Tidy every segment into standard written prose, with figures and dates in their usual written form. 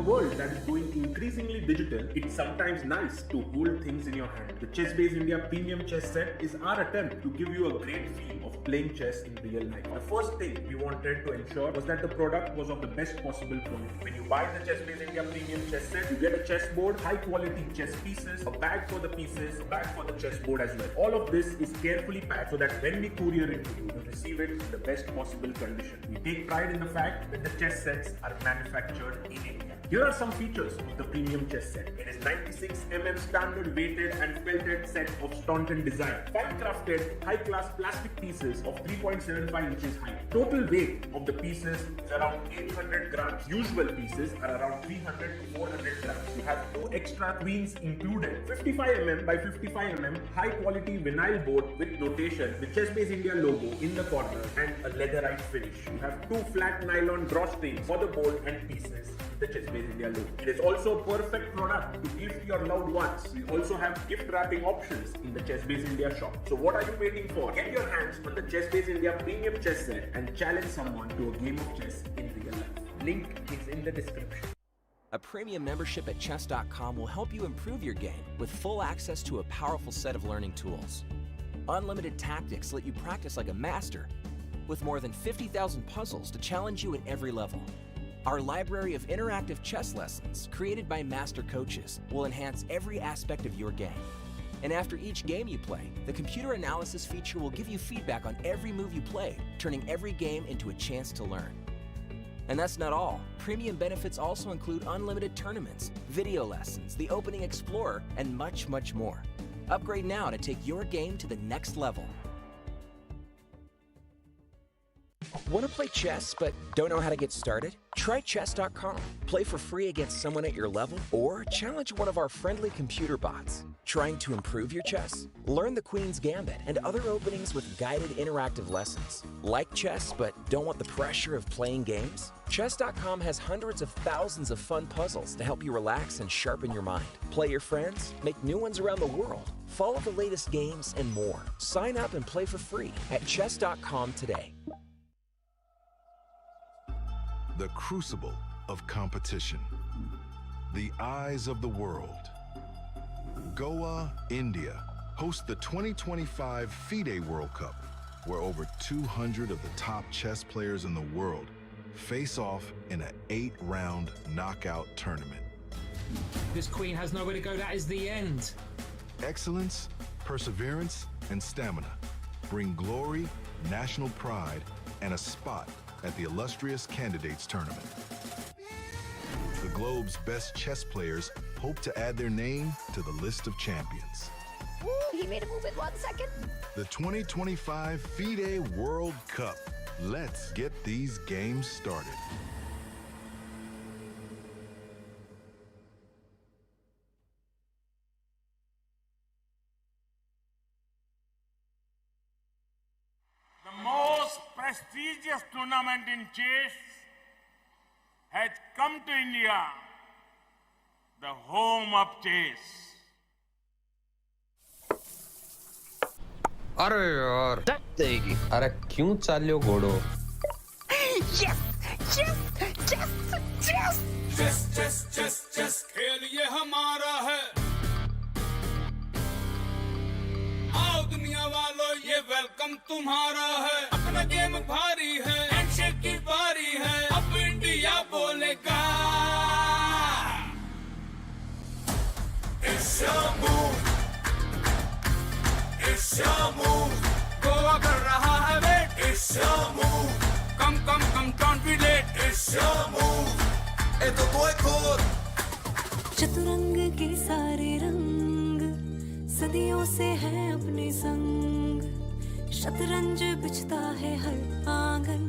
a world that is going increasingly digital, it's sometimes nice to hold things in your hand. The ChessBase India Premium Chess Set is our attempt to give you a great feel of playing chess in real life. The first thing we wanted to ensure was that the product was of the best possible quality. When you buy the ChessBase India Premium Chess Set, you get a chessboard, high quality chess pieces, a bag for the pieces, a bag for the chessboard as well. All of this is carefully packed so that when we courier it to you, you receive it in the best possible condition. We take pride in the fact that the chess sets are manufactured in India. Here are some features of the Premium Chess Set. It is 96mm standard weighted and felted set of Staunton design. Fine crafted, high class plastic pieces of 3.75 inches height. Total weight of the pieces is around 800 grams. Usual pieces are around 300 to 400 grams. You have 2 extra queens included. 55mm by 55mm high quality vinyl board with notation with ChessBase India logo in the corner and a leatherite finish. You have 2 flat nylon drawstrings for the board and pieces with the ChessBase India logo. It is also a perfect product to gift your loved ones. We also have gift wrapping options in the ChessBase India shop. So what are you waiting for? Get your hands on the ChessBase India Premium Chess Set and challenge someone to a game of chess in real life. Link is in the description. A premium membership at chess.com will help you improve your game with full access to a powerful set of learning tools. Unlimited tactics let you practice like a master with more than 50,000 puzzles to challenge you at every level. Our library of interactive chess lessons created by master coaches will enhance every aspect of your game. And after each game you play, the computer analysis feature will give you feedback on every move you played, turning every game into a chance to learn. And that's not all. Premium benefits also include unlimited tournaments, video lessons, the Opening Explorer, and much, much more. Upgrade now to take your game to the next level. Want to play chess but don't know how to get started? Try chess.com. Play for free against someone at your level or challenge one of our friendly computer bots. Trying to improve your chess? Learn the Queen's Gambit and other openings with guided interactive lessons. Like chess but don't want the pressure of playing games? Chess.com has hundreds of thousands of fun puzzles to help you relax and sharpen your mind. Play your friends, make new ones around the world, follow the latest games, and more. Sign up and play for free at chess.com today. The crucible of competition. The eyes of the world. Goa, India, hosts the 2025 FIDE World Cup, where over 200 of the top chess players in the world face off in an 8-round knockout tournament. This queen has nowhere to go. That is the end. Excellence, perseverance, and stamina bring glory, national pride, and a spot at the illustrious Candidates Tournament. The globe's best chess players hope to add their name to the list of champions. Ooh, he made a move in 1 second. The 2025 FIDE World Cup. Let's get these games started. The most prestigious tournament in chess has come to India, the home of chess. अरे यार देगी अरे क्यों चाल्यो घोड़ो Yes! Yes! Yes! Yes! Chess chess chess chess खेल ये हमारा है। आओ दुनिया वालों ये वेलकम तुम्हारा है। अपना गेम भारी है, हैंडशेक की बारी है। अब इंडिया बोलेगा It's your move, it's your move। Goa कर रहा है wait, It's your move। Come, come, come, don't be late, It's your move। ए तो कोई खोद चतुरंग के सारे रंग सदियों से हैं अपने संग। शतरंज बिछता है हर आंगन,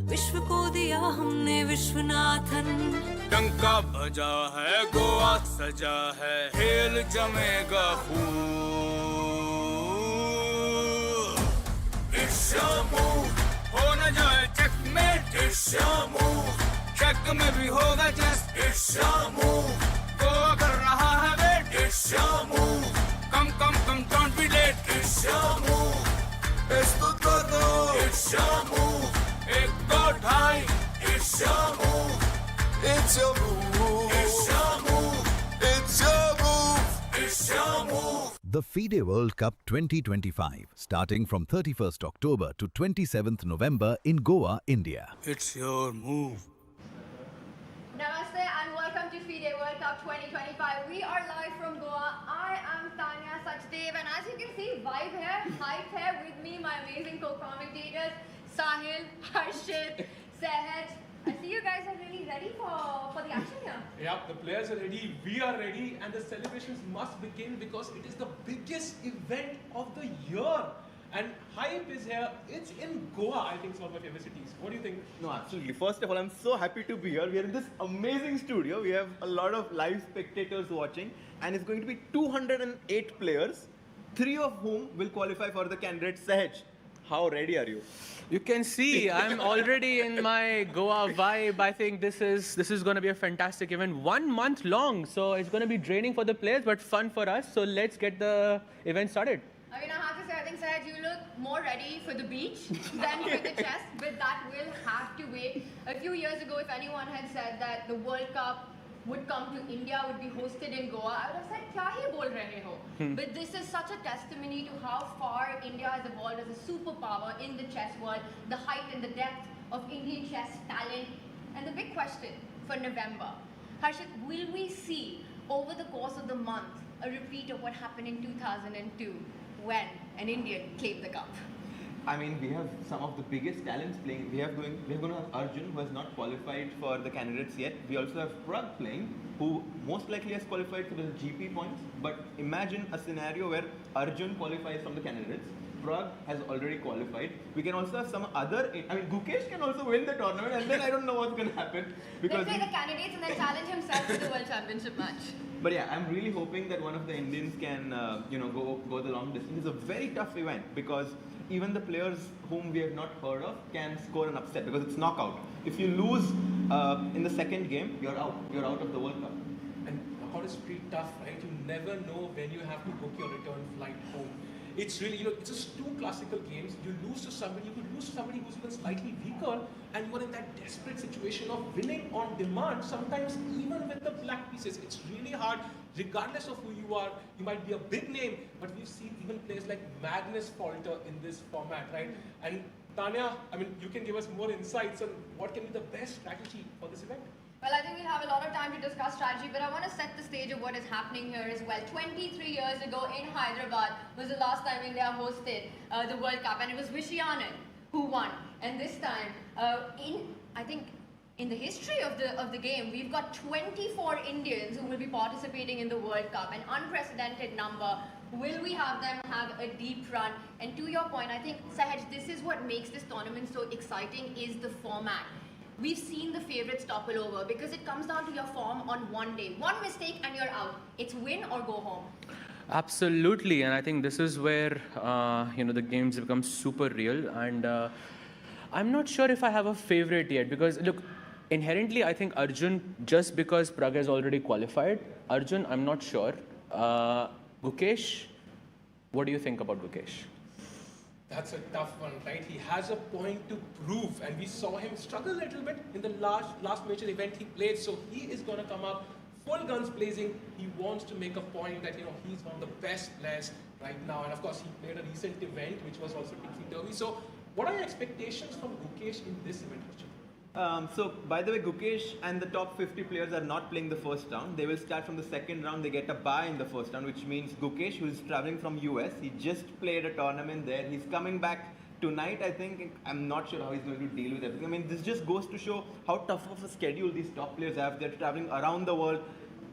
विश्व को दिया हमने विश्वनाथन। डंका बजा है, गोवा सजा है, खेल जमेगा खूब। It's your move, हो न जाए checkmate, It's your move। check में भी होगा chess, It's your move। Goa कर रहा है wait, It's your move। come, come, come, don't be late, It's your move। esto todo, It's your move। एक दो ढाई, It's your move। It's your move। The FIDE World Cup 2025, starting from 31st October to 27th November in Goa, India. It's your move. Namaste and welcome to FIDE World Cup 2025. We are live from Goa. I am Tanya Sachdev and as you can see, vibe here, hype here with me, my amazing co-commentators, Sahil, Harshit, Sahaj. I see you guys are really ready for the action here. Yeah, the players are ready, we are ready, and the celebrations must begin because it is the biggest event of the year. And hype is here. It's in Goa, I think, it's one of my favorite cities. What do you think? No, absolutely. First of all, I'm so happy to be here. We are in this amazing studio. We have a lot of live spectators watching, and it's going to be 208 players, 3 of whom will qualify for the candidate Sahaj. How ready are you? You can see I'm already in my Goa vibe. I think this is going to be a fantastic event. 1 month long, so it's going to be draining for the players, but fun for us. So let's get the event started. I mean, I have to say, I think, Sahaj, you look more ready for the beach than for the chess, but that will have to wait. A few years ago, if anyone had said that the World Cup would come to India, would be hosted in Goa, I would have said, kya hi bol rahe ho? But this is such a testimony to how far India has evolved as a superpower in the chess world, the height and the depth of Indian chess talent. And the big question for November, Harshit, will we see over the course of the month a repeat of what happened in 2002 when an Indian claimed the cup? I mean, we have some of the biggest talents playing. We're going to have Arjun, who has not qualified for the candidates yet. We also have Pranav playing, who most likely has qualified for the GP points. But imagine a scenario where Arjun qualifies from the candidates. Pranav has already qualified. We can also have some other. I mean, Gukesh can also win the tournament, and then I don't know what's going to happen because Let's play the candidates and then challenge himself to the World Championship match. But yeah, I'm really hoping that one of the Indians can, go the long distance. It's a very tough event because even the players whom we have not heard of can score an upset because it's knockout. If you lose in the second game, you're out. You're out of the World Cup. And knockout is pretty tough, right? You never know when you have to book your return flight home. It's really, it's just 2 classical games. You lose to somebody, you could lose to somebody who's even slightly weaker, and you are in that desperate situation of winning on demand, sometimes even with the black pieces. It's really hard, regardless of who you are. You might be a big name, but we've seen even players like Magnus falter in this format, right? And Tanya, I mean, you can give us more insights on what can be the best strategy for this event. Well, I think we'll have a lot of time to discuss strategy, but I want to set the stage of what is happening here as well. 23 years ago in Hyderabad was the last time India hosted the World Cup, and it was Vishayanan who won. And this time, in the history of the game, we've got 24 Indians who will be participating in the World Cup, an unprecedented number. Will we have them have a deep run? And to your point, I think, Sahaj, this is what makes this tournament so exciting, is the format. We've seen the favorites topple over because it comes down to your form on one day. One mistake and you're out. It's win or go home. Absolutely, and I think this is where the games become super real. And I'm not sure if I have a favorite yet because look, inherently I think Arjun, just because Prag has already qualified. Arjun, I'm not sure. Gukesh, what do you think about Gukesh? That's a tough one, right? He has a point to prove, and we saw him struggle a little bit in the last major event he played. So he is going to come up full guns blazing. He wants to make a point that he's one of the best players right now, and of course he played a recent event which was also topsy-turvy. So, what are your expectations from Gukesh in this event, Harshit? So, by the way, Gukesh and the top 50 players are not playing the first round. They will start from the second round. They get a bye in the first round, which means Gukesh, who is traveling from US, he just played a tournament there. He's coming back tonight, I think. I'm not sure how he's going to deal with everything. I mean, this just goes to show how tough of a schedule these top players have. They're traveling around the world.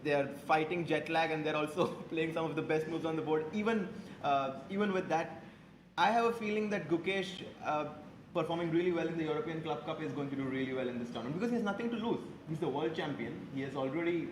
They're fighting jet lag, and they're also playing some of the best moves on the board. Even with that, I have a feeling that Gukesh, performing really well in the European Club Cup, is going to do really well in this tournament because he has nothing to lose. He's the world champion. He has already,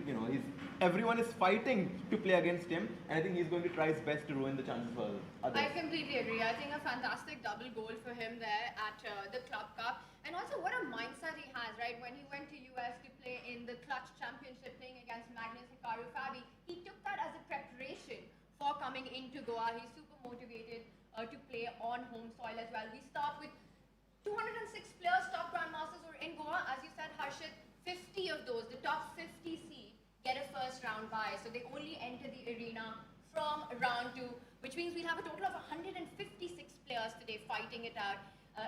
everyone is fighting to play against him, and I think he's going to try his best to ruin the chances for others. I completely agree. I think a fantastic double goal for him there at the Club Cup. And also what a mindset he has, right? When he went to US to play in the Clutch Championship playing against Magnus Hikaru Fabi, he took that as a preparation for coming into Goa. He's super motivated to play on home soil as well. We start with 206 players, top grandmasters who are in Goa. As you said, Harshit, 50 of those, the top 50 seed, get a first round bye. So they only enter the arena from round 2, which means we'll have a total of 156 players today fighting it out.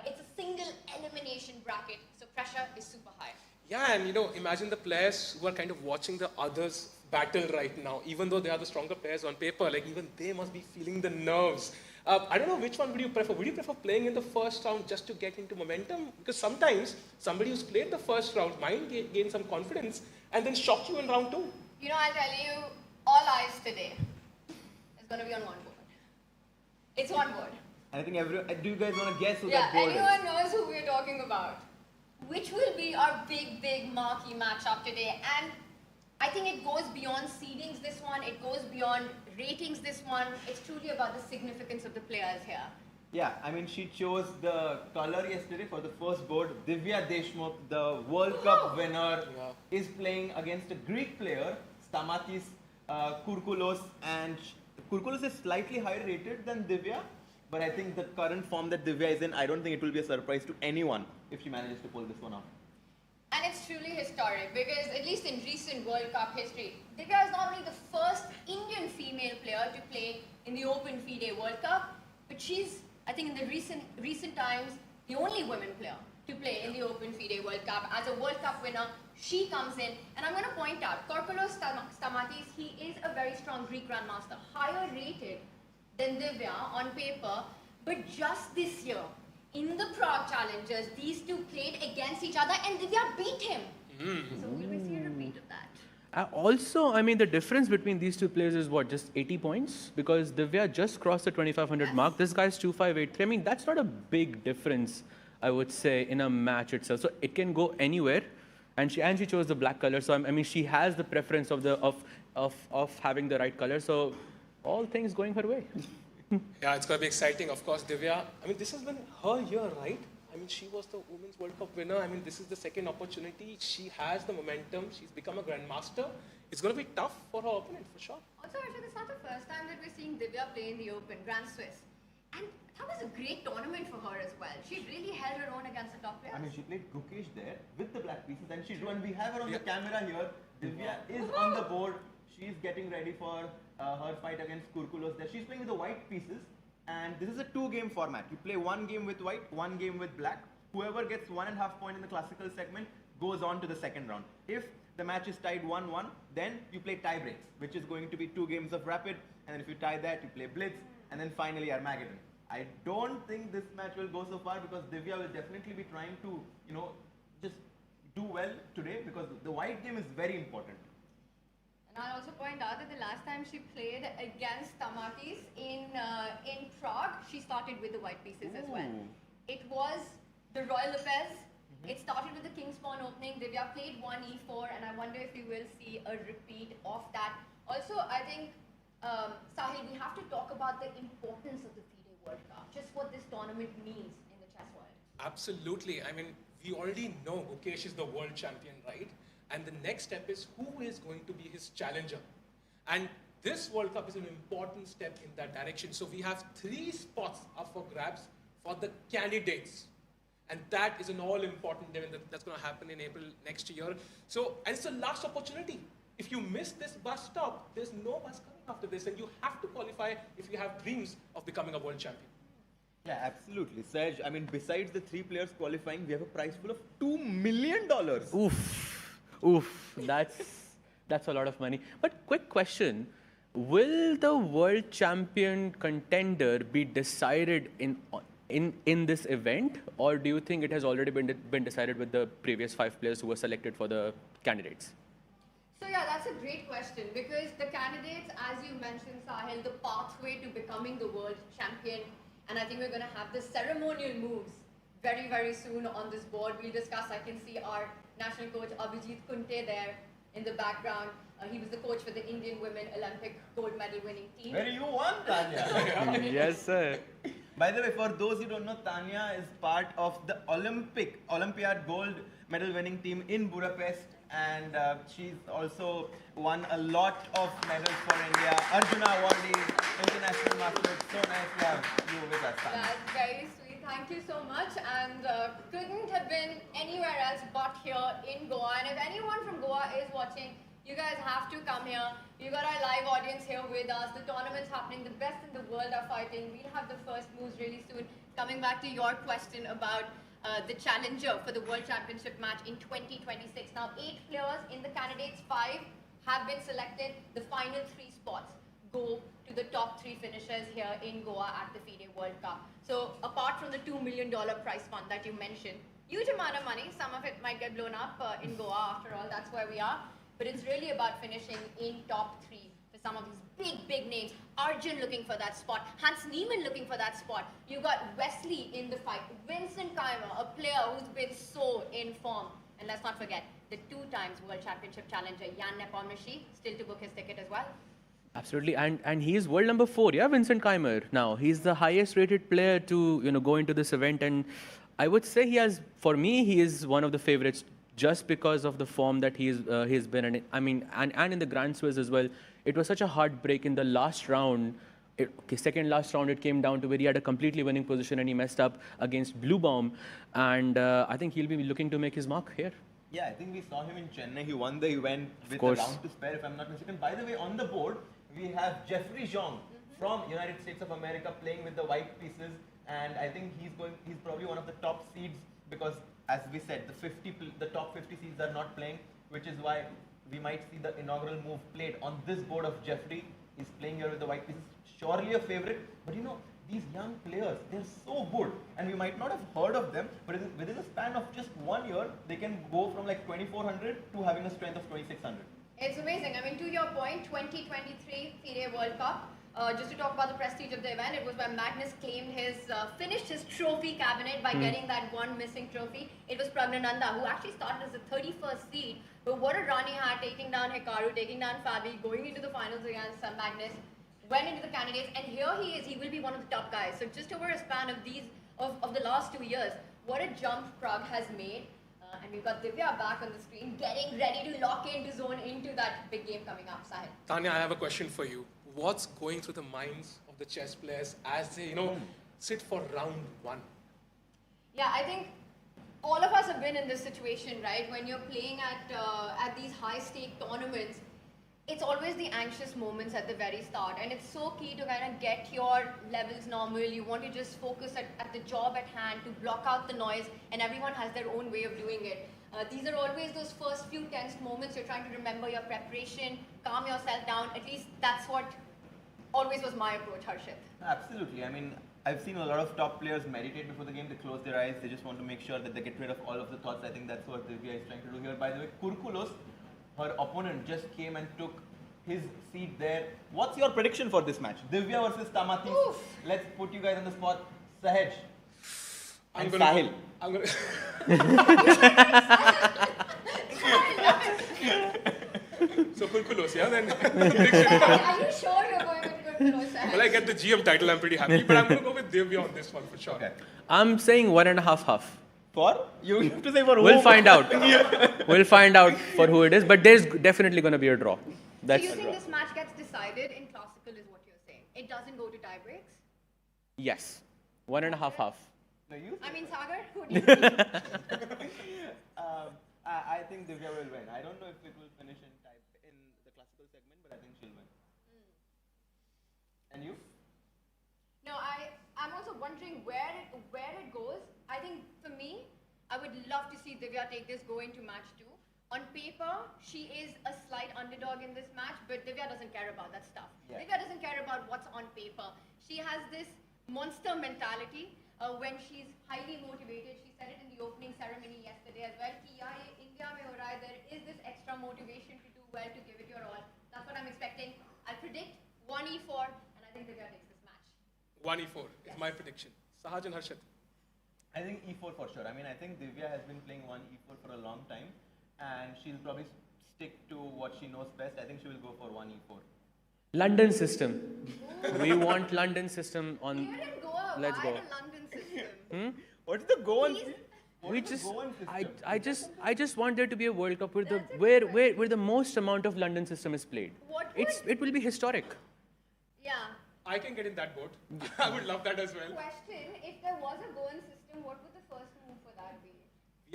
It's a single elimination bracket, so pressure is super high. Yeah, and imagine the players who are kind of watching the others battle right now. Even though they are the stronger players on paper, like even they must be feeling the nerves. I don't know, which one would you prefer? Would you prefer playing in the first round just to get into momentum? Because sometimes somebody who's played the first round might gain some confidence and then shock you in round 2. I'll tell you, all eyes today is going to be on one board. It's one board. I think do you guys want to guess who Yeah, that board anyone is? knows who we're talking about. Which will be our big marquee matchup today. And I think it goes beyond seedings this one, it goes beyond ratings this one. It's truly about the significance of the players here. Yeah, I mean, she chose the color yesterday for the first board. Divya Deshmukh, the World Cup winner, is playing against a Greek player, Stamatis Kourkoulos, and Kourkoulos is slightly higher rated than Divya, but I think the current form that Divya is in, I don't think it will be a surprise to anyone if she manages to pull this one off. And it's truly historic because, at least in recent World Cup history, Divya is not only the first Indian female player to play in the Open FIDE World Cup, but she's, I think in the recent times, the only women player to play in the Open FIDE World Cup. As a World Cup winner, she comes in. And I'm going to point out, Kourkoulos Stamatis, he is a very strong Greek grandmaster, higher rated than Divya on paper, but just this year, in the Prague Challengers, these two played against each other and Divya beat him. So will we see a repeat of that? Also, I mean, the difference between these two players is what, just 80 points? Because Divya just crossed the 2500 mark. This guy's 2583. I mean, that's not a big difference, I would say, in a match itself. So it can go anywhere. And she chose the black color. So I mean, she has the preference of having the right color. So all things going her way. Yeah, it's going to be exciting. Of course, Divya, I mean, this has been her year, right? I mean, she was the Women's World Cup winner. I mean, this is the second opportunity. She has the momentum. She's become a grandmaster. It's going to be tough for her opponent, for sure. Also, Harshad, it's not the first time that we're seeing Divya play in the Open, Grand Swiss. And that was a great tournament for her as well. She really held her own against the top players. I mean, she played Gukesh there with the black pieces, and she drew. And we have her on the camera here. Divya is on the board. She's getting ready for her fight against Kourkoulos there. She's playing with the white pieces, and this is a 2-game format. You play 1 game with white, 1 game with black. Whoever gets 1.5 points in the classical segment goes on to the second round. If the match is tied 1-1, then you play tiebreaks, which is going to be 2 games of rapid, and then if you tie that, you play blitz, and then finally Armageddon. I don't think this match will go so far because Divya will definitely be trying to, just do well today because the white game is very important. And I'll also point out that the last time she played against Stamatis in Prague, she started with the white pieces as well. It was the Royal Lopez. It started with the King's Pawn opening. Divya played 1 e4, and I wonder if we will see a repeat of that. Also, I think, Sahil, we have to talk about the importance of the FIDE World Cup, just what this tournament means in the chess world. Absolutely. I mean, we already know Gukesh is the world champion, right? And the next step is who is going to be his challenger. And this World Cup is an important step in that direction. So we have 3 spots up for grabs for the candidates. And that is an all-important event that's going to happen in April next year. So, and it's the last opportunity. If you miss this bus stop, there's no bus coming after this. And you have to qualify if you have dreams of becoming a world champion. Yeah, absolutely. Serge, I mean, besides the 3 players qualifying, we have a prize pool of $2 million. Oof, that's a lot of money. But quick question, will the world champion contender be decided in this event, or do you think it has already been decided with the previous 5 players who were selected for the candidates? So yeah, that's a great question because the candidates, as you mentioned, Sahil, the pathway to becoming the world champion, and I think we're going to have the ceremonial moves very, very soon on this board. We'll discuss. I can see our national coach Abhijit Kunte there in the background. He was the coach for the Indian women Olympic gold medal winning team. Where you won, Tanya. Yes, sir. By the way, for those who don't know, Tanya is part of the Olympiad gold medal winning team in Budapest, and she's also won a lot of medals for India. Arjuna awardee, international master. So nice to have you with us, Tanya. That's very sweet. Thank you so much. And couldn't have been anywhere else but here in Goa. And if anyone from Goa is watching, You guys have to come here. You got our live audience here with us. The tournament's happening. The best in the world are fighting. We'll have the first moves really soon. Coming back to your question about the challenger for the World Championship match in 2026. Now, 8 players in the candidates 5 have been selected. The final 3 spots go to the top 3 finishers here in Goa at the FIDE World Cup. So, apart from the $2 million prize fund that you mentioned, huge amount of money. Some of it might get blown up in Goa. After all, that's where we are. But it's really about finishing in top 3 for some of these big names. Arjun looking for that spot. Hans Niemann looking for that spot. You got Wesley in the fight. Vincent Keimer, a player who's been so in form. And let's not forget, the 2 times World Championship challenger, Jan Nepomniachtchi, still to book his ticket as well. Absolutely, and he is world number 4, yeah, Vincent Keimer. Now, he's the highest rated player to, go into this event, and I would say he is one of the favorites just because of the form that he's been in. I mean, and in the Grand Swiss as well. It was such a heartbreak in the last round. Second last round, it came down to where he had a completely winning position and he messed up against Bluebaum. And I think he'll be looking to make his mark here. Yeah, I think we saw him in Chennai. He won the event with a round to spare, if I'm not mistaken. By the way, on the board, we have Jeffrey Zhang from United States of America playing with the white pieces. And I think he's probably one of the top seeds because, as we said, the top 50 seeds are not playing, which is why we might see the inaugural move played on this board of Jeffrey. He's playing here with the white pieces. Surely a favorite, but these young players, they're so good, and we might not have heard of them, but within a span of just 1 year, they can go from like 2,400 to having a strength of 2,600. It's amazing. I mean, to your point, 2023 FIDE World Cup. Just to talk about the prestige of the event, it was where Magnus finished his trophy cabinet by getting that one missing trophy. It was Pragnananda, who actually started as the 31st seed, but what a run he had, taking down Hikaru, taking down Fabi, going into the finals against Magnus, went into the candidates, and here he will be one of the top guys. So just over a span of the last 2 years, what a jump Prag has made. And we've got Divya back on the screen, getting ready to lock into zone into that big game coming up. Sahil. Tanya, I have a question for you. What's going through the minds of the chess players as they, sit for round 1? Yeah, I think all of us have been in this situation, right? When you're playing at these high-stake tournaments, it's always the anxious moments at the very start, and it's so key to kind of get your levels normal. You want to just focus at the job at hand to block out the noise, and everyone has their own way of doing it. These are always those first few tense moments. You're trying to remember your preparation, calm yourself down. At least that's what always was my approach, Harshit. Absolutely. I mean, I've seen a lot of top players meditate before the game. They close their eyes. They just want to make sure that they get rid of all of the thoughts. I think that's what Divya is trying to do here. By the way, Kurkulos, her opponent, just came and took his seat there. What's your prediction for this match? Divya versus Tamatis. Oof. Let's put you guys on the spot. Sahej. I'm Sahil. So Kurkulos, yeah? Then Are you sure you're going with Kurkulos? Well, I get the GM title, I'm pretty happy. But I'm going to go with Divya on this one for sure. Okay. I'm saying 1.5 half. For? You have to say for who? We'll find out. We'll find out for who it is. But there's definitely going to be a draw. So you think this match gets decided in classical is what you're saying? It doesn't go to tie breaks? Yes. 1.5 half. I mean, Sagar, who do you think? I think Divya will win. I don't know if it will finish in the classical segment, but I think she'll win. And you? No, I'm also wondering where it goes. I think for me, I would love to see Divya take this, go into match 2. On paper, she is a slight underdog in this match, but Divya doesn't care about that stuff. Yeah. Divya doesn't care about what's on paper. She has this monster mentality when she's highly motivated. She said it in the opening ceremony yesterday as well. India mein ho raha hai, there is this extra motivation to do well, to give it your all. That's what I'm expecting. I predict 1e4, and I think Divya takes this match. 1e4 is my prediction. Sahaj and Harshit. I think e4 for sure. I mean, I think Divya has been playing 1e4 for a long time, and she'll probably stick to what she knows best. I think she will go for 1e4. London system. We want London system on. Here in Goa, let's go. London system? What's the Goan? I just want there to be a World Cup where the most amount of London system is played. It will be historic. Yeah. I can get in that boat. I would love that as well. Question: if there was a Goan system, what would the first move for that be?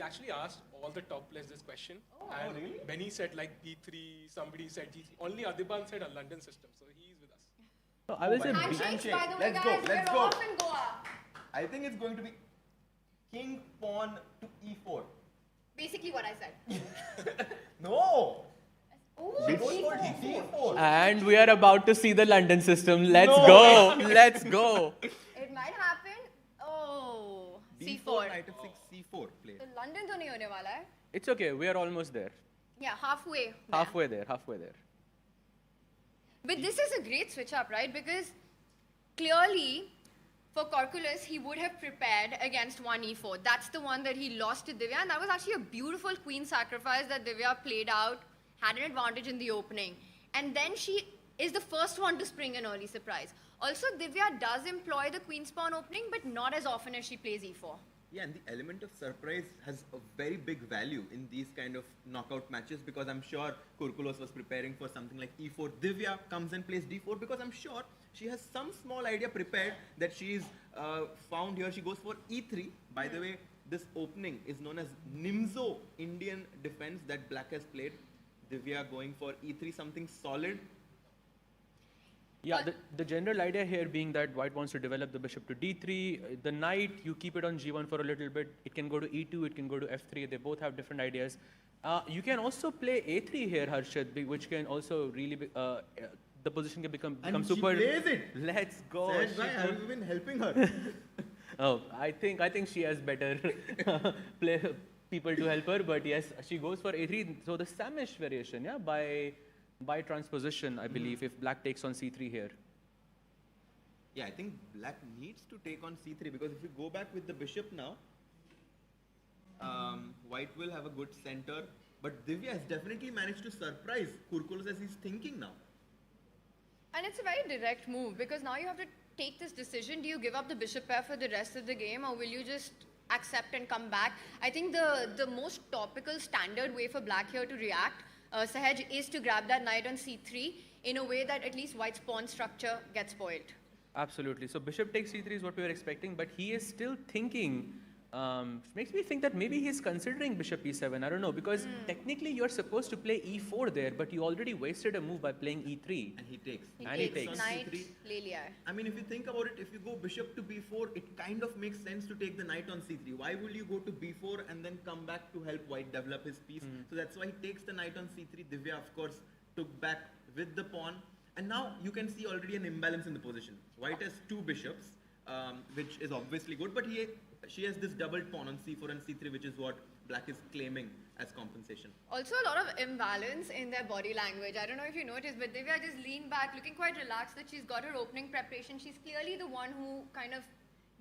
We actually asked all the top players this question, and really? many said like B3, somebody said G3. Only Adiban said a London system, so he's with us. So I will say Handshakes, by the way, Let's guys. go, let's We're go. off in Goa. I think it's going to be king pawn to e4. Basically what I said. No! Ooh, She goes for D4. d4. And we are about to see the London system. Let's go. Let's go. It might happen. Oh, d4, C4. knight of 6, c4 play. तो London तो नहीं होने वाला है. It's okay. We are almost there. Yeah, halfway. there. Halfway there. Halfway there. But this is a great switch up, right? Because clearly, for Corculus, he would have prepared against 1e4. That's the one that he lost to Divya, and that was actually a beautiful queen sacrifice that Divya played out, had an advantage in the opening. And then she is the first one to spring an early surprise. Also, Divya does employ the queen's pawn opening, but not as often as she plays e4. Yeah, and the element of surprise has a very big value in these kind of knockout matches, because I'm sure Kurkulos was preparing for something like e4. Divya comes and plays d4 because I'm sure she has some small idea prepared that she's found here. She goes for e3. By the way, this opening is known as Nimzo Indian defense that Black has played. Divya going for e3, something solid. Yeah, the general idea here being that white wants to develop the bishop to d3. The knight, you keep it on g1 for a little bit. It can go to e2, it can go to f3. They both have different ideas. You can also play a3 here, Harshad, which can also really be, the position can become And super. she plays it. Let's go. Said, She have you been helping her? Oh, I think she has better people to help her, but yes, she goes for a3. So the Samish variation, yeah, by transposition, I believe, if Black takes on c3 here. Yeah, I think Black needs to take on c3, because if you go back with the bishop now, White will have a good center, but Divya has definitely managed to surprise Kurkulos as he's thinking now. And it's a very direct move, because now you have to take this decision. Do you give up the bishop pair for the rest of the game, or will you just accept and come back? I think the most topical standard way for Black here to react, Sahaj, is to grab that knight on c3 in a way that at least White's pawn structure gets spoiled. Absolutely. So bishop takes c3 is what we were expecting, but he is still thinking. Makes me think that maybe he's considering bishop e7. I don't know, because technically you're supposed to play e4 there, but you already wasted a move by playing e3. And he takes. He takes knight, le liya hai. I mean, if you think about it, if you go bishop to b4, it kind of makes sense to take the knight on c3. Why will you go to b4 and then come back to help White develop his piece? So that's why he takes the knight on c3. Divya, of course, took back with the pawn. And now you can see already an imbalance in the position. White has two bishops, which is obviously good, but she has this doubled pawn on c4 and c3, which is what Black is claiming as compensation. Also a lot of imbalance in their body language. I don't know if you noticed, but Divya just leaned back, looking quite relaxed that she's got her opening preparation. She's clearly the one who kind of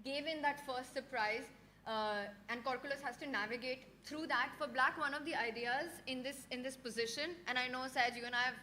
gave in that first surprise, and Corculus has to navigate through that. For Black, one of the ideas in this position, and I know, Saj, you and I have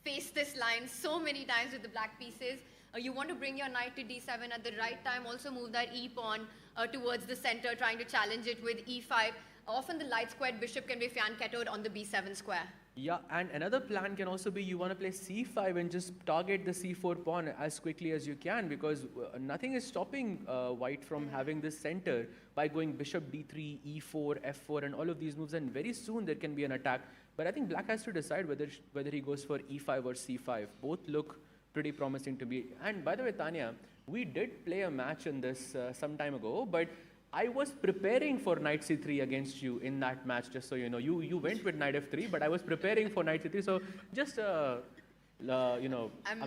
faced this line so many times with the Black pieces. You want to bring your knight to d7 at the right time, also move that e-pawn towards the center, trying to challenge it with e5. Often the light squared bishop can be fianchettoed on the b7 square. Yeah, and another plan can also be you want to play c5 and just target the c4 pawn as quickly as you can, because nothing is stopping White from having this center by going bishop d3, e4, f4 and all of these moves, and very soon there can be an attack. But I think Black has to decide whether he goes for e5 or c5. Both look pretty promising to me. And by the way, Tanya, we did play a match in this some time ago, but I was preparing for knight c3 against you in that match, just so you know. You went with knight f3, but I was preparing for knight c3, so just a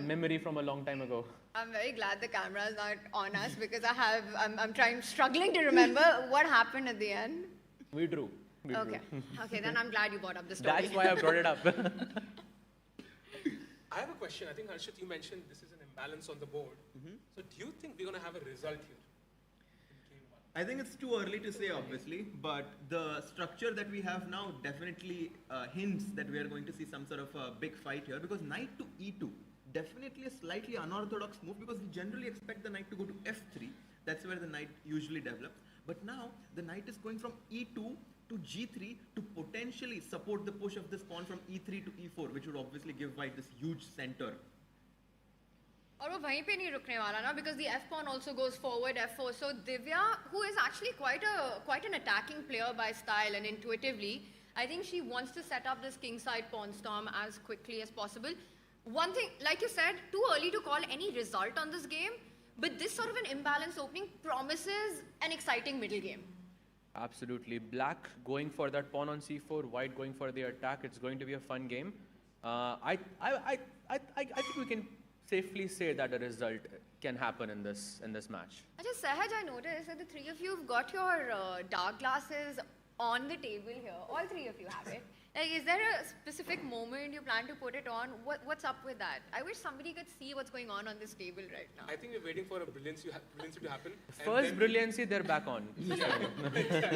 memory from a long time ago. I'm very glad the camera is not on us, because I'm struggling to remember what happened at the end. We drew. Okay, then I'm glad you brought up the story. That's why I brought it up. I have a question. I think, Harshad, you mentioned this is an imbalance on the board. So do you think we're going to have a result here in game one? I think it's too early to say, obviously, but the structure that we have now definitely hints that we are going to see some sort of a big fight here, because knight to e2, definitely a slightly unorthodox move, because we generally expect the knight to go to f3. That's where the knight usually develops. But now the knight is going from e2 to g3 to potentially support the push of this pawn from e3 to e4, which would obviously give White this huge center. और वो वहीं पे नहीं रुकने वाला ना, because the f pawn also goes forward f4. So Divya, who is actually quite an attacking player by style and intuitively, I think she wants to set up this kingside pawn storm as quickly as possible. One thing, like you said, too early to call any result on this game, but this sort of an imbalanced opening promises an exciting middle game. Absolutely. Black going for that pawn on c4, white going for the attack. It's going to be a fun game. I think we can safely say that a result can happen in this match. Just Sahaj, I noticed that the three of you have got your dark glasses on the table here. All three of you have it. Like, is there a specific moment you plan to put it on? What's up with that? I wish somebody could see what's going on this table right now. I think we're waiting for a brilliancy to happen. First brilliancy, they're back on. You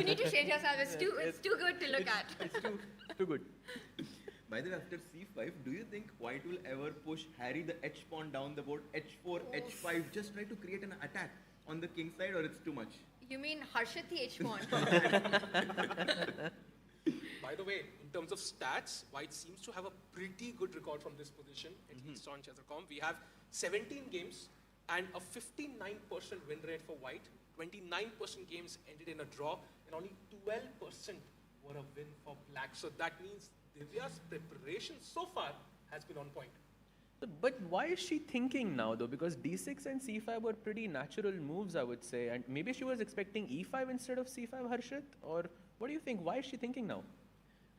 need to shake yourself. It's too good to look at. It's too good. By the way, after c5, do you think white will ever push Harry the h pawn down the board, h4, h5, just try to create an attack on the king side, or it's too much? You mean Harshit the h pawn? By the way, in terms of stats, white seems to have a pretty good record from this position, at least on chess.com. We have 17 games and a 59% win rate for white. 29% games ended in a draw, and only 12% were a win for black. So that means Divya's preparation so far has been on point. But why is she thinking now though? Because d6 and c5 were pretty natural moves, I would say. And maybe she was expecting e5 instead of c5, Harshit? Or what do you think? Why is she thinking now?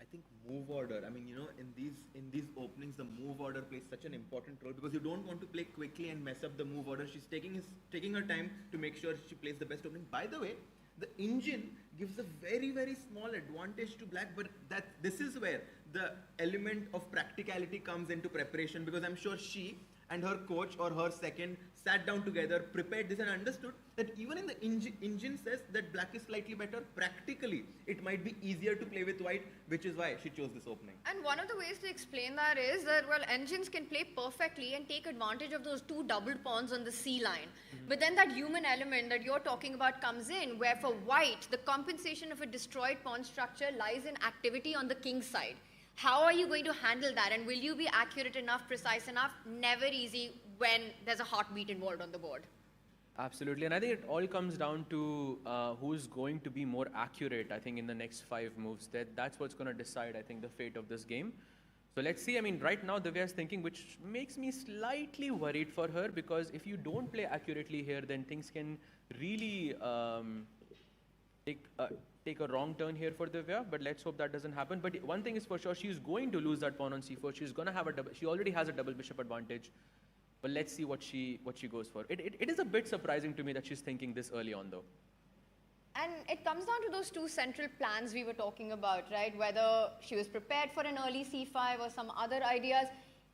I think move order. I mean, in these openings, the move order plays such an important role because you don't want to play quickly and mess up the move order. She's taking her time to make sure she plays the best opening. By the way, the engine gives a very, very small advantage to black, but this is where the element of practicality comes into preparation, because I'm sure she and her coach or her second sat down together, prepared this and understood that even in the engine says that black is slightly better, practically it might be easier to play with white, which is why she chose this opening. And one of the ways to explain that is that, well, engines can play perfectly and take advantage of those two doubled pawns on the C line. But then that human element that you're talking about comes in, where for white, the compensation of a destroyed pawn structure lies in activity on the king side. How are you going to handle that? And will you be accurate enough, precise enough? Never easy when there's a heartbeat involved on the board. Absolutely. And I think it all comes down to who's going to be more accurate, I think, in the next 5 moves. That's what's going to decide, I think, the fate of this game. So let's see. I mean, right now, Divya is thinking, which makes me slightly worried for her, because if you don't play accurately here, then things can really take a wrong turn here for Divya, but let's hope that doesn't happen. But one thing is for sure, she's going to lose that pawn on c4. She's going to have she already has a double bishop advantage. But let's see what she goes for. It is a bit surprising to me that she's thinking this early on, though. And it comes down to those two central plans we were talking about, right? Whether she was prepared for an early c5 or some other ideas.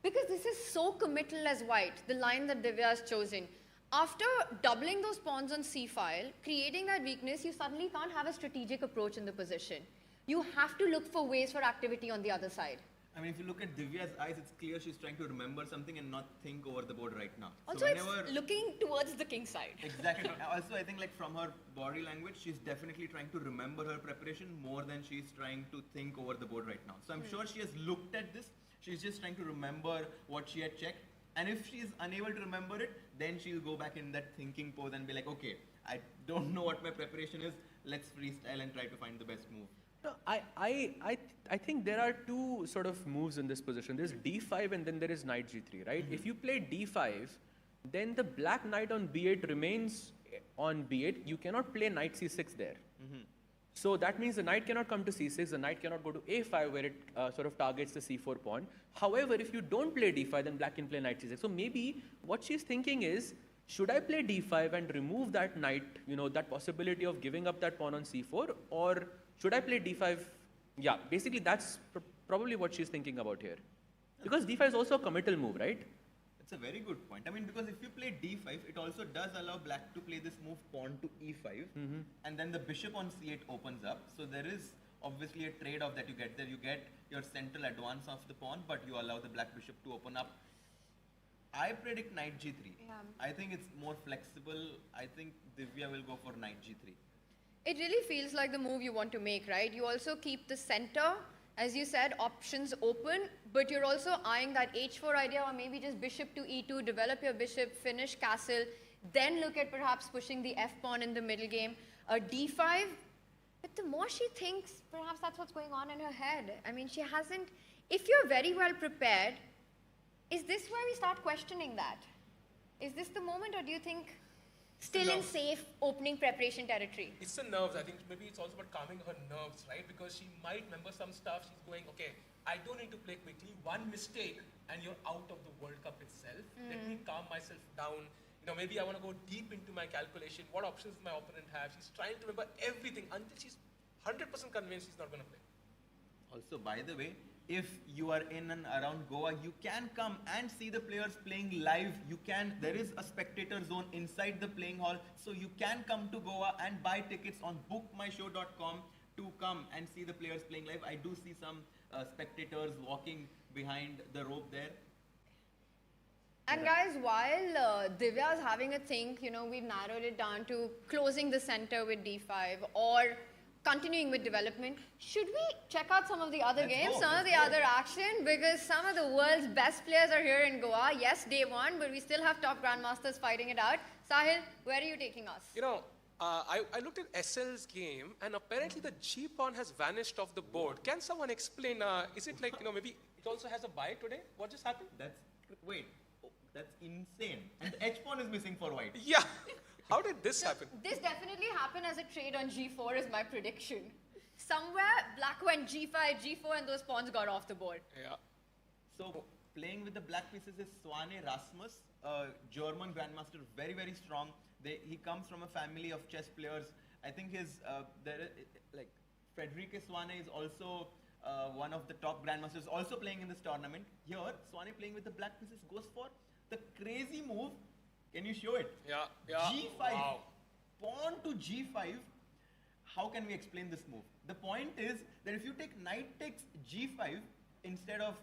Because this is so committal as white, the line that Divya has chosen. After doubling those pawns on c-file, creating that weakness, you suddenly can't have a strategic approach in the position. You have to look for ways for activity on the other side. I mean, if you look at Divya's eyes, it's clear she's trying to remember something and not think over the board right now. Also, so it's looking towards the king side. Exactly. Also, I think, like, from her body language, she's definitely trying to remember her preparation more than she's trying to think over the board right now. So I'm sure she has looked at this. She's just trying to remember what she had checked. And if she is unable to remember it, then she'll go back in that thinking pose and be like, okay, I don't know what my preparation is. Let's freestyle and try to find the best move. No, I think there are two sort of moves in this position. There's d5 and then there is knight g3, right? If you play d5, then the black knight on b8 remains on b8. You cannot play knight c6 there. So that means the knight cannot come to c6, the knight cannot go to a5 where it sort of targets the c4 pawn. However, if you don't play d5, then black can play knight c6. So maybe what she's thinking is, should I play d5 and remove that knight, that possibility of giving up that pawn on c4, or should I play d5? Yeah, basically that's probably what she's thinking about here. Because d5 is also a committal move, right? It's a very good point. I mean, because if you play d5, it also does allow black to play this move pawn to e5, and then the bishop on c8 opens up. So there is obviously a trade-off that you get there. You get your central advance of the pawn, but you allow the black bishop to open up. I predict knight g3. Yeah. I think it's more flexible. I think Divya will go for knight g3. It really feels like the move you want to make, right? You also keep the center as you said, options open, but you're also eyeing that h4 idea, or maybe just bishop to e2, develop your bishop, finish castle, then look at perhaps pushing the f-pawn in the middle game, d5. But the more she thinks, perhaps that's what's going on in her head. I mean, she hasn't, if you're very well prepared, is this where we start questioning that? Is this the moment, or do you think still in safe opening preparation territory? It's the nerves. I think maybe it's also about calming her nerves, right? Because she might remember some stuff. She's going, okay, I don't need to play quickly. One mistake and you're out of the World Cup itself. Let me calm myself down. You know, maybe I want to go deep into my calculation. What options does my opponent have? She's trying to remember everything until she's 100% convinced she's not going to play. Also, by the way, if you are in and around Goa, you can come and see the players playing live. There is a spectator zone inside the playing hall, so you can come to Goa and buy tickets on bookmyshow.com to come and see the players playing live. I do see some spectators walking behind the rope there. And guys, while Divya is having a think, you know, we've narrowed it down to closing the center with d5 or continuing with development. Should we check out some of the other games, some of the other action? Because some of the world's best players are here in Goa. Yes, day one, but we still have top grandmasters fighting it out. Sahil, where are you taking us? You know, I looked at SL's game, and apparently the G-pawn has vanished off the board. Can someone explain, is it like, you know, maybe it also has a buy today? What just happened? That's insane. And the H-pawn is missing for white. Yeah. How did this happen? This definitely happened as a trade on g4 is my prediction. Somewhere, black went g5, g4, and those pawns got off the board. Yeah. So, playing with the black pieces is Swane Rasmus, a German grandmaster, very, very strong. He comes from a family of chess players. I think Friederike Swane is also one of the top grandmasters, also playing in this tournament. Here, Swane playing with the black pieces goes for the crazy move. Can you show it? Yeah. G5. Wow. Pawn to G5. How can we explain this move? The point is that if you take knight takes G5 instead of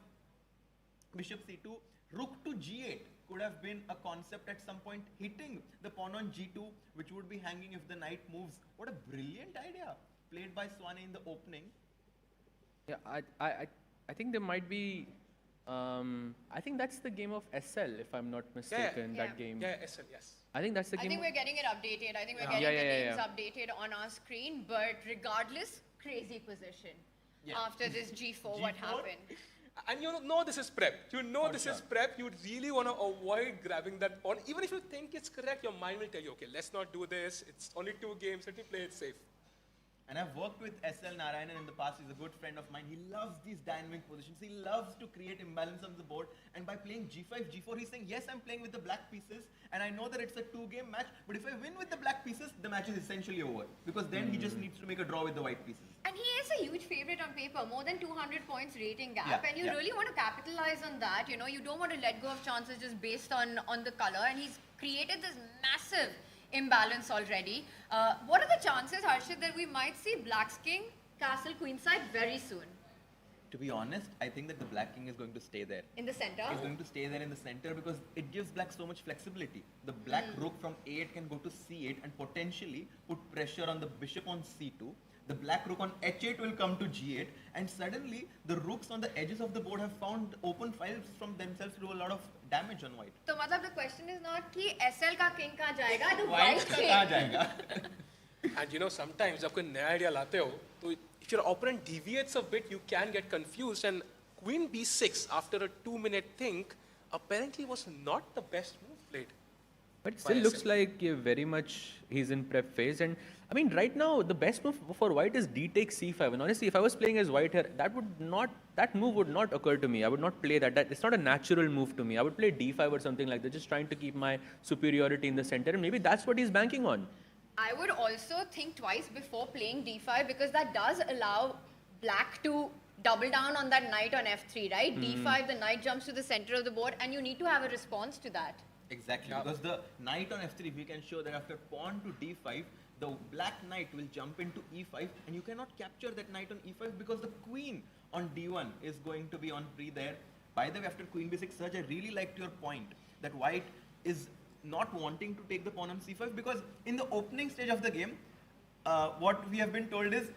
bishop C2, rook to G8 could have been a concept at some point, hitting the pawn on G2, which would be hanging if the knight moves. What a brilliant idea played by Swane in the opening. Yeah, I think there might be. I think that's the game of SL, if I'm not mistaken. That game. Yeah, SL, yes. I think that's the game. I think we're getting it updated. I think we're getting the names updated on our screen. But regardless, crazy position. After this G4, what happened? And you know this is prep. You know this is prep. You really want to avoid grabbing that pawn. Even if you think it's correct, your mind will tell you, okay, let's not do this. It's only 2 games. Let me play it safe. And I've worked with SL Narayanan in the past. He's a good friend of mine. He loves these dynamic positions. He loves to create imbalance on the board. And by playing G5, G4, he's saying, yes, I'm playing with the black pieces. And I know that it's a 2-game match. But if I win with the black pieces, the match is essentially over. Because then he just needs to make a draw with the white pieces. And he is a huge favorite on paper, more than 200 points rating gap. And you really want to capitalize on that. You know, you don't want to let go of chances just based on the color. And he's created this massive imbalance already. What are the chances, Harshad, that we might see Black's king, castle, queenside very soon? To be honest, I think that the black king is going to stay there. In the center? He's going to stay there in the center because it gives black so much flexibility. The black rook from A8 can go to C8 and potentially put pressure on the bishop on C2. The black rook on H8 will come to G8, and suddenly the rooks on the edges of the board have found open files from themselves to do a lot of damage on white. So, the question is not कि SL का king कहाँ जाएगा, the white king कहाँ जाएगा? And you know, sometimes जब कोई नया idea लाते हो, तो if your opponent deviates a bit, you can get confused. And Queen B6 after a 2-minute think apparently was not the best move played. But it still looks like very much he's in prep phase. And I mean, right now, the best move for white is d takes c5. And honestly, if I was playing as white here, that move would not occur to me. I would not play that. It's not a natural move to me. I would play d5 or something like that, just trying to keep my superiority in the center. And maybe that's what he's banking on. I would also think twice before playing d5 because that does allow black to double down on that knight on f3, right? d5, the knight jumps to the center of the board and you need to have a response to that. Exactly, because the knight on f3, we can show that after pawn to d5, the black knight will jump into e5 and you cannot capture that knight on e5 because the queen on d1 is going to be on pre there. By the way, after queen b6 Surge, I really liked your point that white is not wanting to take the pawn on c5 because in the opening stage of the game, what we have been told is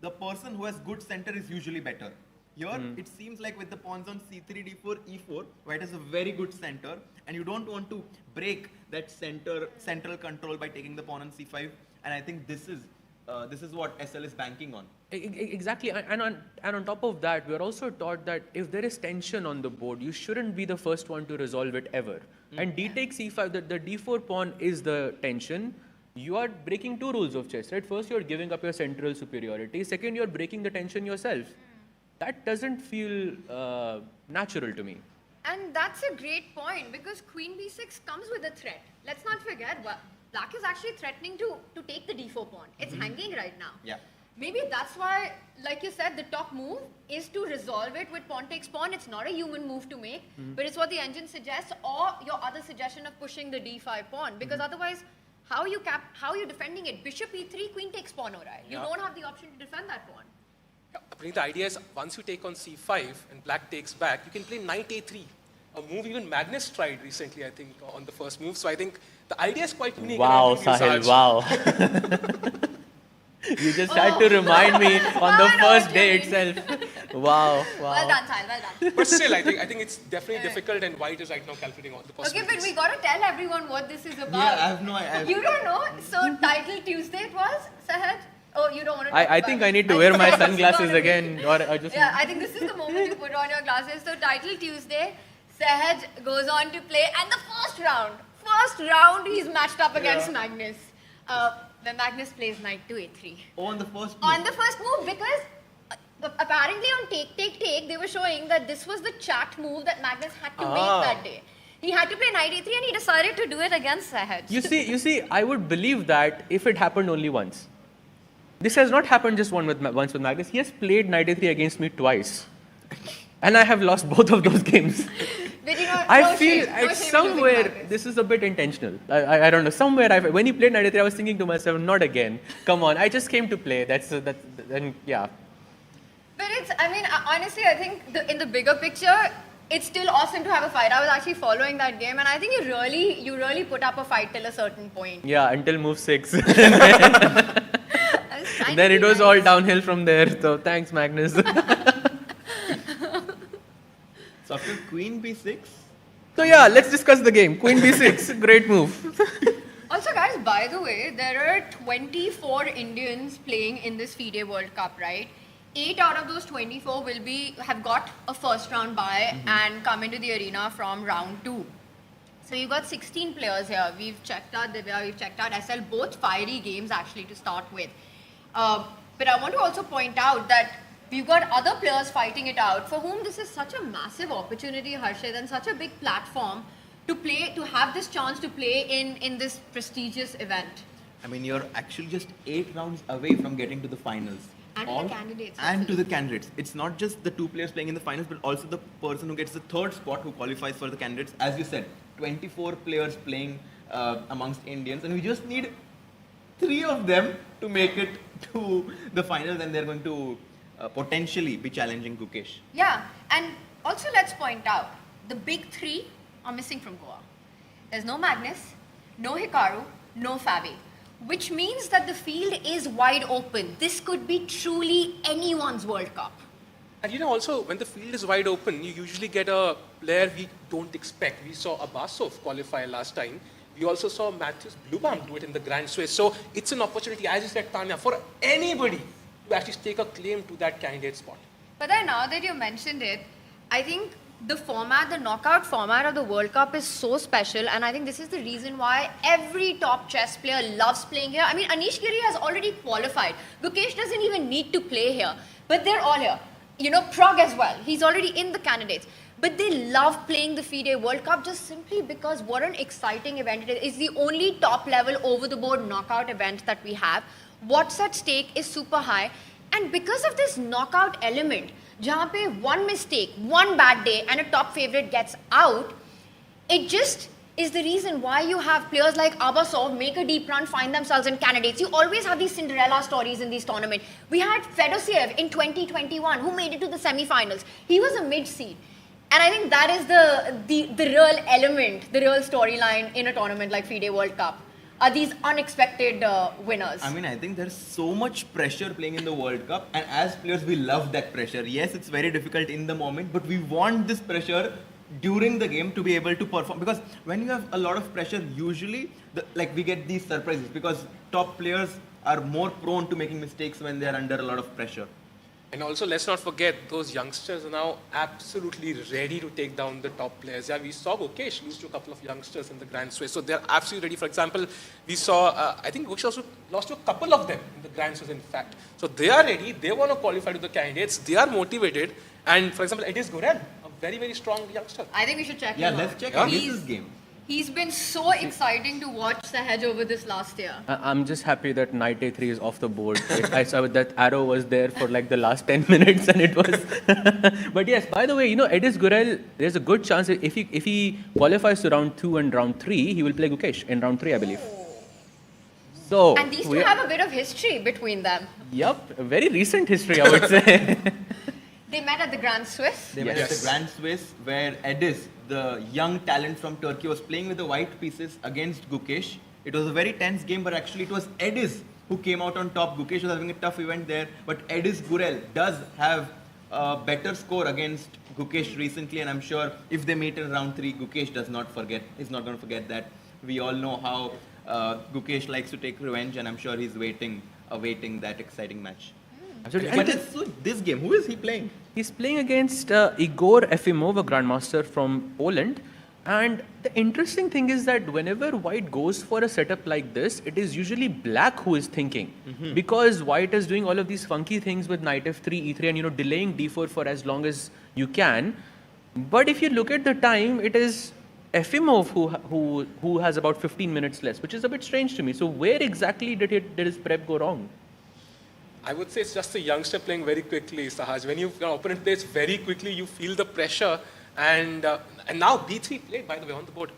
the person who has good center is usually better. Here, it seems like with the pawns on c3, d4, e4, white has a very good center, and you don't want to break that central control by taking the pawn on c5. And I think this is what SL is banking on. Exactly, and on top of that, we are also taught that if there is tension on the board, you shouldn't be the first one to resolve it ever. And d takes e5, the d4 pawn is the tension. You are breaking two rules of chess, right? First, you're giving up your central superiority. Second, you're breaking the tension yourself. That doesn't feel natural to me. And that's a great point because queen b6 comes with a threat. Let's not forget, black is actually threatening to take the d4 pawn. It's hanging right now. Yeah. Maybe that's why, like you said, the top move is to resolve it with pawn takes pawn. It's not a human move to make, but it's what the engine suggests, or your other suggestion of pushing the d5 pawn. Because otherwise, how are you defending it? Bishop e3, queen takes pawn, alright. You don't have the option to defend that pawn. I think the idea is once you take on c5 and black takes back, you can play knight a3. A move even Magnus tried recently, I think, on the first move. So I think the idea is quite unique. Wow, Sahil, wow. You just had to remind me on the first day itself. Wow. Well done, Sahil, well done. But still, I think it's definitely difficult, and white is right now calculating all the possibilities. Okay, but we got to tell everyone what this is about. Yeah, I have no idea. You don't know? So, title Tuesday it was, Sahaj? Oh, you don't want to I think I need to wear my sunglasses again. Or just yeah, I think this is the moment you put on your glasses. So, title Tuesday, Sahaj goes on to play, and the first round, he's matched up against Magnus. When Magnus plays knight to a3. Oh, on the first move. On the first move, because apparently on take, they were showing that this was the chat move that Magnus had to make that day. He had to play knight a3 and he decided to do it against Sahaj. You see, I would believe that if it happened only once. This has not happened just once with Magnus. He has played knight a3 against me twice. And I have lost both of those games. But you know, I feel somewhere this is a bit intentional. I don't know. Somewhere when he played knight a3, I was thinking to myself, not again. Come on, I just came to play. And yeah. But honestly, I think in the bigger picture, it's still awesome to have a fight. I was actually following that game, and I think you really put up a fight till a certain point. Yeah, until move 6. Then it was all downhill from there. So thanks, Magnus. So after queen b6. So yeah, let's discuss the game. Queen b6, great move. Also, guys, by the way, there are 24 Indians playing in this FIDE World Cup, right? 8 out of those 24 have got a first round bye and come into the arena from round 2. So you've got 16 players here. We've checked out Divya, we've checked out SL, both fiery games actually to start with. But I want to also point out that we've got other players fighting it out for whom this is such a massive opportunity, Harshad, and such a big platform to have this chance to play in this prestigious event. I mean, you're actually just 8 rounds away from getting to the finals. And to the candidates. And to the candidates. It's not just the 2 players playing in the finals, but also the person who gets the 3rd spot who qualifies for the candidates. As you said, 24 players playing amongst Indians, and we just need 3 of them to make it to the finals, and they're going to potentially be challenging Gukesh. Yeah, and also let's point out, the big 3 are missing from Goa. There's no Magnus, no Hikaru, no Fabi, which means that the field is wide open. This could be truly anyone's World Cup. And also, when the field is wide open, you usually get a player we don't expect. We saw Abbasov qualify last time. We also saw Matthews Bluebam do it in the Grand Swiss. So it's an opportunity, as you said, Tanya, for anybody to actually stake a claim to that candidate spot. But then now that you mentioned it, I think the knockout format of the World Cup is so special, and I think this is the reason why every top chess player loves playing here. I mean, Anish Giri has already qualified. Gukesh doesn't even need to play here, but they're all here. Prog as well. He's already in the candidates. But they love playing the FIDE World Cup just simply because what an exciting event it is. It's the only top level over-the-board knockout event that we have. What's at stake is super high. And because of this knockout element, jahan pe one mistake, one bad day, and a top favorite gets out, it just is the reason why you have players like Abbasov make a deep run, find themselves in candidates. You always have these Cinderella stories in these tournaments. We had Fedosiev in 2021 who made it to the semi-finals. He was a mid-seed. And I think that is the real element, the real storyline in a tournament like FIDE World Cup. are these unexpected winners? I mean, I think there's so much pressure playing in the World Cup, and as players, we love that pressure. Yes, it's very difficult in the moment, but we want this pressure during the game to be able to perform. Because when you have a lot of pressure, usually, we get these surprises because top players are more prone to making mistakes when they are under a lot of pressure. And also, let's not forget, those youngsters are now absolutely ready to take down the top players. Yeah, we saw Gukesh lose to a couple of youngsters in the Grand Swiss, so they're absolutely ready. For example, we saw, I think Gukesh also lost to a couple of them in the Grand Swiss, in fact. So they are ready, they want to qualify to the candidates, they are motivated. And for example, it is Gurel, a very, very strong youngster. I think we should check him out. Yeah, let's check his game. He's been so exciting to watch Sahaj over this last year. I'm just happy that knight a3 is off the board. I saw that arrow was there for like the last 10 minutes and it was... But yes, by the way, you know, Edis Gurel, there's a good chance if he qualifies to round 2 and round 3, he will play Gukesh in round 3, I believe. So, and these two have a bit of history between them. Yep, a very recent history, I would say. They met at the Grand Swiss. They met at the Grand Swiss, where Edis, the young talent from Turkey, was playing with the white pieces against Gukesh. It was a very tense game, but actually it was Edis who came out on top. Gukesh was having a tough event there, but Edis Gurel does have a better score against Gukesh recently, and I'm sure if they meet in round 3, Gukesh is not going to forget that. We all know how Gukesh likes to take revenge, and I'm sure he's awaiting that exciting match. Absolutely. But this game, who is he playing? He's playing against Igor Efimov, a grandmaster from Poland. And the interesting thing is that whenever white goes for a setup like this, it is usually black who is thinking. Because white is doing all of these funky things with knight f3, e3, and, you know, delaying d4 for as long as you can. But if you look at the time, it is Efimov who has about 15 minutes less, which is a bit strange to me. So where exactly did his prep go wrong? I would say it's just a youngster playing very quickly, Sahaj. When your opponent plays very quickly, you feel the pressure. And now b3 played, by the way, on the board.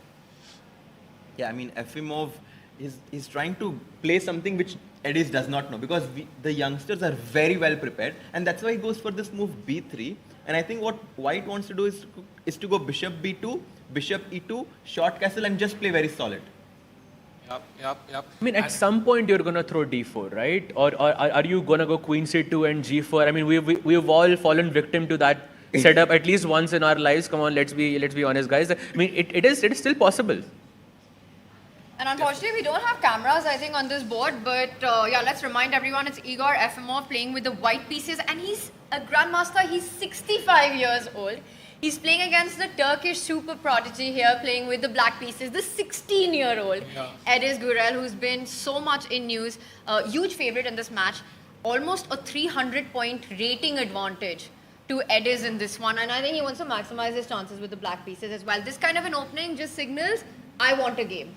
Yeah, I mean, Efimov is trying to play something which Edis does not know, because the youngsters are very well prepared, and that's why he goes for this move b3. And I think what white wants to do is to go bishop b2, bishop e2, short castle, and just play very solid. Yep. I mean, at some point you're going to throw d4, right? Or are you going to go queen c2 and g4? I mean, we've all fallen victim to that setup at least once in our lives. Come on, let's be honest, guys. I mean, it is still possible. And unfortunately, we don't have cameras, I think, on this board. But yeah, let's remind everyone, it's Igor Efimov playing with the white pieces. And he's a grandmaster. He's 65 years old. He's playing against the Turkish super prodigy here, playing with the black pieces, the 16-year-old Edis Gurel, who's been so much in news. Huge favorite in this match. Almost a 300-point rating advantage to Edis in this one. And I think he wants to maximize his chances with the black pieces as well. This kind of an opening just signals, I want a game.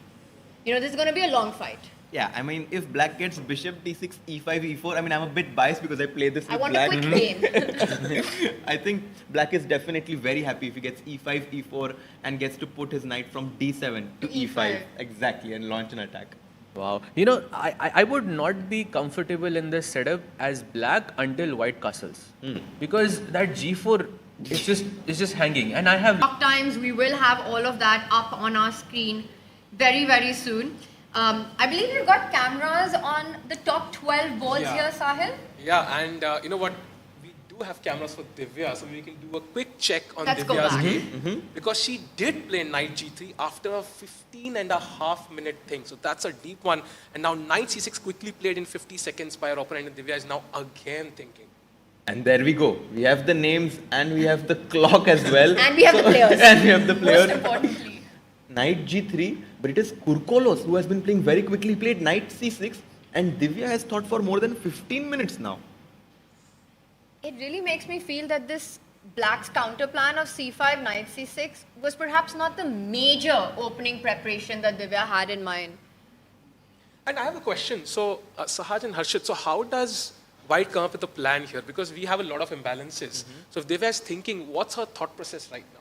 You know, this is going to be a long fight. Yeah, I mean, if black gets bishop d6, e5, e4, I mean, I'm a bit biased because I play this with black. I want a quick game. I think black is definitely very happy if he gets e5, e4 and gets to put his knight from d7 to e5. Exactly, and launch an attack. Wow. You know, I would not be comfortable in this setup as black until white castles. Because that g4 is just hanging. And I have... Talk times, we will have all of that up on our screen very, very soon. I believe you've got cameras on the top 12 balls here, Sahil? Yeah, and you know what? We do have cameras for Divya, so we can do a quick check on Let's go Divya's back. game. Because she did play knight g3 after a 15.5-minute thing. So that's a deep one. And now knight c6 quickly played in 50 seconds by her opponent, and Divya is now again thinking. And there we go. We have the names and we have the clock as well. And we have the players. And we have the players. Most importantly. Knight g3, but it is Kurkolos who has been playing very quickly. He played knight c6, and Divya has thought for more than 15 minutes now. It really makes me feel that this black's counter plan of c5, knight c6 was perhaps not the major opening preparation that Divya had in mind. And I have a question. So, Sahaj and Harshit, so how does white come up with a plan here? Because we have a lot of imbalances. So if Divya is thinking, what's her thought process right now?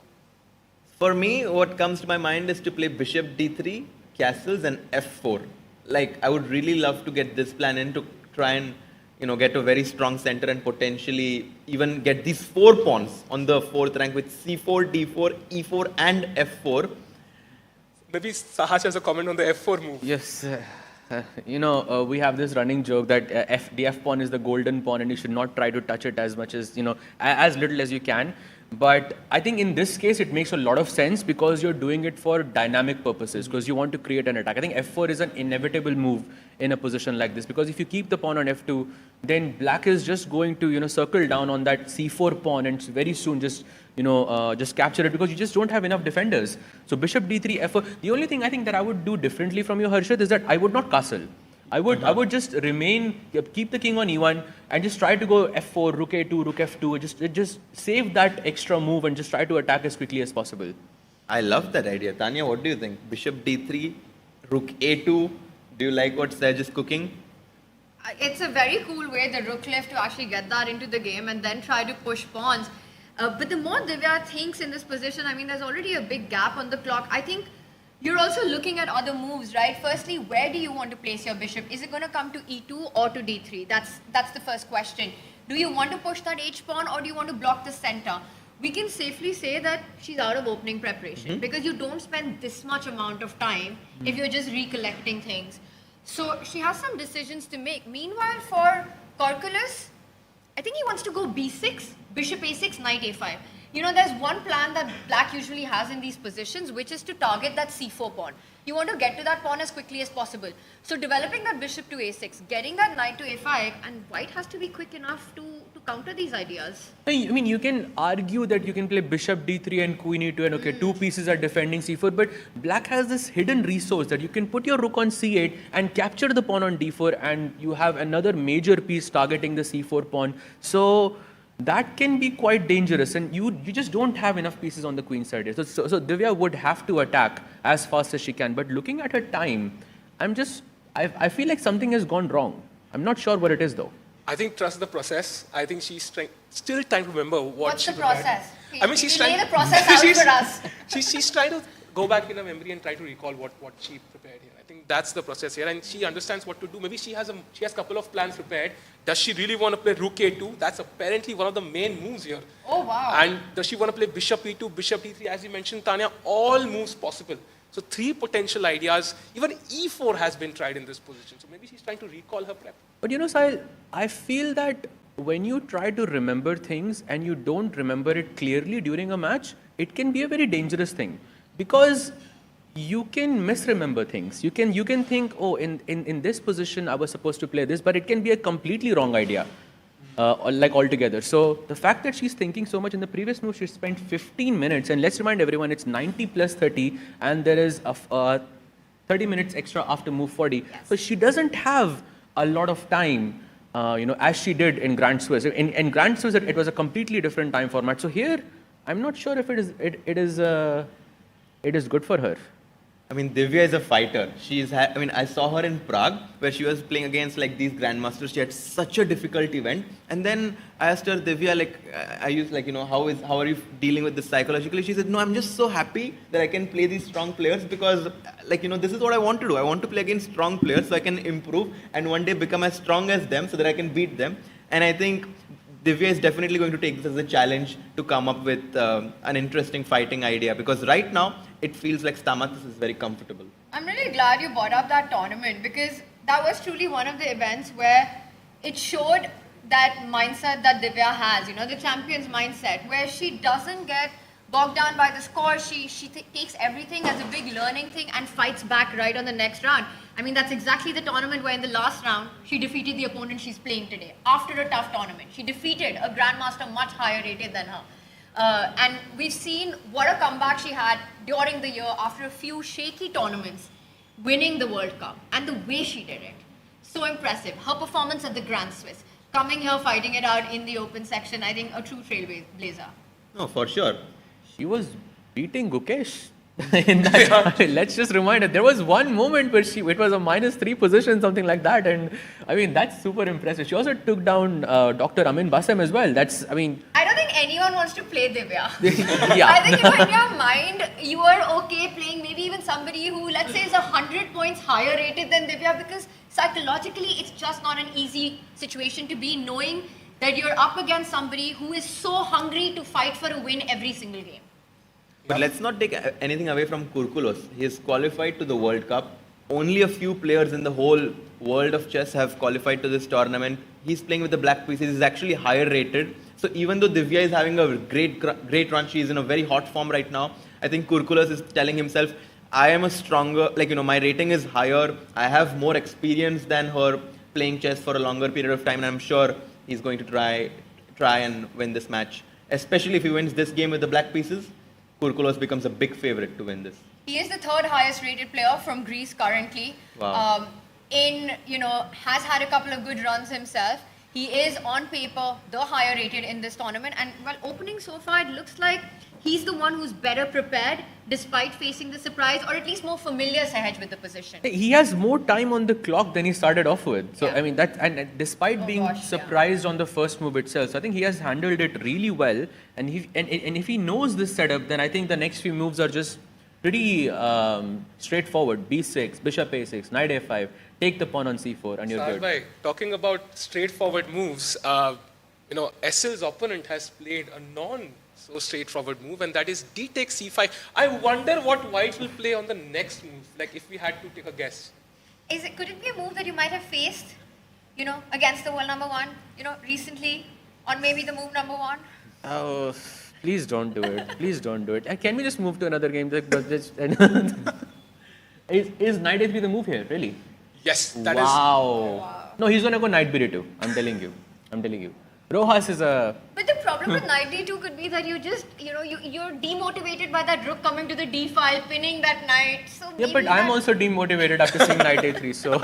For me, what comes to my mind is to play bishop d3, castles, and f4. Like, I would really love to get this plan in to try and, you know, get a very strong center and potentially even get these 4 pawns on the 4th rank with c4, d4, e4, and f4. Maybe Sahaj has a comment on the F4 move. Yes. We have this running joke that the F pawn is the golden pawn and you should not try to touch it as much as, as little as you can. But I think in this case, it makes a lot of sense because you're doing it for dynamic purposes, because you want to create an attack. I think F4 is an inevitable move in a position like this, because if you keep the pawn on F2, then black is just going to, circle down on that C4 pawn and very soon just capture it, because you just don't have enough defenders. So bishop D3, F4. The only thing I think that I would do differently from you, Harshad, is that I would not castle. I would just keep the king on E1 and just try to go F4, Rook A2, Rook F2. Just save that extra move and just try to attack as quickly as possible. I love that idea. Tanya, what do you think? Bishop D3, Rook A2. Do you like what Saj is cooking? It's a very cool way, the rook left, to actually get that into the game and then try to push pawns. But the more Divya thinks in this position, there's already a big gap on the clock. I think you're also looking at other moves, right? Firstly, where do you want to place your bishop? Is it going to come to E2 or to D3? That's the first question. Do you want to push that H pawn or do you want to block the center? We can safely say that she's out of opening preparation because you don't spend this much amount of time if you're just recollecting things. So she has some decisions to make. Meanwhile, for Corculus, I think he wants to go B6, bishop A6, knight A5. There's one plan that black usually has in these positions, which is to target that C4 pawn. You want to get to that pawn as quickly as possible. So developing that bishop to A6, getting that knight to A5, and white has to be quick enough to counter these ideas. You can argue that you can play bishop D3 and queen E2 and okay, two pieces are defending C4, but black has this hidden resource that you can put your rook on C8 and capture the pawn on D4 and you have another major piece targeting the C4 pawn. So that can be quite dangerous and you just don't have enough pieces on the queen side here. So Divya would have to attack as fast as she can, but looking at her time, I feel like something has gone wrong. I'm not sure what it is though. I think trust the process. I think she's still trying to remember what's the process. She's trying. Lay the process out for us. She's trying to go back in her memory and try to recall what she prepared here. I think that's the process here, and she understands what to do. Maybe she has a couple of plans prepared. Does she really want to play Rook A2? That's apparently one of the main moves here. Oh wow! And does she want to play Bishop E2, Bishop E3? As you mentioned, Tanya, all moves possible. So 3 potential ideas. Even E4 has been tried in this position. So maybe she's trying to recall her prep. But Sahil, I feel that when you try to remember things and you don't remember it clearly during a match, it can be a very dangerous thing. Because you can misremember things. You can think, oh, in this position I was supposed to play this, but it can be a completely wrong idea, like altogether. So the fact that she's thinking so much in the previous move, she spent 15 minutes, and let's remind everyone it's 90 plus 30, and there is 30 minutes extra after move 40. Yes. So she doesn't have a lot of time, as she did in Grand Swiss. In Grand Swiss, it was a completely different time format. So here, I'm not sure if it is good for her. Divya is a fighter. I saw her in Prague where she was playing against these grandmasters. She had such a difficult event. And then I asked her, Divya, how are you dealing with this psychologically? She said, no, I'm just so happy that I can play these strong players because, this is what I want to do. I want to play against strong players so I can improve and one day become as strong as them so that I can beat them. And I think Divya is definitely going to take this as a challenge to come up with an interesting fighting idea because right now, it feels like Stamatis is very comfortable. I'm really glad you brought up that tournament because that was truly one of the events where it showed that mindset that Divya has, the champion's mindset, where she doesn't get bogged down by the score. She takes everything as a big learning thing and fights back right on the next round. That's exactly the tournament where in the last round, she defeated the opponent she's playing today. After a tough tournament, she defeated a grandmaster much higher rated than her. And we've seen what a comeback she had during the year after a few shaky tournaments, winning the World Cup, and the way she did it. So impressive. Her performance at the Grand Swiss, coming here, fighting it out in the open section, I think a true trailblazer. No, for sure. She was beating Gukesh. In that, let's just remind her, there was one moment where it was a -3 position, something like that, and that's super impressive. She also took down Dr. Amin Bassem as well. I don't think anyone wants to play Divya. Yeah. I think in your mind, you are okay playing maybe even somebody who, let's say, is 100 points higher rated than Divya because psychologically, it's just not an easy situation to be, knowing that you're up against somebody who is so hungry to fight for a win every single game. But let's not take anything away from Kurkulos. He is qualified to the World Cup. Only a few players in the whole world of chess have qualified to this tournament. He's playing with the black pieces. He's actually higher rated. So even though Divya is having a great run, she is in a very hot form right now. I think Kurkulos is telling himself, I am a stronger, my rating is higher. I have more experience than her playing chess for a longer period of time, and I'm sure he's going to try and win this match. Especially if he wins this game with the black pieces, Kurkulos becomes a big favorite to win this. He is the third highest rated player from Greece currently. Wow. Has had a couple of good runs himself. He is on paper the higher rated in this tournament, and while opening so far, it looks like he's the one who's better prepared despite facing the surprise, or at least more familiar Sahaj with the position. He has more time on the clock than he started off with. So I mean despite being surprised on the first move itself, so I think he has handled it really well. And if he knows this setup, then I think the next few moves are just pretty straightforward. B6, bishop a6, knight a5, take the pawn on c4, and you're good. By talking about straightforward moves, Essel's opponent has played a so straightforward move, and that is d takes c5. I wonder what white will play on the next move, like if we had to take a guess. Could it be a move that you might have faced, against the world number one, recently, on maybe the move number one? Oh, please don't do it. Please don't do it. Can we just move to another game? Is knight a3 the move here, really? Yes, that is. Wow. No, he's going to go knight b2. I'm telling you. Rojas is a... But the problem with knight d2 could be that you just, you're demotivated by that rook coming to the d file, pinning that knight. So yeah, but I'm also demotivated after seeing knight a3, so...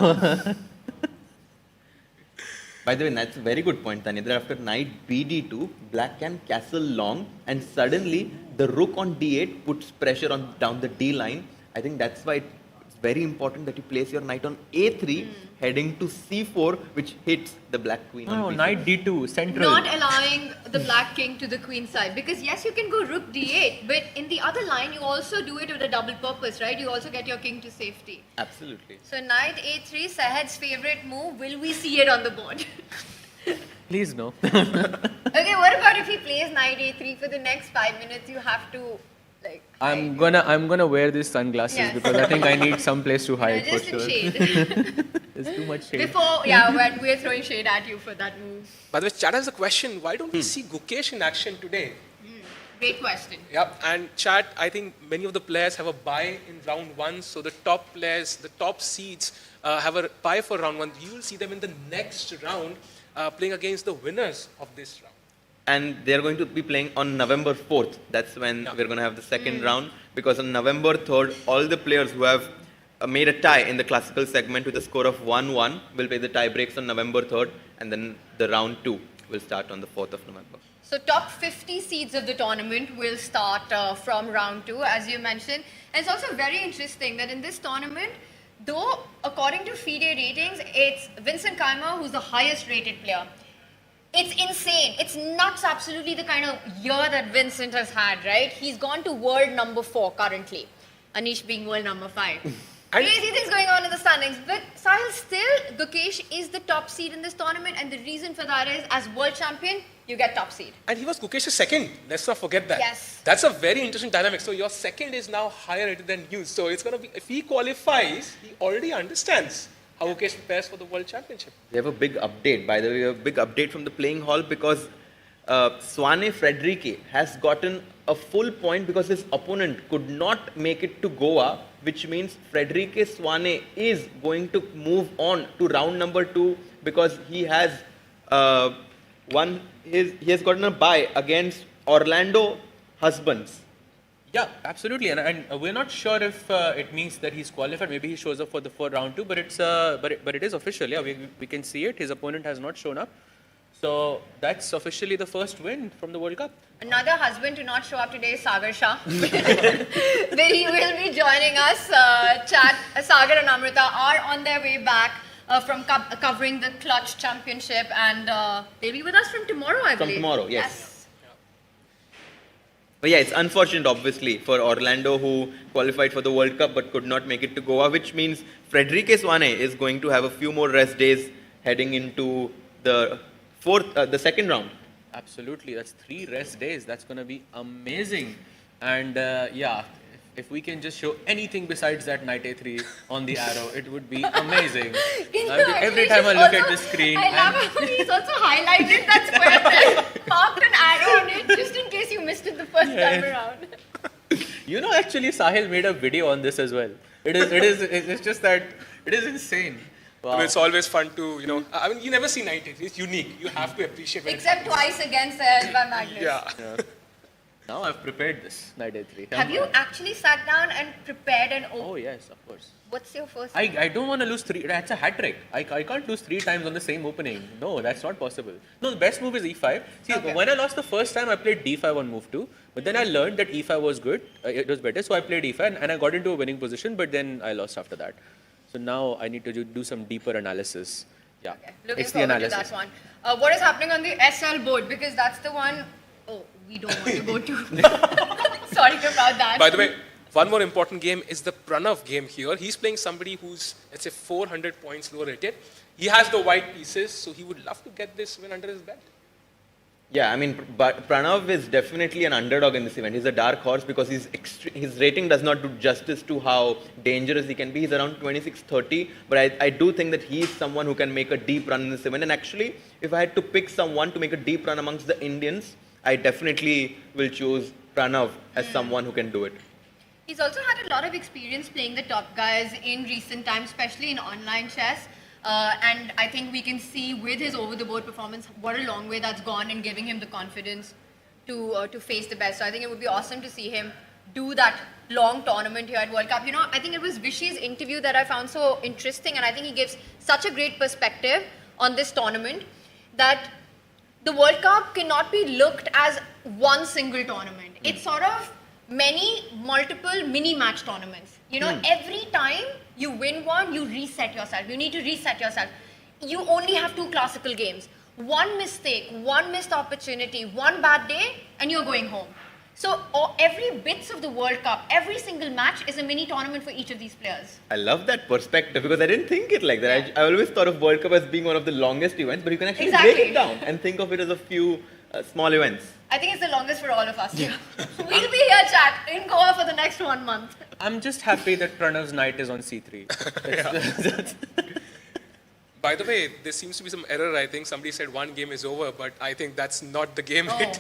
By the way, that's a very good point, Tanya. That after knight bd2, black can castle long, and suddenly the rook on d8 puts pressure down the d line. I think that's why it's very important that you place your knight on a3, heading to c4, which hits the black queen. No, knight d2, central. Not allowing the black king to the queen side. Because yes, you can go rook d8, but in the other line, you also do it with a double purpose, right? You also get your king to safety. Absolutely. So knight a3, Sahaj's favorite move. Will we see it on the board? Please no. Okay, what about if he plays knight a3 for the next 5 minutes? You have to, I'm gonna wear these sunglasses because I think I need some place to hide for sure. Shade. There's too much shade. When we're throwing shade at you for that move. By the way, chat has a question. Why don't we see Gukesh in action today? Great question. Yep, and chat, I think many of the players have a bye in round one, so the top players, the top seeds have a bye for round one. You will see them in the next round playing against the winners of this round. And they're going to be playing on November 4th. That's when we're going to have the second round, because on November 3rd, all the players who have made a tie in the classical segment with a score of 1-1 will play the tie breaks on November 3rd, and then the round 2 will start on the 4th of November. So top 50 seeds of the tournament will start from round 2, as you mentioned. And it's also very interesting that in this tournament, though according to FIDE ratings, it's Vincent Keimer who's the highest rated player. It's insane. It's nuts, absolutely, the kind of year that Vincent has had, right? He's gone to world number 4 currently. Anish being world number 5. Crazy things going on in the standings. But Sahil, still, Gukesh is the top seed in this tournament. And the reason for that is, as world champion, you get top seed. And he was Gukesh's second. Let's not forget that. Yes. That's a very interesting dynamic. So your second is now higher rated than you. So it's going to be, if he qualifies, he already understands how Gukesh prepares for the World Championship. We have a big update, by the way, a big update from the playing hall, because Swane Frederique has gotten a full point because his opponent could not make it to Goa, which means Frederique Swane is going to move on to round number 2 because he has he has gotten a bye against Orlando Husbands. Yeah, absolutely, and we're not sure if it means that he's qualified. Maybe he shows up for round 2, but it's but it is official. Yeah, we can see it. His opponent has not shown up, so that's officially the first win from the World Cup. Another husband to not show up today is Sagar Shah. But he will be joining us. Chat, Sagar and Amrita are on their way back from covering the Clutch Championship, and they'll be with us from tomorrow, I believe. From tomorrow, yes. But yeah, it's unfortunate, obviously, for Orlando, who qualified for the World Cup but could not make it to Goa, which means Frederique Swane is going to have a few more rest days heading into the second round. Absolutely, that's 3 rest days. That's going to be amazing. And yeah, if we can just show anything besides that knight a3 on the arrow, it would be amazing. Every time I look at the screen. I love how he's also highlighted that square there, marked an arrow on it, just in case you missed it the first time around. You know, actually, Sahil made a video on this as well. It's just that it is insane. Wow. I mean, it's always fun to, I mean, you never see knight a3. It's unique. You have to appreciate it. Except twice against by Magnus. Yeah. Now I've prepared this knight a3. Have you actually sat down and prepared an open? Oh yes, of course. What's your first? I don't want to lose 3. That's a hat trick. I can't lose 3 times on the same opening. No, that's not possible. No, the best move is e5. See, when I lost the first time, I played d5 on move 2. But then I learned that e5 was good. It was better, so I played e5 and I got into a winning position. But then I lost after that. So now I need to do some deeper analysis. Yeah, Looking it's the forward analysis. to that one. What is happening on the SL board? Because that's the one. Oh, we don't want to go to. Sorry about that. By the way, one more important game is the Pranav game here. He's playing somebody who's, let's say, 400 points lower rated. He has the white pieces, so he would love to get this win under his belt. Yeah, I mean, but Pranav is definitely an underdog in this event. He's a dark horse because his rating does not do justice to how dangerous he can be. He's around 26-30, but I do think that he is someone who can make a deep run in this event. And actually, if I had to pick someone to make a deep run amongst the Indians, I definitely will choose Pranav as someone who can do it. He's also had a lot of experience playing the top guys in recent times, especially in online chess. And I think we can see with his over-the-board performance what a long way that's gone in giving him the confidence to face the best. So I think it would be awesome to see him do that long tournament here at World Cup. I think it was Vishy's interview that I found so interesting, and I think he gives such a great perspective on this tournament that the World Cup cannot be looked as one single tournament. It's sort of multiple mini-match tournaments. Every time you win one, you reset yourself. You need to reset yourself. You only have 2 classical games. One mistake, one missed opportunity, one bad day, and you're going home. So every bits of the World Cup, every single match is a mini tournament for each of these players. I love that perspective because I didn't think it like that. I always thought of World Cup as being one of the longest events, but you can actually break it down and think of it as a few small events. I think it's the longest for all of us. Yeah. We'll be here, chat, in Goa for the next 1 month. I'm just happy that Pranav's knight is on c3. By the way, there seems to be some error, I think. Somebody said one game is over, but I think that's not the game. Oh.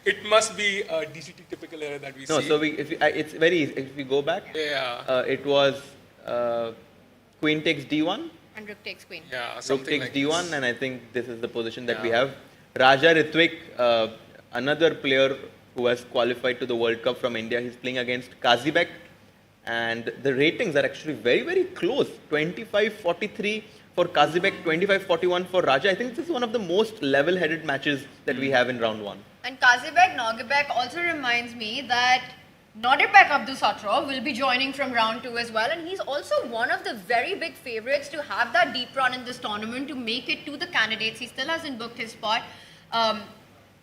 It must be a DCT typical error that we see. No, so it's very easy. If we go back, it was queen takes d1. And rook takes queen. Yeah, rook takes like d1, this. and I think this is the position that we have. Raja Ritwik, another player who has qualified to the World Cup from India. He's playing against Kazibek, and the ratings are actually very, very close. 25-43 for Kazibek, 25-41 for Raja. I think this is one of the most level-headed matches that we have in round 1. And Kazibek Nogibek also reminds me that Nodibek Abdusatro will be joining from round 2 as well, and he's also one of the very big favorites to have that deep run in this tournament to make it to the candidates. He still hasn't booked his spot.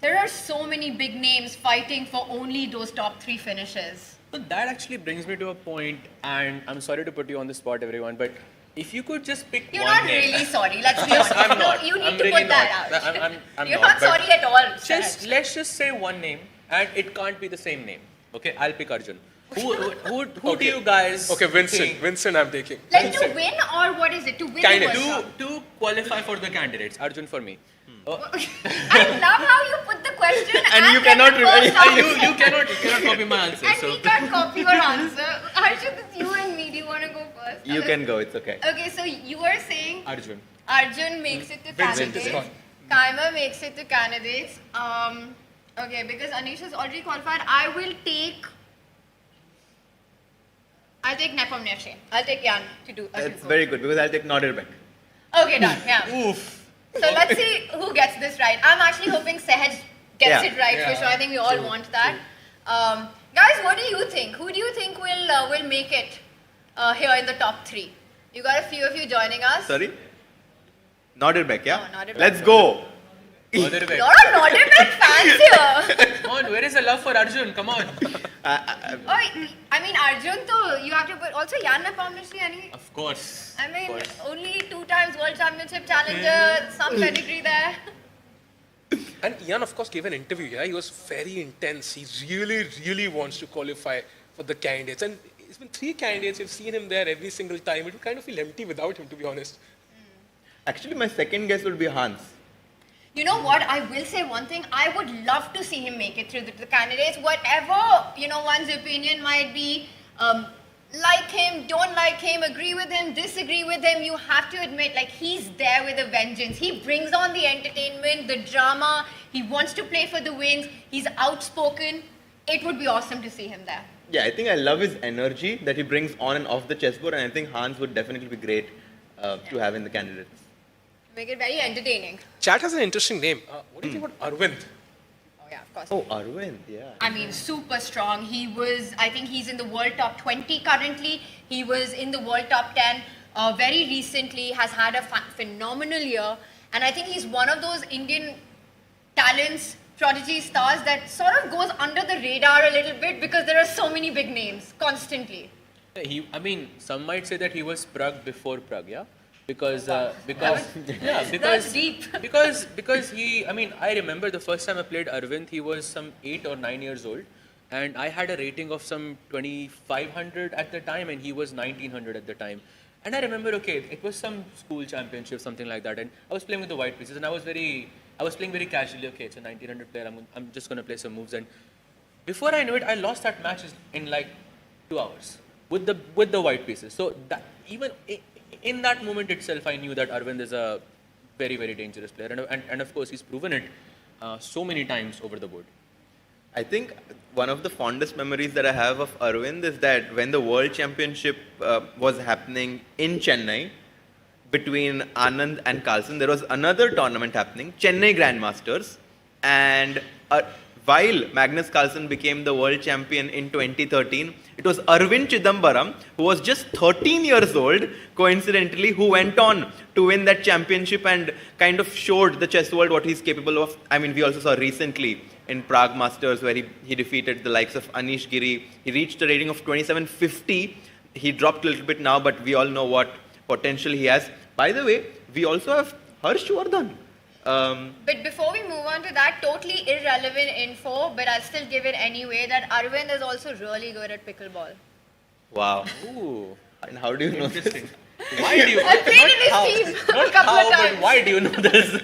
There are so many big names fighting for only those top 3 finishes. But that actually brings me to a point, and I'm sorry to put you on the spot, everyone, but if you could just pick You're one not name. really sorry, let's be honest. I'm not. You need I'm to really put that not. out. I'm You're not not sorry at all. Let's just say one name, and it can't be the same name. Okay, I'll pick Arjun. Who do you guys Vincent. think? Vincent, I'm taking. Like to win, or what is it? To win the World Cup? To qualify for the candidates. Arjun for me. Oh. I love how you put the question and you cannot you cannot copy my answer. And we can't copy your answer. Arjun, it's you and me. Do you want to go first? You can go. It's okay. Okay, so you were saying Arjun makes it to Vincent candidates. is gone. Kaima makes it to candidates. Okay, because Anish has already qualified, I'll take Nepom Neshe. I'll take Jan to do. That's very good because I'll take Nodibek. Okay, done. Yeah. Oof. So let's see who gets this right. I'm actually hoping Sehaj gets it right for sure. I think we all want that. Guys, what do you think? Who do you think will make it here in the top 3? You got a few of you joining us. Sorry? Nodibek, yeah? No, Nodibek. Let's go! Nodibek. You're a Nodibek fans here. Come on, where is the love for Arjun? Come on. I mean, Arjun, though, you have to put also Jan Nepom Neshe. Of course. I mean, only 2 times World Championship challenger, some pedigree there. And Ian, of course, gave an interview. Yeah, he was very intense. He really, really wants to qualify for the candidates. And it's been 3 candidates. You've seen him there every single time. It would kind of feel empty without him, to be honest. Actually, my second guess would be Hans. You know what? I will say one thing. I would love to see him make it through the candidates. Whatever, one's opinion might be, like him, don't like him, agree with him, disagree with him, you have to admit, like, he's there with a vengeance. He brings on the entertainment, the drama. He wants to play for the wins. He's outspoken. It would be awesome to see him there. Yeah, I think I love his energy that he brings on and off the chessboard, and I think Hans would definitely be great to have in the candidates. Make it very entertaining. Chat has an interesting name. What do you think about Arvind? Oh, yeah, of course. Oh, Arvind, yeah. I mean, super strong. I think he's in the world top 20 currently. He was in the world top 10 very recently, has had a phenomenal year. And I think he's one of those Indian talents, prodigy stars that sort of goes under the radar a little bit because there are so many big names constantly. Some might say that he was Prag before Prag, yeah? Because That's deep. because he, I remember the first time I played Arvind, he was some 8 or 9 years old, and I had a rating of some 2500 at the time, and he was 1900 at the time. And I remember, okay, it was some school championship, something like that, and I was playing with the white pieces, and I was playing very casually. Okay, it's a 1900 player. I'm just gonna play some moves, and before I knew it, I lost that match in like 2 hours with the white pieces. So that even in that moment itself, I knew that Arvind is a very, very dangerous player. And of course, he's proven it so many times over the board. I think one of the fondest memories that I have of Arvind is that when the World Championship was happening in Chennai, between Anand and Carlsen, there was another tournament happening, Chennai Grandmasters. And while Magnus Carlsen became the world champion in 2013, it was Arvind Chidambaram, who was just 13 years old, coincidentally, who went on to win that championship and kind of showed the chess world what he's capable of. I mean, we also saw recently in Prague Masters where he defeated the likes of Anish Giri. He reached a rating of 2750. He dropped a little bit now, but we all know what potential he has. By the way, we also have Harshardhan. But before we move on to that, totally irrelevant info, but I'll still give it anyway, that Arvind is also really good at pickleball. Wow. Ooh. And how do you know this? Why do you I played in his team a couple of times. Why do you know this?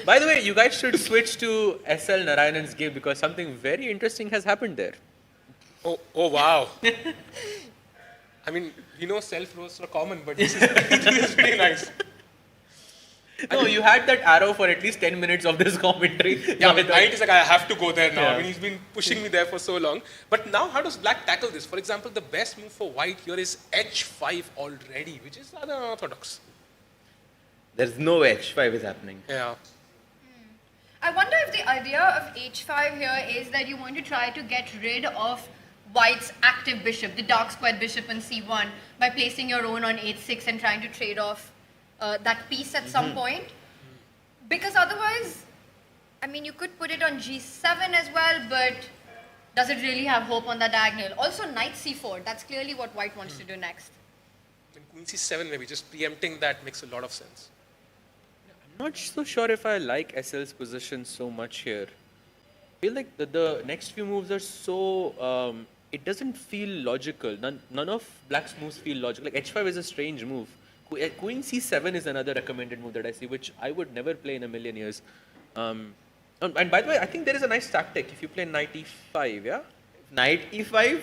By the way, you guys should switch to SL Narayanan's game because something very interesting has happened there. Oh wow. I mean, we know self-roasts are common, but this is pretty nice. No, you had that arrow for at least 10 minutes of this commentary. Yeah, but Knight is like, I have to go there now. I mean, he's been pushing me there for so long. But now, how does Black tackle this? For example, the best move for White here is H5 already, which is rather unorthodox. There's no H5 is happening. Yeah. I wonder if the idea of H5 here is that you want to try to get rid of White's active bishop, the dark squared bishop on C1, by placing your own on H6 and trying to trade off that piece at some point. Because otherwise, I mean, you could put it on G7 as well, but does it really have hope on the diagonal? Also, Knight C4, that's clearly what White wants to do next. And Queen C7 maybe, just preempting that makes a lot of sense. I'm not so sure if I like SL's position so much here. I feel like the next few moves are so, it doesn't feel logical. None of Black's moves feel logical. Like H5 is a strange move. Queen C7 is another recommended move that I see, which I would never play in a million years. And by the way, I think there is a nice tactic if you play Knight E5, yeah? Knight E5,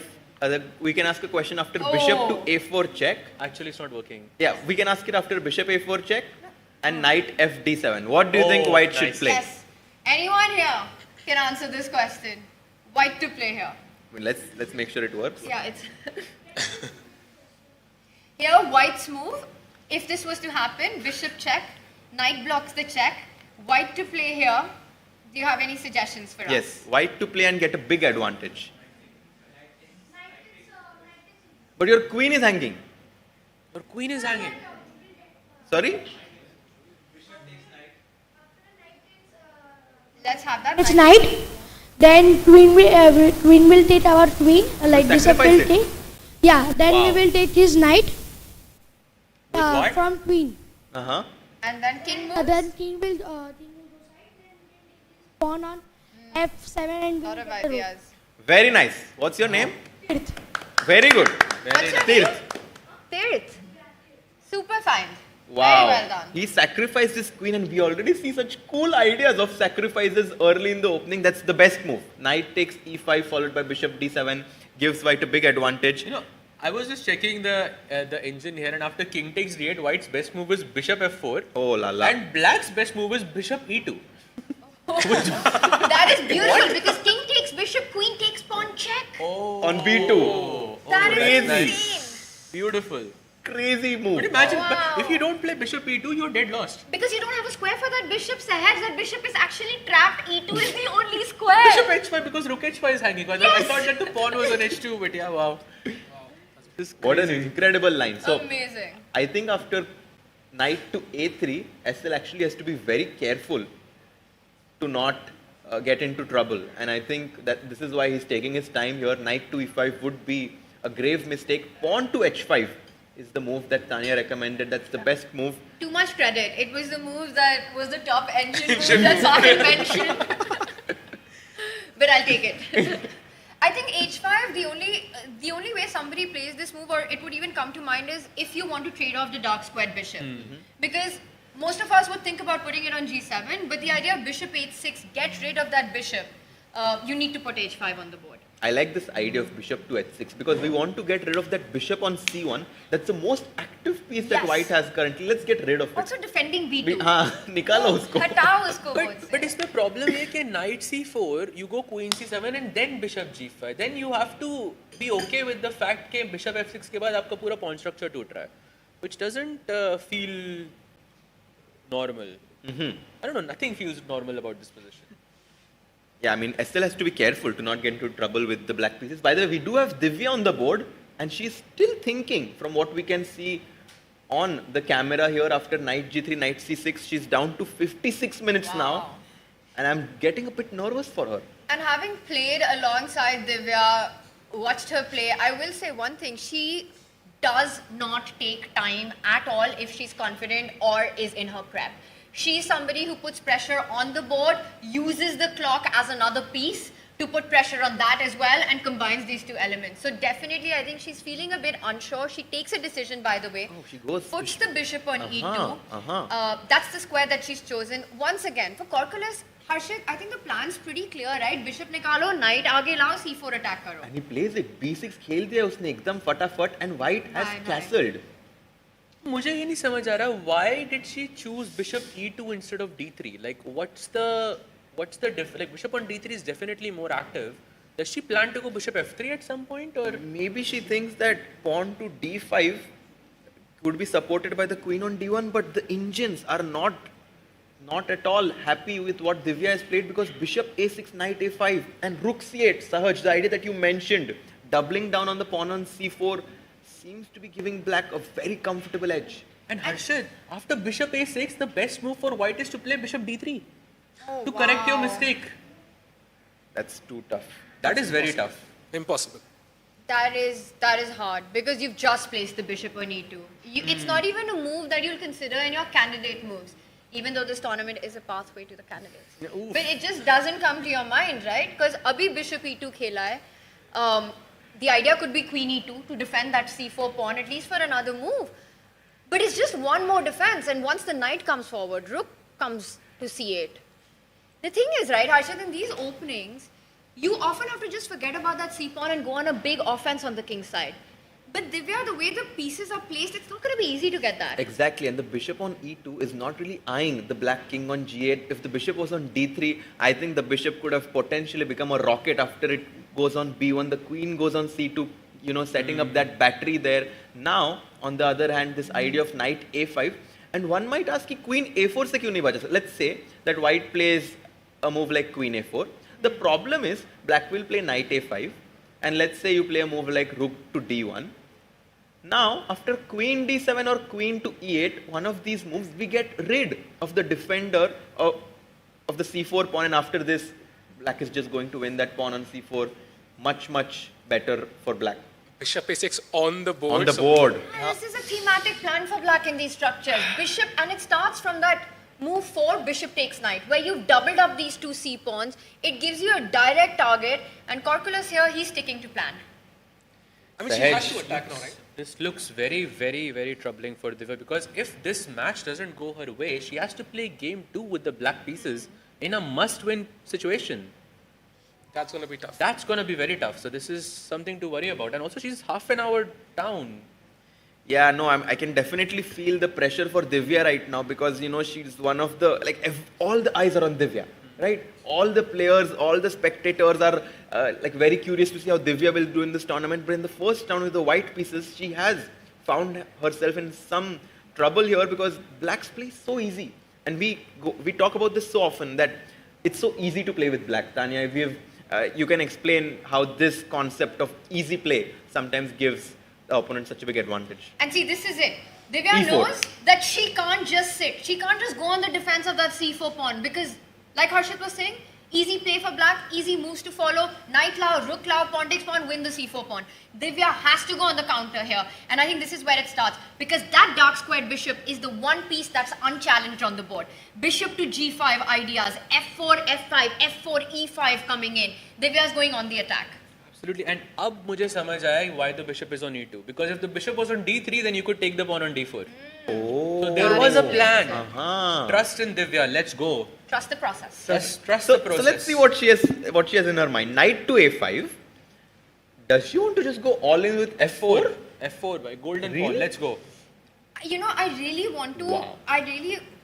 we can ask a question after Bishop to A4 check. Actually, it's not working. Yeah, we can ask it after Bishop A4 check and Knight FD7. What do you think White should play? Yes. Anyone here can answer this question. White to play here. I mean, let's make sure it works. Yeah, it's... Here, White's move. If this was to happen, Bishop check, Knight blocks the check, White to play here. Do you have any suggestions for us? Yes, White to play and get a big advantage. But your queen is hanging. Your queen is hanging. Sorry? Let's have that. It's knight. Then queen will take our queen. Like bishop will take. Yeah. Then we will take his knight. From queen. Uh-huh. And then king moves. Then king will. pawn on f7 and we Lot will of get the rook. ideas. Very nice. What's your name? Tirth. Very good. What's your Tirth. name? Tirth. Super fine. Wow. Very well done. He sacrificed his queen, and we already see such cool ideas of sacrifices early in the opening. That's the best move. Knight takes e5 followed by bishop d7, gives white a big advantage. You know, I was just checking the engine here, and after king takes d8, white's best move is bishop f4. Oh la la. And black's best move is bishop e2. That is beautiful because king takes bishop, queen takes pawn check. On b2. That is Crazy. insane. Beautiful. Crazy move. But imagine, Wow. if you don't play bishop e2, you're dead lost. Because you don't have a square for that bishop, Sahaj. That bishop is actually trapped. E2 is the only square. Bishop h5 because rook h5 is hanging. I thought that the pawn was on h2, but yeah, wow. What an incredible line. So Amazing. I think after knight to a3, SL actually has to be very careful to not get into trouble. And I think that this is why he's taking his time here. Knight to e5 would be a grave mistake. Pawn to h5 is the move that Tanya recommended. That's the best move. Too much credit. It was the move that was the top engine move that Sahaj mentioned. But I'll take it. I think h5, the only way somebody plays this move, or it would even come to mind, is if you want to trade off the dark squared bishop. Because most of us would think about putting it on g7, but the idea of bishop h6, get rid of that bishop, you need to put h5 on the board. I like this idea of bishop to h6 because we want to get rid of that bishop on c1. That's the most active piece that Yes. white has currently. Let's get rid of it. Also defending b2. Nikalo usko. हटाओ उसको board से. But इसमें problem ये कि knight c4, you go queen c7 and then bishop g5. Then you have to be okay with the fact कि bishop f6 के बाद आपका पूरा pawn structure टूट रहा है, which doesn't feel normal. I don't know, nothing feels normal about this position. Yeah, I mean, Estelle has to be careful to not get into trouble with the black pieces. By the way, we do have Divya on the board, and she's still thinking from what we can see on the camera here after knight g3, knight c6. She's down to 56 minutes now, and I'm getting a bit nervous for her. And having played alongside Divya, watched her play, I will say one thing. She does not take time at all if she's confident or is in her prep. She's somebody who puts pressure on the board, uses the clock as another piece to put pressure on that as well, and combines these two elements. So definitely, I think she's feeling a bit unsure. She takes a decision, by the way. Oh, she goes. Puts the bishop on e2. That's the square that she's chosen. Once again, for Corculus, Harshit, I think the plan's pretty clear, right? Bishop nikalo, knight aage lao, c4 attack karo. And he plays it. b6 खेल दिया उसने एकदम फटाफट, and white has castled. मुझे ये नहीं समझ आ रहा, why did she choose bishop e2 instead of d3? Like, what's the like bishop on d3 is definitely more active. Does she plan to go bishop f3 at some point, or maybe she thinks that pawn to d5 would be supported by the queen on d1, but the Indians are not at all happy with what Divya has played, because bishop a6, knight a5, and rook c8. Sahaj, the idea that you mentioned, doubling down on the pawn on c4, seems to be giving black a very comfortable edge. And Harshad, after bishop a6, the best move for white is to play bishop d3 to correct your mistake. That's too tough. That is very tough. Impossible. That is hard because you've just placed the bishop on e2. It's not even a move that you'll consider in your candidate moves, even though this tournament is a pathway to the candidates. But it just doesn't come to your mind, right? Because abhi bishop e2 khela hai. The idea could be queen e2 to defend that c4 pawn, at least for another move. But it's just one more defense, and once the knight comes forward, rook comes to c8. The thing is, right, Harshad, in these openings, you often have to just forget about that c-pawn and go on a big offense on the king side. But Divya, the way the pieces are placed, it's not going to be easy to get that. Exactly, and the bishop on e2 is not really eyeing the black king on g8. If the bishop was on d3, I think the bishop could have potentially become a rocket after it goes on b1. The queen goes on c2, you know, setting up that battery there. Now, on the other hand, this idea of knight a5, and one might ask, queen a4 se kyun nahi baja? Let's say that white plays a move like queen a4. The problem is, black will play knight a5, and let's say you play a move like rook to d1. Now, after queen d7 or queen to e8, one of these moves, we get rid of the defender of the c4 pawn, and after this, black is just going to win that pawn on c4 much, much better for black. Bishop a6 on the board. On the board. This is a thematic plan for black in these structures. Bishop, and it starts from that move 4, bishop takes knight, where you've doubled up these two c pawns. It gives you a direct target, and Corculus here, he's sticking to plan. I mean, she has to attack now, right? This looks very, very, very troubling for Divya, because if this match doesn't go her way, she has to play game 2 with the black pieces in a must-win situation. That's going to be tough. That's going to be very tough. So this is something to worry about. And also, she's half an hour down. Yeah, no, I can definitely feel the pressure for Divya right now, because, you know, she's one of the, like, all the eyes are on Divya, right? All the players, all the spectators are like very curious to see how Divya will do in this tournament. But in the first round with the white pieces, she has found herself in some trouble here, because blacks play so easy. And we talk about this so often, that it's so easy to play with black. Tanya, you can explain how this concept of easy play sometimes gives the opponent such a big advantage. And see, this is it. Divya knows that she can't just sit. She can't just go on the defense of that c4 pawn, because, like Harshit was saying, easy play for black, easy moves to follow. Knight lao, rook lao, pawn takes pawn, win the c4 pawn. Divya has to go on the counter here. And I think this is where it starts. Because that dark squared bishop is the one piece that's unchallenged on the board. Bishop to g5 ideas, f4, f5, f4, e5 coming in. Divya is going on the attack. Absolutely. And ab mujhe samajh aaya why the bishop is on e2. Because if the bishop was on d3, then you could take the pawn on d4. Oh. So there was a plan. Trust in Divya. Let's go. Trust the process. Trust the process. So let's see what she has in her mind. Knight to a5. Does she want to just go all in with f4? F4 by golden Really? pawn. Let's go. You know, I really want to,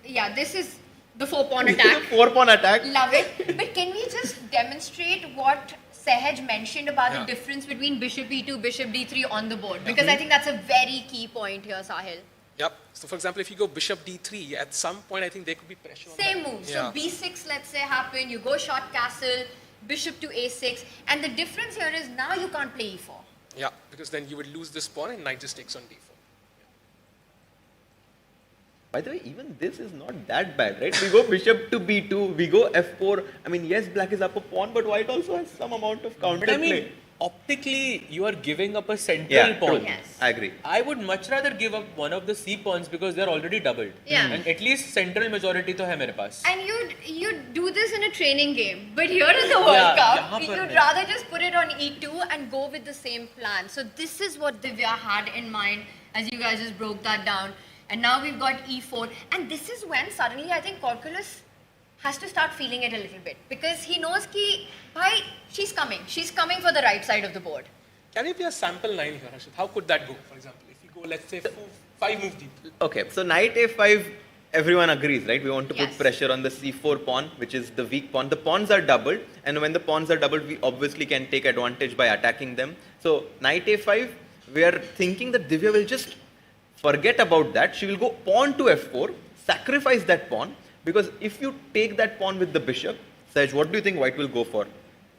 yeah, this is the 4-pawn attack. 4-pawn attack. Love it. But can we just demonstrate what Sehaj mentioned about the difference between bishop e2, bishop d3 on the board? Because I think that's a very key point here, Sahil. Yep. So, for example, if you go bishop d3, at some point, I think there could be pressure on Same that. move. Yeah. So b6, let's say, happen. You go short castle, bishop to a6. And the difference here is now you can't play e4. Yeah, because then you would lose this pawn and knight just takes on d4. By the way, even this is not that bad, right? We go bishop to b2, we go f4. I mean, yes, black is up a pawn, but white also has some amount of counter But I mean, play. optically, you are giving up a central pawn. Yes. I agree. I would much rather give up one of the c pawns, because they're already doubled. Yeah. And at least central majority to hai mere paas. And you'd do this in a training game. But here in the World Cup, yahan par you'd nahi. rather just put it on e2 and go with the same plan. So this is what Divya had in mind as you guys just broke that down. And now we've got e4. And this is when suddenly I think Corculus has to start feeling it a little bit. Because he knows ki, bhai, she's coming. She's coming for the right side of the board. Can it be a sample line here, Harshit? How could that go, for example? If you go, let's say, 5 moves deep. Okay, so knight a5, everyone agrees, right? We want to put Yes. pressure on the c4 pawn, which is the weak pawn. The pawns are doubled, and when the pawns are doubled, we obviously can take advantage by attacking them. So knight a5, we are thinking that Divya will just forget about that. She will go pawn to f4, sacrifice that pawn, because if you take that pawn with the bishop, Saj, what do you think white will go for?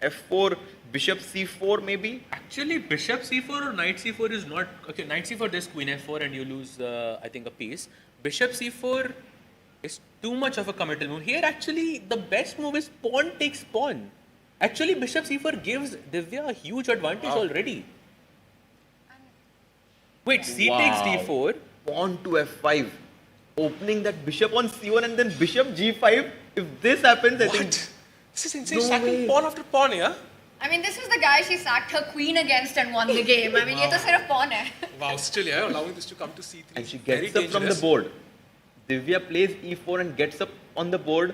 f4, bishop c4 maybe? Actually, bishop c4 or knight c4 is not... Okay, knight c4, there's queen f4 and you lose, I think, a piece. Bishop c4 is too much of a committal move. Here, actually, the best move is pawn takes pawn. Actually, bishop c4 gives Divya a huge advantage already. Wait, c takes d4. Pawn to f5. Opening that bishop on c1 and then bishop g5. If this happens, I think... This is insane. No Sacking way. pawn after pawn, yeah? I mean, this was the guy she sacked her queen against and won the game. I mean, ye to sirf pawn hai. Wow, still, yeah, allowing this to come to c3. And she Very gets up from the dangerous. board. Divya plays e4 and gets up on the board.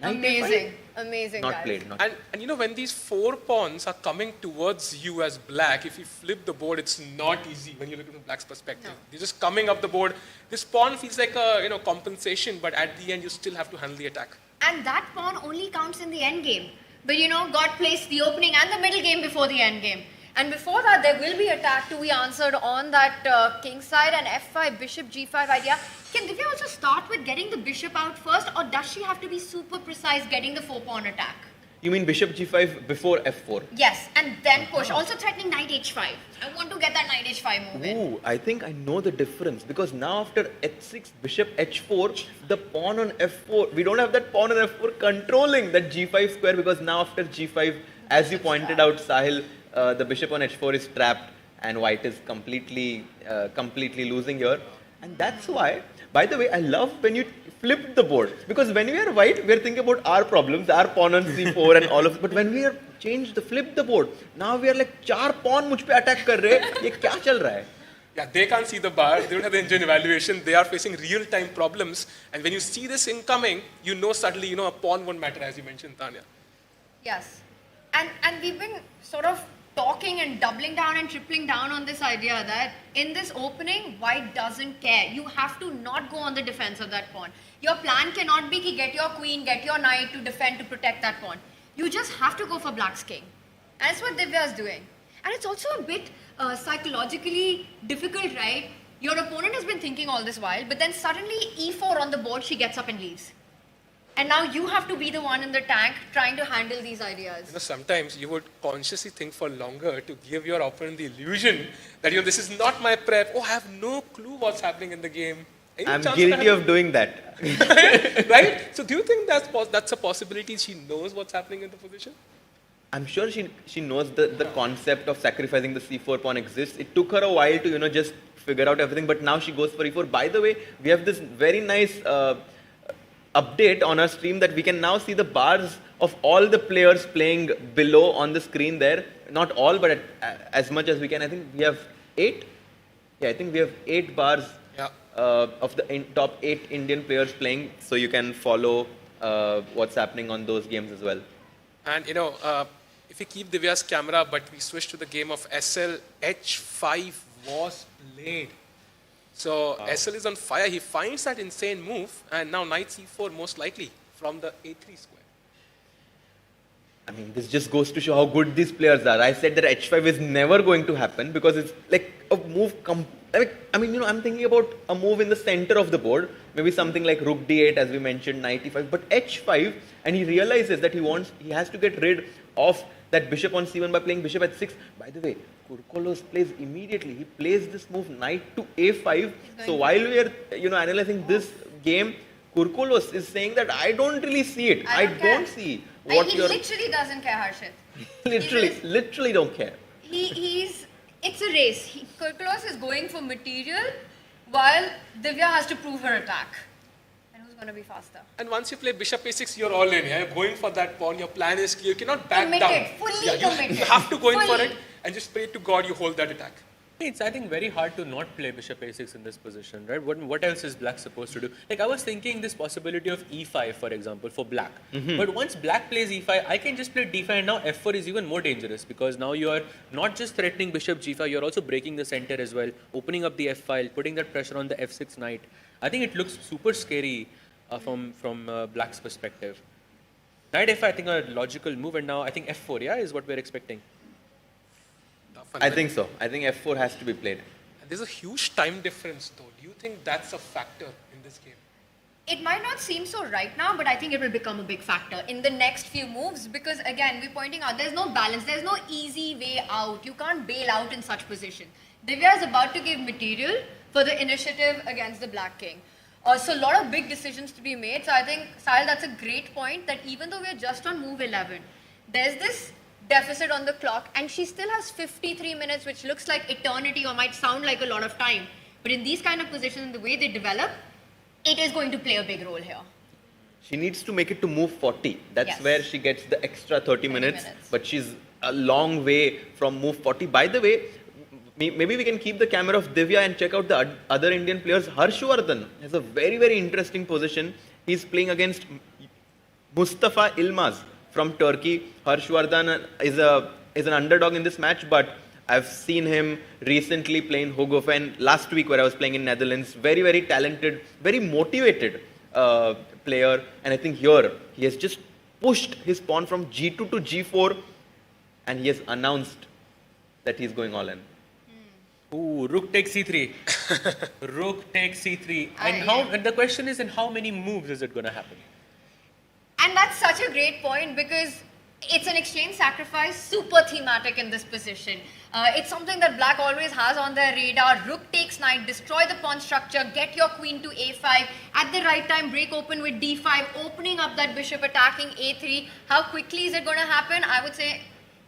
Knight Amazing. f5. Amazing, Not guys. played. Not And you know, when these 4 pawns are coming towards you as black, if you flip the board, it's not easy when you look at the black's perspective. They're just coming up the board. This pawn feels like a compensation, but at the end, you still have to handle the attack. And that pawn only counts in the end game. But God placed the opening and the middle game before the end game. And before that, there will be attack to be answered on that king side and f5, bishop g5 idea. Can Divya also start with getting the bishop out first, or does she have to be super precise getting the 4-pawn attack? You mean bishop g5 before f4? Yes, and then push. Also threatening knight h5. I want to get that knight h5 move in. Ooh, I think I know the difference, because now after h6, bishop h4, the pawn on f4, we don't have that pawn on f4 controlling that g5 square, because now after g5, as you pointed out, Sahil, the bishop on h4 is trapped and white is completely losing here. And that's why By the way, I love when you flipped the board. Because when we are white, we are thinking about our problems, our pawn on c4 and all of. But when we are flip the board, now we are like 4 pawn मुझ पे attack कर रहे हैं. ये क्या चल रहा है? Yeah, they can't see the bar, they don't have the engine evaluation, they are facing real-time problems. And when you see this incoming, you know suddenly, a pawn won't matter, as you mentioned, Tanya. Yes. And we've been sort of talking and doubling down and tripling down on this idea that in this opening, white doesn't care. You have to not go on the defense of that pawn. Your plan cannot be to get your queen, get your knight to defend, to protect that pawn. You just have to go for black's king. And that's what Divya is doing. And it's also a bit psychologically difficult, right? Your opponent has been thinking all this while, but then suddenly e4 on the board, she gets up and leaves. And now you have to be the one in the tank trying to handle these ideas. Sometimes you would consciously think for longer to give your opponent the illusion that, this is not my prep. Oh, I have no clue what's happening in the game. I'm guilty of doing that. Right? So do you think that's a possibility? She knows what's happening in the position? I'm sure she knows the concept of sacrificing the c4 pawn exists. It took her a while to, just figure out everything, but now she goes for e4. By the way, we have this very nice update on our stream that we can now see the bars of all the players playing below on the screen there. Not all, but as much as we can. I think we have 8. Yeah, I think we have 8 bars of the top 8 Indian players playing, so you can follow what's happening on those games as well. And if we keep Divya's camera, but we switch to the game of SL, H5 was played. So SL is on fire. He finds that insane move, and now knight c4 most likely from the a3 square. I mean, this just goes to show how good these players are. I said that h5 is never going to happen because it's like a move. I'm thinking about a move in the center of the board, maybe something like rook d8, as we mentioned, knight e5, but h5, and he realizes that he has to get rid of that bishop on c1 by playing bishop at 6. By the way, Kurkolos plays immediately. He plays this move knight to a5. So while we are, analyzing this game, Kurkolos is saying that I don't really see it. I don't see what he literally doesn't care, Harshit. literally don't care. It's a race. Kurkolos is going for material while Divya has to prove her attack. And who's going to be faster? And once you play bishop a6, you're all in. Yeah? You're going for that pawn. Your plan is clear. You cannot back down. Fully committed. You have to go in for it and just pray to God you hold that attack. It's, I think, very hard to not play bishop a6 in this position, right? What else is black supposed to do? Like, I was thinking this possibility of e5, for example, for black. But once black plays e5, I can just play d5, and now f4 is even more dangerous because now you are not just threatening bishop g5, you're also breaking the center as well, opening up the f file, putting that pressure on the f6 knight. I think it looks super scary from black's perspective. Knight f5, I think, a logical move, and now I think f4, yeah, is what we're expecting. I think so. I think f4 has to be played. There's a huge time difference, though. Do you think that's a factor in this game? It might not seem so right now, but I think it will become a big factor in the next few moves because, again, we're pointing out there's no balance. There's no easy way out. You can't bail out in such position. Divya is about to give material for the initiative against the Black King. So a lot of big decisions to be made. So I think, Sahil, that's a great point that even though we're just on move 11, there's this deficit on the clock, and she still has 53 minutes, which looks like eternity or might sound like a lot of time. But in these kind of positions, the way they develop, it is going to play a big role here. She needs to make it to move 40. That's where she gets the extra 30 minutes. But she's a long way from move 40. By the way, maybe we can keep the camera of Divya and check out the other Indian players. Harshardhan has a very, very interesting position. He's playing against Mustafa Ilmaz from Turkey. Harshardhan is an underdog in this match, but I've seen him recently playing Hooghoven last week where I was playing in Netherlands. Very, very talented, very motivated player. And I think here, he has just pushed his pawn from g2 to g4, and he has announced that he's going all in. Ooh, rook takes c3. Rook takes c3. And the question is, in how many moves is it going to happen? And that's such a great point because it's an exchange sacrifice, super thematic in this position. It's something that Black always has on their radar. Rook takes knight, destroy the pawn structure, get your queen to a5. At the right time, break open with d5, opening up that bishop, attacking a3. How quickly is it going to happen? I would say,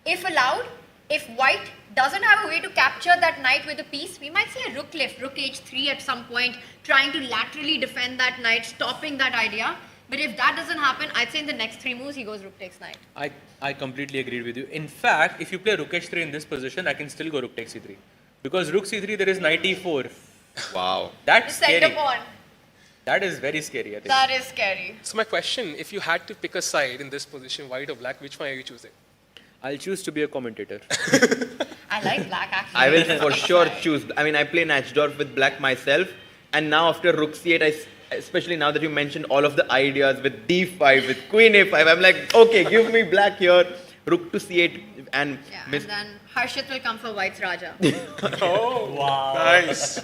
if allowed, if white doesn't have a way to capture that knight with a piece, we might see a rook lift, rook h3 at some point, trying to laterally defend that knight, stopping that idea. But if that doesn't happen, I'd say in the next 3 moves, he goes rook takes knight. I completely agree with you. In fact, if you play rook h3 in this position, I can still go rook takes c3. Because rook c3, there is knight e4. Wow. That's The center scary. pawn. That is very scary, I think. That is scary. So my question, if you had to pick a side in this position, white or black, which one are you choosing? I'll choose to be a commentator. I like black actually. I will for sure choose. I mean, I play Nachdorf with black myself, and now after rook c8, especially now that you mentioned all of the ideas with d5, with queen a5, I'm like, okay, give me black here, rook to c8, and and then Harshit will come for white's Raja. Oh, wow. Nice.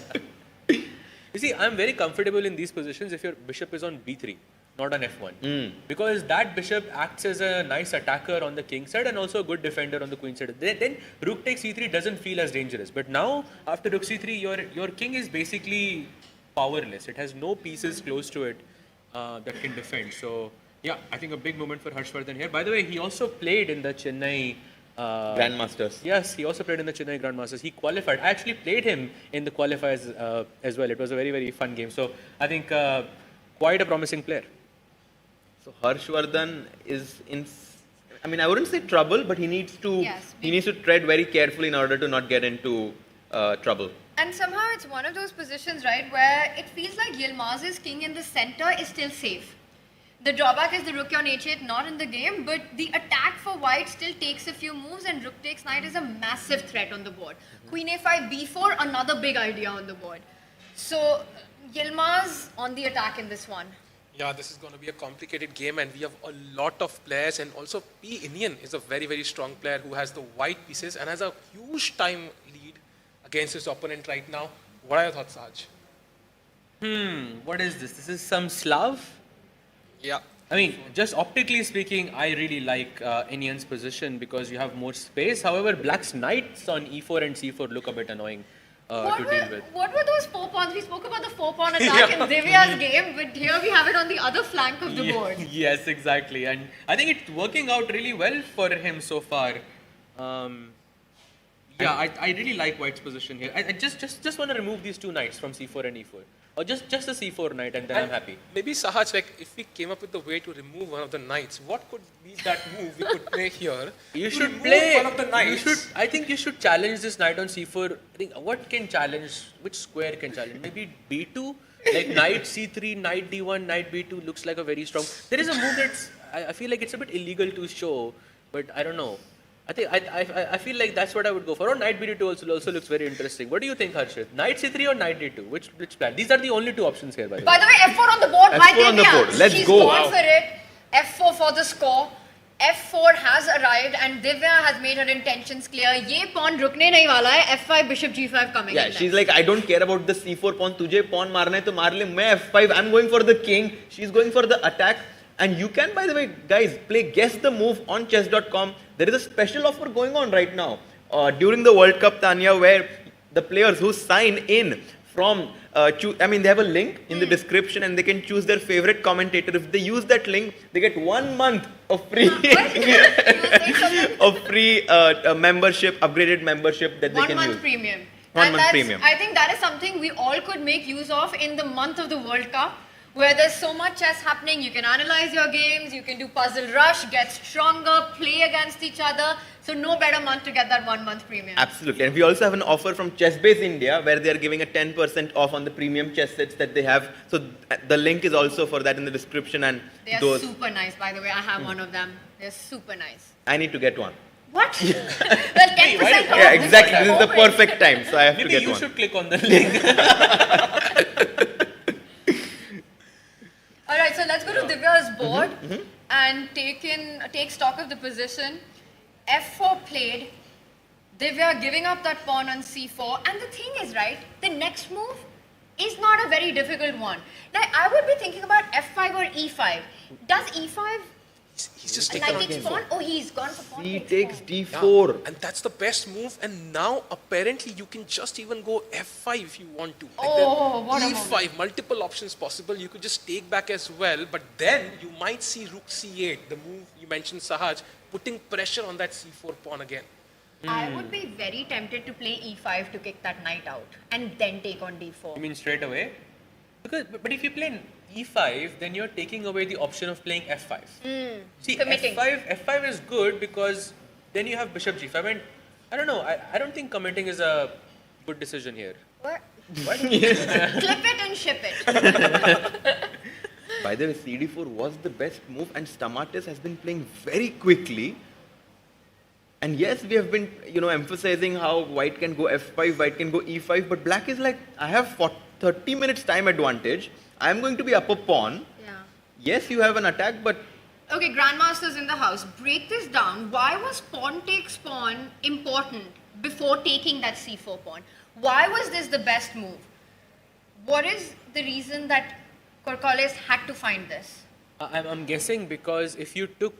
You see, I'm very comfortable in these positions if your bishop is on b3, not on f1. Because that bishop acts as a nice attacker on the king side and also a good defender on the queen side. Then rook takes c3 doesn't feel as dangerous. But now, after rook c3, your king is basically powerless. It has no pieces close to it that can defend. So, yeah, I think a big moment for Harshardhan here. By the way, he also played in the Chennai Grandmasters. Yes, he also played in the Chennai Grandmasters. He qualified. I actually played him in the qualifiers as well. It was a very, very fun game. So, I think quite a promising player. So Harshvardhan is in, I mean, I wouldn't say trouble, but he needs to tread very carefully in order to not get into trouble. And somehow it's one of those positions, right, where it feels like Yilmaz's king in the center is still safe. The drawback is the rook on h8 not in the game, but the attack for white still takes a few moves, and rook takes knight is a massive threat on the board. Queen a5, b4, another big idea on the board. So Yilmaz on the attack in this one. Yeah, this is going to be a complicated game, and we have a lot of players, and also P. Indian is a very, very strong player who has the white pieces and has a huge time lead against his opponent right now. What are your thoughts, Saj? What is this? This is some Slav? Yeah. I mean, just optically speaking, I really like Indian's position because you have more space. However, black's knights on e4 and c4 look a bit annoying to deal with. What were those 4 pawns? We spoke about the 4 pawn attack in Divya's game, but here we have it on the other flank of the board. Yes, exactly. And I think it's working out really well for him so far. Yeah, I really like white's position here. I just want to remove these 2 knights from c4 and e4. Or just a c4 knight, and then I'm happy. Maybe Sahaj, like if we came up with the way to remove one of the knights, what could be that move we could play here? You should play one of the knights. I think you should challenge this knight on c4. I think what can challenge? Which square can challenge? Maybe b2, like knight c3, knight d1, knight b2 looks like a very strong. There is a move that's I feel like it's a bit illegal to show, but I don't know. I feel like that's what I would go for. Or knight b2 also looks very interesting. What do you think, Harshit? Knight c3 or knight d2? Which plan? These are the only 2 options here, by the way. By the way, f4 on the board by F4 on the board. Let's She's go. gone for it. f4 for the score. f4 has arrived, and Divya has made her intentions clear. Ye pawn rukne nahi wala hai. f5, bishop g5 coming in. Yeah, she's like, I don't care about the c4 pawn. Tujhe pawn marna hai to maar le. Main f5. I'm going for the king. She's going for the attack. And you can, by the way, guys, play Guess the Move on chess.com. There is a special offer going on right now during the World Cup, Tanya, where the players who sign in from, they have a link in the description, and they can choose their favorite commentator. If they use that link, they get 1 month of free, membership, upgraded membership that they can use. 1 month premium. 1 month premium. I think that is something we all could make use of in the month of the World Cup, where there's so much chess happening. You can analyze your games, you can do puzzle rush, get stronger, play against each other. So no better month to get that 1 month premium. Absolutely. And we also have an offer from ChessBase India where they are giving a 10% off on the premium chess sets that they have. So the link is also for that in the description. And They are super nice, by the way. I have one of them. They're super nice. I need to get one. What? Well, 10% off. Yeah, exactly. This is the perfect time. So I have to get Maybe one. you should click on the link. Alright, so let's go to Divya's board and take stock of the position. f4 played, Divya giving up that pawn on c4, and the thing is, right, the next move is not a very difficult one. Now, I would be thinking about f5 or e5. Does e5 He's just like taken takes pawn? Oh, he's gone for pawn. He takes d4. Yeah. And that's the best move. And now apparently you can just even go f5 if you want to. Like Oh, what a e5, multiple options possible. You could just take back as well. But then you might see rook c8, the move you mentioned, Sahaj, putting pressure on that c4 pawn again. I would be very tempted to play e5 to kick that knight out and then take on d4. You mean straight away? Because, but if you play e5, then you're taking away the option of playing f5. See, Committing. f5 is good because then you have bishop g5, and I don't know, I don't think committing is a good decision here. What? Clip it and ship it. By the way, CD4 was the best move, and Stamatis has been playing very quickly. And yes, we have been, emphasizing how white can go f5, white can go e5, but black is like, I have 30 minutes time advantage. I am going to be up a pawn. Yeah. Yes, you have an attack, but Okay, grandmasters in the house, break this down. Why was pawn takes pawn important before taking that c4 pawn? Why was this the best move? What is the reason that Corcoles had to find this? I'm guessing because if you took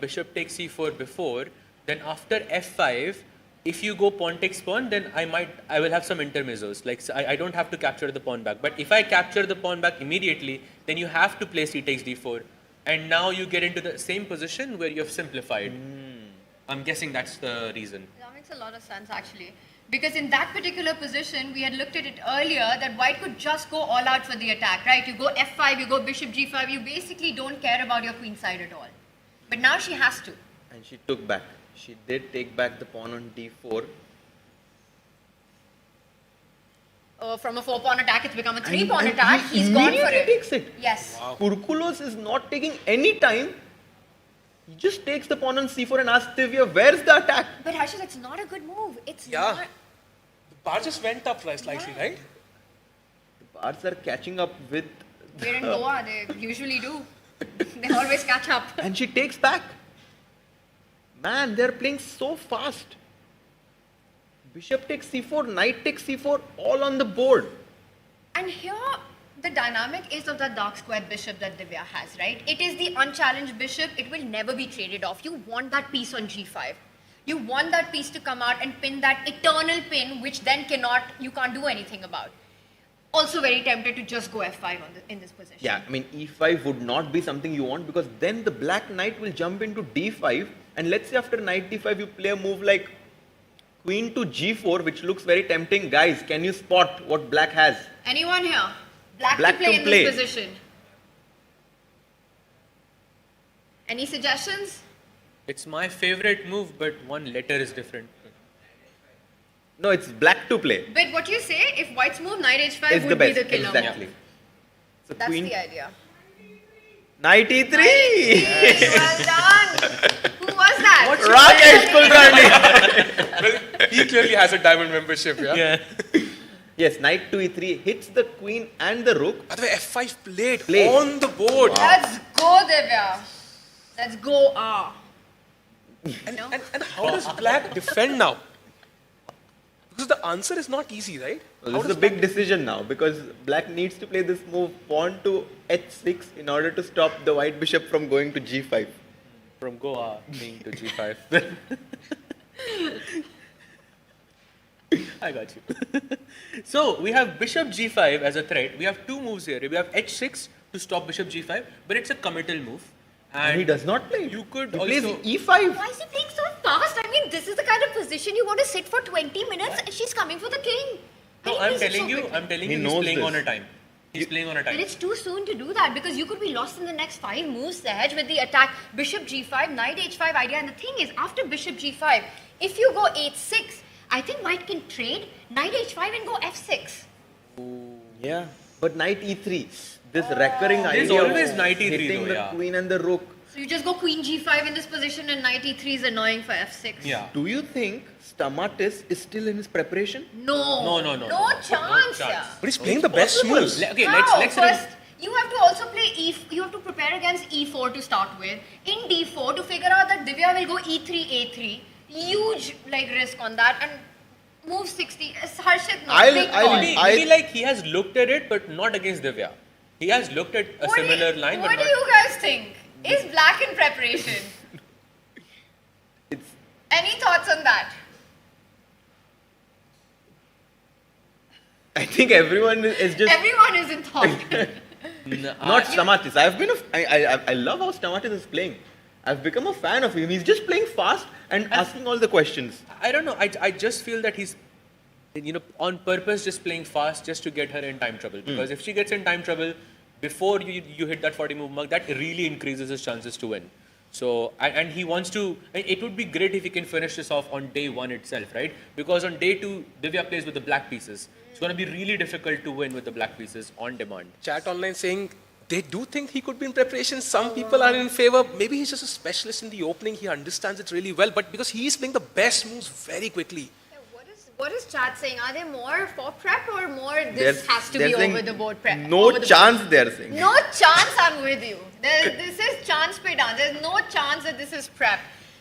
bishop takes c4 before, then after f5, if you go pawn takes pawn, then I will have some intermezzos. Like I don't have to capture the pawn back. But if I capture the pawn back immediately, then you have to play c takes d4. And now you get into the same position where you have simplified. I'm guessing that's the reason. That makes a lot of sense actually. Because in that particular position, we had looked at it earlier that white could just go all out for the attack, right? You go f5, you go bishop g5, you basically don't care about your queen side at all. But now she has to. and she took back. She did take back the pawn on d4. From a 4-pawn attack, it's become a 3-pawn attack. He's gone for it. Takes it. Yes. Wow. Kurkulos is not taking any time. He just takes the pawn on c4 and asks Divya, where's the attack? But Harshad, it's not a good move. It's Yeah. not. The bar just went up slightly, right? The bars are catching up with... We're in Goa, they usually do. They always catch up. And she takes back. Man, they're playing so fast. Bishop takes c4, knight takes c4, all on the board. And here, the dynamic is of the dark squared bishop that Divya has, right? It is the unchallenged bishop. It will never be traded off. You want that piece on g5. You want that piece to come out and pin that eternal pin, which then you can't do anything about. Also very tempted to just go f5 in this position. Yeah, I mean, e5 would not be something you want because then the black knight will jump into d5. And let's say after knight d5, you play a move like queen to g4, which looks very tempting. Guys, can you spot what black has? Anyone here? Black Black to play to in play. this position. Any suggestions? It's my favorite move, but one letter is different. No, it's black to play. But what you say, if white's move knight h5 It's the would be best, the killer exactly. move. So That's queen, the idea. knight e3! Well done! Who was that? Rakesh Kulkarni! Well, he clearly has a diamond membership, yeah? Yes, knight to e3 hits the queen and the rook. By the way, f5 played Played. on the board. Let's go, Divya. Let's go, And how does black defend now? Because the answer is not easy, right? Well, this is a big decision now because black needs to play this move pawn to h6 in order to stop the white bishop from going to g5. From Goa being to g5. I got you. So we have bishop g5 as a threat. We have two moves here. We have h6 to stop bishop g5, but it's a committal move. And he does not play. You could He also... plays e5. Why is he playing so fast? I mean, this is the kind of position you want to sit for 20 minutes and she's coming for the king. No, I'm telling you, he's playing on a time. He's playing on a time. But it's too soon to do that because you could be lost in the next 5 moves, Sahaj, with the attack bishop g5, knight h5 idea. And the thing is, after bishop g5, if you go h6, I think white can trade knight h5 and go f6. Yeah, but knight e3. This recurring There's idea always of knight e3 hitting though, the yeah. queen and the rook. So you just go queen g5 in this position and knight e3 is annoying for f6. Yeah. Do you think Stamatis is still in his preparation? No. No. No chance. Yeah. But he's playing the best moves. Okay, How? let's First, you have to also play you have to prepare against e4 to start with. In d4 to figure out that Divya will go e3, a3. Huge risk on that and move 60. Harshit, no, big call. Maybe like he has looked at it, but not against Divya. He has looked at a similar line, but What not... do you guys think? Is black in preparation? Any thoughts on that? I think everyone is just Everyone is in thought. not Stamatis. I love how Stamatis is playing. I've become a fan of him. He's just playing fast and asking all the questions. I don't know. I just feel that he's, on purpose just playing fast just to get her in time trouble. Because if she gets in time trouble before you hit that 40 move mark, that really increases his chances to win. So, and he wants to, it would be great if he can finish this off on day 1 itself, right? Because on day 2, Divya plays with the black pieces. It's going to be really difficult to win with the black pieces on demand. Chat online saying they do think he could be in preparation. Some people are in favor. Maybe he's just a specialist in the opening. He understands it really well. But because he is playing the best moves very quickly. What is chat saying? Are they more for prep or more this has to be over the board prep? No chance they're saying. No chance, I'm with you. This is chance pe down. There's no chance that this is prep.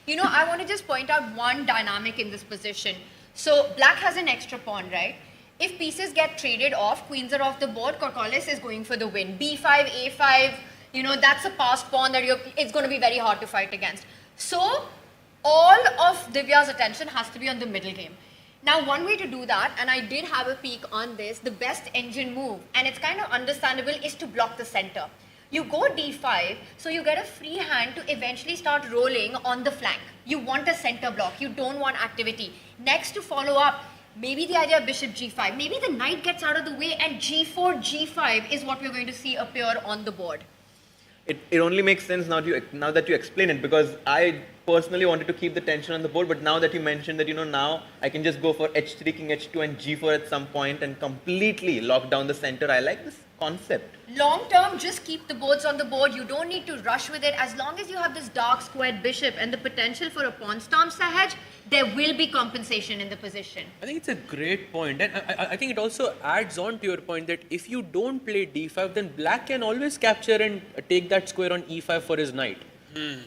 I want to just point out one dynamic in this position. So black has an extra pawn, right? If pieces get traded off, queens are off the board, Corcolis is going for the win. B5, A5, that's a passed pawn that it's going to be very hard to fight against. So all of Divya's attention has to be on the middle game. Now, one way to do that, and I did have a peek on this, the best engine move, and it's kind of understandable, is to block the center. You go d5, so you get a free hand to eventually start rolling on the flank. You want a center block. You don't want activity. Next, to follow up, maybe the idea of bishop g5. Maybe the knight gets out of the way, and g4, g5 is what we're going to see appear on the board. It only makes sense now that you explain it, because I personally wanted to keep the tension on the board, but now that you mentioned that, now I can just go for h3, king h2 and g4 at some point and completely lock down the center. I like this concept. Long term, just keep the boards on the board. You don't need to rush with it. As long as you have this dark squared bishop and the potential for a pawn storm, Sahaj, there will be compensation in the position. I think it's a great point. And I think it also adds on to your point that if you don't play d5, then black can always capture and take that square on e5 for his knight.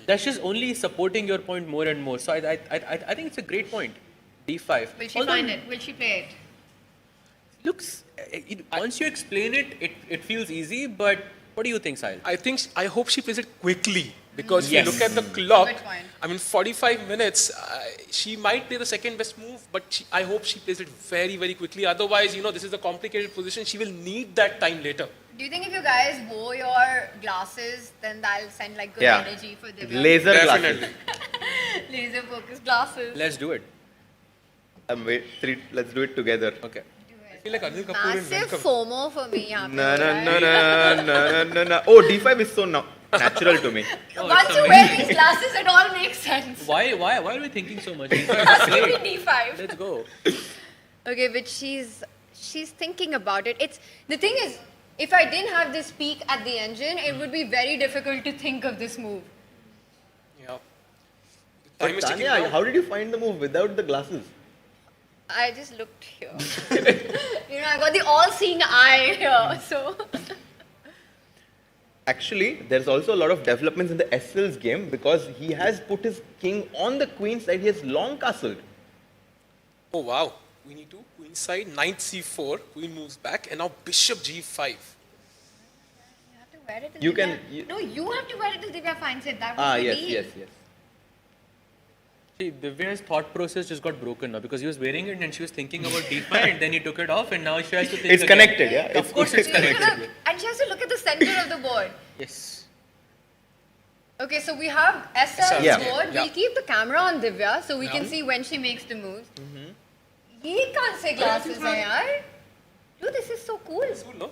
That's just only supporting your point more and more. So I think it's a great point. d5. Will she find it? Will she play it? Looks, once you explain it, it feels easy, but what do you think, Sahil? I hope she plays it quickly. Because if you look at the clock, 45 minutes, she might play the second best move, but I hope she plays it very, very quickly. Otherwise, this is a complicated position. She will need that time later. Do you think if you guys wore your glasses, then that'll send good energy for Divya? Laser glasses. Laser focused glasses. Let's do it. Let's do it together. Okay. I feel like Anil Kapoor in Massive Welcome. FOMO for me. No. Oh, d5 is so natural to me. Once you wear these glasses, it all makes sense. Why are we thinking so much? D5. Let's go. Okay, but she's thinking about it. The thing is, if I didn't have this peak at the engine, it would be very difficult to think of this move. Yeah. But Tanya, how did you find the move without the glasses? I just looked here. I got the all-seeing eye here, so... Actually, there's also a lot of developments in the SL's game because he has put his king on the queen side. He has long castled. Oh, wow. Queen e2, queen side, knight c4, queen moves back, and now bishop g5. You have to wear it till No, you have to wear it till Divya finds it. That was the deal. Yes. See, Divya's thought process just got broken now because he was wearing it and she was thinking about d5 and then he took it off and now she has to think It's again. connected, yeah? Of course it's connected. And she has to look at the center of the board. Yes. Okay, so we have SL's board. Yeah. We'll keep the camera on Divya so we can see when she makes the moves. Ye kahan se glasses hai yaar? Dude, this is so cool. It's cool, no?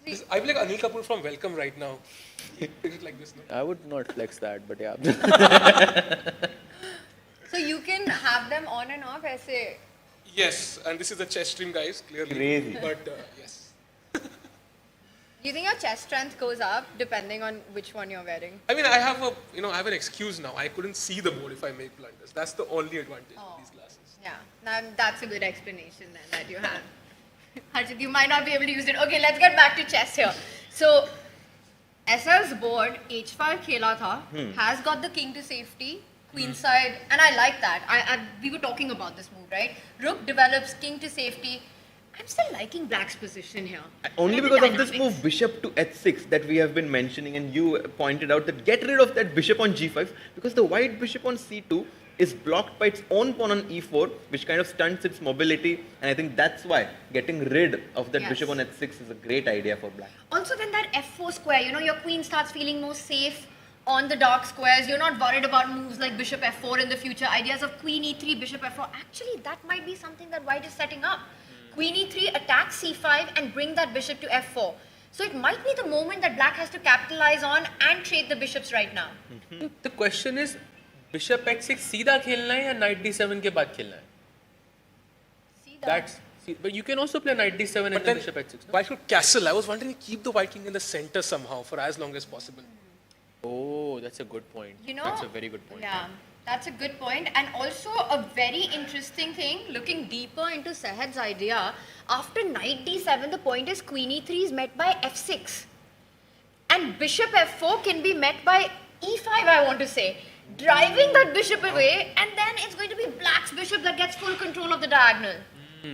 I feel like Anil Kapoor from Welcome right now. Is it like this, no? I would not flex that, but yeah. So you can have them on and off aise. Yes, and this is the chess stream, guys, clearly. Crazy. But yes. Do you think your chest strength goes up depending on which one you're wearing? I mean, I have an excuse now. I couldn't see the board if I make blunders. That's the only advantage of these glasses. Yeah, now that's a good explanation then that you have. Harshardhan, you might not be able to use it. Okay, let's get back to chess here. So, SL's board, h5 khela tha, has got the king to safety, queen side, and I like that. We were talking about this move, right? Rook develops king to safety. I'm still liking black's position here. Only because of this move, bishop to h6 that we have been mentioning, and you pointed out that get rid of that bishop on g5 because the white bishop on c2 is blocked by its own pawn on e4, which kind of stunts its mobility, and I think that's why getting rid of that bishop on h6 is a great idea for black. Also then that f4 square, your queen starts feeling more safe on the dark squares. You're not worried about moves like bishop f4 in the future. Ideas of queen e3, bishop f4. Actually, that might be something that white is setting up. Queen e3, attack c5 and bring that bishop to f4. So it might be the moment that black has to capitalize on and trade the bishops right now. The question is, bishop h6 सीधा खेलना है या knight d7 के बाद खेलना है? That's, but you can also play knight d7 and then bishop h6. Why should castle? I was wondering, keep the white king in the center somehow for as long as possible. Oh, that's a good point. You know, that's a very good point. Yeah, that's a good point. And also a very interesting thing, looking deeper into Sahed's idea, after knight d7, the point is queen e3 is met by f6. And bishop f4 can be met by e5, I want to say. Driving that bishop away, and then it's going to be black's bishop that gets full control of the diagonal.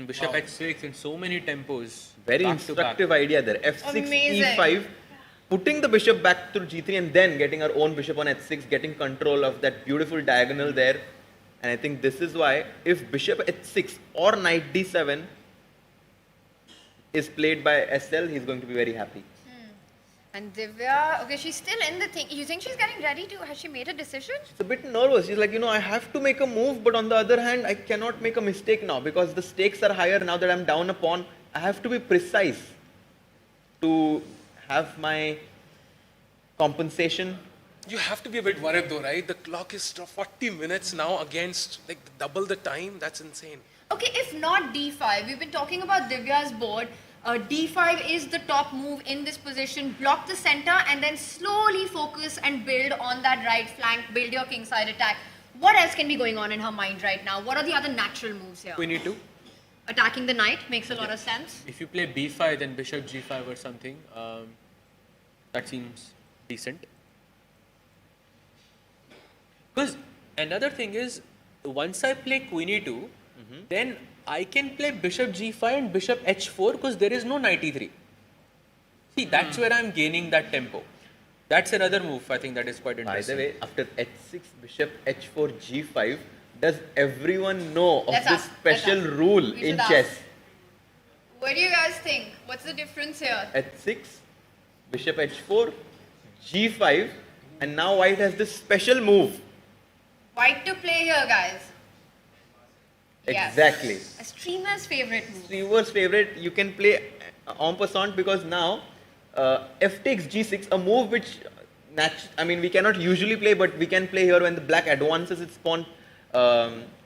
Bishop h6 in so many tempos. Very back to instructive back. idea there. f6, Amazing. e5, putting the bishop back to g3 and then getting our own bishop on h6, getting control of that beautiful diagonal there. And I think this is why if bishop h6 or knight d7 is played by SL, he's going to be very happy. And Divya, okay, she's still in the thing. You think she's getting ready to, has she made a decision? She's a bit nervous. She's like, you know, I have to make a move, but on the other hand, I cannot make a mistake now because the stakes are higher now that I'm down a pawn. I have to be precise to have my compensation. You have to be a bit worried though, right? The clock is 40 minutes now against like double the time. That's insane. Okay, if not d5, we've been talking about Divya's board. D5 is the top move in this position. Block the center and then slowly focus and build on that right flank. Build your kingside attack. What else can be going on in her mind right now? What are the other natural moves here? Queen e2. Attacking the knight makes a lot of sense. If you play b5, then bishop g5 or something, that seems decent. Because another thing is, once I play queen e2, then I can play bishop g5 and bishop h4 because there is no knight e3. See, that's where I'm gaining that tempo. That's another move I think that is quite interesting. By the way, after h6, bishop h4, g5, does everyone know of this special rule in chess? What do you guys think? What's the difference here? h6, bishop h4, g5, and now white has this special move. White to play here, guys. Exactly. Yes. A streamer's favorite move. Streamer's favorite, you can play en passant because now f takes g6, a move which we cannot usually play, but we can play here when the black advances its pawn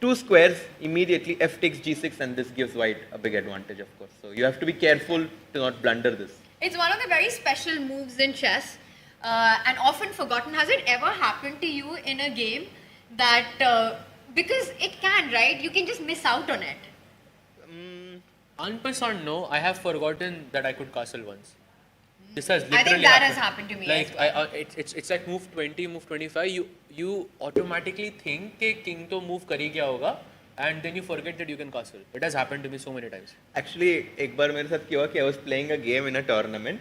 2 squares immediately. F takes g6, and this gives white a big advantage, of course. So you have to be careful to not blunder this. It's one of the very special moves in chess and often forgotten. Has it ever happened to you in a game that because it can, right? You can just miss out on it. En passant, no. I have forgotten that I could castle once. This has literally I think that has happened to me. Like it's like move 20, move 25. You automatically think that king to move kari kya hoga, and then you forget that you can castle. It has happened to me so many times. Actually, एक बार मेरे साथ क्या हुआ कि I was playing a game in a tournament,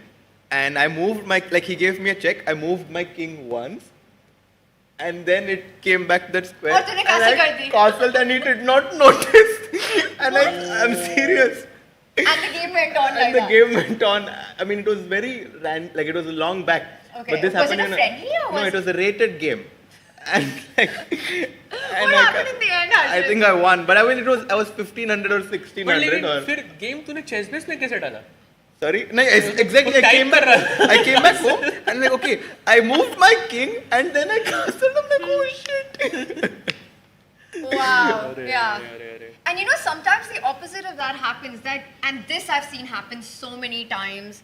and I moved my he gave me a check. I moved my king once. And then it came back that square. और तूने castle कर दी. Castled and he did not notice. And I'm serious. And the game went on And the game went on. I mean, it was very it was a long back. Okay. But this Was happened it a friendly or no, it was a rated game. And what happened in the end, Harshardhan? I think I won, but I mean, I was 1500 or 1600. But फिर game तूने ChessBase में कैसे डाला? Sorry? No, exactly. I came back home and like, okay, I moved my king and then I castled. I'm like, oh shit. Wow. Yeah. And you know, sometimes the opposite of that happens. And this I've seen happen so many times,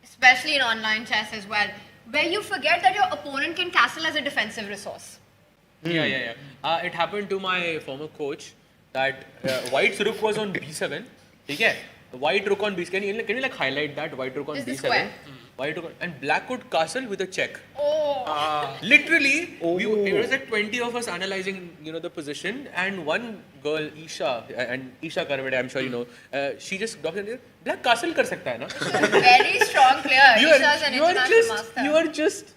especially in online chess as well, where you forget that your opponent can castle as a defensive resource. Yeah. It happened to my former coach that white's rook was on b7. Okay? White rook on b7. Can you like highlight that? White rook on Just b7. the square. White rook and black could castle with a check. Oh. Literally, it was like 20 of us analyzing, the position, and one girl, Isha, and Isha Karvade, I'm sure you know, she just talked and black castle kar sakta hai na? She's a very strong player. Isha's an international master. You are just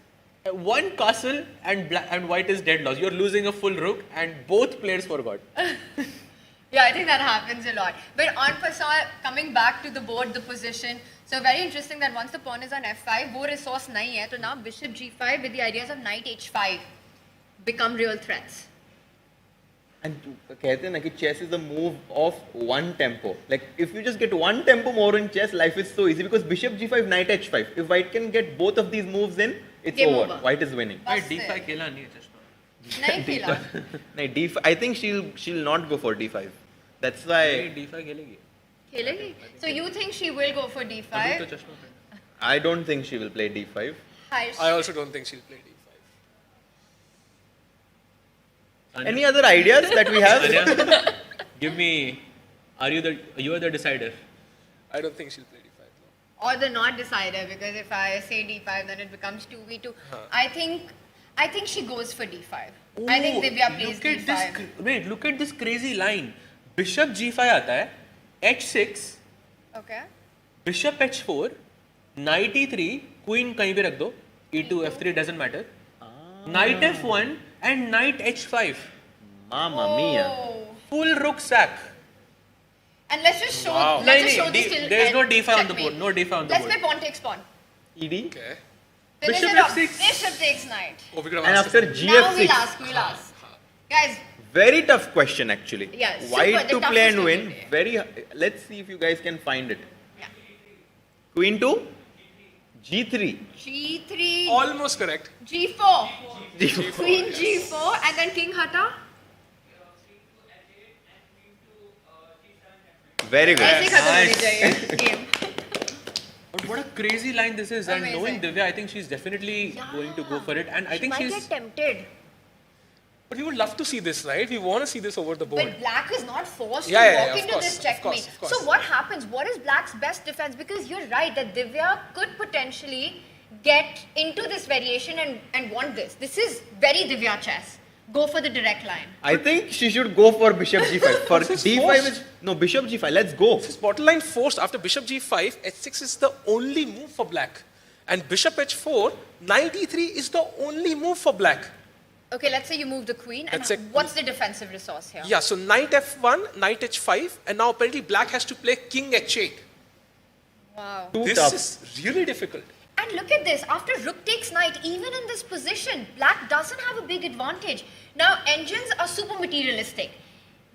one castle and white is dead loss. You're losing a full rook and both players forgot. Yeah, I think that happens a lot. But en passant, coming back to the board, the position, So very interesting that once the pawn is on f5, वो resource नहीं है, तो now bishop g5 with the ideas of knight h5 become real threats. And कहते हैं ना कि chess is a move of one tempo. Like if you just get one tempo more in chess, life is so easy because bishop g5, knight h5. If white can get both of these moves in, it's over. White is winning. D5 खेला नहीं है नहीं खेला. नहीं d5. I think she'll not go for d5. That's why. D5 खेलेगी. खेलेगी. So you think she will go for d5? I don't think she will play d5. I also don't think she'll play d5. Any other ideas that we have? Give me. You are the decider. I don't think she'll play d5. No. Or the not decider, because if I say d5, then it becomes 2v2. I think she goes for d5. I think Divya plays d5. Look at this crazy line. Bishop g5 आता है, h6. Okay. Bishop h4, knight e3, queen कहीं भी रख दो. e2, f3 doesn't matter. Knight f1 and knight h5. Mamma mia. Full rook sack. And let's just show, let's just show this till There is no d5 on the checkmate. board. No d5 on the Let's board. play pawn takes pawn. ed. Okay. Finish Bishop it off. f6. Bishop takes knight. Oh, we could have And asked after this. Now we'll gf6. ask. Guys, Very tough question actually. Yeah, White super, the to play toughest and win. of the day. Very. Let's see if you guys can find it. Yeah. Queen to g3. g3. Almost correct. g4. G4. Queen g4 and then king hata. Very good. ऐसे खत्म होनी चाहिए game. But what a crazy line this is. And Amazing. knowing Divya, I think she's definitely going to go for it. And I think Might she's. get tempted. But we would love to see this, right? We want to see this over the board. But black is not forced Yeah, to yeah, walk of into course, this of checkmate. course, of course. So what happens? What is black's best defense? Because you're right that Divya could potentially get into this variation and want this. This is very Divya chess. Go for the direct line. I think she should go for bishop g5. For This is d5 forced. is no bishop g5. Let's go. This borderline forced after bishop g5, h6 is the only move for black. And bishop h4, knight e3 is the only move for black. Okay, let's say you move the queen. And Let's say- what's the defensive resource here? Yeah, so knight f1, knight h5, and now apparently black has to play king h8. Wow. This tough. is really difficult. And look at this. After rook takes knight, even in this position, black doesn't have a big advantage. Now, engines are super materialistic.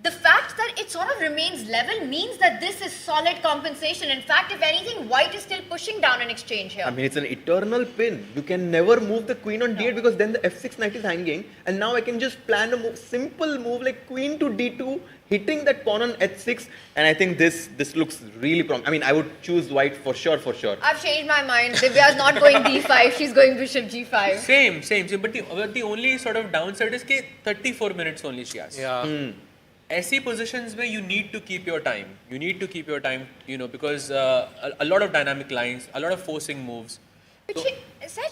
The fact that it sort of remains level means that this is solid compensation. In fact, if anything, white is still pushing down an exchange here. I mean, it's an eternal pin. You can never move the queen on d8 because then the f6 knight is hanging. And now I can just plan a move, simple move like queen to d2, hitting that pawn on h6. And I think this looks really promising. I mean, I would choose white for sure, for sure. I've changed my mind. Divya's not going d5, she's going bishop g5. Same. But the only sort of downside is that 34 minutes only she has. Yeah. ऐसी positions where you need to keep your time. You need to keep your time, because a lot of dynamic lines, a lot of forcing moves. But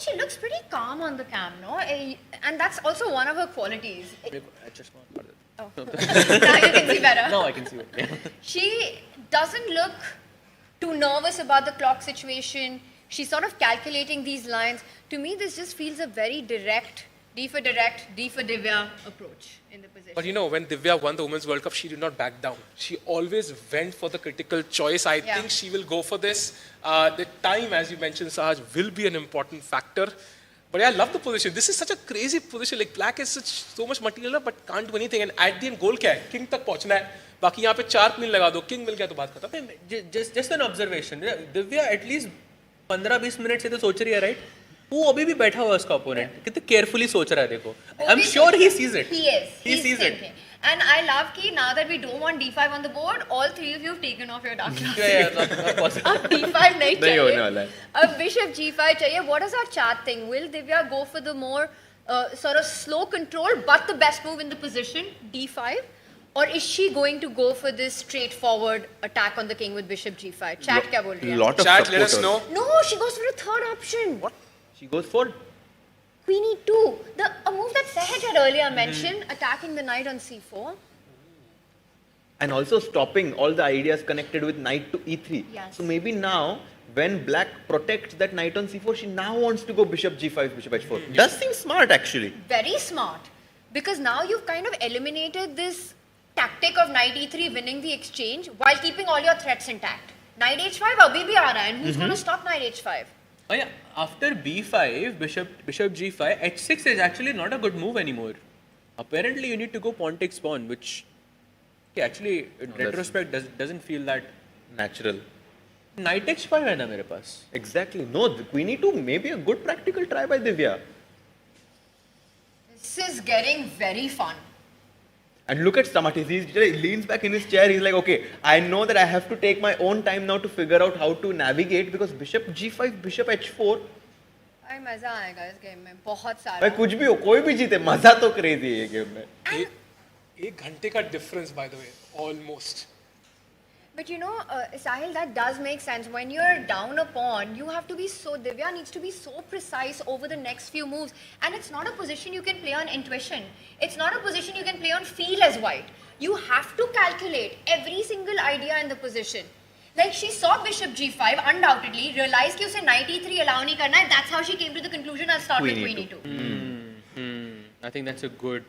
she looks pretty calm on the cam, no? And that's also one of her qualities. Oh. Now you can see better. Now I can see it. She doesn't look too nervous about the clock situation. She's sort of calculating these lines. To me, this just feels a very direct, D for Divya approach in the position. But when Divya won the Women's World Cup, she did not back down. She always went for the critical choice. I think she will go for this. The time, as you mentioned, Sahaj, will be an important factor. But yeah, I love the position. This is such a crazy position. Like black is so much material, but can't do anything. And at the end, goal क्या है? King तक पहुँचना है. बाकी यहाँ पे 4 queen लगा दो. King मिल गया तो बात खत्म. Just an observation. Divya at least 15-20 minutes से तो सोच रही है, right? वो अभी भी बैठा हुआ है उसका opponent. कितने carefully सोच रहा है देखो. I'm sure he sees it. He is. He sees it. And I love कि now that we don't want d5 on the board, all three of you have taken off your dark glasses. Yeah, not possible. अब d5 नहीं नहीं होने चाहिए. वाला है. अब bishop g5 चाहिए. What is our chart thing? Will Divya go for the more sort of slow control but the best move in the position, d5? Or is she going to go for this straightforward attack on the king with bishop g5? Chat क्या बोल रही है? Lot of Chat, let us supporters. know. No, she goes for a third option. What? She goes for Queen e2. A move that Sahaj had earlier mentioned, attacking the knight on c4. and also stopping all the ideas connected with knight to e3. Yes. So maybe now, when black protects that knight on c4, she now wants to go bishop g5, bishop h4. Does seem smart actually. Very smart. Because now you've kind of eliminated this tactic of knight e3 winning the exchange while keeping all your threats intact. Knight h5 abhi bhi aa raha hai, and who's going to stop knight h5? Oh yeah, after b5, bishop g5, h6 is actually not a good move anymore. Apparently, you need to go pawn takes pawn, which actually, in retrospect, doesn't feel that natural. Knight h5 है ना मेरे पास. Exactly. No, we need to maybe a good practical try by Divya. This is getting very fun. And look at Samatis. He leans back in his chair. He's like, okay, I know that I have to take my own time now to figure out how to navigate because bishop g5, bishop h4. भाई मजा आएगा इस game में बहुत सारा. भाई कुछ भी हो, कोई भी जीते, मजा तो crazy है ये गेम में. एक घंटे का difference, by the way, almost. But you know, Sahil, that does make sense. When you're down a pawn, you have to be Divya needs to be so precise over the next few moves. And it's not a position you can play on intuition. It's not a position you can play on feel as white. You have to calculate every single idea in the position. Like she saw bishop g5, undoubtedly, realized कि उसे knight e3 allow नहीं करना है. That's how she came to the conclusion, I'll start with queen e2. I think that's a good...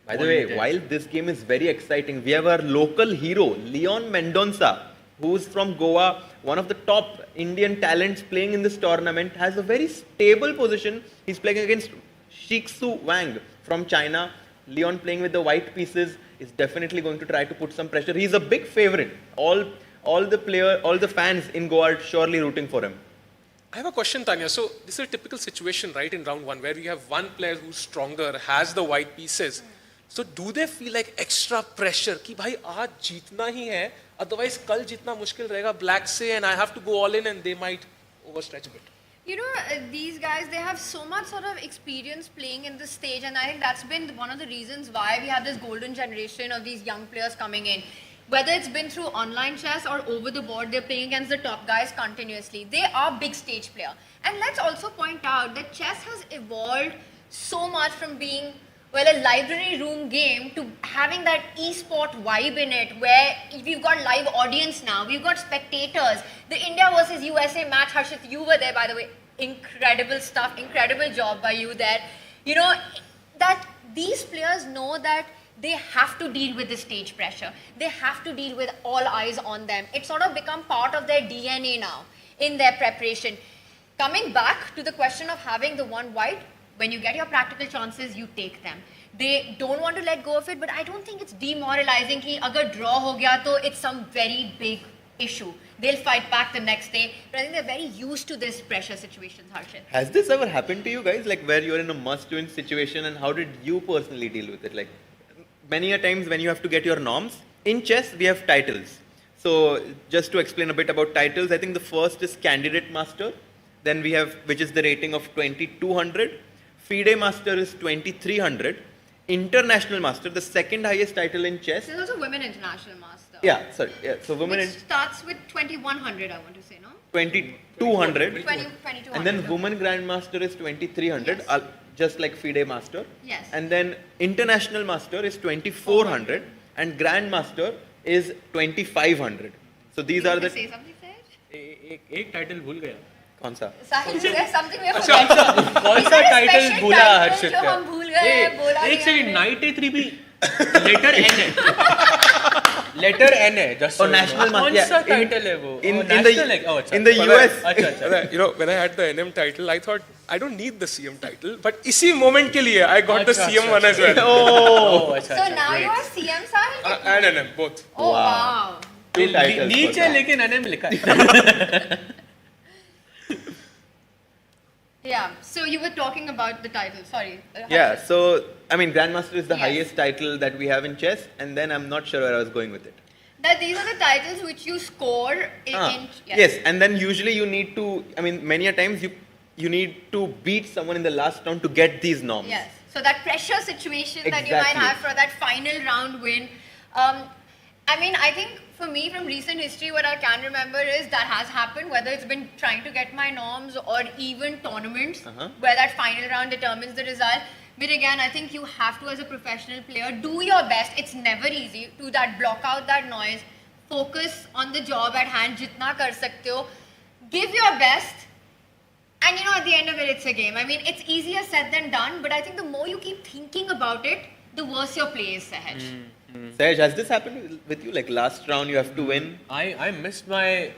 By the way, while this game is very exciting, we have our local hero, Leon Mendonça, who's from Goa, one of the top Indian talents playing in this tournament, has a very stable position. He's playing against Shixu Wang from China. Leon playing with the white pieces is definitely going to try to put some pressure. He's a big favorite. All the fans in Goa are surely rooting for him. I have a question, Tanya. So this is a typical situation, right, in round one, where we have one player who's stronger, has the white pieces. So do they feel like extra pressure कि भाई आज जीतना ही है, otherwise कल जीतना मुश्किल रहेगा black से, and I have to go all in, and they might overstretch a bit. You know, these guys, they have so much sort of experience playing in this stage, and I think that's been one of the reasons why we have this golden generation of these young players coming in. Whether it's been through online chess or over the board, they're playing against the top guys continuously. They are big stage player. And let's also point out that chess has evolved so much from being, well, a library room game to having that e-sport vibe in it, where we've got live audience now, we've got spectators. The India versus USA match, Harshit, you were there, by the way. Incredible stuff, incredible job by you there. You know, that these players know that they have to deal with the stage pressure. They have to deal with all eyes on them. It's sort of become part of their DNA now in their preparation. Coming back to the question of having the one white, when you get your practical chances, you take them. They don't want to let go of it, but I don't think it's demoralizing कि अगर draw हो गया तो it's some very big issue. They'll fight back the next day. But I think they're very used to this pressure situations, Harshit. Has this ever happened to you guys? Like where you're in a must-win situation, and how did you personally deal with it? Like many a times when you have to get your norms, in chess we have titles. So just to explain a bit about titles, I think the first is Candidate Master. Then we have, which is the rating of 2200. FIDE Master is 2300. International Master, the second highest title in chess. There's also Women International Master. Yeah, sorry. Yeah, so Women Which starts with 2100, I want to say, no? 2200. 2200. And then Women Grandmaster is 2300, yes. Just like FIDE Master. Yes. And then International Master is 2400 and Grandmaster is 2500. So these are the... Say something, Sahaj? एक title भूल गया. कौन सा? Sahaj, there's something we have forgotten. कौन सा title भूला हर्षित जो हम भूल गए, बोला एक सेकंड, नाइट ए3 भी लेटर एन है. लेटर एन है, जस्ट और नेशनल कौन सा टाइटल है वो? In the US. अच्छा. You know, when I had the NM title, I thought I don't need the CM title, but इसी moment के लिए I got the CM one as well. Oh, so now you are CM, Sahaj? And NM both. Oh wow. नीचे लेकिन NM लिखा है. Yeah, so you were talking about the title, sorry. Yeah, so, I mean, Grandmaster is the highest title that we have in chess, and then I'm not sure where I was going with it. That these are the titles which you score in Yes, and then usually you need to, I mean, many a times you need to beat someone in the last round to get these norms. Yes, so that pressure situation that you might have for that final round win. I mean, I think for me, from recent history, what I can remember is that has happened, whether it's been trying to get my norms or even tournaments, where that final round determines the result. But again, I think you have to, as a professional player, do your best. It's never easy to block out that noise, focus on the job at hand, jitna kar sakte ho, give your best, and you know, at the end of it, it's a game. I mean, it's easier said than done, but I think the more you keep thinking about it, the worse your play is, Sahaj. Saj, has this happened with you? Like last round, you have to win. I missed my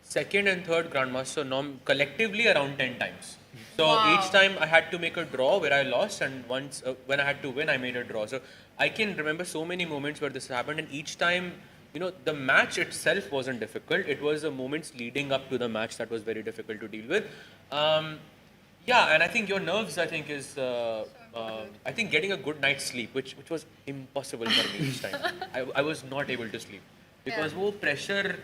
second and third Grandmaster norm collectively around 10 times. So each time I had to make a draw where I lost, and once when I had to win, I made a draw. So I can remember so many moments where this happened, and each time, you know, the match itself wasn't difficult. It was the moments leading up to the match that was very difficult to deal with. Yeah, and I think your nerves, I think, is I think getting a good night's sleep, which was impossible for me each time. I was not able to sleep because wo pressure,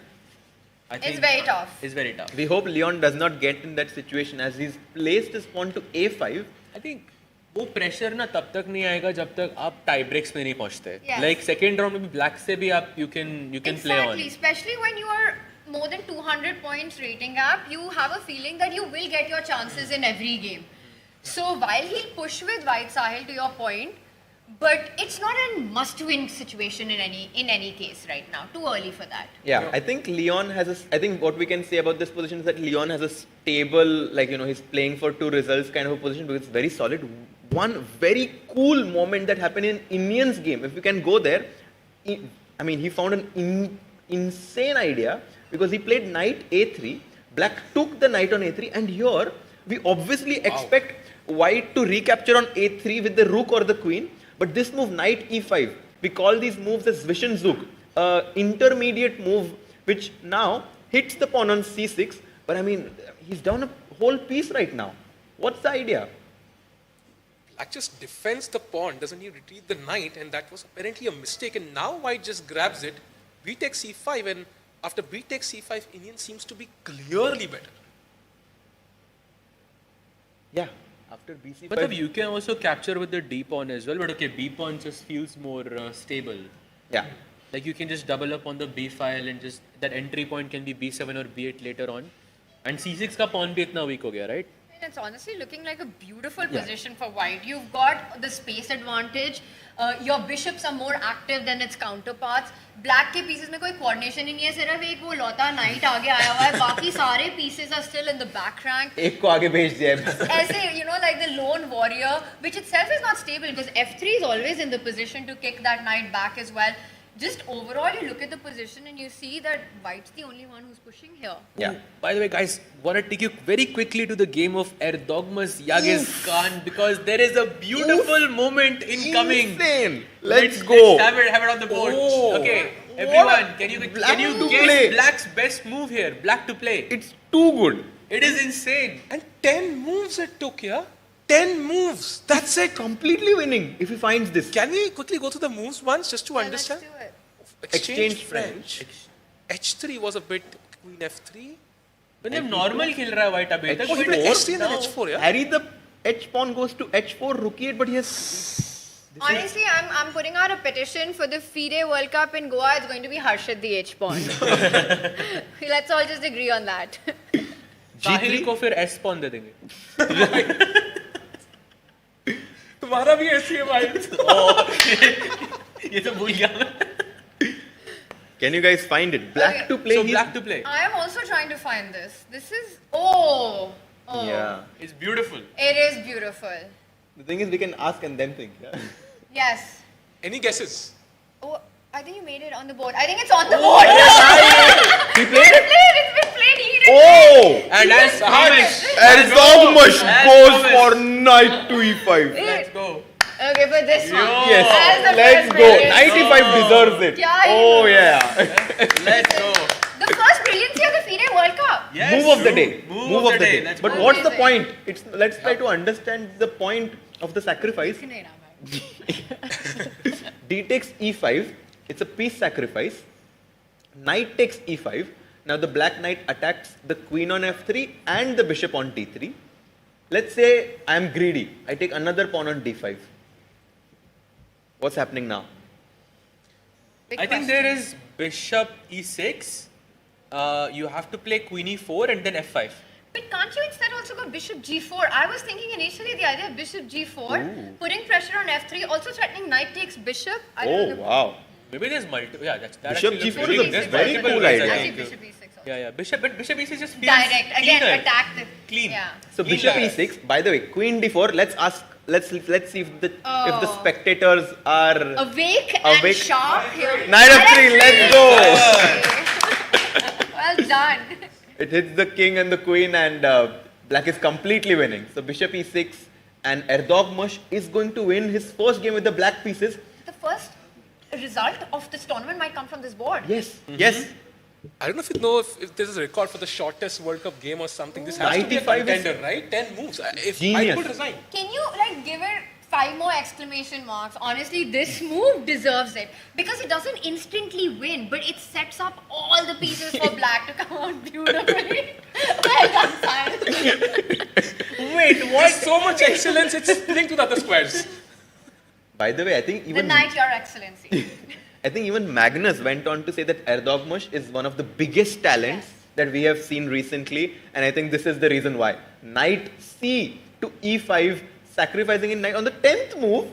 I think, it's very tough. It's very tough. We hope Leon does not get in that situation as he's placed his pawn to a5. I think वो pressure ना तब तक नहीं आएगा जब तक आप tie breaks में नहीं पहुँचते. Yes. Like second round में भी black से भी आप you can play on. Exactly, especially when you are more than 200 points rating gap, you have a feeling that you will get your chances in every game. So while he'll push with white Sahil to your point, but it's not a must-win situation in any case right now. Too early for that. Yeah, I think Leon has I think what we can say about this position is that Leon has a stable, like, you know, he's playing for 2 results kind of a position because it's very solid. One very cool moment that happened in Indian's game, if we can go there, I mean, he found an insane idea because he played knight a3, black took the knight on a3, and here we obviously expect white to recapture on a3 with the rook or the queen, but this move knight e5, we call these moves as Zwischenzug, intermediate move which now hits the pawn on c6, but I mean, he's down a whole piece right now. What's the idea? Black just defends the pawn, doesn't he retreat the knight, and that was apparently a mistake, and now white just grabs it, b takes c5, and after b takes c5, Indian seems to be clearly better. Yeah, after bc5. But you can also capture with the d pawn as well, but okay, b pawn just feels more stable. Yeah. Like you can just double up on the b file and just, that entry point can be b7 or b8 later on. And c6 ka pawn bhi itna weak ho gaya, right? And it's honestly looking like a beautiful position for white. You've got the space advantage. Your bishops are more active than its counterparts. Black के pieces में कोई coordination ही नहीं है. सिर्फ एक वो लौता knight आगे आया हुआ है. बाकी सारे pieces are still in the back rank. एक को आगे भेज दिया है. ऐसे, you know, like the lone warrior, which itself is not stable because f3 is always in the position to kick that knight back as well. Just overall, you look at the position and you see that white's the only one who's pushing here. Yeah. By the way, guys, want to take you very quickly to the game of Erdogmas Yagiz Khan because there is a beautiful moment incoming. Insane. Let's go. Let's have it on the board. Oh. Okay, everyone, can you guess Black's best move here? Black to play. It's too good. It is insane. And 10 moves it took, yeah? 10 moves. That's it. Completely winning if he finds this. Can we quickly go through the moves once just to understand? Let's do it. Exchange French. H3 was a bit queen f3. When you normal खेल रहा है white अभी तक. H3 and H4, yeah? Harry, the H pawn goes to H4, rook e8, but he has... Honestly, I'm putting out a petition for the FIDE World Cup in Goa. It's going to be Harshad the H pawn. Let's all just agree on that. साहिल को फिर S pawn दे देंगे. तुम्हारा भी ऐसी है भाई. ये तो भूल गया मैं. Can you guys find it? Black to play. So black to play. I am also trying to find this. This is oh. Yeah. It's beautiful. It is beautiful. The thing is, we can ask and then think. Yeah? Yes. Any guesses? Oh, I think you made it on the board. I think it's on the board. He played it? It's been played. He didn't Oh! And as promised. Erdogmas goes for knight to e5. Let's go. Okay, for this one. Yes, let's go. Knight e5 deserves it. Oh yeah. Let's go. The first brilliancy of the FIDE World Cup. Yes, Move of the day. Move of the day. Let's But go. what's the point? Let's try to understand the point of the sacrifice. D takes e5. It's a piece sacrifice. Knight takes e5. Now the black knight attacks the queen on f3 and the bishop on d3. Let's say I am greedy. I take another pawn on d5. What's happening now? I think there is bishop e6. You have to play queen e4 and then f5. But can't you instead also go bishop g4? I was thinking initially the idea of bishop g4, putting pressure on f3, also threatening knight takes bishop. Oh wow. Maybe there's multiple. Yeah, that Bishop actually g4 looks is a good. very Multiple cool ways, idea. I I see think. bishop e6 also. Yeah, bishop e6 just feels Direct. Again, cleaner. attack the... Clean. Yeah. So bishop e6. By the way, queen d4. Let's ask let's see if the spectators are Awake and sharp here. Knight f3, let's go. Well done. It hits the king and the queen, and black is completely winning. So bishop e6, and Erdoğan is going to win his first game with the black pieces. The first result of this tournament might come from this board. Yes, yes. I don't know if this is a record for the shortest World Cup game or something. This has to be a 95 contender, right? 10 moves. If I Genius. could resign. Can you give it 5 more exclamation marks? Honestly, this move deserves it because it doesn't instantly win, but it sets up all the pieces for black to come out beautifully. Well done, Sahil. Wait, what? There's so much excellence, it's linked with other squares. By the way, I think The even knight, your excellency. I think even Magnus went on to say that Erdoğan is one of the biggest talents that we have seen recently, and I think this is the reason why. Knight C to e5, sacrificing in knight on the 10th move.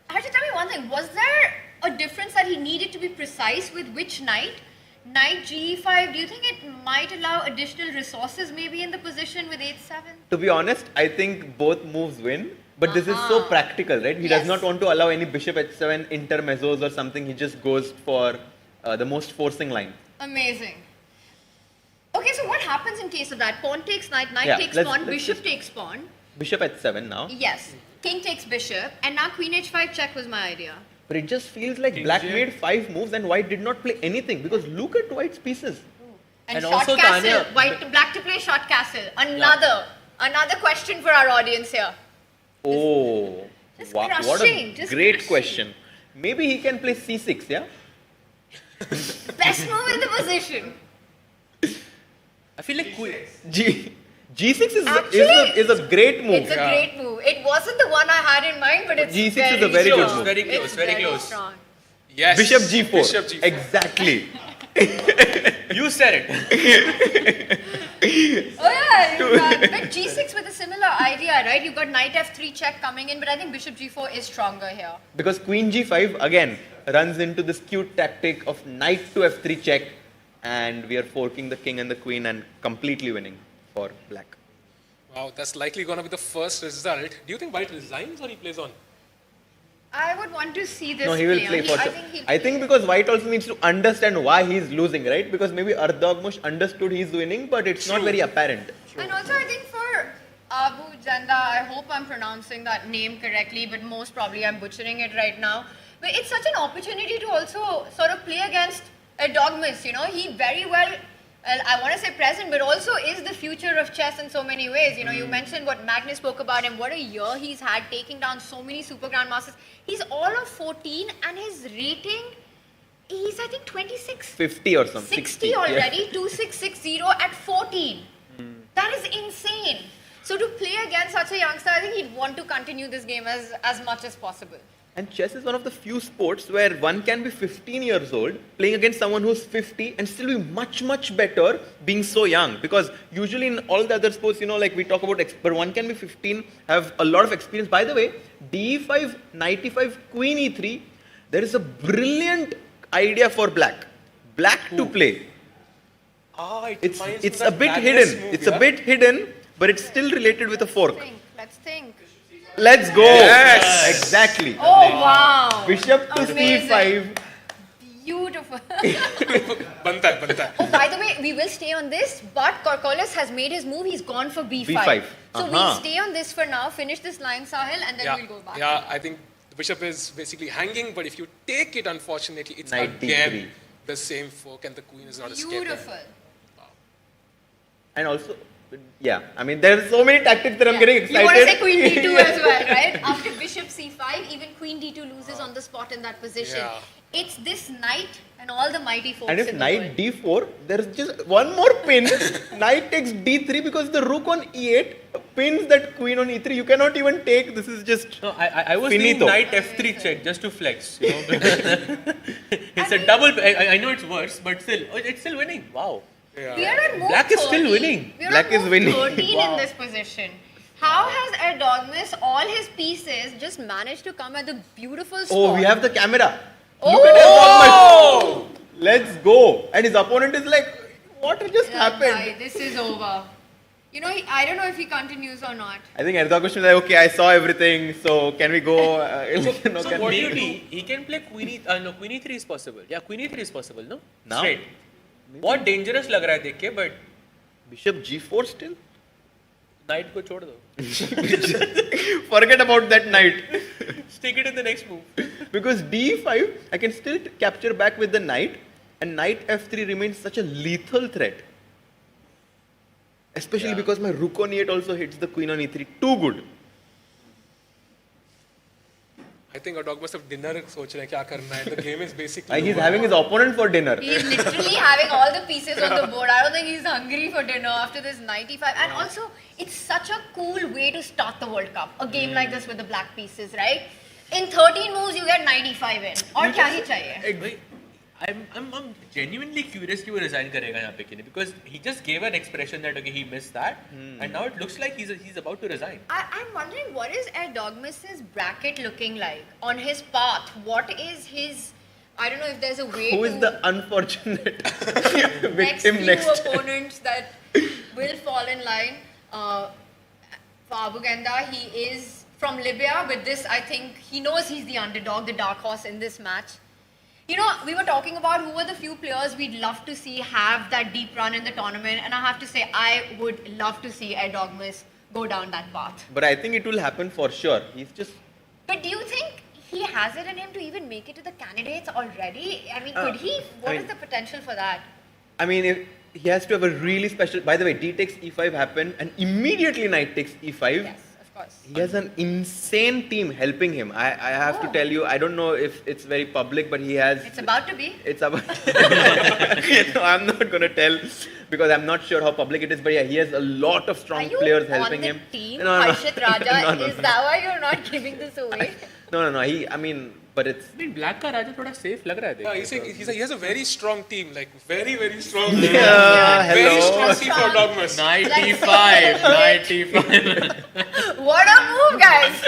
Harshardhan, tell me one thing. Was there a difference that he needed to be precise with which knight? Knight G5, do you think it might allow additional resources maybe in the position with H7? To be honest, I think both moves win. But this is so practical, right? He does not want to allow any bishop h7 intermezzos or something. He just goes for the most forcing line. Amazing. Okay, so what happens in case of that? Pawn takes knight, knight takes pawn, bishop takes pawn. Bishop h7 now. Yes. King takes bishop, and now queen h5 check was my idea. But it just feels like black made 5 moves and white did not play anything, because look at white's pieces. And short also castle. Black to play short castle. Another question for our audience here. Oh, wow, what a great question. Maybe he can play c6, yeah? Best move in the position. I feel like G6 is a great move. It's a great move. It wasn't the one I had in mind, but it's G6 very is a very strong. good move. Very close, It's very close. Strong. Yes. Bishop G4. Bishop G4. Exactly. You said it. Oh yeah, but G6 with a similar idea, right? You've got knight f3 check coming in, but I think bishop G4 is stronger here. Because queen G5 again runs into this cute tactic of knight to f3 check, and we are forking the king and the queen and completely winning for black. Wow, that's likely going to be the first result. Do you think white resigns or he plays on? I would want to see this. No, he will play for sure. I think because white also needs to understand why he's losing, right? Because maybe Erdoğan understood he's winning, but it's not very apparent. And also I think for Abu Janda, I hope I'm pronouncing that name correctly, but most probably I'm butchering it right now. But it's such an opportunity to also sort of play against Erdoğan, you know. He very well, I want to say present, but also is the future of chess in so many ways. You know, you mentioned what Magnus spoke about him, what a year he's had taking down so many super grandmasters. He's all of 14 and his rating, he's I think 26. 50 or something. 60 already, 2660 at 14. That is insane. So to play against such a youngster, I think he'd want to continue this game as much as possible. And chess is one of the few sports where one can be 15 years old playing against someone who's 50 and still be much, much better being so young. Because usually in all the other sports, you know, like we talk about, but one can be 15, have a lot of experience. By the way, d5, knight e5, queen e3, there is a brilliant idea for black. Black to play. It's a bit hidden. It's a bit hidden, but it's still related with a fork. Let's think. Let's go. Yes. Exactly. Oh, wow. Bishop to Amazing. c5. Beautiful. Banta. Oh, by the way, we will stay on this, but Korkolis has made his move. He's gone for b5. b5. So we'll stay on this for now, finish this line, Sahil, and then we'll go back. Yeah, I think the bishop is basically hanging, but if you take it, unfortunately, it's Knight again d3. the same fork, and the queen is not escaping. Beautiful. And also, yeah, I mean, there are so many tactics that I'm getting excited. You want to say queen d2 as well, right? After bishop c5, even queen d2 loses on the spot in that position. Yeah. It's this knight and all the mighty folks And if in the knight world. d4, there's just one more pin. Knight takes d3 because the rook on e8 pins that queen on e3. You cannot even take. This is just No, I was finito. doing knight f3 check just to flex. You know? It's a double. I know it's worse, but still, it's still winning. Wow. Yeah. We are at move Black is still 30. winning. We are Black at is move winning. 13 Wow. in this position. How has Erdoğan, all his pieces, just managed to come at the beautiful spot? Oh, we have the camera. Oh! Look at Erdoğan. Let's go. And his opponent is like, what just happened? This is over. You know, I don't know if he continues or not. I think Erdogan was like, okay, I saw everything, so can we go? So what do you do? He can play Queen E3 is possible. Yeah, Queen E3 is possible, no? Now? Straight. बहुत dangerous लग रहा है देख के, but Bishop G4 still? knight को छोड़ दो. Forget about that knight. Stick it in the next move. Because D5, I can still capture back with the knight, and knight F3 remains such a lethal threat. Especially because my rook on E8 also hits the queen on E3. Too good. I think our dog must have dinner सोच रहे हैं क्या करना है. The game is basically. He's having his opponent for dinner. He's literally having all the pieces on the board. I don't think he's hungry for dinner after this 95. And also, it's such a cool way to start the World Cup. A game like this with the black pieces, right? In 13 moves, you get 95 in. और क्या ही चाहिए? I'm genuinely curious कि वो resign करेगा यहाँ पे कि नहीं, because he just gave an expression that okay he missed that and now it looks like he's about to resign. I'm wondering what is Dogmus's bracket looking like on his path? What is his? I don't know if there's a way. Who is the unfortunate victim next few opponents that will fall in line? For Abuganda, he is from Libya. With this, I think he knows he's the underdog, the dark horse in this match. You know, we were talking about who were the few players we'd love to see have that deep run in the tournament, and I have to say, I would love to see Dogmus go down that path. But I think it will happen for sure. He's just. But do you think he has it in him to even make it to the candidates already? I mean, could he? What is the potential for that? I mean, he has to have a really special. By the way, D takes E5 happened, and immediately knight takes E5. Yes. He has an insane team helping him. I have to tell you, I don't know if it's very public, but he has... It's about to be. It's about... No, I'm not going to tell because I'm not sure how public it is, but yeah, he has a lot of strong players helping him. Team? Harshit Raja, is that why you're not giving this away? No. I mean, but it's... I mean, Black का राजा थोड़ा safe लग रहा है. He has a very strong team, like very, very strong. Very strong team for Dogmus. 95. What a move, guys!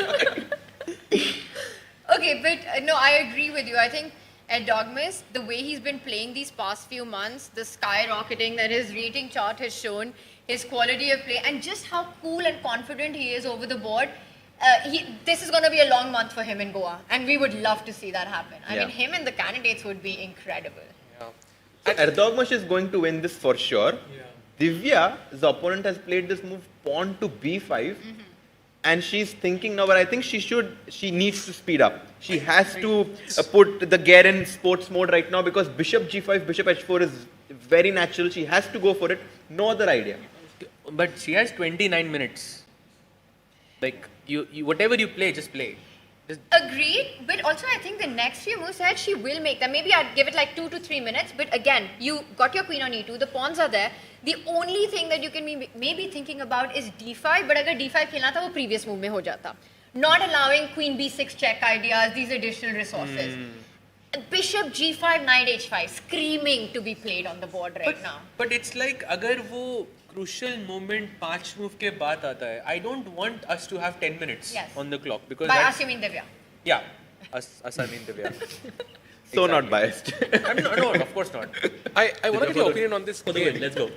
Okay, but no, I agree with you. I think at Dogmus, the way he's been playing these past few months, the skyrocketing that his rating chart has shown, his quality of play, and just how cool and confident he is over the board. This is going to be a long month for him in Goa, and we would love to see that happen. I mean, him and the candidates would be incredible. So Erdogan is going to win this for sure. Divya, his opponent, has played this move pawn to B5, and she's thinking now, but I think she needs to speed up. She has to put the gear in sports mode right now because Bishop G5, Bishop H4 is very natural. She has to go for it. No other idea. But she has 29 minutes. Like, you whatever you play, just play. Agreed, but also I think the next few moves ahead, she will make them. Maybe I'd give it like 2 to 3 minutes, but again, you got your queen on E2, the pawns are there. The only thing that you can be maybe thinking about is D5, but agar D5 khelna tha, wo previous move mein ho jata. Not allowing queen B6 check ideas, these additional resources. Bishop G5, knight H5, screaming to be played on the board right now. But it's like, agar wo crucial moment 5 move ke baad aata hai, I don't want us to have 10 minutes on the clock because by us you mean Divya. Yeah, us I mean Divya. So not biased. No, of course not. I want to get your opinion on this game. Let's go.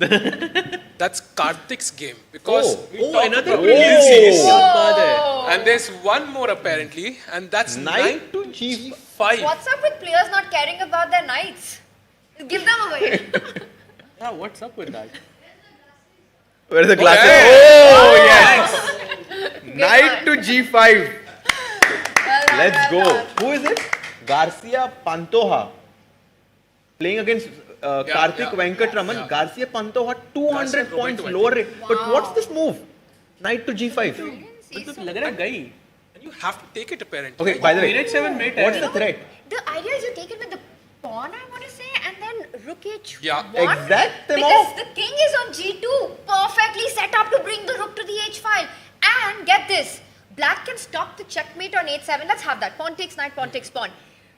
That's Karthik's game because another Indian series. Oh. And there's one more apparently, and that's knight to G5. What's up with players not caring about their knights? Give them away. Yeah, what's up with that? Where are the glasses? Oh, yes. Knight to G5. Let's go. Who is it? Garcia Pantoja. Playing against Karthik Venkatraman. Garcia Pantoja, 200 points lower rate. But what's this move? Knight to G5. And you have to take it apparently. Okay, by the way, what's the threat? The idea is you take it with the pawn, I want to say, and then rook H1. Yeah. Exactly. Because the king is on G2, perfectly set up to bring the rook to the H5. And get this, black can stop the checkmate on H7. Let's have that. Pawn takes knight, pawn takes pawn.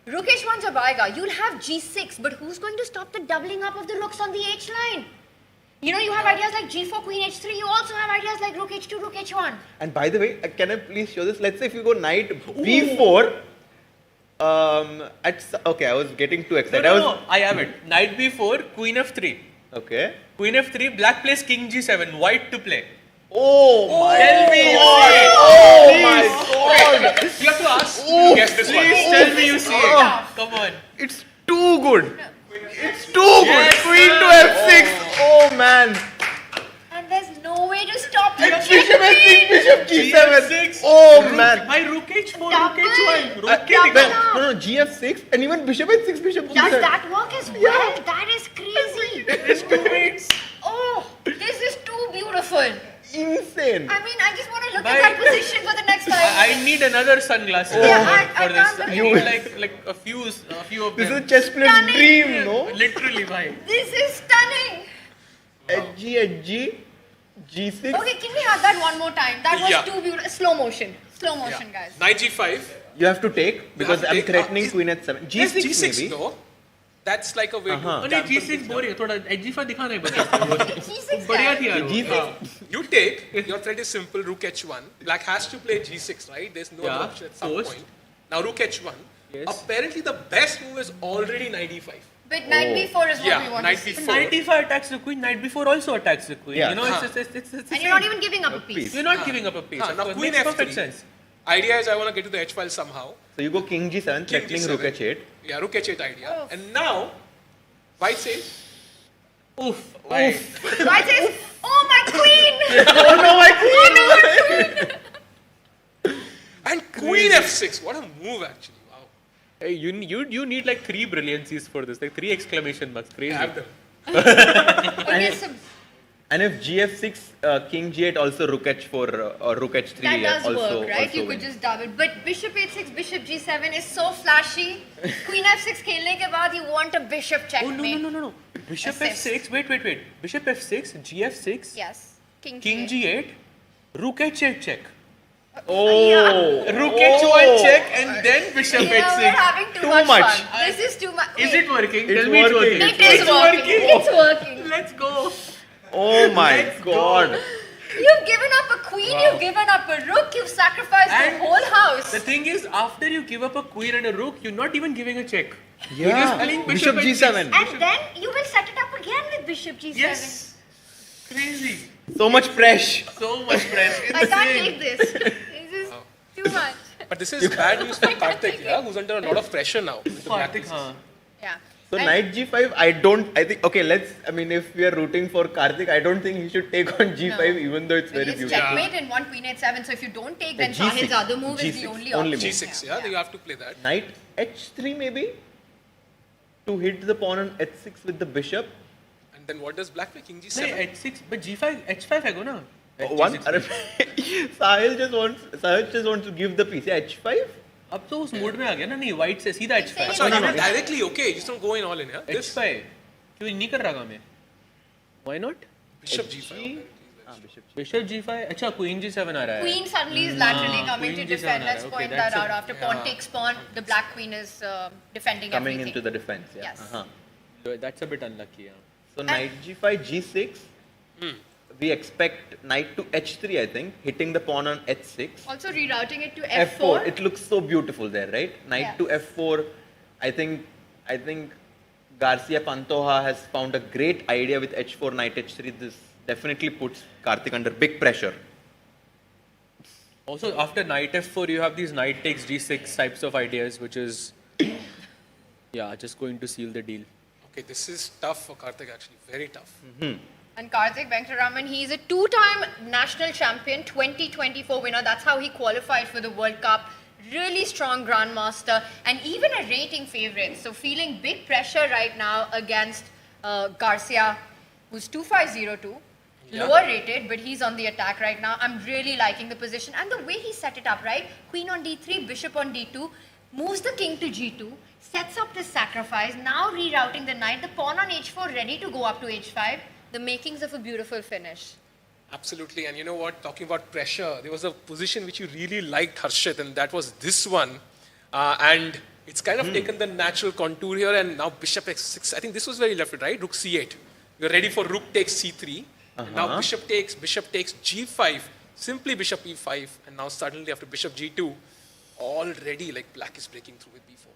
Rook H1 jab aayega, you'll have G6, but who's going to stop the doubling up of the rooks on the H line? You know, you have ideas like G4, Queen H3. You also have ideas like Rook H2, Rook H1. And by the way, can I please show this? Let's say if you go knight B4. Okay, I was getting too excited. No, I have it. Knight B4, Queen F3. Okay. Queen F3, black plays King G7, white to play. Oh my Tell me you God. see it. Oh my God. You have to ask. You guess this one. Please tell me you see it. Come on. It's too good. It's too good. Queen to F6. Oh man. And there's no way to stop the Bishop F6, Bishop G7. G6. Oh man. My rook H4, rook Double. H1. Rook No, G6 and even Bishop H6, Bishop G7. Does that work as well? That is crazy. It's 2 mates. Oh, this is too beautiful. Insane. I mean, I just want to look at that position for the next 5 minutes. I need another sunglasses for this. I need like a few of This is them. a chess player's dream, no? Literally, bhai. This is stunning. H G6. Okay, can we have that one more time? That was Yeah. too beautiful. Slow motion, guys. Knight G5. You have to take because I'm threatening is- Queen H7. Yes, G6 G6 maybe. though. That's like a way to नहीं dampen G6 things down. boring है थोड़ा H5 दिखाना है बच्चे G6 बढ़िया guy. थी यार वो। G6. You take, your threat is simple, rook H1. Black has to play G6, right? There's no other option at some post. point. Now rook H1. Yes. Apparently the best move is already knight E5. But knight b4 is what Yeah, we want knight to see. b4. Knight E5 attacks the queen, knight b4 also attacks the queen. Yeah. You know, Huh. it's And you're not even giving up a piece. You're not giving up a piece. Huh, now So it queen makes perfect F3. sense. Idea is I want to get to the H file somehow. So you go King G7, King threatening G7. Rook H8. Yeah, rook H8 idea. And now, white says, Oof. White says, oh my queen! Oh no, my queen! and queen F6. What a move actually. Wow. Hey, you need like 3 brilliancies for this, like 3 exclamation marks. Crazy. I have them. Okay, so And if G6, King G8 also Rook H4 or Rook H3 that does also work, right? also You could win. just double. But Bishop H6, Bishop G7 is so flashy. Queen F6 खेलने के बाद you want a bishop Oh checkmate. no. Bishop Assist. F6. Wait. Bishop F6, G F6, Yes. King G8, Rook H8 check. Oh! Rook H1 check and then Bishop Yeah, we're H6. having too Too much much. fun. This is too much. Is Wait. it working? It's Tell me it's working. working. It is working. It's working. Let's go. Oh my God! You've given up a queen, you've given up a rook, you've sacrificed And the whole house. The thing is, after you give up a queen and a rook, you're not even giving a check. Yeah. You're just telling Bishop H6. G7. And then you will set it up again with Bishop G7. Yes. Crazy. So much pressure. So much pressure. I can't take this. This is too much. But this is bad news for Karthik, yeah, who's under a lot of pressure now. with the black Karthik, pieces. हाँ. Yeah. So And- Knight G5, I think, okay, if we are rooting for Karthik, I don't think he should take on G5 No. even though it's But very it's beautiful. checkmate and one queen H7. So if you don't take, then G6. Sahil's other move is the G6, only only option. move. G6, yeah, you have to play that. Knight H3 maybe? To hit the pawn on H6 with the bishop? And then what does black play? King G7. नहीं, H6, but G5, H5 है ना? One, G6. Sahil just wants to give the piece. Yeah, H5? अब तो उस mood में आ गया ना नहीं white से सीधा H5. So No, you no, will no. directly, okay, just don't go in all in, yeah? This H5. क्यों नहीं कर रहा काम है? Why not? Bishop G5. Bishop G5. अच्छा Queen G7 आ रहा है. Queen suddenly is laterally coming to Queen G7 defend. Uh Let's रहा है. point Okay, that that's out. a- After pawn takes pawn, the black queen is defending Coming everything. into the defense, yeah. Yes. Uh-huh. That's a bit unlucky. Yeah. So Knight G5, G6. We expect Knight to H3, I think, hitting the pawn on H6. Also rerouting it to F4. F4. It looks so beautiful there, right? Knight Yeah. to F4. I think Garcia Pantoja has found a great idea with H4, Knight H3. This definitely puts Karthik under big pressure. Also, after Knight F4, you have these Knight takes G6 types of ideas, which is, yeah, just going to seal the deal. Okay, this is tough for Karthik actually, very tough. And Karthik Venkataraman, he's a two-time national champion, 2024 winner. That's how he qualified for the World Cup. Really strong grandmaster and even a rating favorite. So feeling big pressure right now against Garcia, who's 2502. Yeah. Lower rated, but he's on the attack right now. I'm really liking the position. And the way he set it up, right? Queen on D3, bishop on D2, moves the king to G2, sets up the sacrifice, now rerouting the knight, the pawn on H4 ready to go up to H5. The makings of a beautiful finish. Absolutely, and you know what, talking about pressure, there was a position which you really liked, Harshit, and that was this one. And it's kind of taken the natural contour here, and now bishop x6. I think this was very left, right? Rook c8. You're ready for rook takes c3. And now bishop takes g5, simply bishop e5, and now suddenly after bishop g2, already like black is breaking through with b4.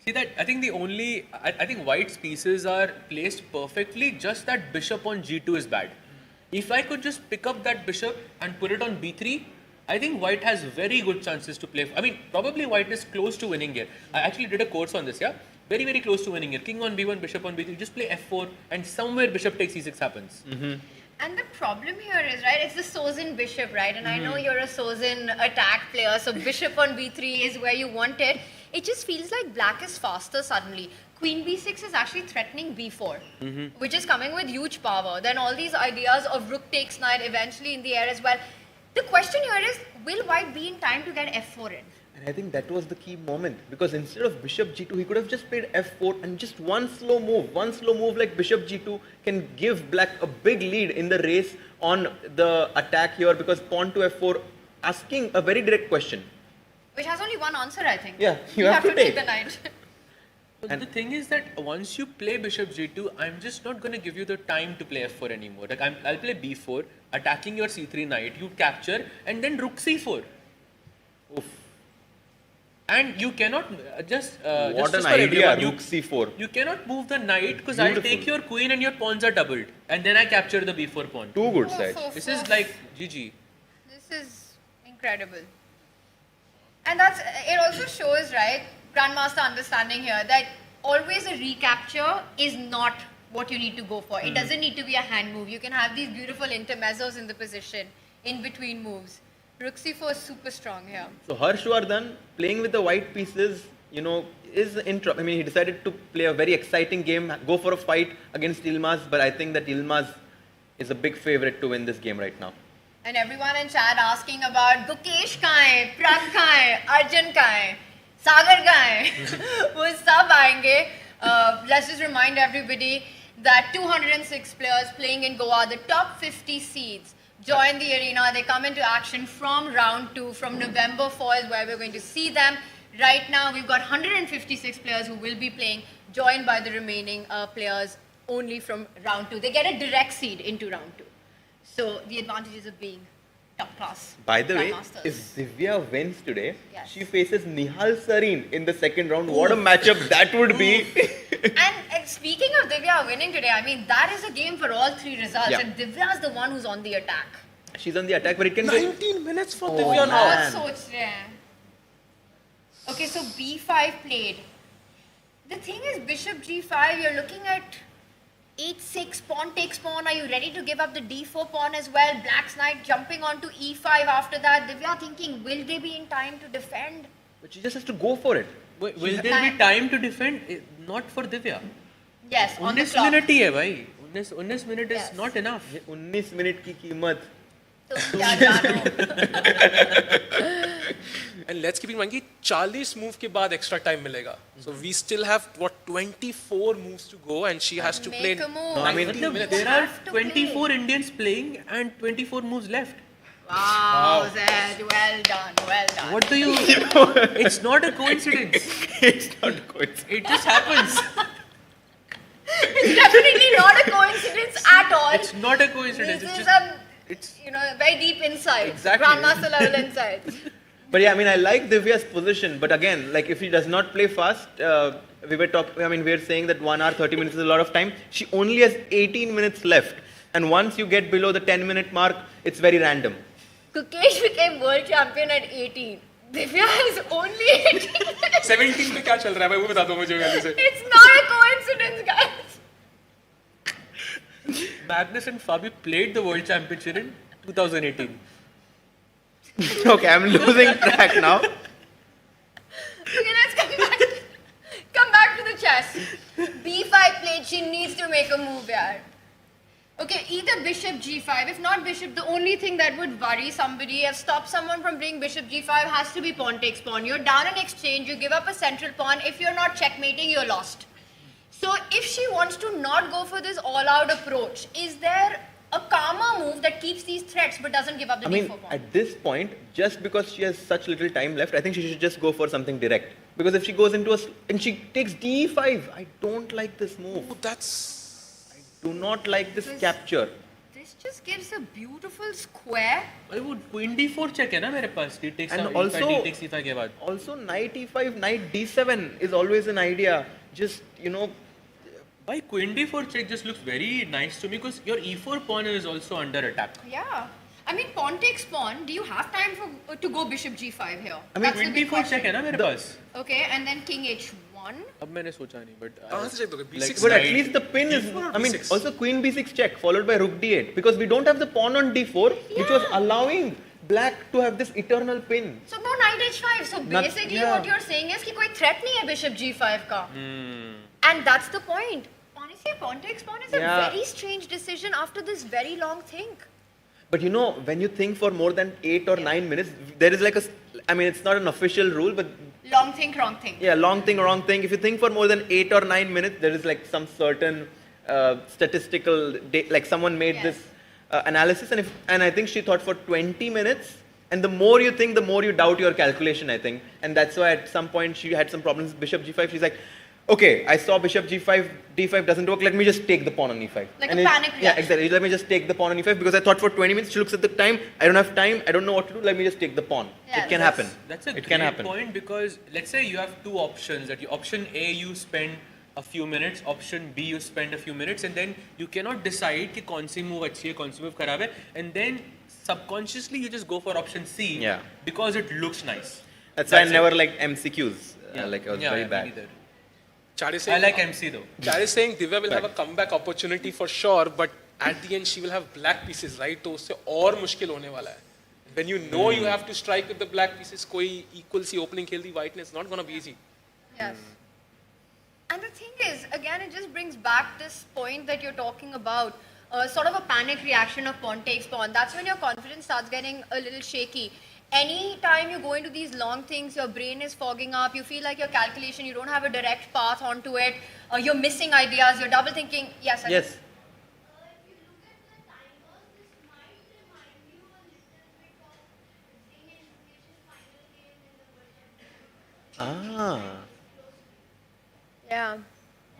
See that, I think I think white's pieces are placed perfectly, just that bishop on G2 is bad. If I could just pick up that bishop and put it on b3, I think white has very good chances to play. I mean, probably white is close to winning here. I actually did a course on this, yeah? Very, very close to winning here. King on b1, bishop on b3, just play f4 and somewhere bishop takes e6 happens. And the problem here is, right, it's the Sozin bishop, right? And I know you're a Sozin attack player, so bishop on b3 is where you want it. It just feels like black is faster suddenly. Queen b6 is actually threatening b4, which is coming with huge power. Then all these ideas of rook takes knight eventually in the air as well. The question here is, will white be in time to get f4 in? And I think that was the key moment, because instead of bishop g2, he could have just played f4, and just one slow move like bishop g2 can give black a big lead in the race on the attack here, because pawn to f4 asking a very direct question. Which has only one answer, I think. Yeah, you have to take take the knight. But the thing is that once you play bishop g2, I'm just not going to give you the time to play f4 anymore. Like I'll play b4, attacking your c3 knight, you capture, and then rook c4. Oof. And you cannot what an idea, rook c4. You cannot move the knight because I'll take your queen and your pawns are doubled. And then I capture the b4 pawn. Two good sides. This is like GG. This is incredible. And it also shows, right, Grandmaster understanding here that always a recapture is not what you need to go for. It doesn't need to be a hand move. You can have these beautiful intermezzos in the position, in between moves. Rook c4 is super strong here. So Harshardhan playing with the white pieces, you know, is I mean, he decided to play a very exciting game, go for a fight against Yilmaz, but I think that Yilmaz is a big favorite to win this game right now. And everyone in chat asking about Gukesh kahan hai, Prag kahan hai, Arjun kahan hai, Sagar kahan hai, wo sab aayenge. Let's just remind everybody that 206 players playing in Goa, the top 50 seeds, join the arena. They come into action from round 2, from November 4 is where we're going to see them. Right now, we've got 156 players who will be playing, joined by the remaining players only from round 2. They get a direct seed into round 2. So, the advantages of being top class. By the way, if Divya wins today, she faces Nihal Sareen in the second round. What a matchup that would be. And speaking of Divya winning today, I mean, that is a game for all 3 results. Yeah. And Divya is the one who's on the attack. She's on the attack, but it can 19 minutes for Oh, Divya now. man. Soch rahe hain. Okay, so b5 played. The thing is, bishop g5, you're looking at 8-6, pawn takes pawn. Are you ready to give up the d4 pawn as well? Black's knight jumping onto e5 after that. Divya thinking, will they be in time to defend? But she just has to go for it. Will there be time to defend? Not for Divya. Yes, on the 19 clock. minute ही है भाई. 19 minute is not enough. 19 minute की कीमत. And let's keep in mind कि 40 move के बाद extra time मिलेगा. So we still have 24 moves to go, and she has to play. Make a move. 19 minutes. There are 24 Indians playing and 24 moves left. Wow, Zed, well done, well done. What do you? It's not a coincidence. It's not a coincidence. It just happens. It's definitely not a coincidence at all. It's not a coincidence. This It's is just, very deep insight. Exactly. Grandmaster level insight. But yeah, I mean, I like Divya's position, but again, like if he does not play fast, we were saying that 1 hour, 30 minutes is a lot of time. She only has 18 minutes left. And once you get below the 10-minute mark, it's very random. Gukesh became world champion at 18. Divya is only 18. 17 पे क्या चल रहा है भाई वो बता दो मुझे जल्दी से. It's not a coincidence, guys. Magnus and Fabi played the World Championship in 2018. Okay, I'm losing track now. Okay, let's come back to the chess. B5 played, she needs to make a move, yaar. Okay, either bishop g5. If not bishop, the only thing that would worry somebody, have stopped someone from playing bishop g5, has to be pawn takes pawn. You're down in exchange, you give up a central pawn. If you're not checkmating, you're lost. So if she wants to not go for this all-out approach, is there a calmer move that keeps these threats but doesn't give up the d4 pawn? At this point, just because she has such little time left, I think she should just go for something direct. Because if she goes into and she takes d5, I don't like this move. Oh, Do not like this capture. This just gives a beautiful square. I would queen d4 check है ना मेरे पास. D takes And e5, also, D takes e5 के बाद. Also knight e5, knight d7 is always an idea. Just, Why queen d4 check just looks very nice to me because your e4 pawn is also under attack. Yeah. I mean, pawn takes pawn. Do you have time to go bishop g5 here? I mean, queen d4 check है ना मेरे पास. Okay, and then king h1. अब मैंने सोचा नहीं, but कहाँ से check दोगे? B6 but at least the pin is. I mean, also queen b6 check followed by rook d8 because we don't have the pawn on d4, which was allowing black to have this eternal pin. So no knight h5. So basically, what you're saying is कि कोई threat नहीं है bishop g5 का. And that's the point. Honestly, pawn takes pawn is a very strange decision after this very long think. But you know, when you think for more than 8 or 9 minutes, there is like a, I mean, it's not an official rule, but... Long think, wrong think. Yeah, long think, wrong think. If you think for more than 8 or 9 minutes, there is like some certain statistical, like someone made this analysis, and I think she thought for 20 minutes, and the more you think, the more you doubt your calculation, I think. And that's why at some point she had some problems with bishop g5. She's like, okay, I saw bishop g5, d5 doesn't work, let me just take the pawn on e5. Like and a panic reaction. Yeah, exactly. Let me just take the pawn on e5 because I thought for 20 minutes, she looks at the time, I don't have time, I don't know what to do, let me just take the pawn. Yeah, it can happen. That's a great point because let's say you have two options. That option A, you spend a few minutes, option B, you spend a few minutes, and then you cannot decide कि कौन सी move अच्छी है, कौन सी move खराब है, and then subconsciously you just go for option C because it looks nice. That's why I never liked MCQs. Like I was very bad. I like MC though. Chad is saying Divya will have a comeback opportunity for sure, but at the end she will have black pieces, right? तो उससे और मुश्किल होने वाला है. When you know you have to strike with the black pieces, कोई equal सी opening खेल दी white ने, it's not gonna be easy. Yes. And the thing is, again, it just brings back this point that you're talking about, sort of a panic reaction of pawn takes pawn. That's when your confidence starts getting a little shaky. Any time you go into these long things, your brain is fogging up, you feel like your calculation, you don't have a direct path onto it, you're missing ideas, you're double thinking. Yes. Yes. Yeah.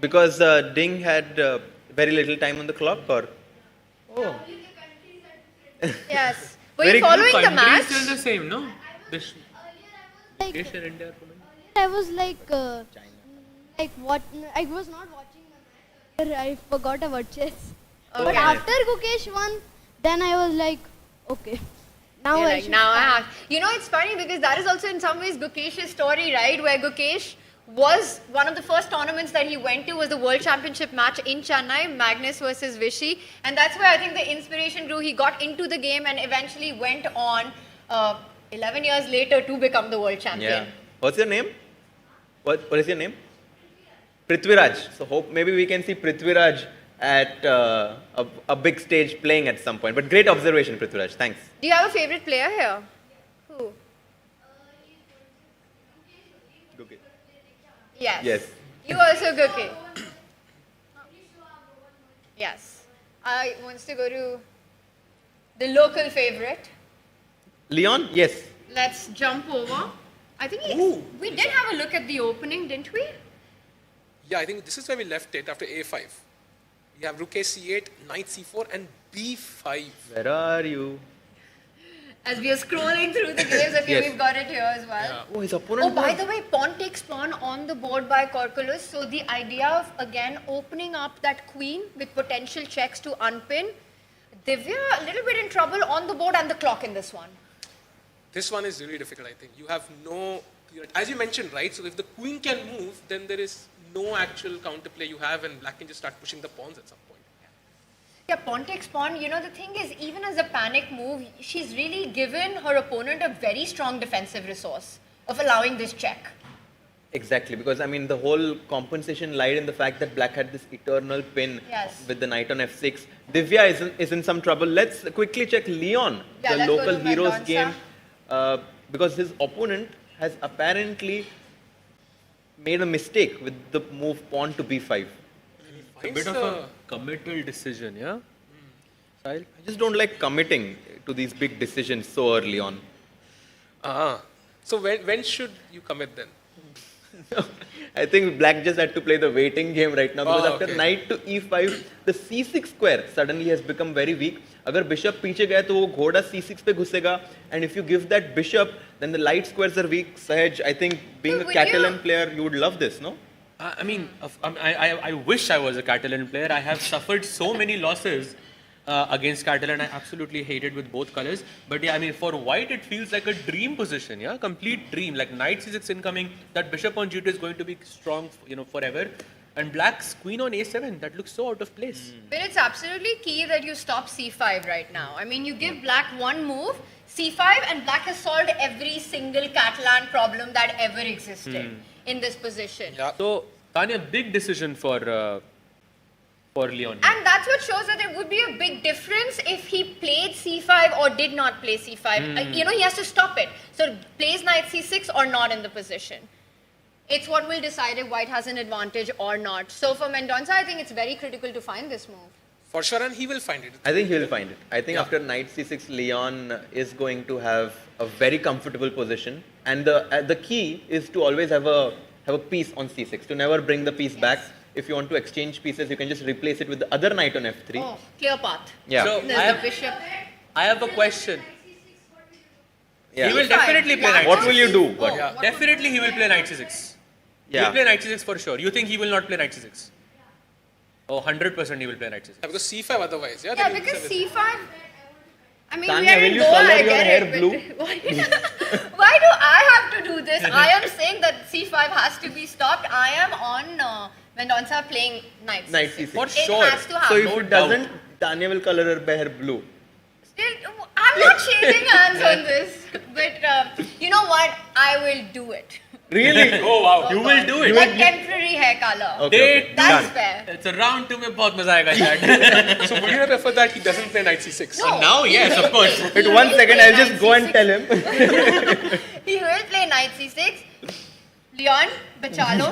Because Ding had very little time on the clock, or? Oh. Yes. Were you following the match? Still the same, no? I was like what? I was not watching the match. I forgot about chess. Okay. But after Gukesh won, then I was like, okay. Now I should have. You know, it's funny because that is also in some ways Gukesh's story, right? Where Gukesh was one of the first tournaments that he went to was the World Championship match in Chennai, Magnus versus Vishy. And that's where I think the inspiration grew. He got into the game and eventually went on 11 years later to become the world champion. Yeah. What's your name? What is your name? Prithviraj. So hope maybe we can see Prithviraj at a big stage playing at some point. But great observation, Prithviraj. Thanks. Do you have a favorite player here? Who? Yes. Yes. You also Guke. Yes. I wants to go to the local favorite. Leon? Yes. Let's jump over. I think we did have a look at the opening, didn't we? Yeah, I think this is where we left it after a5. We have rook a c8, knight c4, and b5. Where are you? As we are scrolling through the games, okay, we've got it here as well. Yeah. Oh, his opponent. Oh, by the way, pawn takes pawn on the board by Corculus. So the idea of, again, opening up that queen with potential checks to unpin. Divya, a little bit in trouble on the board and the clock in this one. This one is really difficult, I think. You have no, as you mentioned, right? So if the queen can move, then there is no actual counterplay you have, and black can just start pushing the pawns at some point. Yeah, pawn takes pawn. You know, the thing is, even as a panic move, she's really given her opponent a very strong defensive resource of allowing this check. Exactly, because I mean, the whole compensation lied in the fact that black had this eternal pin with the knight on f6. Divya is in some trouble. Let's quickly check Leon, the local heroes game, because his opponent has apparently made a mistake with the move pawn to b5. A bit of a committal decision, yeah? I just don't like committing to these big decisions so early on. So when should you commit then? I think black just had to play the waiting game right now because after knight to e5, the c6 square suddenly has become very weak. Agar bishop पीछे गया तो वो घोड़ा c6 पे घुसेगा, and if you give that bishop, then the light squares are weak. Sahaj, I think being a Catalan player, you would love this, no? I mean, I wish I was a Catalan player. I have suffered so many losses against Catalan. I absolutely hated with both colors. But yeah, I mean, for white, it feels like a dream position. Yeah, complete dream. Like knight c6 incoming. That bishop on g2 is going to be strong, forever. And black's queen on a7. That looks so out of place. But it's absolutely key that you stop c5 right now. I mean, you give black one move, c5, and black has solved every single Catalan problem that ever existed in this position. Yeah. So, Tanya, big decision for Leon. And that's what shows that there would be a big difference if he played c5 or did not play c5. He has to stop it. So, plays knight c6 or not in the position. It's what will decide if white has an advantage or not. So, for Mendonça, I think it's very critical to find this move. For sure, and he will find it. I think he will find it. I think after knight c6, Leon is going to have a very comfortable position. And the key is to always have a piece on c6, to never bring the piece back. If you want to exchange pieces, you can just replace it with the other knight on f3. Oh, clear path. Yeah. So There's the bishop. I have a question. Yeah. He will definitely play knight What c6. will you do? Oh, Yeah, definitely he will play knight c6. He Yeah. will play knight c6 for sure. You think he will not play knight c6? Oh, 100% he will play knight c6. Because c5 otherwise. Yeah, Yeah, because c5. I mean, Tanya, we are will in you Goa, color I your get hair it. blue? But why do I have to do this? I am saying that c5 has to be stopped. I am on Mendonça playing knight Knight c6. c6. For It sure. has to happen. So if No it doubt. doesn't, Tanya will color her hair blue. Still, I'm not chasing hands on this. But you know what? I will do it. Really? Oh wow, you will do it. Like temporary hair color. Okay. That's fair. It's a round two में बहुत मजा आएगा chat. So would you prefer that he doesn't play knight c6? No. Now yes, of course. Wait 1 second, I'll just go and tell him. He will play knight c6. Leon, bachalo.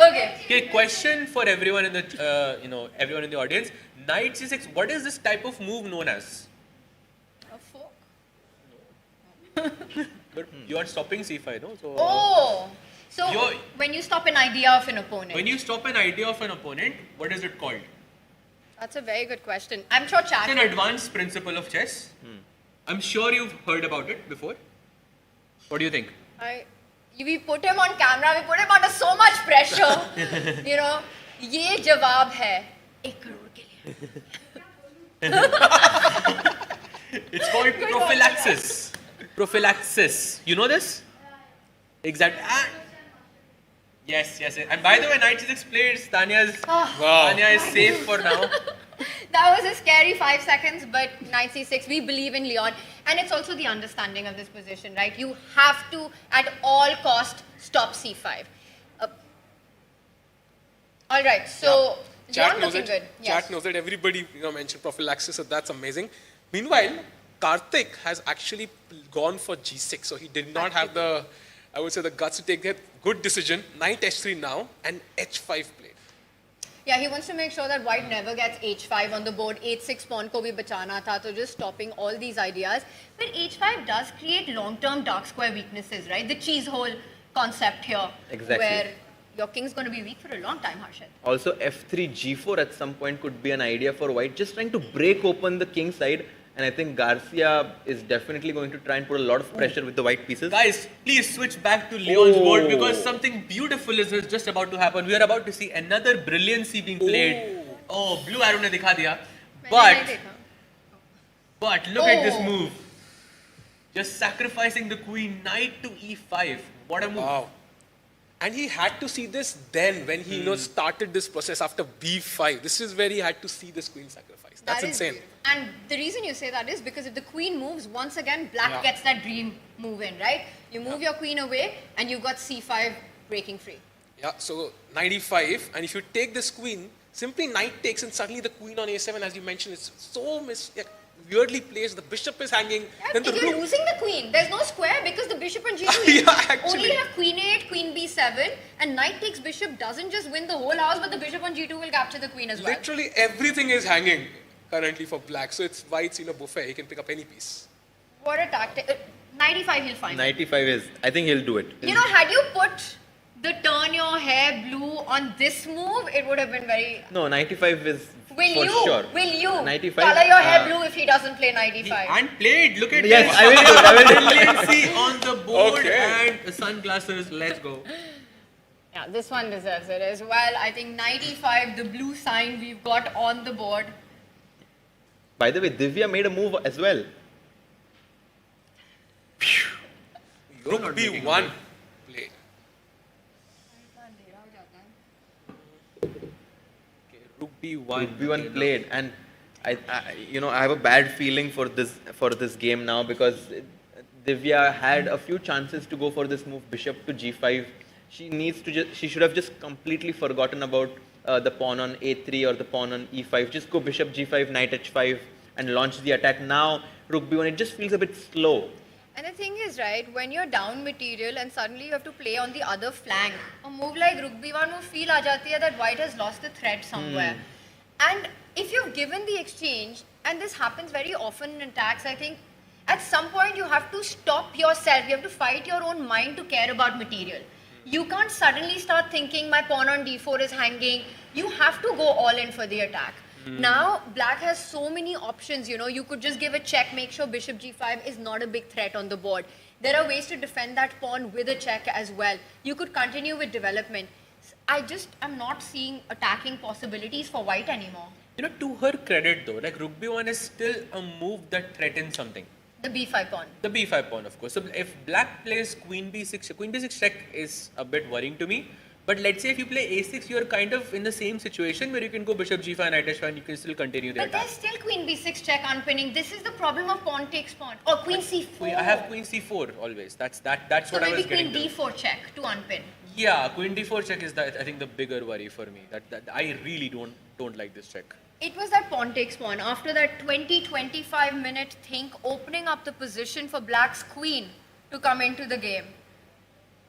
Okay. Okay, question for everyone in the everyone in the audience. Knight c6. What is this type of move known as? A fork. But you are stopping c5, no? So Oh. So You're- when you stop an idea of an opponent. when you stop an idea of an opponent, what is it called? That's a very good question. I'm sure chat. It's an advanced principle of chess. I'm sure you've heard about it before. What do you think? We put him on camera. We put him under so much pressure. ये जवाब है 1 करोड़ के लिए. It's called prophylaxis. Prophylaxis. You know this? Exactly. Yes. And by the way, knight c6 players, Tanya is safe for now. That was a scary 5 seconds, but knight c6, we believe in Leon. And it's also the understanding of this position, right? You have to, at all cost, stop c5. All right, so Chat Leon knows looking it. good. Yes. Chat knows it. Everybody mentioned prophylaxis, so that's amazing. Meanwhile, Karthik has actually gone for g6, so he did not have the guts to take that good decision. Knight h3 now and h5 played. Yeah, he wants to make sure that white never gets h5 on the board. h6 pawn ko bhi bachana tha, so just stopping all these ideas. But h5 does create long-term dark square weaknesses, right? The cheese hole concept here. Exactly. Where your king's going to be weak for a long time, Harshad. Also, f3, g4 at some point could be an idea for white, just trying to break open the king side. And I think Garcia is definitely going to try and put a lot of pressure with the white pieces. Guys, please switch back to Leon's board because something beautiful is just about to happen. We are about to see another brilliancy being played. Oh, blue arrow ne dikha diya. But look at this move. Just sacrificing the queen, knight to e5. What a move. Wow. And he had to see this then when he started this process after b5. This is where he had to see this queen sacrifice. That's That is insane. beautiful. And the reason you say that is because if the queen moves, once again, black gets that dream move in, right? You move your queen away and you've got c5 breaking free. Yeah, so knight e5, and if you take this queen, simply knight takes and suddenly the queen on a7, as you mentioned, is so weirdly placed. The bishop is hanging. Then the You're rook. losing the queen. There's no square because the bishop on g2 actually. only have queen a8, queen b7, and knight takes bishop doesn't just win the whole house, but the bishop on g2 will capture the queen as well. Literally everything is hanging currently for black. So it's white's buffet. He can pick up any piece. What a tactic. 95 he'll find. 95 is, I think he'll do it. Had you put the turn your hair blue on this move, it would have been very... No, 95 is Will sure. you 95, color your hair blue if he doesn't play 95? And played. Look at Yes, this. I will do it. I will do it. Brilliancy on the board Okay. and sunglasses. Let's go. Yeah, this one deserves it as well. I think knight e5, the blue sign we've got on the board. By the way, Divya made a move as well. Rook b1 played. Rook b1. Rook b1 played, and I have a bad feeling for this game now because Divya had a few chances to go for this move, bishop to g5. She should have just completely forgotten about the pawn on a3 or the pawn on e5. Just go bishop g5, knight h5, and launch the attack. Now rook b1, it just feels a bit slow. And the thing is, right, when you're down material and suddenly you have to play on the other flank, a move like rook b1 will feel aa jati hai that white has lost the thread somewhere. And if you've given the exchange, and this happens very often in attacks, I think at some point you have to stop yourself. You have to fight your own mind to care about material. You can't suddenly start thinking my pawn on d4 is hanging. You have to go all in for the attack. Now, black has so many options, you could just give a check, make sure bishop g5 is not a big threat on the board. There are ways to defend that pawn with a check as well. You could continue with development. I just am not seeing attacking possibilities for white anymore. To her credit though, like rook b1 is still a move that threatens something. The b5 pawn. The b5 pawn, of course. So if black plays queen b6 check is a bit worrying to me. But let's say if you play a6, you're kind of in the same situation where you can go bishop g5, knight h5, and you can still continue the But attack. there's still queen b6 check unpinning. This is the problem of pawn takes pawn. Or queen c4. I have queen c4 always. That's what I was getting to. Maybe queen d4 check to unpin. Yeah, queen d4 check is I think the bigger worry for me. That I really don't like this check. It was that pawn takes pawn. After that 20-25 minute think, opening up the position for black's queen to come into the game.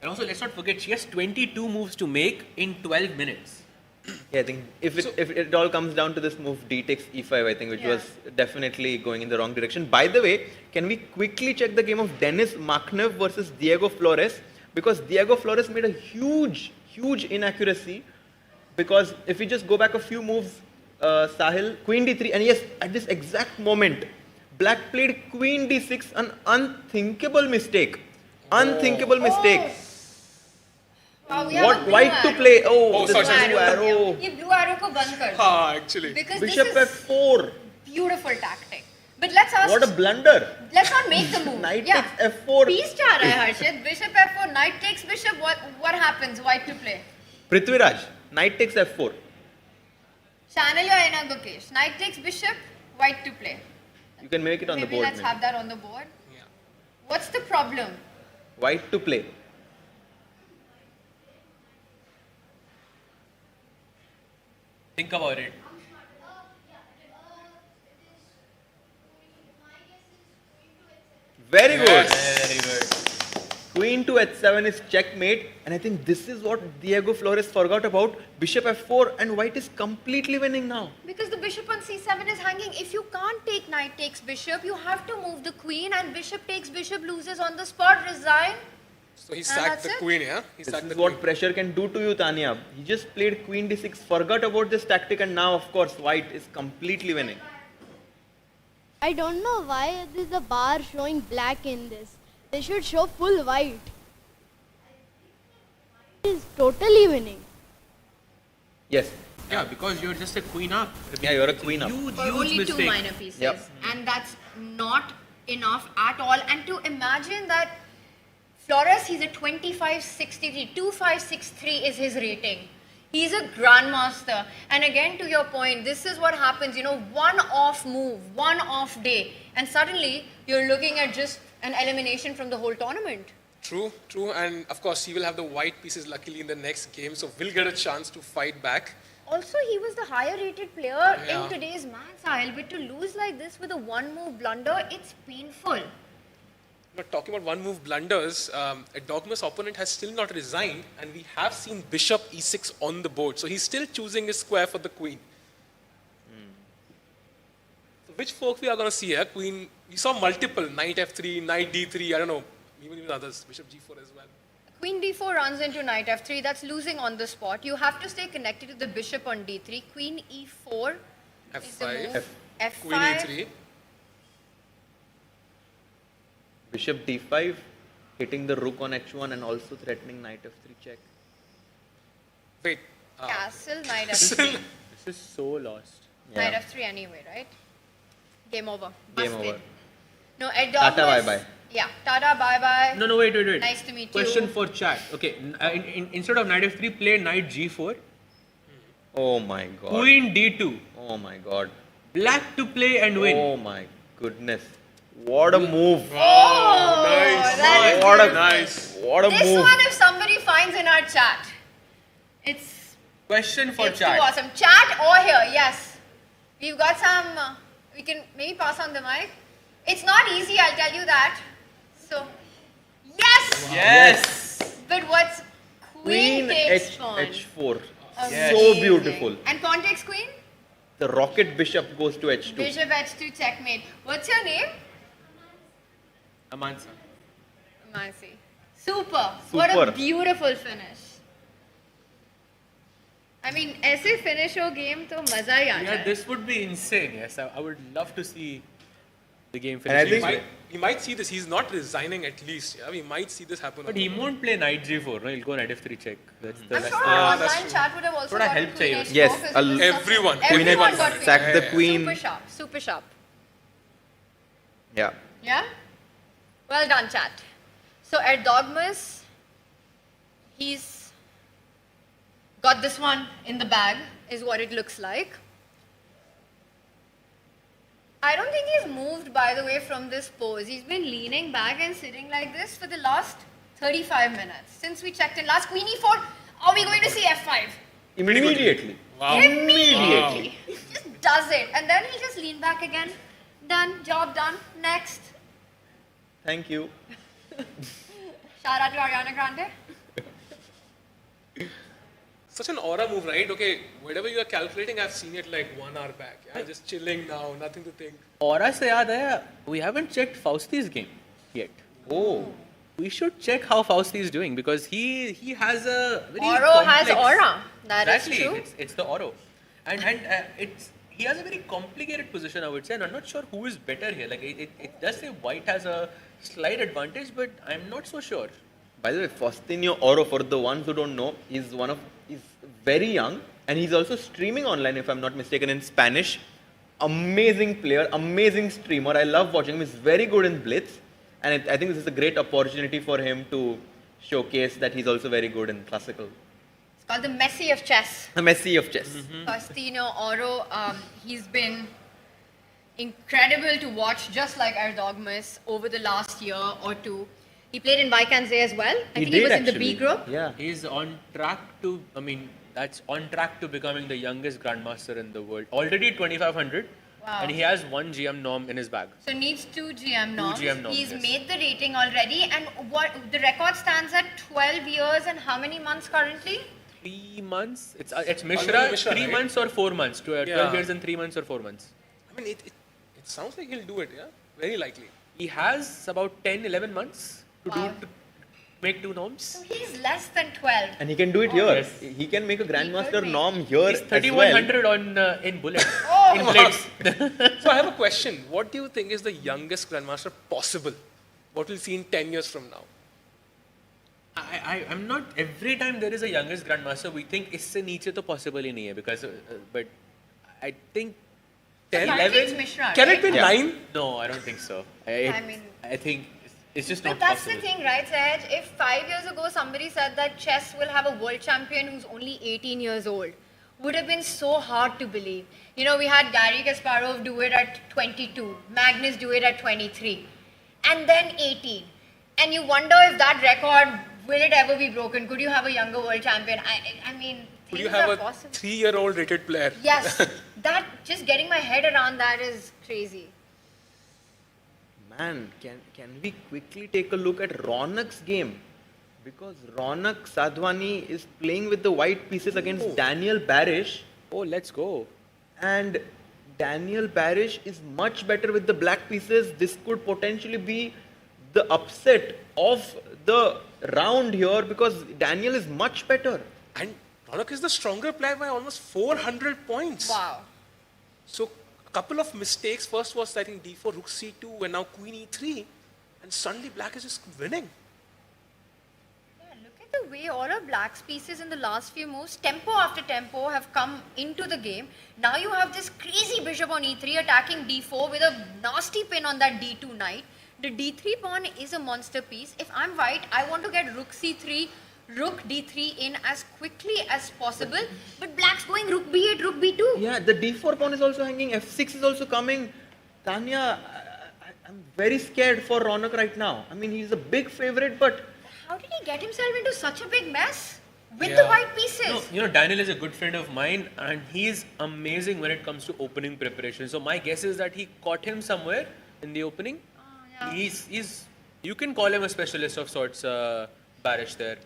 And also, let's not forget, she has 22 moves to make in 12 minutes. Yeah, I think if it all comes down to this move, d takes e5, I think, which was definitely going in the wrong direction. By the way, can we quickly check the game of Denis Makhnev versus Diego Flores? Because Diego Flores made a huge inaccuracy. Because if we just go back a few moves, Sahil, queen d3, and yes, at this exact moment, black played queen d6, an unthinkable mistake. Unthinkable mistake. What white to play? This blue arrow. Ye blue arrow ko band kar do. Actually. Because Bishop this is f4. Beautiful tactic. But let's ask. What a blunder. Let's not make the move. Knight takes f4. Piece ja raha hai Harshit. Bishop f4, knight takes bishop. What happens? White to play. Prithviraj, knight takes f4. Channel your inner Gukesh. Knight takes bishop, white to play. You can make it on the board. Maybe let's have that on the board. Yeah. What's the problem? White to play. Think about it. Very good. Very good. Queen to h7 is checkmate, and I think this is what Diego Flores forgot about. Bishop f4, and white is completely winning now. Because the bishop on c7 is hanging. If you can't take knight takes bishop, you have to move the queen, and bishop takes bishop, loses on the spot, resign. So he sacked the queen, yeah? This is what pressure can do to you, Tanya. He just played queen d6, forgot about this tactic, and now, of course, white is completely winning. I don't know why this is the bar showing black in this. They should show full white. He is totally winning. Yes. Yeah, because you're just a queen up. Yeah, you're a queen up. For only mistake. 2 minor pieces. Yep. And that's not enough at all. And to imagine that Flores, he's a 25-63, 2563 is his rating. He's a grandmaster. And again, to your point, this is what happens, one off move, one off day, and suddenly you're looking at just an elimination from the whole tournament. True. And of course, he will have the white pieces luckily in the next game, so we'll get a chance to fight back. Also, he was the higher rated player Yeah. in today's match, Sahil. But to lose like this with a one move blunder, it's painful. But talking about one move blunders, a dogma's opponent has still not resigned, and we have seen bishop e6 on the board, so he's still choosing a square for the queen. So which folk we are going to see here? Queen, we saw multiple, knight f3, knight d3, I don't know, even others, bishop g4 as well. Queen d4 runs into knight f3, that's losing on the spot. You have to stay connected to the bishop on d3. Queen e4 is the f5, move. F5. queen e3. Bishop d5, hitting the rook on h1 and also threatening knight f3 check. Wait. Castle, knight f3. This is so lost. Knight f3 anyway, right? Game over. Game Busted. over. No, at Tata, Dogmas. bye-bye. Yeah, Tata, bye-bye. No, wait. Nice to meet Question you. for chat. Okay, instead of knight f3, play knight g4. Oh my god. Queen d2. Oh my god. Black to play and win. Oh my goodness. What a move. Oh, that is What a beautiful. What a This move. one, if somebody finds in our chat, it's Question for too chat. awesome. Chat or here, yes. We've got some, we can maybe pass on the mic. It's not easy, I'll tell you that. So, yes! Yes! But what's queen takes pawn? h4. Amazing. So beautiful. And pawn takes queen? The rocket bishop goes to h2. Bishop h2 checkmate. What's your name? Amansa. Mansi. Super. What a Super. beautiful finish. I mean, ऐसे finish हो game तो मजा ही आ Yeah, जाए. this would be insane. Yes, I would love to see the game And I finish. think- We might see this. He's not resigning at least. Yeah, we might see this happen. But he won't play knight g4. No, he'll go knight f3 check. That's the. I'm that's sure the- our that's online true. chat would have also Thoda gotten help queen chahiye h4 Yes, because it was everyone. such- Queen everyone h4. got queen. Sack the queen. Super sharp. Super sharp. Yeah. Yeah? Well done, chat. So at Dogmas, he's got this one in the bag, is what it looks like. I don't think he's moved, by the way, from this pose. He's been leaning back and sitting like this for the last 35 minutes. Since we checked in last queen e4, are we going to see f5? Immediately. Wow. Immediately. He just does it. And then he'll just lean back again. Done. Job done. Next. Thank you. Shout out to Ariana Grande. Such an aura move, right? Okay, whatever you are calculating, I've seen it like 1 hour back. Yeah, just chilling now, nothing to think. Aura se yaad hai, we haven't checked Fausti's game yet. Oh. We should check how Fausti is doing because he has a very Oro has complex- aura. That is Exactly, true. it's the Oro, and he has a very complicated position, I would say, and I'm not sure who is better here. Like it does say White has a slight advantage, but I'm not so sure. By the way, Faustino Oro, for the ones who don't know, is very young and he's also streaming online, if I'm not mistaken, in Spanish. Amazing player, amazing streamer. I love watching him. He's very good in Blitz, and I think this is a great opportunity for him to showcase that he's also very good in classical. It's called the Messi of chess. The Messi of chess. Faustino Oro, he's been incredible to watch, just like Erdogmus, over the last year or two. He played in Baikanze as well. I think he was in the B group. Yeah. He's on track to, that's on track to becoming the youngest grandmaster in the world. Already 2500, Wow. and he has 1 GM norm in his bag. So needs 2 GM norms. GM norms, He's yes. made the rating already, and what the record stands at 12 years and how many months currently? 3 months. It's Mishra. Already Mishra, 3 right? months or 4 months. 12 Yeah. years and 3 months or 4 months. I mean, it sounds like he'll do it, yeah? Very likely. He has about 10, 11 months to Wow. to make 2 norms. So he's less than 12. And he can do it here. Yes. He can make a grandmaster make. norm here He's as well. 3100 in bullet. Oh. In blades. So I have a question. What do you think is the youngest grandmaster possible? What we'll see in 10 years from now? I'm not, every time there is a youngest grandmaster, we think इससे नीचे तो possible ही नहीं है because, but I think 10, Currently it's 11. Mishra, Can right? it be Yeah. 9? No, I don't think so. I mean- I think it's just But not that's possible. the thing, right, Sahaj? If 5 years ago somebody said that chess will have a world champion who's only 18 years old, would have been so hard to believe. You know, we had Garry Kasparov do it at 22, Magnus do it at 23, and then 18. And you wonder if that record, will it ever be broken? Could you have a younger world champion? I mean, Could things you have are a possible. 3-year-old rated player? Yes, that, just getting my head around that is crazy. Man, can we quickly take a look at Raunak's game? Because Raunak Sadhwani is playing with the white pieces against Daniel Barish, Oh, let's go. and Daniel Barish is much better with the black pieces. This could potentially be the upset of the round here because Daniel is much better. And Raunak is the stronger player by almost 400 points. Wow. So, a couple of mistakes. First was, I think, d4, rook c2, and now queen e3. And suddenly black is just winning. Yeah, look at at the way all of Black's pieces in the last few moves, tempo after tempo, have come into the game. Now you have this crazy bishop on e3 attacking d4 with a nasty pin on that d2 knight. The d3 pawn is a monster piece. If I'm white, I want to get rook c3, rook d3 in as quickly as possible. But Black's going rook b8, rook b2. Yeah, the d4 pawn is also hanging. f6 is also coming. Tanya, I'm very scared for Raunak right now. I mean, he's a big favorite, but... How did he get himself into such a big mess with the white pieces? No, Daniel is a good friend of mine and he's amazing when it comes to opening preparation. So my guess is that he caught him somewhere in the opening. Yeah. He's you can call him a specialist of sorts, Barish there.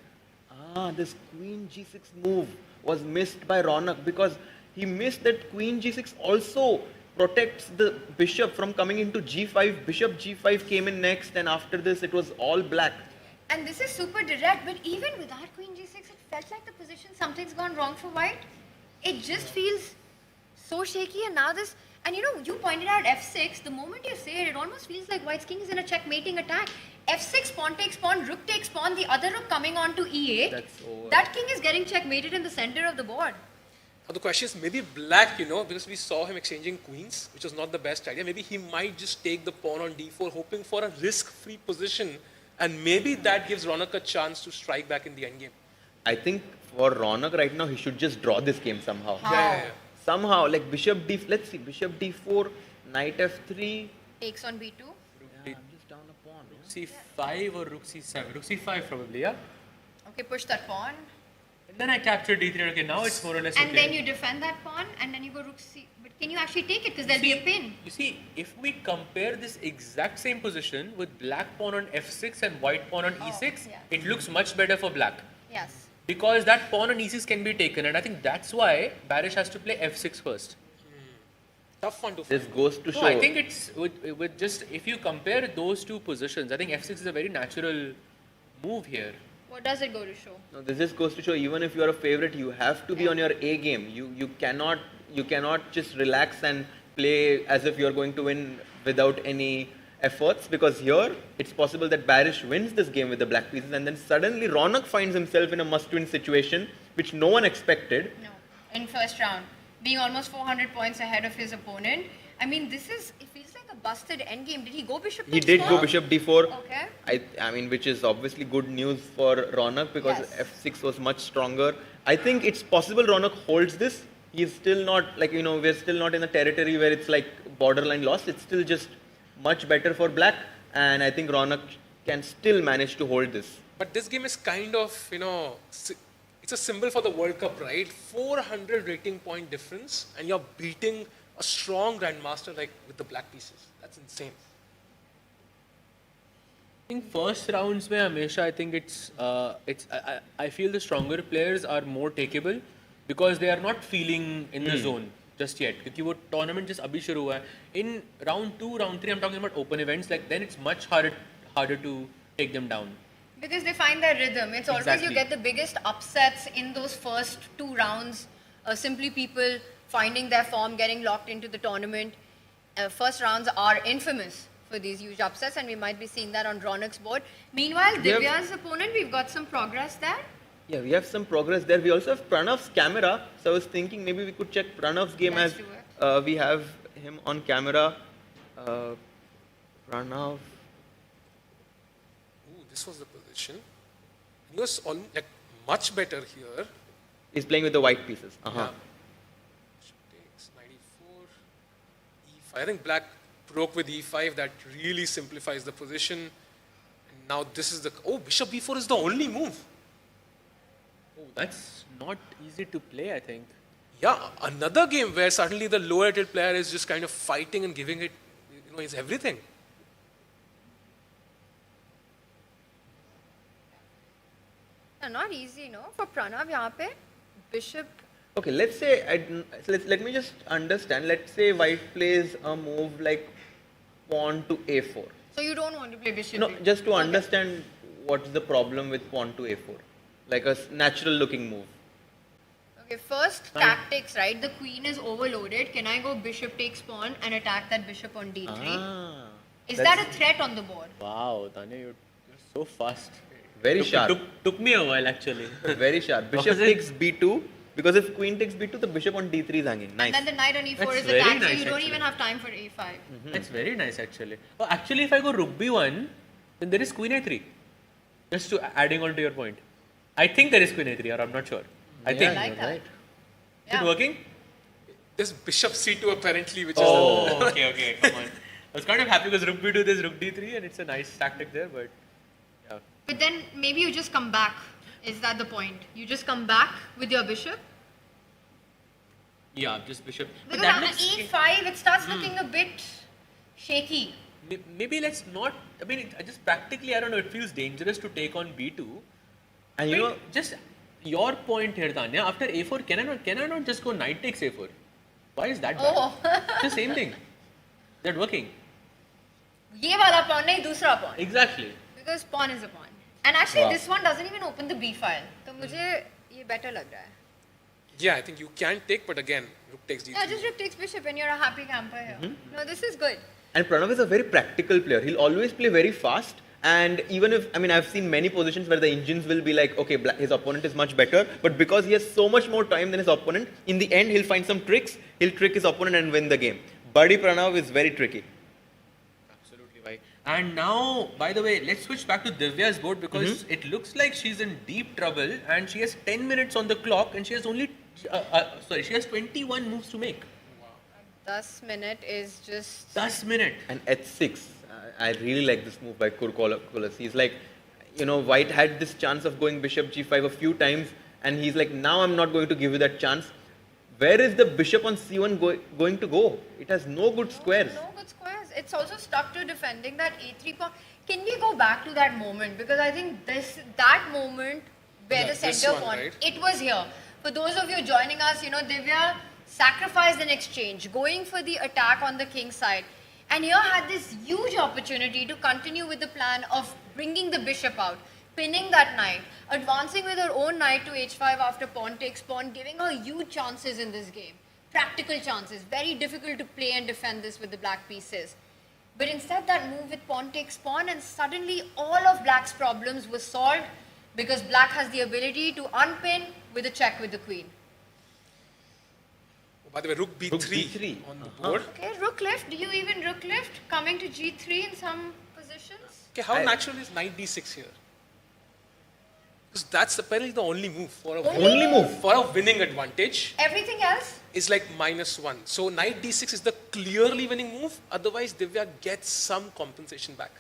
This queen g6 move was missed by Raunak because he missed that queen g6 also protects the bishop from coming into g5. Bishop g5 came in next, and after this it was all black. And this is super direct, but even without queen g6, it felt like the position, something's gone wrong for white. It just feels so shaky, and now this, and you know, you pointed out f6, the moment you say it, it almost feels like white's king is in a checkmating attack. f6, pawn takes pawn, rook takes pawn, the other rook coming on to e8. That's over. That king is getting checkmated in the center of the board. Now the question is, maybe Black, because we saw him exchanging queens, which was not the best idea, maybe he might just take the pawn on d4, hoping for a risk-free position. And maybe that gives Raunak a chance to strike back in the endgame. I think for Raunak right now, he should just draw this game somehow. How? Somehow, like bishop d, let's see, bishop d4, knight f3. Takes on b2. I'm just down a pawn. Rook c5 or rook c7? Rook c5 probably, yeah? Okay, push that pawn. And then I captured d3, okay, now it's more or less And okay. then you defend that pawn, and then you go rook c. But can you actually take it? Because there'll be a pin. You see, if we compare this exact same position with black pawn on f6 and white pawn on e6, yeah. it looks much better for black. Yes. Because that pawn on e6 can be taken, and I think that's why Barish has to play f6 first. Tough one to This goes to show. No, I think it's with just, if you compare those two positions, I think f6 is a very natural move here. What does it go to show? No, this just goes to show, even if you are a favorite, you have to be on your A game. You cannot just relax and play as if you are going to win without any efforts, because here it's possible that Barish wins this game with the black pieces, and then suddenly Raunak finds himself in a must-win situation which no one expected. No. In first round, being almost 400 points ahead of his opponent. I mean, it feels like a busted endgame. Did he go bishop He takes did pawn? go bishop d4. Okay. I mean, which is obviously good news for Raunak, because Yes. f6 was much stronger. I think it's possible Raunak holds this. He's still not, we're still not in the territory where it's like borderline loss. It's still just much better for black, and I think Raunak can still manage to hold this. But this game is kind of, it's a symbol for the World Cup, right? 400 rating point difference, and you're beating a strong grandmaster like with the black pieces. That's insane. I think first rounds mein hamesha, I think I feel the stronger players are more takeable because they are not feeling in the zone just yet. Because वो tournament just abhi shuru hua hai. In round 2, round 3, I'm talking about open events. Like then it's much harder to take them down. Because they find their rhythm. It's always Exactly. you get the biggest upsets in those first 2 rounds. Simply people finding their form, getting locked into the tournament. First rounds are infamous for these huge upsets, and we might be seeing that on Raunak's board. Meanwhile, Divya's opponent, we've got some progress there. Yeah, we have some progress there. We also have Pranav's camera. So I was thinking maybe we could check Pranav's game Let's as do we have him on camera. Pranav. Ooh, this was the position. He was much better here. He's playing with the white pieces. Yeah. Bishop takes 94. E5. I think black broke with e5. That really simplifies the position. And now this is the... Oh, bishop b4 is the only move. Oh, that's not easy to play, I think. Yeah, another game where suddenly the lower-rated player is just kind of fighting and giving it, his everything. Not easy, no? For Pranav, yahan pe, bishop. Okay, let's say, let me just understand. Let's say white plays a move like pawn to a4. So you don't want to play bishop? No, just to understand what's the problem with pawn to a4. Like a natural looking move. Okay, first tactics, right? The queen is overloaded. Can I go bishop takes pawn and attack that bishop on d3? Is that a threat on the board? Wow, Tanya, you're so fast. Very sharp. Took me a while actually. Very sharp. Bishop takes b2. Because if queen takes b2, the bishop on d3 is hanging. Nice. And then the knight on e4 That's is very attacked, so nice, you don't actually. even have time for a5. That's very nice actually. Oh, actually, if I go rook b1, then there is queen a3. Just to adding on to your point. I think there is queen a3, or I'm not sure. I think. I like that. Is it working? There's bishop c2 apparently, which Oh, okay, come on. I was kind of happy because rook b2, there's rook d3, and it's a nice tactic there, but yeah. But then maybe you just come back. Is that the point? You just come back with your bishop? Yeah, just bishop. But Because that on looks, e5, it starts looking a bit shaky. maybe let's not. I mean, just practically, I don't know. It feels dangerous to take on b2. And you know, just your point here, Tanya. After a4, can I not just go knight takes a4? Why is that bad? Oh. It's the same thing. They're working. ये वाला pawn नहीं, दूसरा pawn. Exactly. Because pawn is a pawn. And actually, Wow. this one doesn't even open the b file. तो मुझे ये better लग रहा है. Yeah, I think you can take, but again, rook takes d3. Yeah, just rook takes bishop and you're a happy camper here. No, this is good. and Pranav is a very practical player. He'll always play very fast. And even if, I mean, I've seen many positions where the engines will be like, okay, his opponent is much better. But because he has so much more time than his opponent, in the end, he'll find some tricks. He'll trick his opponent and win the game. Buddy Pranav is very tricky. Absolutely, bhai. And now, by the way, let's switch back to Divya's board because it looks like she's in deep trouble and she has 10 minutes on the clock and she has only, she has 21 moves to make. 10 minute is just... 10 minute. And h6. I really like this move by Kurkolas. He's like, you know, White had this chance of going bishop g5 a few times and he's like, now I'm not going to give you that chance. Where is the bishop on c1 going to go? It has no good squares. No good squares. It's also stuck to defending that a3 pawn. Can we go back to that moment? Because I think that moment where the center pawn, right? it was here. For those of you joining us, you know, Divya sacrificed an exchange, going for the attack on the king side. And here had this huge opportunity to continue with the plan of bringing the bishop out, pinning that knight, advancing with her own knight to h5 after pawn takes pawn, giving her huge chances in this game. Practical chances. Very difficult to play and defend this with the black pieces. But instead that move with pawn takes pawn and suddenly all of black's problems were solved because black has the ability to unpin with a check with the queen. By the way, rook b3, on the board. Okay, rook left. Do you even rook left? Coming to g3 in some positions? Okay, how natural is knight d6 here? Because that's apparently the only move for a for a winning advantage. Everything else? Is like -1. So knight d6 is the clearly winning move. Otherwise, Divya gets some compensation back.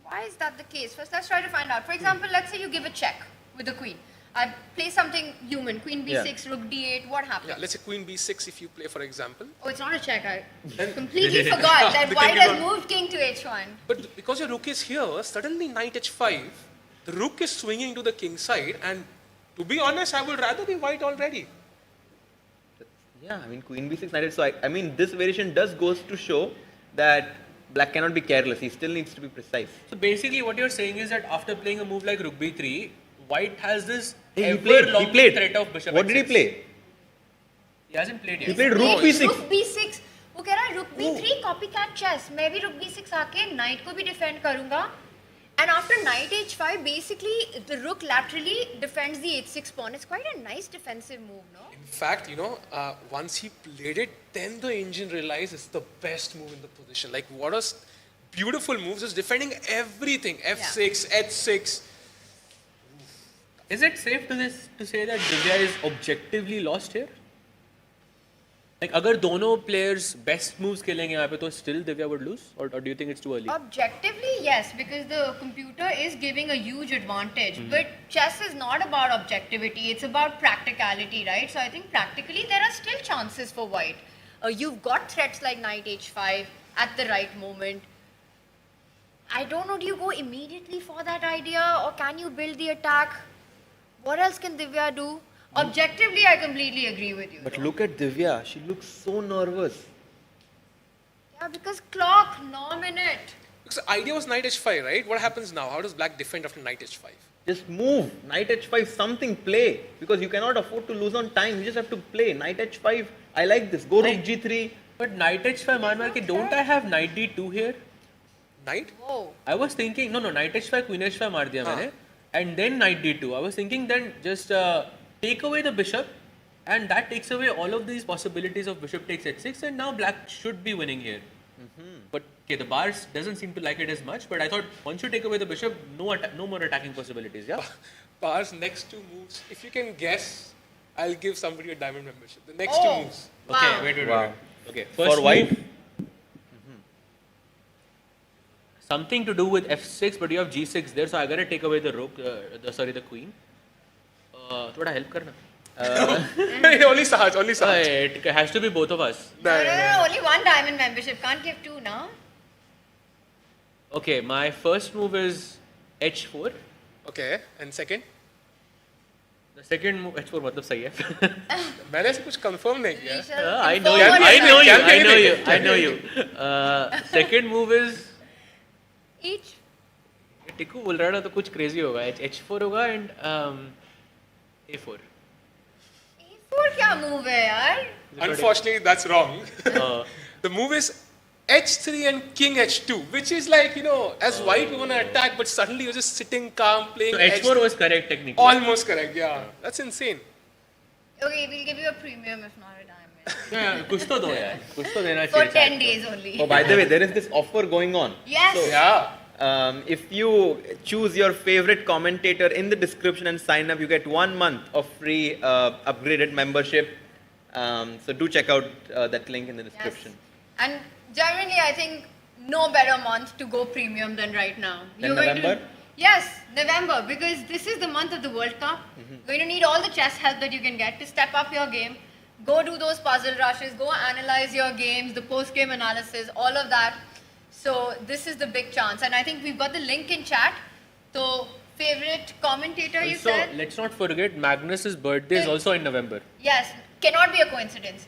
Why is that the case? First, let's try to find out. For example, let's say you give a check with the queen. I play something human, queen b6, rook d8, what happens? Yeah, let's say queen b6 if you play, for example. Oh, it's not a check. I completely forgot that White has moved king to h1. But because your rook is here, suddenly knight h5, the rook is swinging to the king side, and to be honest, I would rather be white already. Yeah, I mean, queen b6, knight h5. So, I mean, this variation goes to show that black cannot be careless. He still needs to be precise. So basically what you're saying is that after playing a move like rook b3, White has this He played. threat of bishop What did he h6. play? He hasn't played yet. He played rook b6. Rook b6. वो कह रहा है rook b3 copycat chess. मैं भी rook b6 आके knight को भी defend करूँगा. And after knight h5, basically the rook laterally defends the h6 pawn. It's quite a nice defensive move, no? In fact, you know, once he played it, then the engine realized it's the best move in the position. Like, what a beautiful moves. It's defending everything. f6, h6. Is it safe to say that Divya is objectively lost here? Like, अगर दोनों players best moves खेलेंगे यहाँ पे तो still Divya would lose, or do you think it's too early? Objectively, yes, because the computer is giving a huge advantage. But chess is not about objectivity; it's about practicality, right? So I think practically there are still chances for White. You've got threats like knight h5 at the right moment. I don't know. Do you go immediately for that idea, or can you build the attack? What else can Divya do? Objectively, I completely agree with you. But look at Divya. She looks so nervous. Yeah, because clock, 9 minutes. Because the idea was knight h5, right? What happens now? How does black defend after knight h5? Just move. Knight h5, something, play. Because you cannot afford to lose on time. You just have to play. Knight h5, I like this. Go rook g3. But knight h5 maar ke don't I have knight d2 here? Knight? Whoa. I was thinking, no, knight h5, queen h5 maar diya maine. and then knight d2. I was thinking then just take away the bishop, and that takes away all of these possibilities of bishop takes h6, and now black should be winning here. But okay, the bars doesn't seem to like it as much, but I thought once you take away the bishop, no more attacking possibilities, yeah? Bars next two moves, if you can guess, I'll give somebody a diamond membership. The next two moves. Okay, wait. Okay, first For white? move, something to do with f6, but you have g6 there, so I gotta take away the rook, the queen. Thoda help karna. Only Sahaj. It has to be both of us. No, only one diamond membership. Can't give two now. Okay, my first move is h4. Okay, and second? The second move h4 मतलब सही है. मैंने ऐसे कुछ confirm नहीं किया. I know you. Second move is each. टिकू बोल रहा है ना तो कुछ crazy होगा. h4 होगा and a4. A4 क्या move है यार? Unfortunately, that's wrong. The move is h3 and king h2, which is like, as white we want to attack, but suddenly you're just sitting calm playing. So h4 was correct technically. Almost correct, yeah. That's insane. Okay, we'll give you a premium if not a diamond. Yeah, कुछ तो दो यार. कुछ तो देना For चाहिए. 10 days only. Oh, by the way, there is this offer going on. Yes. So, yeah. If you choose your favorite commentator in the description and sign up, you get 1 month of free upgraded membership. So do check out that link in the description. Yes. And generally, I think no better month to go premium than right now. Then November? Yes, November, because this is the month of the World Cup. You're going to need all the chess help that you can get to step up your game. Go do those puzzle rushes, go analyze your games, the post-game analysis, all of that. So this is the big chance. And I think we've got the link in chat. So favorite commentator you Also, said? let's not forget Magnus's birthday is also in November. Yes, cannot be a coincidence.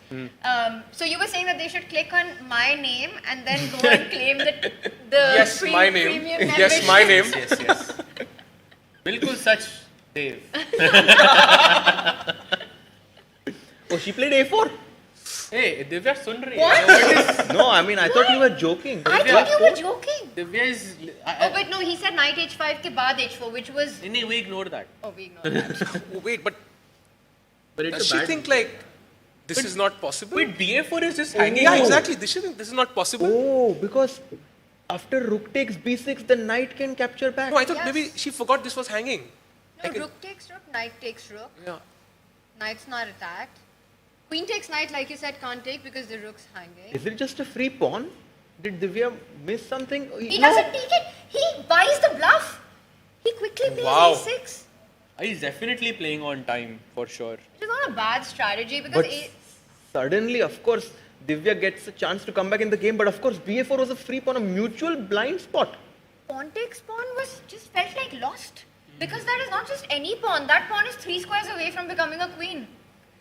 So you were saying that they should click on my name and then go and claim the Yes, my name. premium Yes, my name. Yes. बिल्कुल सच, Dave. Oh, she played a4? Hey, Divya सुन रही है? No, I mean, I thought you were joking. I thought you were joking. Divya is... Oh, wait, no, he said knight h5 ke baad h4, which was... No, we ignored that. Oh, we ignored that. Oh, wait, but it's does a she bad think like this is not possible? Wait, BA4 is just hanging. Yeah, exactly. Does she think this is not possible? Oh, because after rook takes b6, the knight can capture back. No, I thought maybe she forgot this was hanging. No, rook takes rook, knight takes rook. Yeah. Knight's not attacked. Queen takes knight, like you said, can't take because the rook's hanging. Is it just a free pawn? Did Divya miss something? He doesn't take it. He buys the bluff. He quickly plays a6. He's definitely playing on time, for sure. It is not a bad strategy because... But suddenly, of course, Divya gets a chance to come back in the game. But of course, BA4 was a free pawn, a mutual blind spot. Pawn takes pawn was just felt like lost. Because that is not just any pawn. That pawn is 3 squares away from becoming a queen.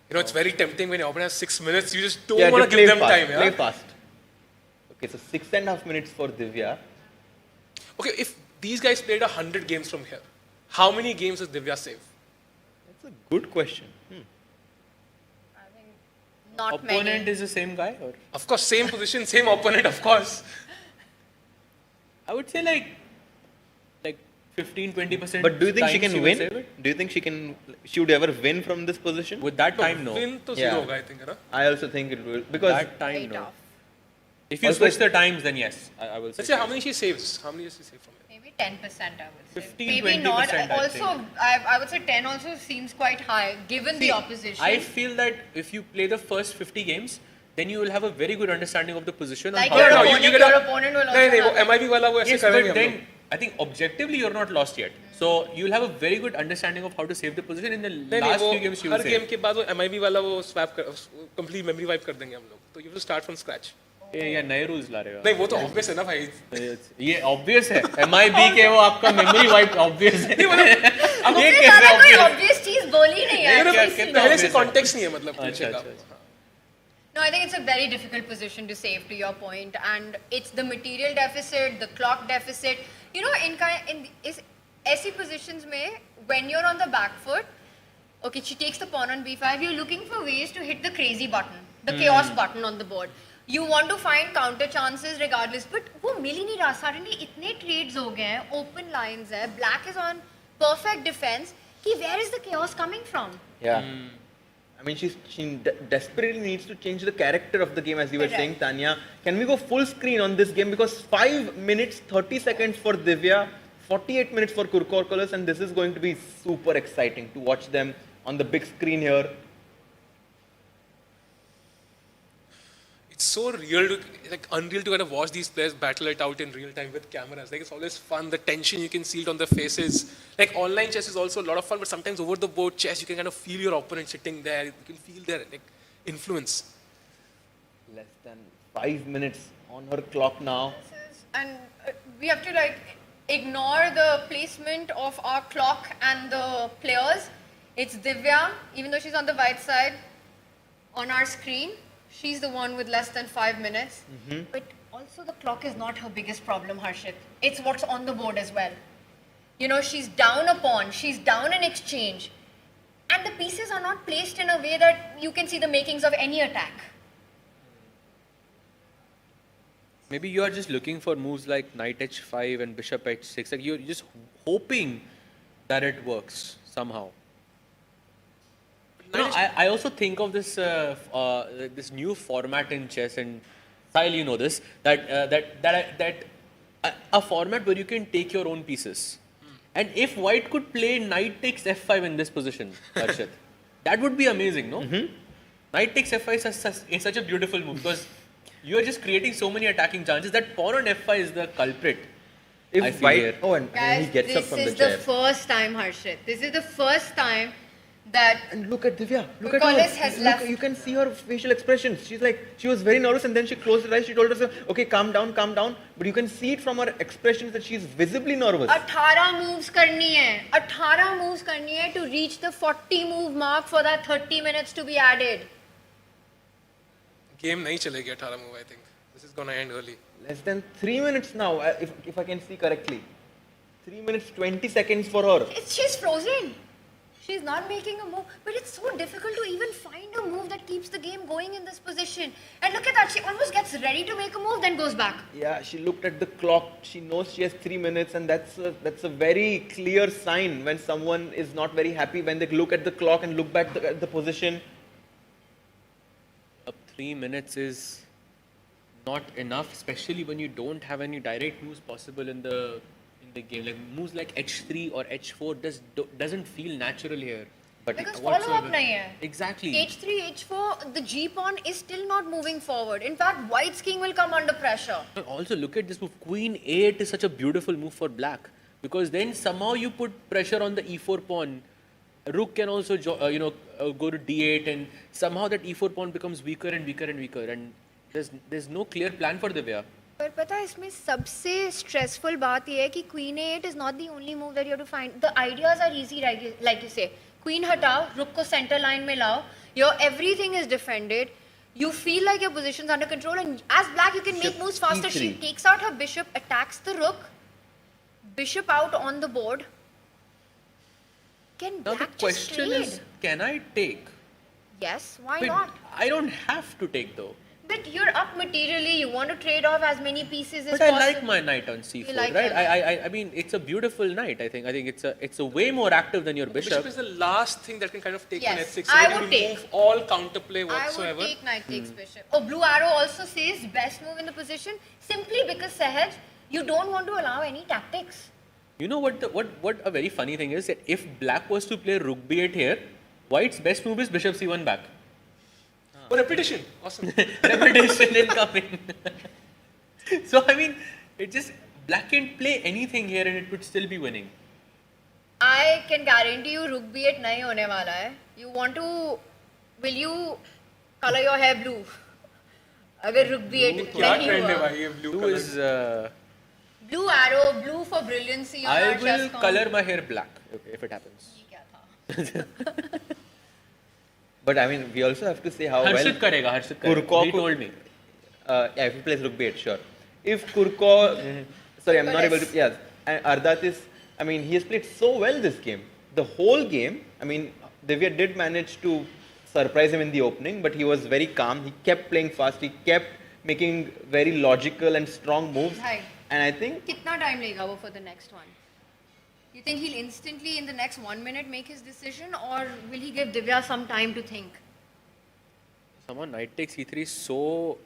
It's very tempting when your opponent has 6 minutes. You just don't want to give them fast, time. Play fast. Okay, so 6.5 minutes for Divya. Okay, if these guys played 100 games from here, how many games does Divya save? That's a good question. I think not Opponent many. is the same guy? Or? Of course, same position, same opponent, of course. I would say like 15-20%. But do you think she can win? Do you think she would ever win from this position? With that time, no. Win to zero, I think. I also think it will. Because that time, no. Tough. If you switch the times, then yes, I will say. Let's say how many she saves. How many does she save from it? Maybe 10%, I would say. 15, Maybe not. 20%, Also, I would say 10 also seems quite high given the opposition. I feel that if you play the first 50 games, then you will have a very good understanding of the position. Like and your how- opponent, your opponent will also have... MIB वाला वो ऐसे Yes, करेंगे but हम then लोग. I think objectively you're not lost yet. So you'll have a very good understanding of how to save the position in the last few games you will her save. Game के बाद वो MIB वाला वो swap complete memory wipe कर देंगे हम लोग. तो you have to start from scratch. ये नए rules ला रहे हो. नहीं वो तो obvious है ना भाई. ये obvious है. MIB के वो आपका memory wipe obvious है. अब ये कैसे obvious? कोई obvious चीज बोली नहीं है. पहले से context नहीं है मतलब पूछे का. No, I think it's a very difficult position to save, to your point, and it's the material deficit, the clock deficit. In ऐसी positions में, when you're on the back foot, okay, she takes the pawn on b5, you're looking for ways to hit the crazy button, the chaos button on the board. You want to find counter chances regardless, but वो मिल ही नहीं रहा. Suddenly इतने trades हो गए हैं, open lines है, black is on perfect defense. Where is the chaos coming from? Yeah. I mean, she desperately needs to change the character of the game, as you were saying, Tanya. Can we go full screen on this game? Because 5 minutes, 30 seconds for Divya, 48 minutes for Kurkorkolas, and this is going to be super exciting to watch them on the big screen here. It's so real, unreal to kind of watch these players battle it out in real time with cameras. It's always fun. The tension, you can see it on their faces. Online chess is also a lot of fun, but sometimes over the board chess, you can kind of feel your opponent sitting there. You can feel their influence. Less than 5 minutes on her clock now. And we have to ignore the placement of our clock and the players. It's Divya, even though she's on the white side, on our screen. She's the one with less than 5 minutes. But also the clock is not her biggest problem, Harshit. It's what's on the board as well. She's down a pawn, she's down an exchange. And the pieces are not placed in a way that you can see the makings of any attack. Maybe you are just looking for moves like knight h5 and bishop h6. You're just hoping that it works somehow. I also think of this this new format in chess, and Sahil, you know this, that a format where you can take your own pieces. And if white could play knight takes f5 in this position, Harshit, that would be amazing, no? Knight takes f5 is such a beautiful move because you are just creating so many attacking chances that pawn on f5 is the culprit. If white, and he gets up from the chair. This is the first time, Harshit. This is the first time that. And look at Divya. Look at has her. left. You can see her facial expressions. She was very nervous, and then she closed her eyes. She told herself, "Okay, calm down, calm down." But you can see it from her expressions that she's visibly nervous. 18 moves karni hai. 18 moves karni hai to reach the 40 move mark for that 30 minutes to be added. Game nahi chalegi 18 move, I think. This is gonna end early. Less than 3 minutes now, if I can see correctly. 3 minutes 20 seconds for her. She's frozen. She's not making a move, but it's so difficult to even find a move that keeps the game going in this position. And look at that, she almost gets ready to make a move, then goes back. Yeah, she looked at the clock. She knows she has 3 minutes, and that's a very clear sign when someone is not very happy, when they look at the clock and look back at the position. 3 minutes is not enough, especially when you don't have any direct moves possible in the game. Like moves like h3 or h4 doesn't feel natural here. But because follow-up nahi hai. Exactly. h3, h4, the g pawn is still not moving forward. In fact, white's king will come under pressure. Also, look at this move. Queen a8 is such a beautiful move for black, because then somehow you put pressure on the e4 pawn. Rook can also go to d8, and somehow that e4 pawn becomes weaker and weaker and weaker, and there's no clear plan for Divya. पर पता है इसमें सबसे stressful बात ये है कि Queen A8 is not the only move that you have to find. The ideas are easy, like you say. Queen हटाओ, Rook को center line में लाओ. Everything is defended. You feel like your position's under control, and as black you can make moves faster. She takes out her bishop, attacks the Rook. Bishop out on the board. Can now black the question is, can I take? Yes, why not? I don't have to take though. But you're up materially, you want to trade off as many pieces as possible. possible. But I like my knight on c4, like right? I mean, it's a beautiful knight, I think. I think it's a way more active than your bishop. Bishop is the last thing that can kind of take yes, an h6. I would take. Remove all counterplay whatsoever. I would take knight takes bishop. Oh, blue arrow also says best move in the position, simply because Sahaj, you don't want to allow any tactics. You know what a very funny thing is, that if black was to play rook b8 here, white's best move is bishop c1 back. Oh, repetition. Awesome. Repetition incoming. So, I mean, it just, black can play anything here and it would still be winning. I can guarantee you rook b8 nahi hone wala hai. You want to, will you color your hair blue? Agar rook b8 nahi hua. Blue is... blue arrow, blue for brilliancy. I will color my hair black if it happens. But I mean, we also have to say how Harshit karega. He told me. Yeah, if he plays rook b8, sure. If Kurko, sorry, I'm not able to. Yes, and Ardatis. I mean, he has played so well this game. The whole game. I mean, Divya did manage to surprise him in the opening, but he was very calm. He kept playing fast. He kept making very logical and strong moves. Hi. And I think. Kitna time lega wo for the next one? You think he'll instantly, in the next 1 minute, make his decision, or will he give Divya some time to think? Someone knight takes e3 is so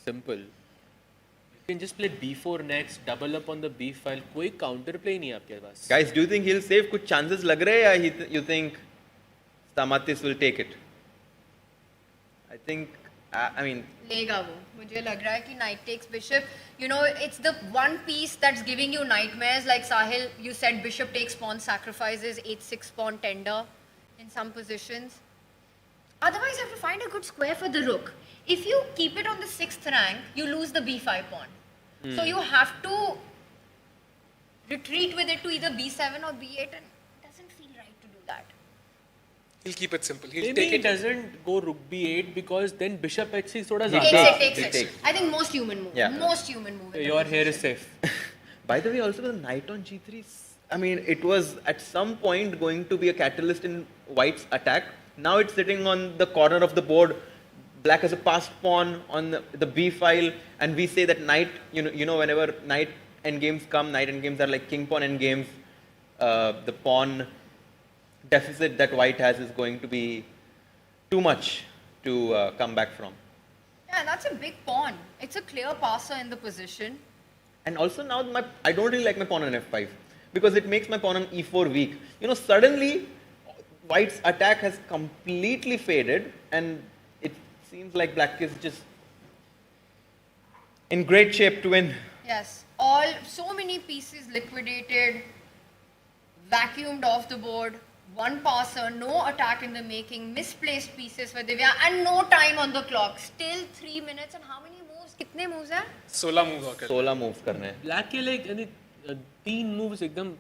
simple. You can just play b4 next, double up on the b file. कोई counter play नहीं है आपके पास. Guys, do you think he'll save? कुछ chances लग रहे हैं या you think Stamatis will take it? I think, I mean. लेगा वो. मुझे लग रहा है कि knight takes bishop. You know, it's the one piece that's giving you nightmares. Like Sahil, you said bishop takes pawn, sacrifices, 8-6 pawn tender in some positions. Otherwise, you have to find a good square for the rook. If you keep it on the 6th rank, you lose the b5 pawn. So you have to retreat with it to either b7 or b8, and it doesn't feel right to do that. He'll keep it simple. He'll Maybe take he it. doesnth go rook b8 because then bishop h6 is thoda Takes it. I think most human move. Yeah. Most human move. Your hair is safe. By the way, also the knight on g3, I mean, it was at some point going to be a catalyst in White's attack. Now it's sitting on the corner of the board. Black has a passed pawn on the b file, and we say that knight, you know, whenever knight endgames come, knight endgames are like king pawn endgames. The pawn deficit that White has is going to be too much to come back from. Yeah, that's a big pawn. It's a clear passer in the position. And also now I don't really like my pawn on f5 because it makes my pawn on e4 weak. You know, suddenly White's attack has completely faded, and it seems like Black is just in great shape to win. Yes, so many pieces liquidated, vacuumed off the board, one passer, no attack in the making, misplaced pieces for Divya, and no time on the clock. Still 3 minutes, and how many moves? Kitne moves hai? 16 moves और 16 moves करने हैं. Black के like तीन moves एकदम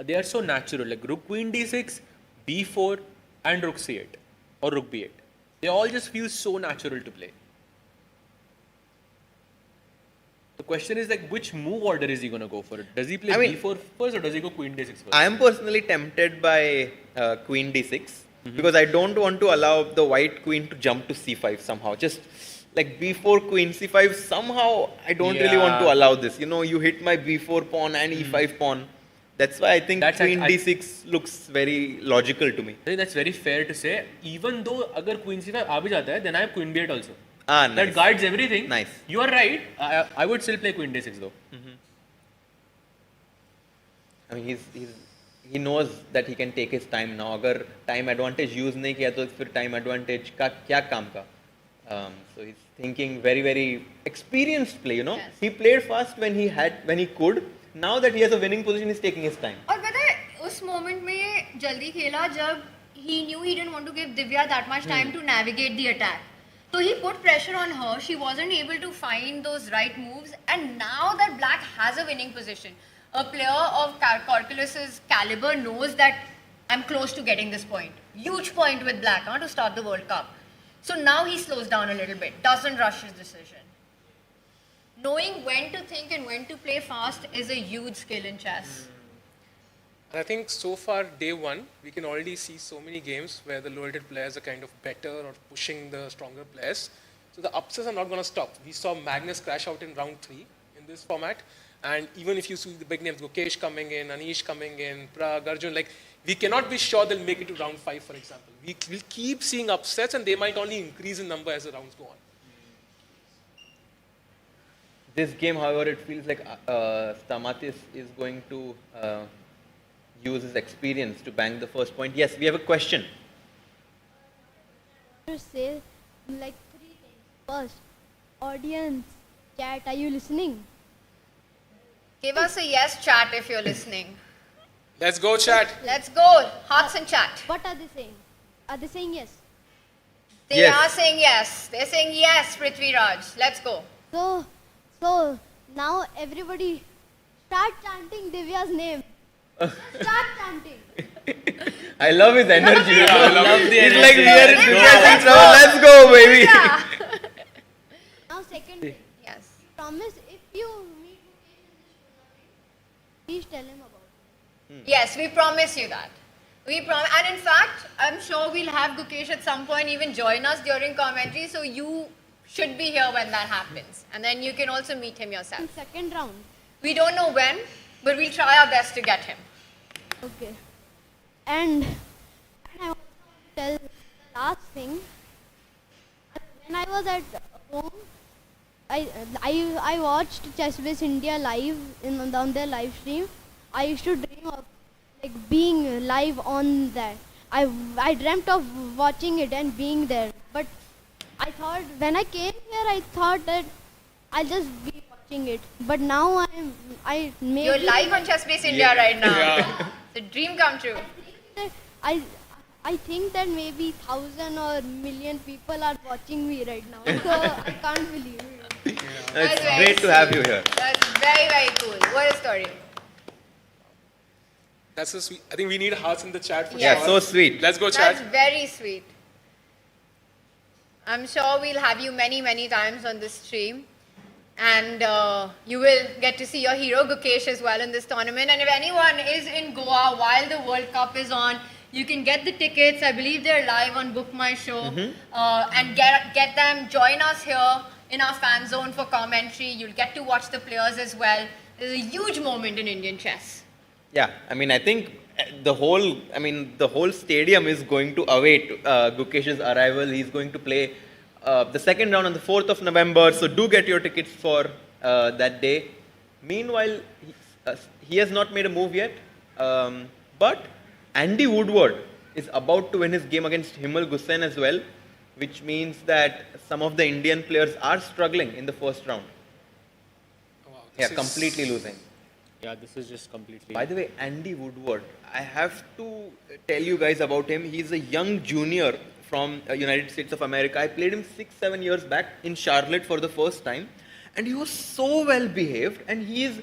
they are so natural, like rook queen d6, b4 and rook c8 or rook b8. They all just feel so natural to play. The question is like, which move order is he going to go for? Does he play b4 first or does he go queen d6 first? I am personally tempted by queen d6 because I don't want to allow the white queen to jump to c5 somehow. Just like b4 queen c5 somehow I don't really want to allow this. You know, you hit my b4 pawn and e5 pawn. That's why I think queen d6 looks very logical to me. I think that's very fair to say. Even though agar queen c5 aa bhi jata hai, then I have queen b8 also. Nice. That guards everything. Nice. You are right. I would still play queen d6 though. I mean, he knows that he can take his time now. Agar time advantage use nahi kiya, to fir time advantage ka kya kaam ka? So he's thinking very, very experienced play. You know, he played fast when he could. Now that he has a winning position, he's taking his time. और पता है उस moment में जल्दी खेला जब he knew he didn't want to give Divya that much time to navigate the attack. So he put pressure on her. She wasn't able to find those right moves. And now that Black has a winning position, a player of Corculus's caliber knows that I'm close to getting this point. Huge point with Black to start the World Cup. So now he slows down a little bit, doesn't rush his decision. Knowing when to think and when to play fast is a huge skill in chess. And I think so far, day one, we can already see so many games where the low-rated players are kind of better or pushing the stronger players. So the upsets are not going to stop. We saw Magnus crash out in round 3 in this format. And even if you see the big names, Gukesh coming in, Anish coming in, Prag, Arjun, like, we cannot be sure they'll make it to round 5, for example. We'll keep seeing upsets, and they might only increase in number as the rounds go on. This game, however, it feels like Stamatis is going to use his experience to bang the first point. Yes, we have a question. To say like 3 things. First, audience, chat, are you listening? Give us a yes chat if you're listening. Let's go chat. Let's go. Hearts and chat. What are they saying? Are they saying yes? They are saying yes. They're saying yes, Prithvi Raj. Let's go. So now everybody start chanting Divya's name. Start chanting. I love his energy. I love the energy. He's like, we are in Divya's trouble. Let's go, baby. Yeah. Now second thing. Yes. Promise if you meet Gukesh in this tournament, please tell him about it. Yes, we promise you that. We promise. And in fact, I'm sure we'll have Gukesh at some point even join us during commentary. So you should be here when that happens. And then you can also meet him yourself. In second round. We don't know when, but we'll try our best to get him. Okay. And I want to tell the last thing. When I was at home, I watched ChessBase India live on their live stream. I used to dream of like being live on that. I dreamt of watching it and being there. But I thought when I came here, I thought that I'll just be watching it. But now I made. You're live on ChessBase India right now. It's a dream come true. I think that maybe 1,000 or million people are watching me right now. So I can't believe it. It's great to have you here. That's very, very cool. What a story. That's so sweet. I think we need hearts in the chat for Yeah, sure. so sweet. Let's go chat. That's very sweet. I'm sure we'll have you many, many times on this stream. And you will get to see your hero Gukesh as well in this tournament. And if anyone is in Goa while the World Cup is on, you can get the tickets. I believe they're live on Book My Show. And get them. Join us here in our fan zone for commentary. You'll get to watch the players as well. There's a huge moment in Indian chess. Yeah, I mean, I think the whole stadium is going to await Gukesh's arrival. He's going to play the second round on the 4th of November. So do get your tickets for that day. Meanwhile, he has not made a move yet. But Andy Woodward is about to win his game against Himal Gusen as well, which means that some of the Indian players are struggling in the first round. Wow, Yeah, completely losing. Yeah, this is just completely... By the way, Andy Woodward, I have to tell you guys about him. He's a young junior from United States of America. I played him 6-7 years back in Charlotte for the first time. And he was so well behaved, and he's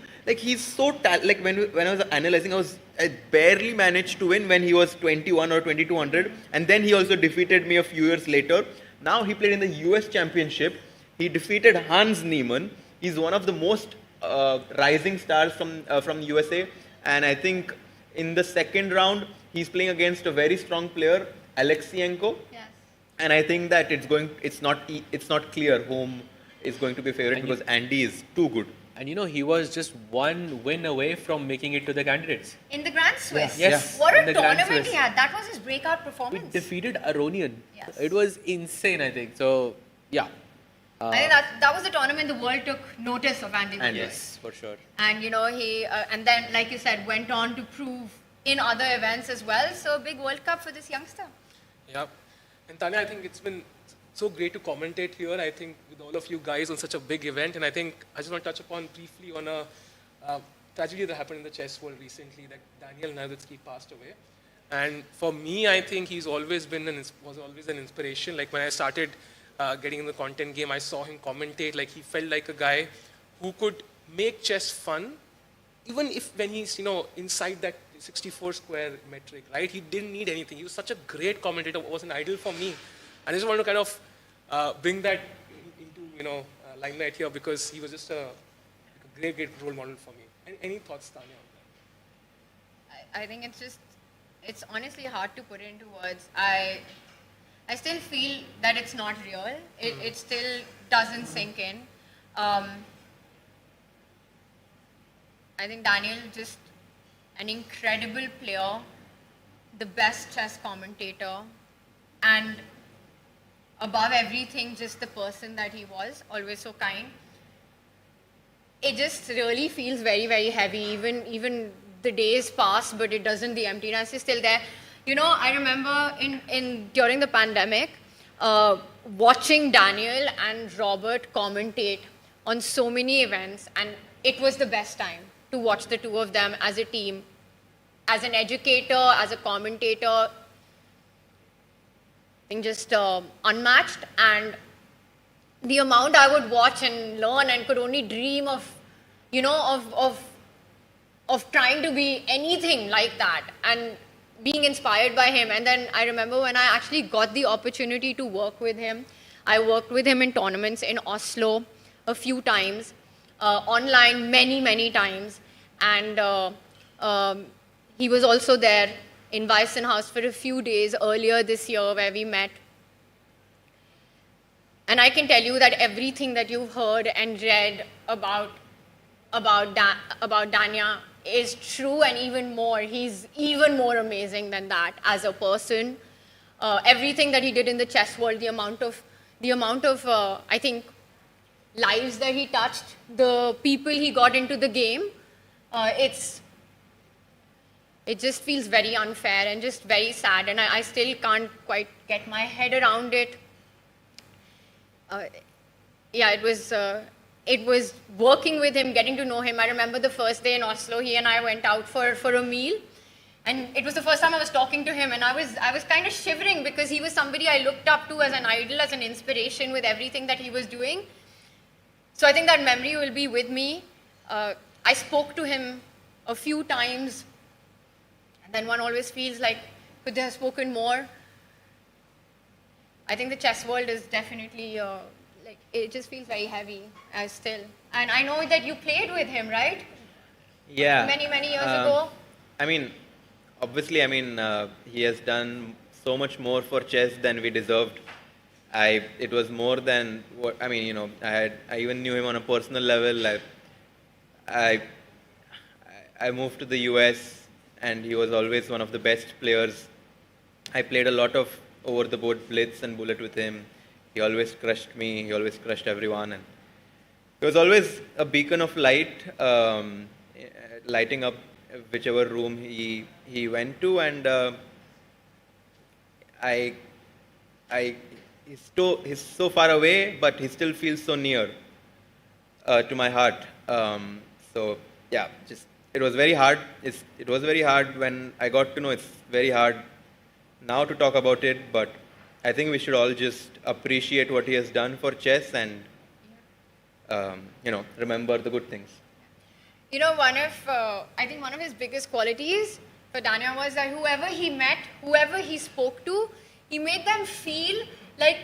so like when I was analyzing, I barely managed to win when he was 21 or 2200, and then he also defeated me a few years later. Now he played in the US Championship. He defeated Hans Niemann. He's one of the most rising stars from USA, and I think in the second round he's playing against a very strong player, Alexienko. Yes. And I think that it's not clear whom is going to be favorite because Andy is too good. And you know, he was just one win away from making it to the candidates. In the Grand Swiss. Yes. What in a the Grand tournament Swiss. he had. That was his breakout We performance. defeated Aronian. Yes. It was insane, I think. So, yeah. I think that was the tournament the world took notice of Andy Woodward. Yes, for sure. And you know, he and then, like you said, went on to prove in other events as well. So big World Cup for this youngster. Yeah. And Tanya, I think it's been so great to commentate here, I think, with all of you guys on such a big event. And I think I just want to touch upon briefly on a tragedy that happened in the chess world recently, that Daniel Nowitzki passed away. And for me, I think he's always been was always an inspiration. Like when I started getting in the content game, I saw him commentate. Like he felt like a guy who could make chess fun, even if when he's inside that 64 square metric, right? He didn't need anything. He was such a great commentator. Was an idol for me. I just want to kind of bring that into limelight here because he was just a great role model for me. Any thoughts, Tanya, on that? I think it's honestly hard to put it into words. I still feel that it's not real. It still doesn't sink in. I think Daniel just an incredible player, the best chess commentator, and above everything, just the person that he was, always so kind. It just really feels very, very heavy. Even the days pass, but it doesn't. The emptiness is still there. You know, I remember during the pandemic, watching Daniel and Robert commentate on so many events, and it was the best time to watch the two of them as a team, as an educator, as a commentator. I think just unmatched, and the amount I would watch and learn and could only dream of, of trying to be anything like that and being inspired by him. And then I remember when I actually got the opportunity to work with him, I worked with him in tournaments in Oslo a few times, online many times, and he was also there in Weissenhaus for a few days earlier this year where we met. And I can tell you that everything that you've heard and read about Danya is true, and even more, he's even more amazing than that as a person. Everything that he did in the chess world, the amount of I think lives that he touched, the people he got into the game, it just feels very unfair and just very sad, and I still can't quite get my head around it. Yeah, it was working with him, getting to know him. I remember the first day in Oslo, he and I went out for a meal. And it was the first time I was talking to him, and I was kind of shivering because he was somebody I looked up to as an idol, as an inspiration with everything that he was doing. So I think that memory will be with me. I spoke to him a few times, and then one always feels like, could they have spoken more? I think the chess world is definitely, it just feels very heavy still. And I know that you played with him, right? Yeah. Many, many years ago. I mean, obviously, he has done so much more for chess than we deserved. It was more than what, I even knew him on a personal level. I moved to the US, and he was always one of the best players. I played a lot of over-the-board blitz and bullet with him. He always crushed me. He always crushed everyone, and he was always a beacon of light, lighting up whichever room he went to, and he's so far away, but he still feels so near to my heart. So yeah, it was very hard. It was very hard when I got to know. It's very hard now to talk about it, but I think we should all just appreciate what he has done for chess and remember the good things. You know, I think one of his biggest qualities for Dania was that whoever he met, whoever he spoke to, he made them feel like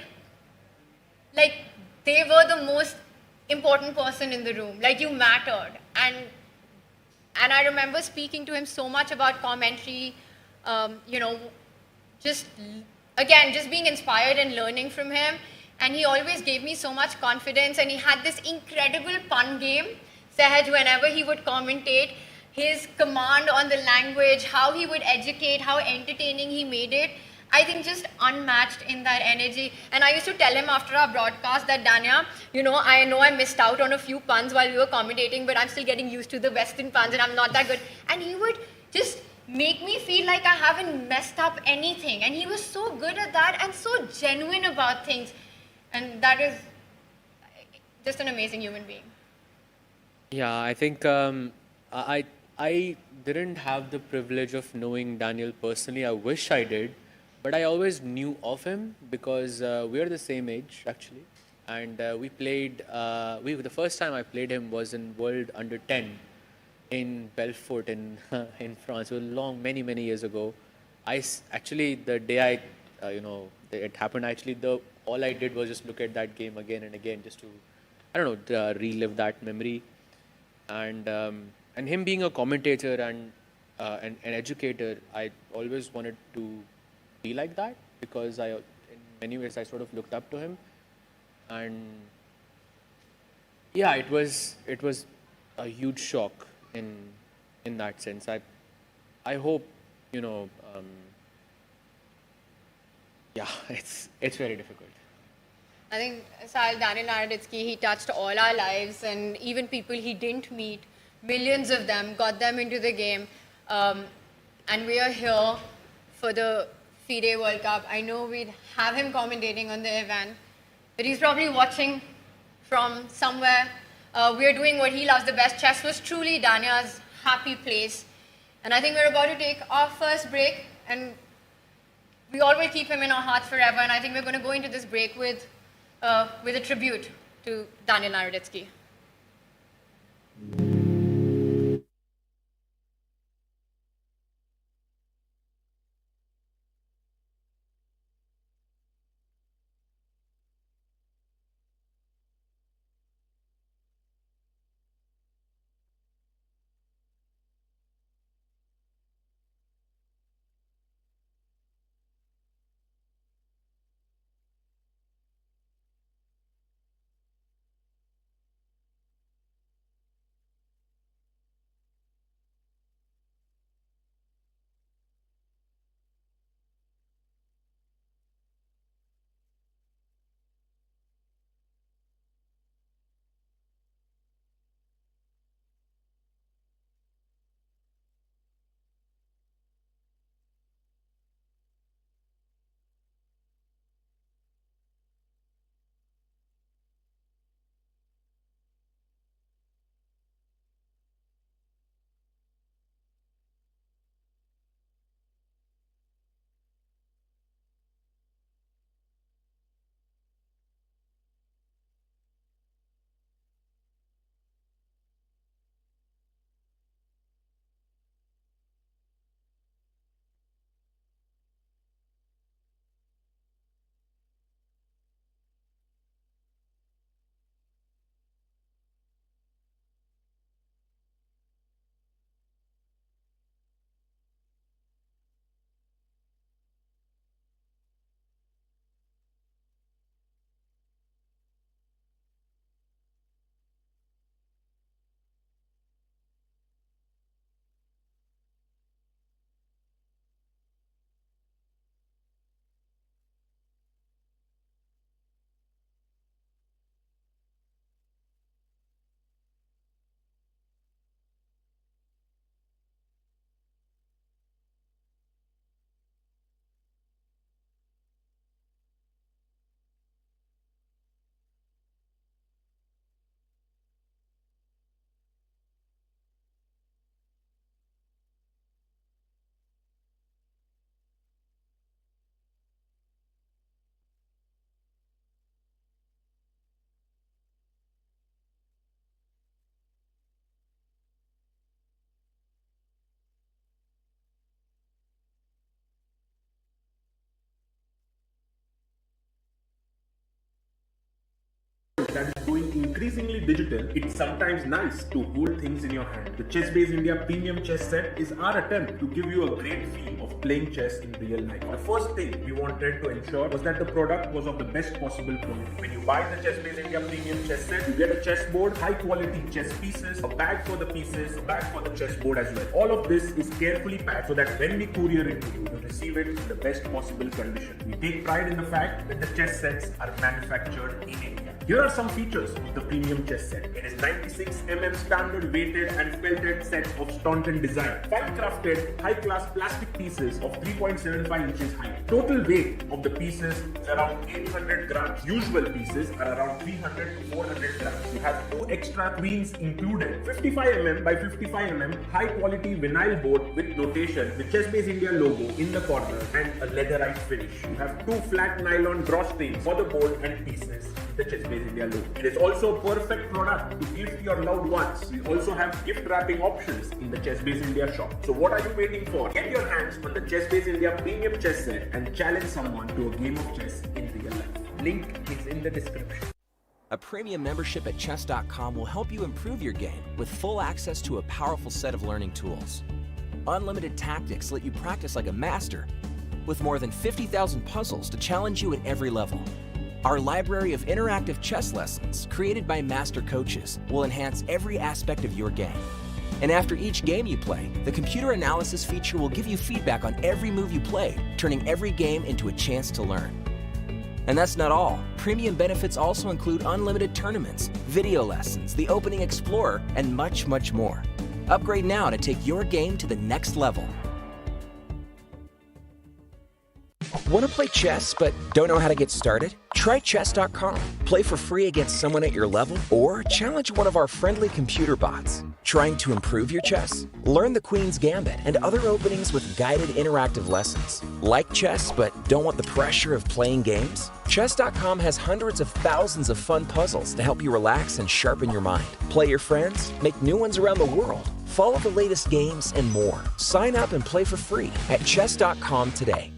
they were the most important person in the room, like you mattered. And I remember speaking to him so much about commentary, just being inspired and learning from him. And he always gave me so much confidence, and he had this incredible pun game. Sahaj, whenever he would commentate, his command on the language, how he would educate, how entertaining he made it, I think just unmatched in that energy. And I used to tell him after our broadcast that, Dania, I know I missed out on a few puns while we were commentating, but I'm still getting used to the Western puns and I'm not that good. And he would just make me feel like I haven't messed up anything. And he was so good at that and so genuine about things. And that is just an amazing human being. Yeah, I think I didn't have the privilege of knowing Daniel personally. I wish I did, but I always knew of him because we are the same age actually, and we played. The first time I played him was in World Under 10 in Belfort in France. It was many years ago. The day it happened. Actually, all I did was just look at that game again and again, just to relive that memory. And him being a commentator and an educator, I always wanted to be like that because in many ways I sort of looked up to him. And yeah, it was a huge shock in that sense. I hope it's very difficult. I think Daniel Naroditsky, he touched all our lives, and even people he didn't meet, millions of them, got them into the game. And we are here for the FIDE World Cup. I know we'd have him commentating on the event, but he's probably watching from somewhere. We are doing what he loves the best. Chess was truly Dania's happy place. And I think we're about to take our first break, and we always keep him in our hearts forever. And I think we're going to go into this break with a tribute to Daniel Naroditsky. that is going increasingly digital, it's sometimes nice to hold things in your hand. The ChessBase India Premium Chess Set is our attempt to give you a great feel of playing chess in real life. The first thing we wanted to ensure was that the product was of the best possible quality. When you buy the ChessBase India Premium Chess Set, you get a chessboard, high quality chess pieces, a bag for the pieces, a bag for the chessboard as well. All of this is carefully packed so that when we courier it to you, you receive it in the best possible condition. We take pride in the fact that the chess sets are manufactured in India. Here are some features of the premium chess set. It is 96mm standard weighted and felted set of staunton design. Fine crafted, high class plastic pieces of 3.75 inches height. Total weight of the pieces is around 800 grams. Usual pieces are around 300 to 400 grams. You have 2 extra queens included. 55mm by 55mm high quality vinyl board with notation with ChessBase India logo in the corner and a leatherized finish. You have 2 flat nylon drawstrings for the board and pieces with the ChessBase India logo. It is also a perfect product to gift your loved ones. We also have gift wrapping options in the ChessBase India shop. So what are you waiting for? Get your hands on the ChessBase India Premium Chess Set and challenge someone to a game of chess in real life. Link is in the description. A premium membership at chess.com will help you improve your game with full access to a powerful set of learning tools. Unlimited tactics let you practice like a master with more than 50,000 puzzles to challenge you at every level. Our library of interactive chess lessons, created by master coaches, will enhance every aspect of your game. And after each game you play, the computer analysis feature will give you feedback on every move you played, turning every game into a chance to learn. And that's not all. Premium benefits also include unlimited tournaments, video lessons, the Opening Explorer, and much, much more. Upgrade now to take your game to the next level. Want to play chess but don't know how to get started? Try chess.com. Play for free against someone at your level or challenge one of our friendly computer bots. Trying to improve your chess? Learn the Queen's Gambit and other openings with guided interactive lessons. Like chess but don't want the pressure of playing games? Chess.com has hundreds of thousands of fun puzzles to help you relax and sharpen your mind. Play your friends, make new ones around the world, follow the latest games and more. Sign up and play for free at chess.com today.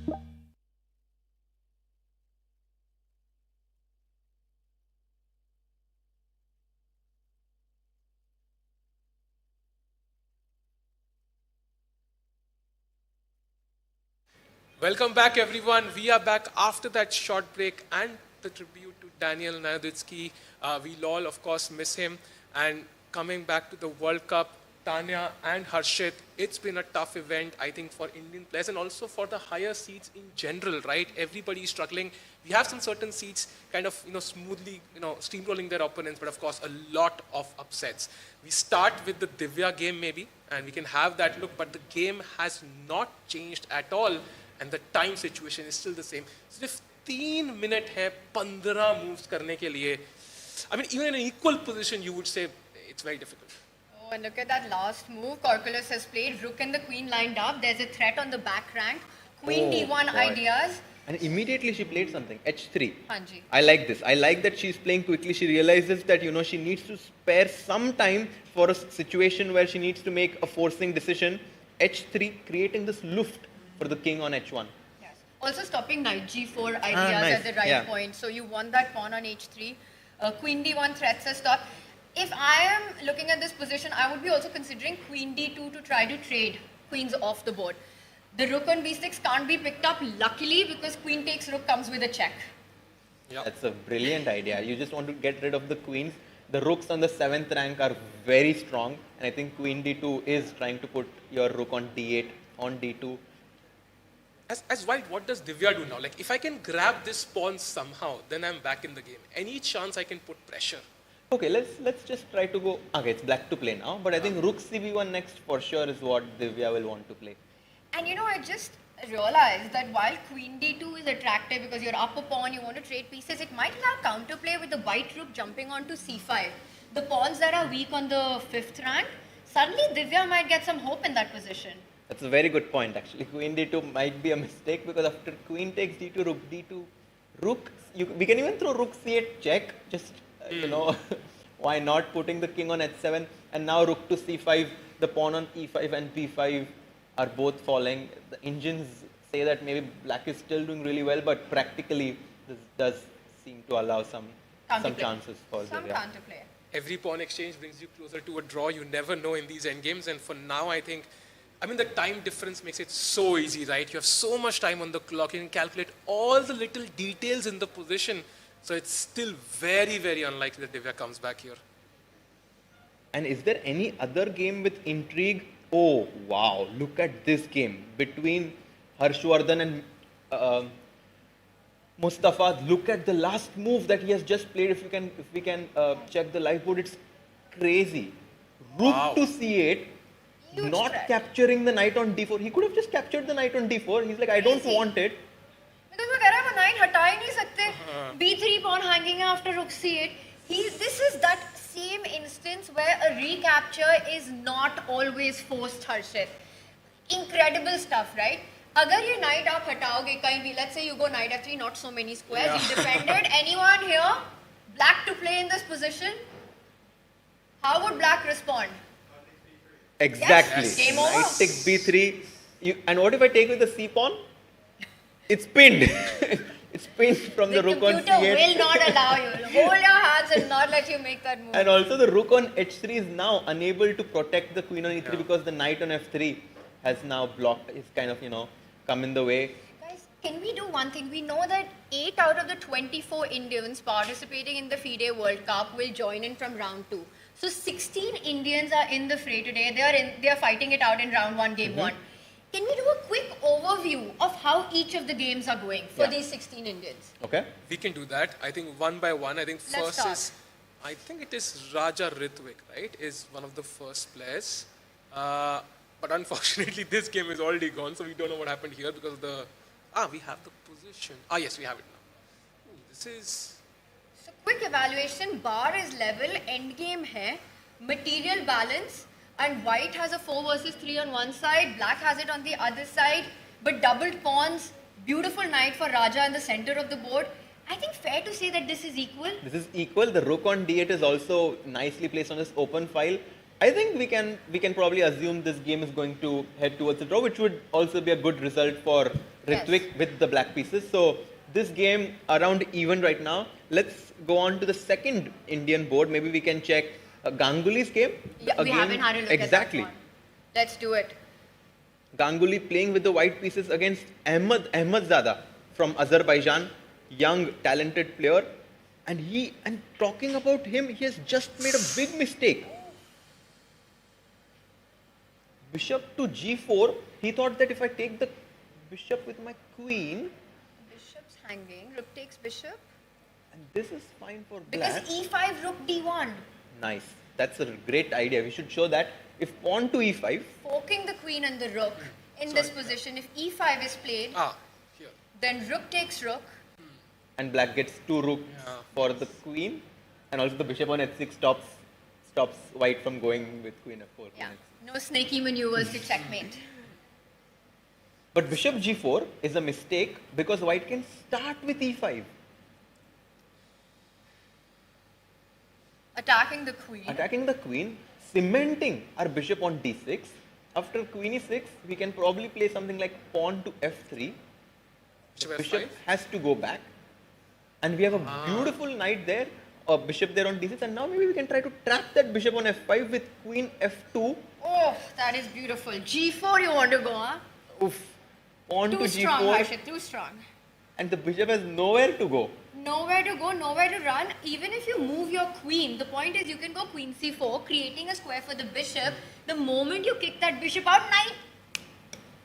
Welcome back, everyone. We are back after that short break and the tribute to Daniel Nayaditsky. We'll all, of course, miss him. And coming back to the World Cup, Tanya and Harshit, it's been a tough event, I think, for Indian players and also for the higher seeds in general, right? Everybody is struggling. We have some certain seeds kind of, smoothly, steamrolling their opponents, but of course, a lot of upsets. We start with the Divya game, maybe, and we can have that look, but the game has not changed at all. And the time situation is still the same. सिर्फ 3 minutes है 15 moves करने के लिए. I mean, even in an equal position, you would say it's very difficult. Oh, and look at that last move. Corculus has played. Rook and the queen lined up. There's a threat on the back rank. Queen D1 ideas. And immediately she played something. H3. Hanji. I like this. I like that she's playing quickly. She realizes that, she needs to spare some time for a situation where she needs to make a forcing decision. H3, creating this luft for the king on H1. Yes. Also stopping knight G4 ideas at the right point. So you want that pawn on H3. Queen D1 threats are stopped. If I am looking at this position, I would be also considering Queen D2 to try to trade queens off the board. The rook on B6 can't be picked up, luckily, because queen takes rook comes with a check. Yep. That's a brilliant idea. You just want to get rid of the queens. The rooks on the 7th rank are very strong. And I think Queen D2 is trying to put your rook on D8, on D2. As white, what does Divya do now? Like, if I can grab this pawn somehow, then I'm back in the game. Any chance I can put pressure? Okay, let's just try to go. Okay, it's black to play now, but I think rook CB1 next for sure is what Divya will want to play. And I just realized that while Queen D2 is attractive because you're up a pawn, you want to trade pieces, it might have counterplay with the white rook jumping onto C5. The pawns that are weak on the 5th rank, suddenly Divya might get some hope in that position. That's a very good point, actually. Queen D2 might be a mistake because after queen takes D2, rook D2, rook, we can even throw rook C8 check, just, why not putting the king on H7, and now rook to C5, the pawn on E5 and B5 are both falling. The engines say that maybe black is still doing really well, but practically this does seem to allow some some chances for some Divya. counterplay. Every pawn exchange brings you closer to a draw. You never know in these endgames. And for now, I mean, the time difference makes it so easy, right? You have so much time on the clock. You can calculate all the little details in the position. So it's still very, very unlikely that Divya comes back here. And is there any other game with intrigue? Oh, wow. Look at this game between Harshardhan and Mustafa. Look at the last move that he has just played. If we can check the live board, it's crazy. Rook to c8, Huge not threat. capturing the knight on d4. He could have just captured the knight on d4. He's like, I don't want it. Because वो कह रहा है वो knight हटा ही नहीं सकते. B3 pawn hanging है after rook c8. This is that same instance where a recapture is not always forced, Harshit. Incredible stuff, right? अगर ये knight आप हटाओगे कहीं भी, let's say you go knight f3, not so many squares, you defended. Anyone here, black to play in this position? How would black respond? Exactly. Yes. Game over. Knight takes b3. And what if I take with the c pawn? It's pinned. It's pinned from the rook on c8. The computer will not allow you. Hold your hands and not let you make that move. And also the rook on h3 is now unable to protect the queen on e3 because the knight on f3 has now blocked. It's kind of, come in the way. Guys, can we do one thing? We know that 8 out of the 24 Indians participating in the FIDE World Cup will join in from round 2. So 16 Indians are in the fray today. They are fighting it out in round 1, game 1. Can we do a quick overview of how each of the games are going for these 16 Indians? Okay. We can do that. I think one by one. I think Let's first start. is, I think it is Raja Ritvik, right? Is one of the first players. But unfortunately, this game is already gone, so we don't know what happened here because of the. We have the position. Yes, we have it now. Ooh, this is. So quick evaluation, bar is level, end game hai, material balance, and white has a 4 versus 3 on one side, black has it on the other side, but doubled pawns, beautiful knight for Raja in the center of the board. I think fair to say that this is equal. This is equal. The rook on d8 is also nicely placed on this open file. I think we can probably assume this game is going to head towards the draw, which would also be a good result for Ritvik with the black pieces. So this game around even right now. Let's go on to the second Indian board. Maybe we can check Ganguly's game. Yeah, we haven't had a look exactly. at that one. Let's do it. Ganguly playing with the white pieces against Ahmadzada from Azerbaijan, young talented player, and talking about him, he has just made a big mistake. Bishop to g4. He thought that if I take the bishop with my queen, Bishop's hanging, rook takes bishop. and this is fine for Because black. e5, rook d1. Nice. That's a great idea. We should show that. If pawn to e5, Forking the queen and the rook in this position. If e5 is played, Here. then rook takes rook. and black gets 2 rooks for the queen, and also the bishop on h6 stops white from going with queen f4. Yeah, no snaky maneuvers to checkmate. But bishop g4 is a mistake because white can start with e5. Attacking the queen. Attacking the queen, cementing our bishop on d6. After queen e6, we can probably play something like pawn to f3. The bishop has to go back. And we have a beautiful knight there, a bishop there on d6. And now maybe we can try to trap that bishop on f5 with queen f2. Oh, that is beautiful. g4 you want to go, huh? Oof. Pawn Too to strong, g4. Harshit, too strong. And the bishop has nowhere to go. Nowhere to go, nowhere to run. Even if you move your queen, the point is you can go queen c4, creating a square for the bishop. The moment you kick that bishop out, knight.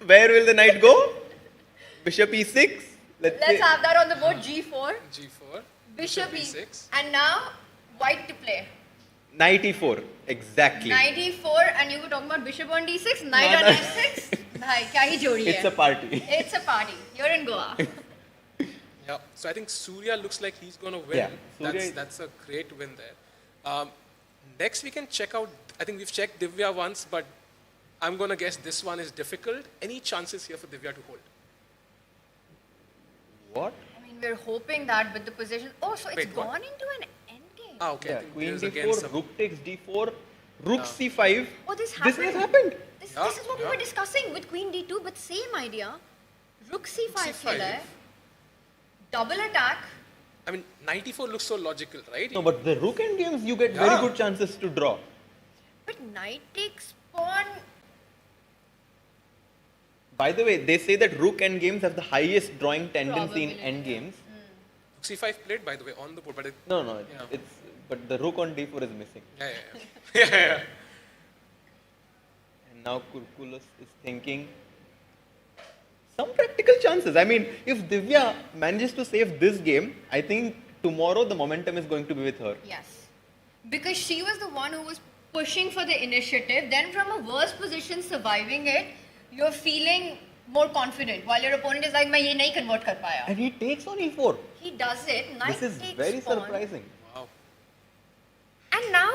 Where will the knight go? Bishop e6. Let's have that on the board, g4. G4. Bishop e6. And now, white to play. Knight e4. Exactly. Knight e4, and you were talking about bishop on d6, knight on f6. Bhai, kya hi jodi It's hai? a party. It's a party. You're in Goa. Yeah, so I think Surya looks like he's going to win. Yeah, Surya That's a great win there. Next, we can check out, I think we've checked Divya once, but I'm going to guess this one is difficult. Any chances here for Divya to hold? What? I mean, we're hoping that, but the position. Oh, so it's Wait, what? gone into an endgame. Okay. I Yeah, think queen there's again d4, some- rook takes d4, rook c5. Oh, this This happened. has happened. This is what we were discussing with queen d2, but same idea. Rook c5 C5. खेला है. Double attack. I mean, 94 looks so logical, right? No, but the rook end games, you get very good chances to draw. But knight takes pawn. By the way, they say that rook end games have the highest drawing tendency in end games. C5 played, by the way, on the board, but No, but the rook on d4 is missing. Yeah. And now Kurkulus is thinking some practical chances. I mean, if Divya manages to save this game, I think tomorrow the momentum is going to be with her. Yes. Because she was the one who was pushing for the initiative. Then from a worse position, surviving it, you're feeling more confident. While your opponent is like, "Main ye nahi convert kar paya." And he takes on e4. He does it. Knight This is takes very pawn. surprising. Wow. And now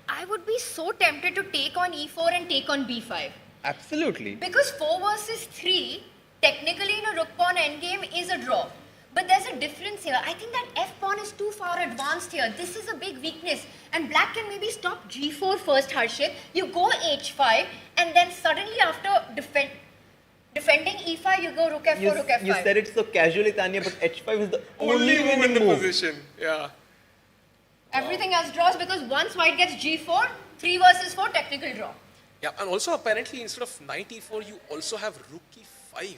I would be so tempted to take on e4 and take on b5. Absolutely. Because 4 versus 3, technically in a rook pawn endgame is a draw. But there's a difference here. I think that f pawn is too far advanced here. This is a big weakness. And black can maybe stop g4 first, Harshit. You go h5 and then suddenly after defending e5, you go rook f4, rook f5. You said it so casually, Tanya, but h5 is the only move in winning the move. position. Yeah. Everything else draws because once white gets g4, 3 versus 4, technical draw. Yeah, and also apparently instead of knight e4, you also have rook e5.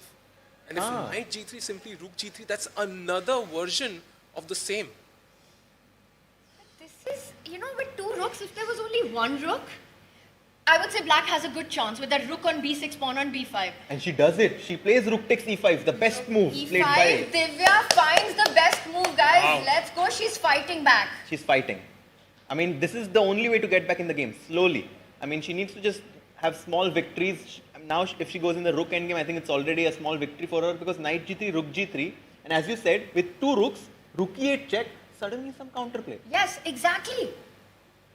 And if knight g3, simply rook g3, that's another version of the same. This is, with 2 rooks, if there was only 1 rook, I would say black has a good chance with that rook on b6, pawn on b5. And she does it. She plays rook takes e5, the best move played by e5, Divya finds the best move, guys. Wow. Let's go. She's fighting back. She's fighting. I mean, this is the only way to get back in the game, slowly. I mean, she needs to just have small victories. Now, if she goes in the rook endgame, I think it's already a small victory for her because knight g3, rook g3. And as you said, with 2 rooks, rook e8 check, suddenly some counterplay. Yes, exactly.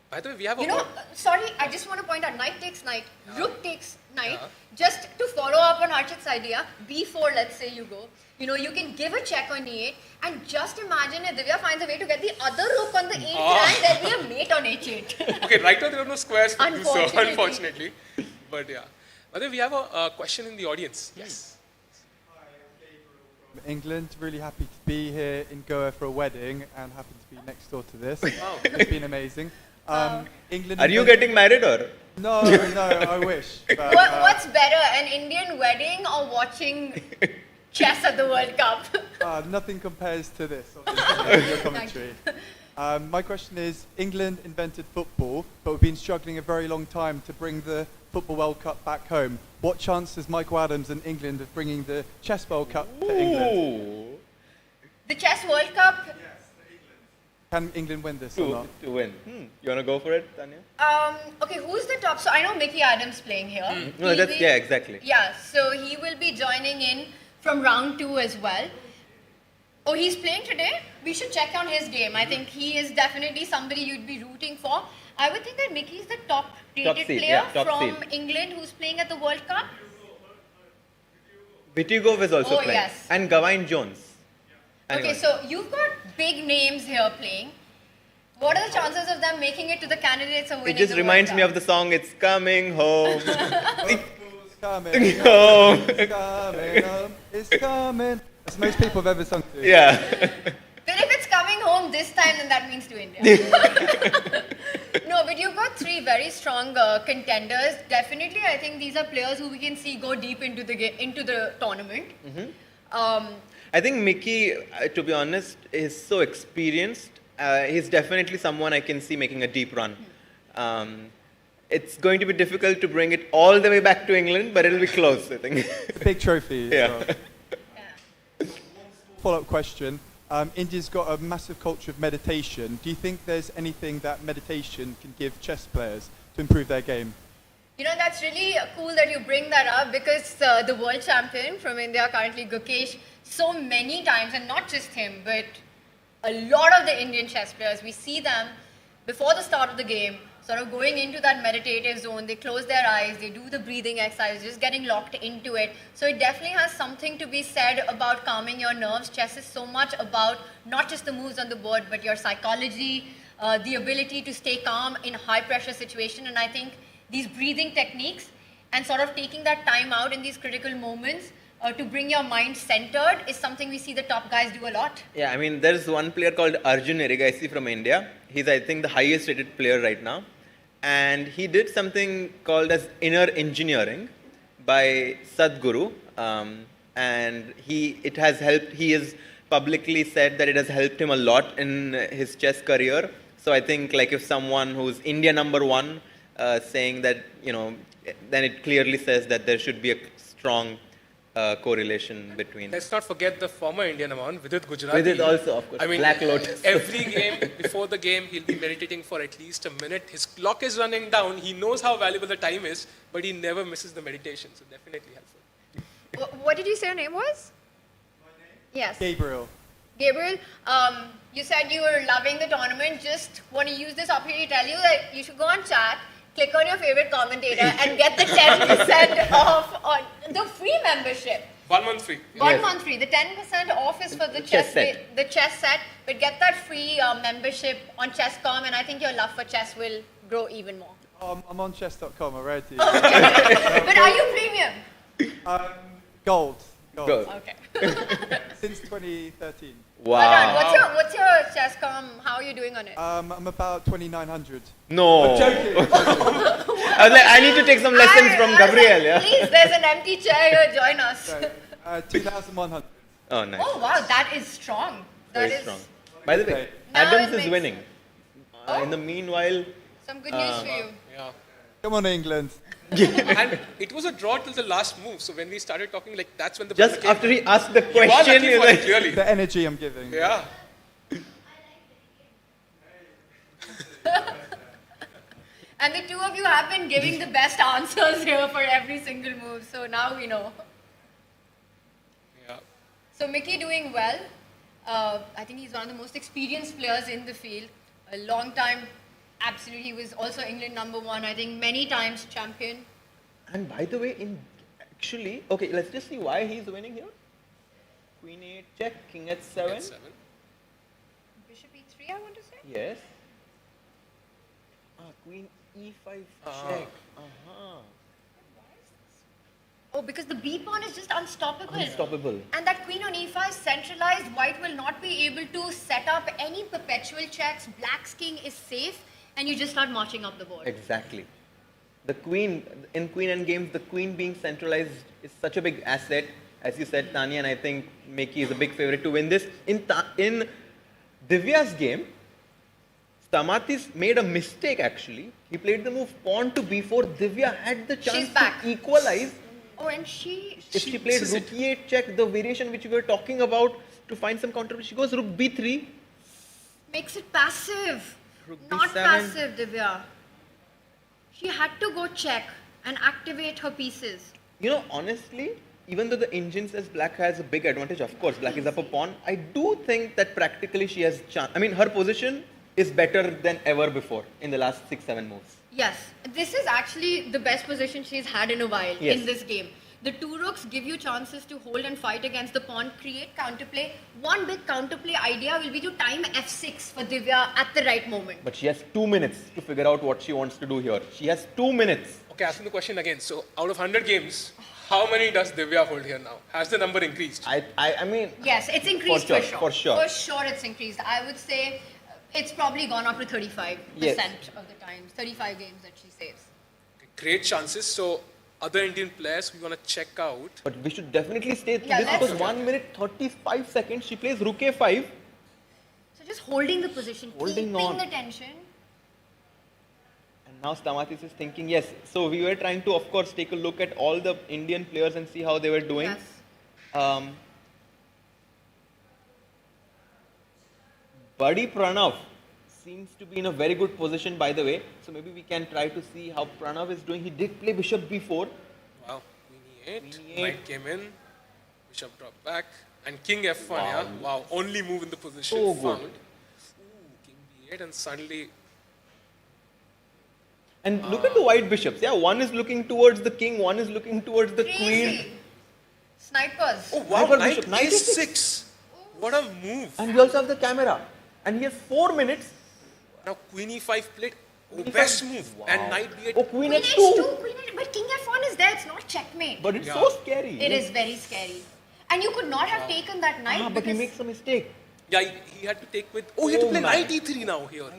By the way, we have Sorry, I just want to point out, knight takes knight, rook takes knight. Just to follow up on Archit's idea, b4, let's say you go. You can give a check on e8 and just imagine if Divya finds a way to get the other rook on the 8th rank, there'll be a mate on h8. Okay, right now there are no squares to do so, Unfortunately. unfortunately. But yeah. By the way, we have a question in the audience. Yes. England, really happy to be here in Goa for a wedding and happy to be next door to this. Wow. It's been amazing. England. Are you getting married or? No, I wish. But, What's better, an Indian wedding or watching chess at the World Cup? nothing compares to this, obviously, your commentary. My question is, England invented football, but we've been struggling a very long time to bring the Football World Cup back home. What chance has Michael Adams and England of bringing the Chess World Cup to England? The Chess World Cup? Can England win this or not? To win. You want to go for it, Tanya? Okay, who's the top? So I know Mickey Adams playing here. No, yeah, exactly. Yeah, so he will be joining in from round 2 as well. Oh, he's playing today? We should check on his game. I think he is definitely somebody you'd be rooting for. I would think that Mickey is the top rated player from England who's playing at the World Cup. Vitigov is also playing. Yes. And Gawain Jones. Okay, so you've got big names here playing. What are the chances of them making it to the candidates of winning It just the reminds World me Cup? of the song It's Coming Home. Coming home. It's coming home. It's coming. That's most people have ever sung to. Yeah. But if it's coming home this time, then that means to India. No, but you've got 3 very strong contenders. Definitely, I think these are players who we can see go deep into the tournament. I think Mickey, to be honest, is so experienced. He's definitely someone I can see making a deep run. It's going to be difficult to bring it all the way back to England, but it'll be close, I think. Big trophy. Yeah. Follow-up question. India's got a massive culture of meditation. Do you think there's anything that meditation can give chess players to improve their game? That's really cool that you bring that up because the world champion from India currently, Gukesh, so many times, and not just him, but a lot of the Indian chess players, we see them before the start of the game, sort of going into that meditative zone. They close their eyes, they do the breathing exercise, just getting locked into it. So it definitely has something to be said about calming your nerves. Chess is so much about not just the moves on the board, but your psychology, the ability to stay calm in a high pressure situation. And I think these breathing techniques and sort of taking that time out in these critical moments to bring your mind centered is something we see the top guys do a lot. Yeah, I mean, there's one player called Arjun Erigaisi from India. He's, I think, the highest rated player right now. And he did something called as inner engineering by Sadhguru. And it has helped, he has publicly said that it has helped him a lot in his chess career. So I think like if someone who's India #1 saying that, then it clearly says that there should be a strong correlation between. Let's not forget the former Indian one, Vidit Gujarati. Vidit also, of course. I mean, Black Lotus. every game, before the game, he'll be meditating for at least a minute. His clock is running down. He knows how valuable the time is, but he never misses the meditation. So definitely helpful. What did you say your name was? My name? Yes. Gabriel. Gabriel, you said you were loving the tournament. Just want to use this opportunity to tell you that you should go on chat, click on your favorite commentator and get the 10% off on the free membership. 1 month free. 1 month free. The 10% off is for the chess set. But get that free membership on Chess.com, and I think your love for chess will grow even more. I'm on chess.com already. But are you premium? Gold. Okay. Since 2013. Wow. What's your Chess.com? How are you doing on it? I'm about 2,900. No. I'm joking. I was like, I need to take some lessons from Gabriel. Yeah. Please, there's an empty chair here. Join us. 2,100. Oh, nice. Oh wow, that is strong. That Very is strong. By the way, Now Adams it is makes winning. In the meanwhile. some good news for you. Yeah. Come on, England. And it was a draw till the last move. So when we started talking, like that's when the Just came. after he asked the You are question, lucky you're for it, like, clearly. The energy I'm giving. Yeah. And the two of you have been giving the best answers here for every single move. So now we know. Yeah. So Mickey doing well. I think he's one of the most experienced players in the field. A long time, absolutely. He was also England #1. I think many times champion. And by the way, actually, okay, let's just see why he's winning here. Queen 8 check, king h7. Bishop e3, I want to say. Yes. Queen e5 check. Oh, because the b pawn is just unstoppable. Unstoppable. And that queen on e5 centralized, white will not be able to set up any perpetual checks. Black's king is safe, and you just start marching up the board. Exactly. The queen, in queen endgames, the queen being centralized is such a big asset. As you said, Tanya, and I think Mickey is a big favorite to win this. In Divya's game, Stamatis made a mistake actually. He played the move pawn to b4. Divya had the chance to equalize. Oh, and If she played rook e8 check, the variation which we were talking about to find some counter, she goes rook b3. Makes it passive. Rook Not b7. passive, Divya. She had to go check and activate her pieces. Honestly, even though the engine says black has a big advantage, of course, black is up a pawn, I do think that practically she has chance. I mean, her position is better than ever before in the last 6-7 moves. Yes, this is actually the best position she's had in a while in this game. The two rooks give you chances to hold and fight against the pawn, create counterplay. One big counterplay idea will be to time f6 for Divya at the right moment. But she has 2 minutes to figure out what she wants to do here. She has 2 minutes. Okay, asking the question again. So out of 100 games, how many does Divya hold here now? Has the number increased? I mean... Yes, it's increased for sure. For sure. For sure it's increased. I would say it's probably gone up to 35% of the times. 35 games that she saves. Okay, great chances. So other Indian players we want to check out. But we should definitely stay this because 1 minute 35 seconds she plays rook a5. So just holding the position, keeping the tension. And now Stamatis is thinking, yes. So we were trying to, of course, take a look at all the Indian players and see how they were doing. Yes. Buddy Pranav seems to be in a very good position, by the way. So maybe we can try to see how Pranav is doing. He did play bishop b4. Wow, queen e8. Knight came in. Bishop dropped back. And king f1, yeah? Wow, only move in the position So found. good. Ooh, king b8 and suddenly... And look at the white bishops. Yeah, one is looking towards the king, one is looking towards the queen. Snipers. Oh wow, Sniper knight bishop, knight a6. What a move. And we also have the camera. And he has 4 minutes. Now queen e5 played. Oh, best move. And knight b8. Oh, queen Queen h2. h2, queen h2. But king f1 is there. It's not checkmate. checkmate. But it's so scary. It is very scary. And you could not have taken that knight But he because makes a mistake. Yeah, he had to take with. Oh, he had to play knight e3 now here.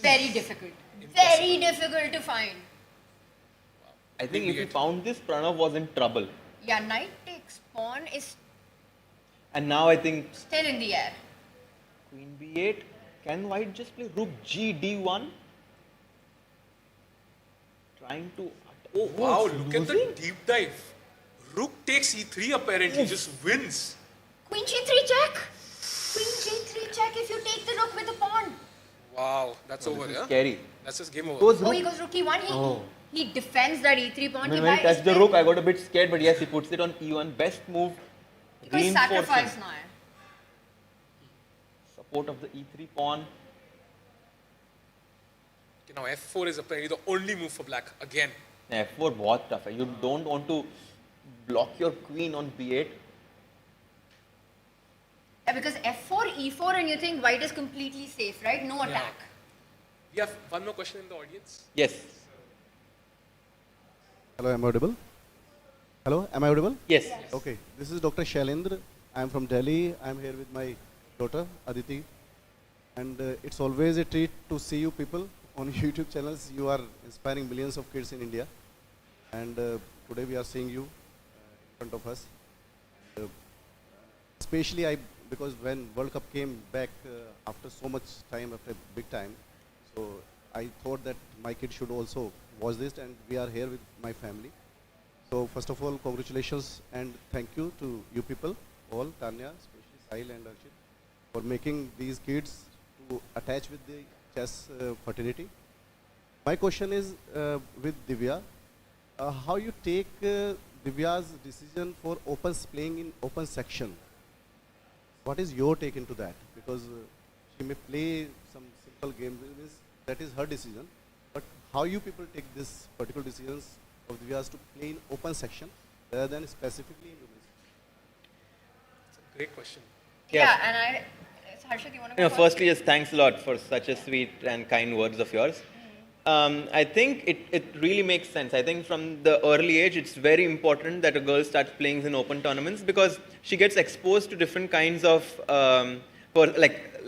very difficult. Very difficult to find. I think if he found this, Pranav was in trouble. Yeah, knight takes pawn is And now I think still in the air. queen b8. Can white just play rook g d1? Trying to. Oh wow! Look at the deep dive. Rook takes e3 apparently, just wins. Queen g3 check. Queen g3 check if you take the rook with the pawn. Wow, that's over, yeah? Scary. That's just game over. Goes Oh, he goes rook e1. He defends that e3 pawn. When he touched the rook, I got a bit scared, but yes, he puts it on e1. Best move. He goes sacrifice now. Support of the e3 pawn. Okay, now f4 is apparently the only move for black again. f4 बहुत tough है. You don't want to block your queen on b8. Yeah, because f4, e4 and you think white is completely safe, right? No attack. We have one more question in the audience. Yes. Hello, am I audible? Hello, am I audible? Yes. Okay, this is Dr. Shailendra. I am from Delhi. I am here with my daughter, Aditi. And it's always a treat to see you people on YouTube channels. You are inspiring millions of kids in India. And today we are seeing you in front of us. Especially because when World Cup came back after so much time, after a big time, so I thought that my kid should also watch this, and we are here with my family. So first of all, congratulations and thank you to you people, all, Tanya, especially Sahil and Archit, for making these kids to attach with the chess fraternity. My question is with Divya, how you take Divya's decision for playing in open section? What is your take into that? Because she may play some simple games, that is her decision. But how you people take this particular decisions of Divya's to play in open section rather than specifically in women's? It's a great question. Yeah, and Harshad, you want to go Firstly, just thanks a lot for such a sweet and kind words of yours. I think it really makes sense. I think from the early age, it's very important that a girl starts playing in open tournaments because she gets exposed to different kinds of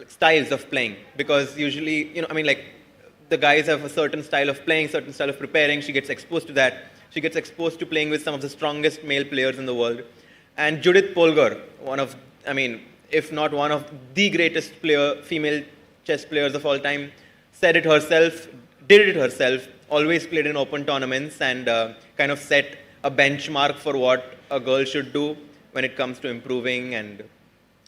styles of playing. Because usually, the guys have a certain style of playing, certain style of preparing. She gets exposed to that. She gets exposed to playing with some of the strongest male players in the world. And Judith Polgar, if not one of the greatest female chess players of all time, said it herself, did it herself, always played in open tournaments and kind of set a benchmark for what a girl should do when it comes to improving and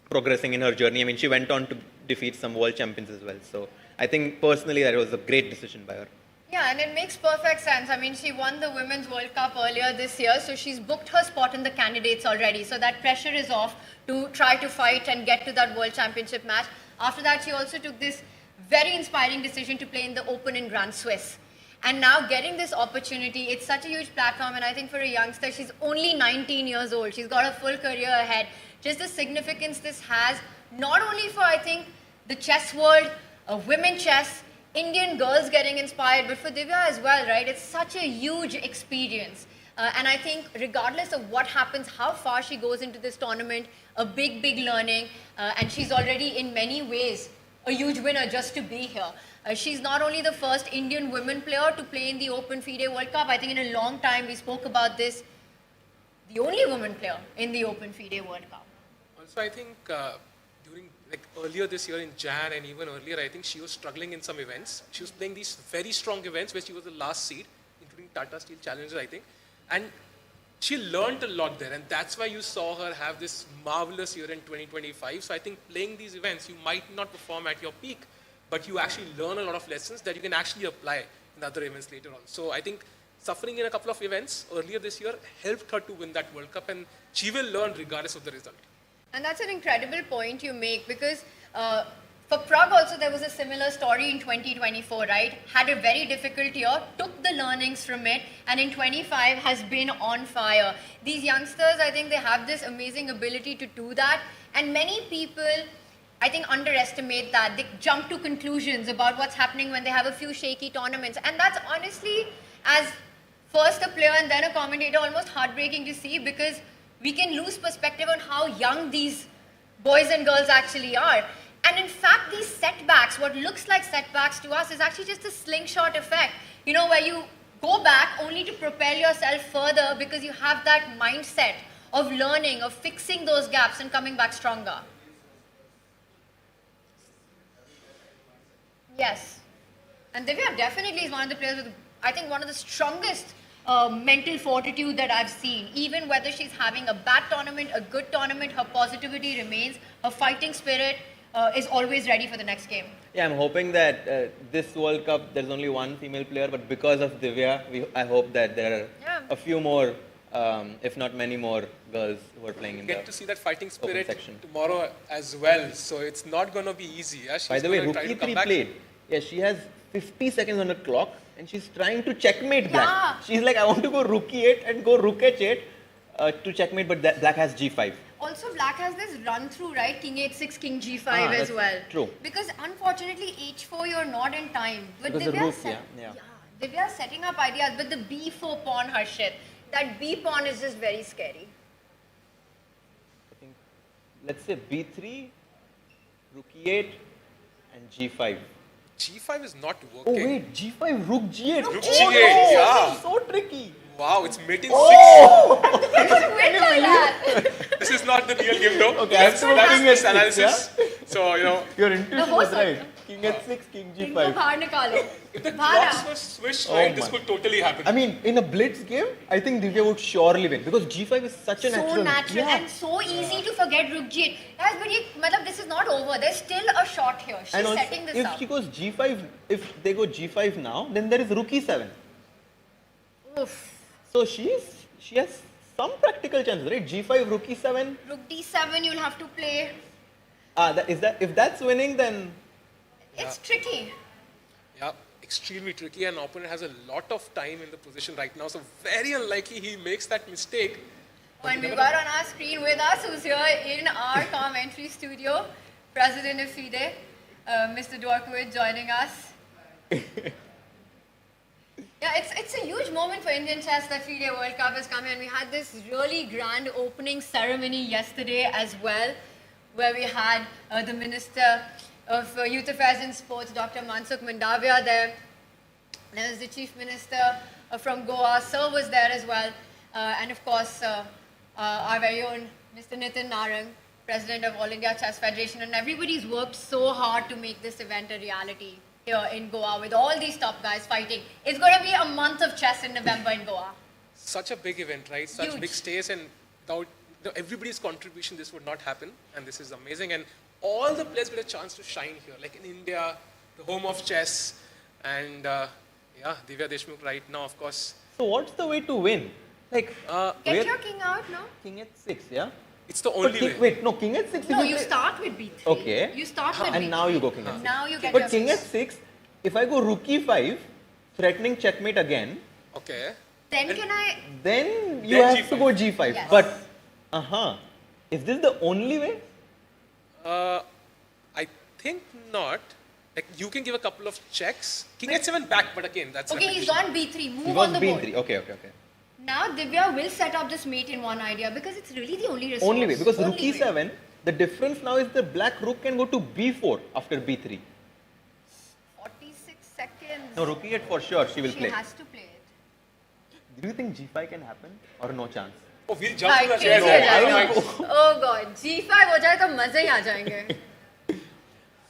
progressing in her journey. She went on to defeat some world champions as well. So I think personally that was a great decision by her. Yeah, and it makes perfect sense. She won the Women's World Cup earlier this year, so she's booked her spot in the candidates already. So that pressure is off to try to fight and get to that World Championship match. After that, she also took this very inspiring decision to play in the Open in Grand Swiss. And now getting this opportunity, it's such a huge platform, and I think for a youngster, she's only 19 years old. She's got a full career ahead. Just the significance this has, not only for, I think, the chess world, women chess, Indian girls getting inspired, but for Divya as well, right? It's such a huge experience. And I think regardless of what happens, how far she goes into this tournament, a big, big learning, and she's already in many ways a huge winner just to be here. She's not only the first Indian women player to play in the Open FIDE World Cup. I think in a long time we spoke about this. The only woman player in the Open FIDE World Cup. Also, I think during earlier this year in Jan and even earlier, I think she was struggling in some events. She was playing these very strong events where she was the last seed, including Tata Steel Challenger, I think. And she learned a lot there, and that's why you saw her have this marvelous year in 2025. So I think playing these events, you might not perform at your peak, but you actually learn a lot of lessons that you can actually apply in other events later on. So I think suffering in a couple of events earlier this year helped her to win that World Cup, and she will learn regardless of the result. And that's an incredible point you make, because for Prague also there was a similar story in 2024, right? Had a very difficult year, took the learnings from it, and in 25 has been on fire. These youngsters, I think they have this amazing ability to do that, and many people, I think, underestimate that. They jump to conclusions about what's happening when they have a few shaky tournaments, and that's honestly as first a player and then a commentator, almost heartbreaking to see because we can lose perspective on how young these boys and girls actually are. And in fact, these setbacks, what looks like setbacks to us is actually just a slingshot effect. You know, where you go back only to propel yourself further because you have that mindset of learning, of fixing those gaps and coming back stronger. Yes. And Divya definitely is one of the players with, I think, one of the strongest mental fortitude that I've seen. Even whether she's having a bad tournament, a good tournament, her positivity remains, her fighting spirit is always ready for the next game. Yeah, I'm hoping that this World Cup, there's only one female player, but because of Divya, I hope that there are a few more, if not many more, girls who are playing in the Get to see that fighting spirit section tomorrow as well. So it's not going to be easy. Yeah? By the way, Rookie 3 played. Yeah, she has 50 seconds on the clock and she's trying to checkmate Black. She's like, I want to go Rookie 8 and go Rook H8 to checkmate, but Black has G5. Also, Black has this run through, right? King H6, King G5 as well. True. Because unfortunately, H4 you're not in time. But Because the rook, Divya's setting up ideas, but the B4 pawn, Harshit, that B pawn is just very scary. I think, let's say B3, Rook E8, and G5. G5 is not working. Oh wait, G5, Rook G8. Rook G8, yeah. This is so tricky. Wow, it's mating 6. This is not the real game though. Okay, I have to go King that's H6, analysis. So, you know. Your intuition was right. King H6, King G5. If the clocks were switched right, this could totally happen. I mean, in a blitz game, I think Divya would surely win because G5 is such a natural. So natural and so easy to forget Rook G8. Guys, but this is not over. There's still a shot here. She's And also, setting this if up. she goes G5, if they go G5 now, then there is Rook E7. Oof. So she has some practical chances, right? G5, Rook E7. Rook D7 you'll have to play. If that's winning, then It's tricky. Yeah, extremely tricky, and opponent has a lot of time in the position right now, so very unlikely he makes that mistake. When we got on our screen with us, who's here in our commentary studio, President of FIDE, Mr. Dwarkowitz joining us. Yeah, it's a huge moment for Indian chess that FIDE World Cup has come in. We had this really grand opening ceremony yesterday as well, where we had the Minister of Youth Affairs and Sports, Dr. Mansukh Mandavia there. There was the Chief Minister from Goa, Sir was there as well. And of course, our very own Mr. Nitin Narang, President of All India Chess Federation. And everybody's worked so hard to make this event a reality here in Goa with all these top guys fighting. It's going to be a month of chess in November in Goa. Such a big event, right? Such Huge. big stage, and without everybody's contribution, this would not happen. And this is amazing. And all the players get a chance to shine here, like in India, the home of chess. And yeah, Divya Deshmukh right now, of course. So what's the way to win? Like, Get your king out, no? King H6, yeah? It's the only way. Wait, no, King H6. No, you start with B3. Okay. You start with And B3. now you go King H6. Now you get But your King piece. H6, if I go Rook E5, threatening checkmate again, okay. Then can I... then you Then have G5. to go G5. Yes. But, is this the only way? I think not. Like, you can give a couple of checks. King H7 back, but again, that's Okay, he's repetition. gone B3. He Move was on the board. B3. Okay. Now Divya will set up this mate in one idea because it's really the only resource. Only way. Because Rook Only way. E7, the difference now is the black rook can go to B4 after B3. 46 seconds. No, Rook E8 for sure she will She play. has to play it. Do you think G5 can happen or no chance? Oh, we'll jump Right, to the crazy chess. हो जाएगा. go. Oh god, G5 हो जाए तो मजे ही आ जाएंगे.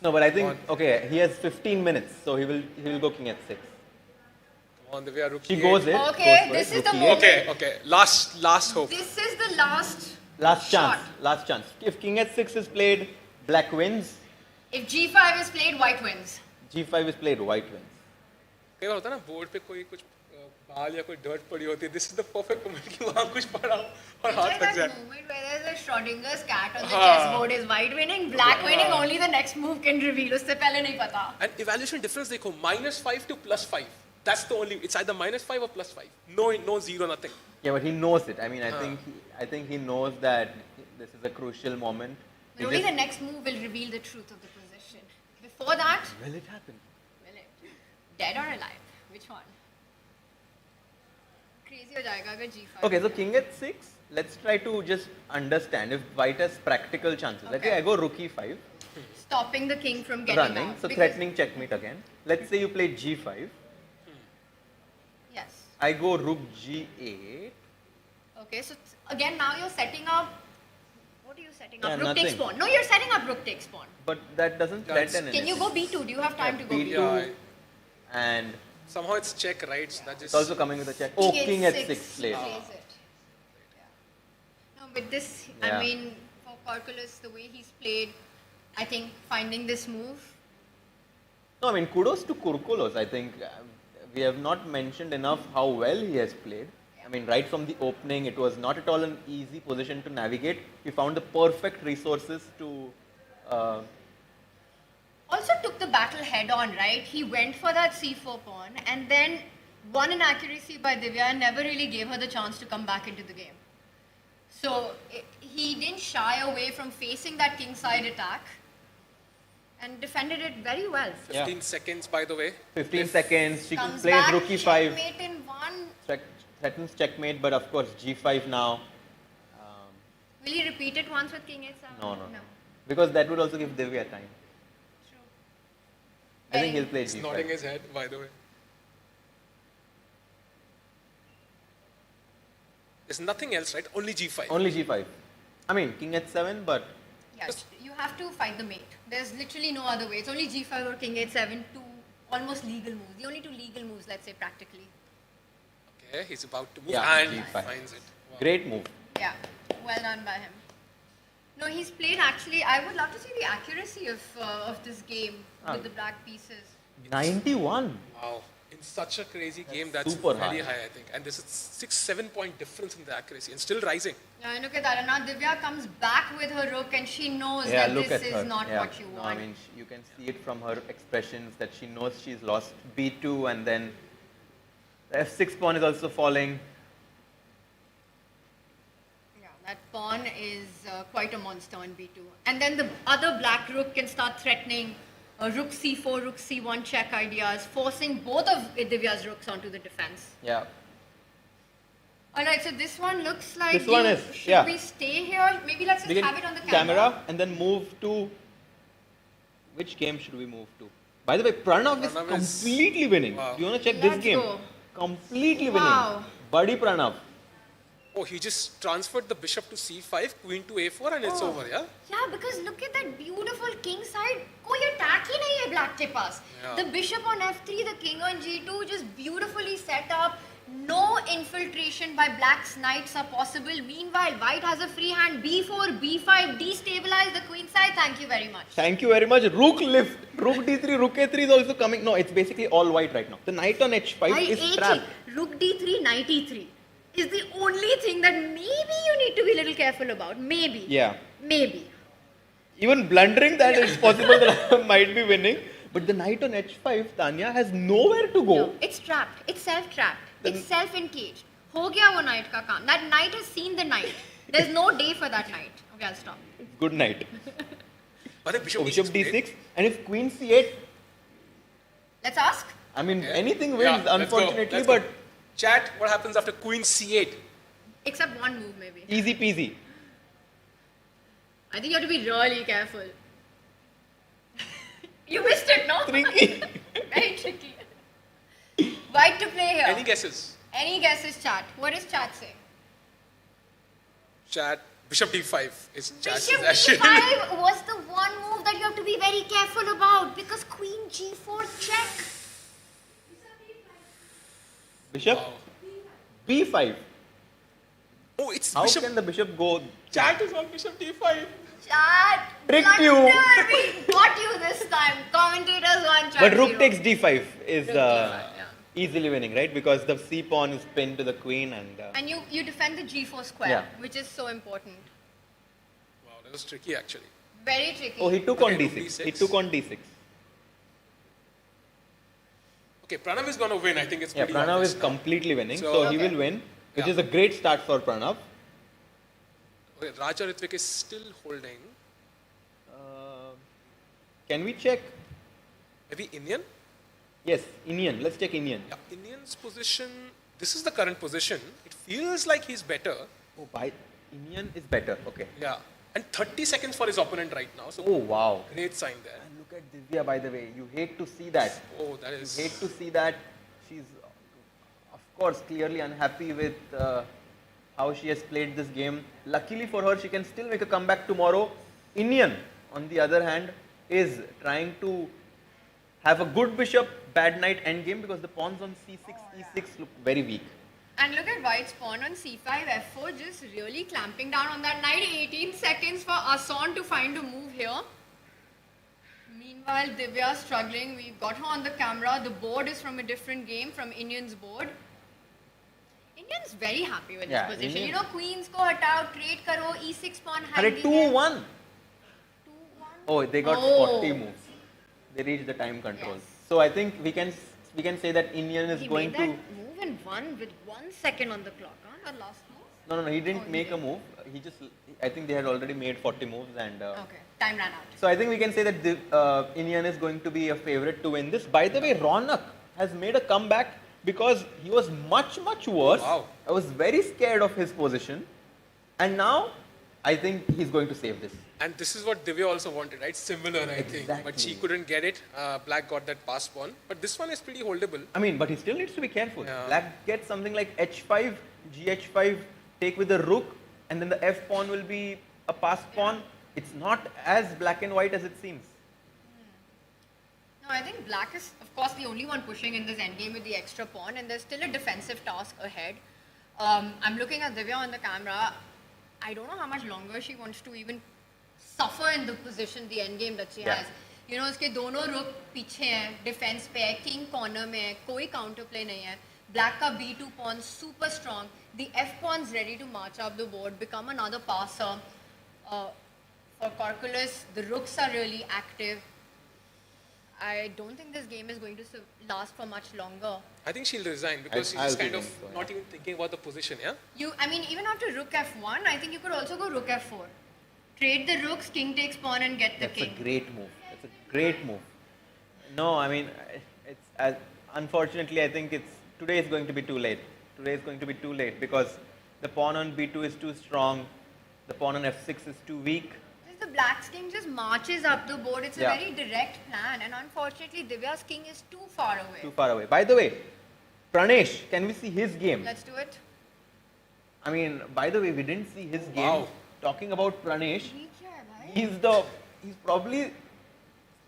No, but I think, okay, he has 15 minutes, so he will go King H6. Come on, Divya, Rook She E8. goes it. Okay, goes for this it, is the Rook E8. moment. Okay. Last hope. This is the last Last chance. shot. Last chance. If King H6 is played, black wins. If G5 is played, white wins. G5 is played, white wins. कई बार होता है ना board पे कोई कुछ बाल या कोई डर्ट पड़ी होती है. This is the perfect moment कि वहाँ कुछ पड़ा हो और हाथ Like लग that जाए. moment where there's a Schrodinger's cat on the हाँ. chessboard is white winning, black winning, only the next move can reveal. उससे पहले नहीं पता. And evaluation difference देखो, -5 to +5. That's the only. It's either -5 or +5. No zero, nothing. Yeah, but he knows it. I mean, I think he knows that this is a crucial moment. But only the next move will reveal the truth of the position. Before that, Will it happen? will it? Dead or alive? Which one? crazy हो जाएगा अगर G5. Okay, so king h6. Let's try to just understand if white has practical chances. Okay, I go rook e5. Stopping the king from getting Running, out. so because- threatening checkmate again. Let's say you play g5. Yes. I go rook g8. Okay, so again now you're setting up. What are you setting up? Yeah, Rook takes nothing. pawn. No, you're setting up rook takes pawn. But that doesn't threaten anything. Can you go B2? Do you have time to go B2 B2? and Somehow it's check, right? So that it's just also coming with a check. Oh, king h6 plays. Plays it. No, with this, Yeah. I mean, for Corculus, the way he's played, I think finding this move. No, I mean, kudos to Kurkulos. I think we have not mentioned enough how well he has played. I mean, right from the opening, it was not at all an easy position to navigate. He found the perfect resources to. Also took the battle head on, right? He went for that c4 pawn and then won an accuracy by Divya and never really gave her the chance to come back into the game. So he didn't shy away from facing that kingside attack and defended it very well. 15 seconds, by the way. 15 seconds. She Comes plays back, rook e5. checkmate in one. Threatens checkmate, but of course g5 now. Will he repeat it once with king h7? No. Because that would also give Divya time. I think he'll play He's g5. nodding his head, by the way. There's nothing else, right? Only g5. Only g5. I mean, king h7, but Yes, you have to fight the mate. There's literally no other way. It's only g5 or king h7, two almost legal moves. The only two legal moves, let's say, practically. Okay, he's about to move Yeah, and g5. finds it. Wow. Great move. Yeah, well done by him. No, he's played actually. I would love to see the accuracy of this game with the black pieces. 91. Wow. In such a crazy game, that's super very high. high, I think. And this is 6-7 point difference in the accuracy and still rising. Yeah, look at that. And now Divya comes back with her rook and she knows Yeah, that look this at is her. not Yeah. what you No, want. I mean, you can see it from her expressions that she knows she's lost b2 and then the f6 pawn is also falling. Yeah, that pawn is quite a monster on b2. And then the other black rook can start threatening rook c4, rook c1 check ideas, forcing both of Divya's rooks onto the defense. Yeah. Alright, so this one looks like This one is, should yeah. we stay here? Maybe let's We just can have it on the camera. camera and then move to. Which game should we move to? By the way, Pranav is Pranav is- completely winning. Wow. Do you want to check Let's this game? go. Completely Wow. winning. Buddy Pranav. Oh, he just transferred the bishop to c5, queen to a4, and it's Oh. over, yeah? Yeah, because look at that beautiful king side. कोई attack ही नहीं है black के पास. Yeah. The bishop on f3, the king on g2, just beautifully set up. No infiltration by black's knights are possible. Meanwhile, white has a free hand. b4, b5, destabilize the queen side. Thank you very much. Thank you very much. Rook lift. Rook d3, rook a3 is also coming. No, it's basically all white right now. The knight on h5 Knight is a3, trapped. rook d3, knight e3 is the only thing that maybe you need to be a little careful about. Maybe. Yeah. Maybe. Even blundering that it's possible that I might be winning. But the knight on h5, Tanya, has nowhere to go. No, it's trapped. It's self-trapped. It's self-encaged. हो गया वो knight का काम. That knight has seen the knight. There's no day for that knight. Okay, I'll stop. Good night. But the bishop, Oh, bishop d6 d6. And if queen c8, Let's ask. I mean, Yeah. anything wins, Yeah, let's go, unfortunately, let's go. but Chat, what happens after queen c8? Except one move, maybe. easy peasy. I think you have to be really careful. You missed it, no? Tricky. Very tricky. White to play here. Any guesses? Any guesses, chat? What does chat say? Chat, bishop d5 is chat's Bishop suggestion. d5 was the one move that you have to be very careful about because queen g4 check. Bishop b5. Oh, it's How bishop. can the bishop go? Chat is on bishop d5. Chat! Tricked you. blunder, We got you this time. Commentators on chat. But rook zero. takes d5 is Rook d5, yeah. easily winning, right? Because the c pawn is pinned to the queen and. And you defend the g4 square, Yeah. which is so important. Wow, that was tricky actually. Very tricky. Oh, he took on Okay, rook d6. d6. He took on d6. Okay, Pranav is going to win. I think it's Yeah, pretty Pranav obvious is now. completely winning, so So- he Okay. will win, which Yeah. is a great start for Pranav. Okay, Raja Ritvik is still holding. Can we check? Maybe Indian? Yes, Indian. Let's check Indian. Yeah, Indian's position, this is the current position. It feels like he's better. Oh, by Indian is better. Okay. Yeah. And 30 seconds for his opponent right now. So oh, wow. Great sign there. And look at Divya, by the way. You hate to see that. Oh, that is... You hate to see that. She's, of course, clearly unhappy with how she has played this game. Luckily for her, she can still make a comeback tomorrow. Indian, on the other hand, is trying to have a good bishop, bad knight endgame because the pawns on c6, e6 look very weak. And look at white's pawn on c5, f4, just really clamping down on that knight. 18 seconds for Asan to find a move here. Meanwhile, Divya struggling. We've got her on the camera. The board is from a different game, from Indian's board. Indian's very happy with this position. Indian. You know, queens ko hatao, trade karo, e6 pawn hanging. 2-1. Oh, they got 40 moves. They reached the time control. Yes. So I think we can say that Indian is going made to... that move and won with 1 second on the clock, huh? The last move? No, he didn't make a move. He just, I think they had already made 40 moves and... okay, time ran out. So I think we can say that the, Indian is going to be a favorite to win this. By the way, Raunak has made a comeback because he was much worse. Wow. I was very scared of his position. And now, I think he's going to save this. And this is what Divya also wanted, right? Similar, I think. But she couldn't get it. Black got that pass pawn. But this one is pretty holdable. I mean, but he still needs to be careful. Yeah. Black gets something like h5, gh5, take with the rook, and then the f pawn will be a passed pawn. It's not as black and white as it seems. No, I think black is, of course, the only one pushing in this endgame with the extra pawn, and there's still a defensive task ahead. I'm looking at Divya on the camera. I don't know how much longer she wants to even suffer in the position, the endgame that she has. You know, उसके दोनों रुक पीछे हैं, defense पे है, king corner में है, कोई counter play नहीं है. Black का b2 pawn super strong. The f pawn's ready to march up the board, become another passer. For Calculus, the rooks are really active. I don't think this game is going to last for much longer. I think she'll resign because she's just kind of not even thinking about the position, yeah? I mean, even after rook f1, I think you could also go rook f4. Trade the rooks, king takes pawn and get the king. That's a great move. That's a great move. No, I mean, it's unfortunately, I think today is going to be too late. Today is going to be too late because the pawn on b2 is too strong. The pawn on f6 is too weak. The black's king just marches up the board. It's a very direct plan, and unfortunately, Divya's king is too far away. Too far away. By the way, Pranesh, can we see his game? Let's do it. I mean, by the way, we didn't see his game. Wow. Talking about Pranesh, he's probably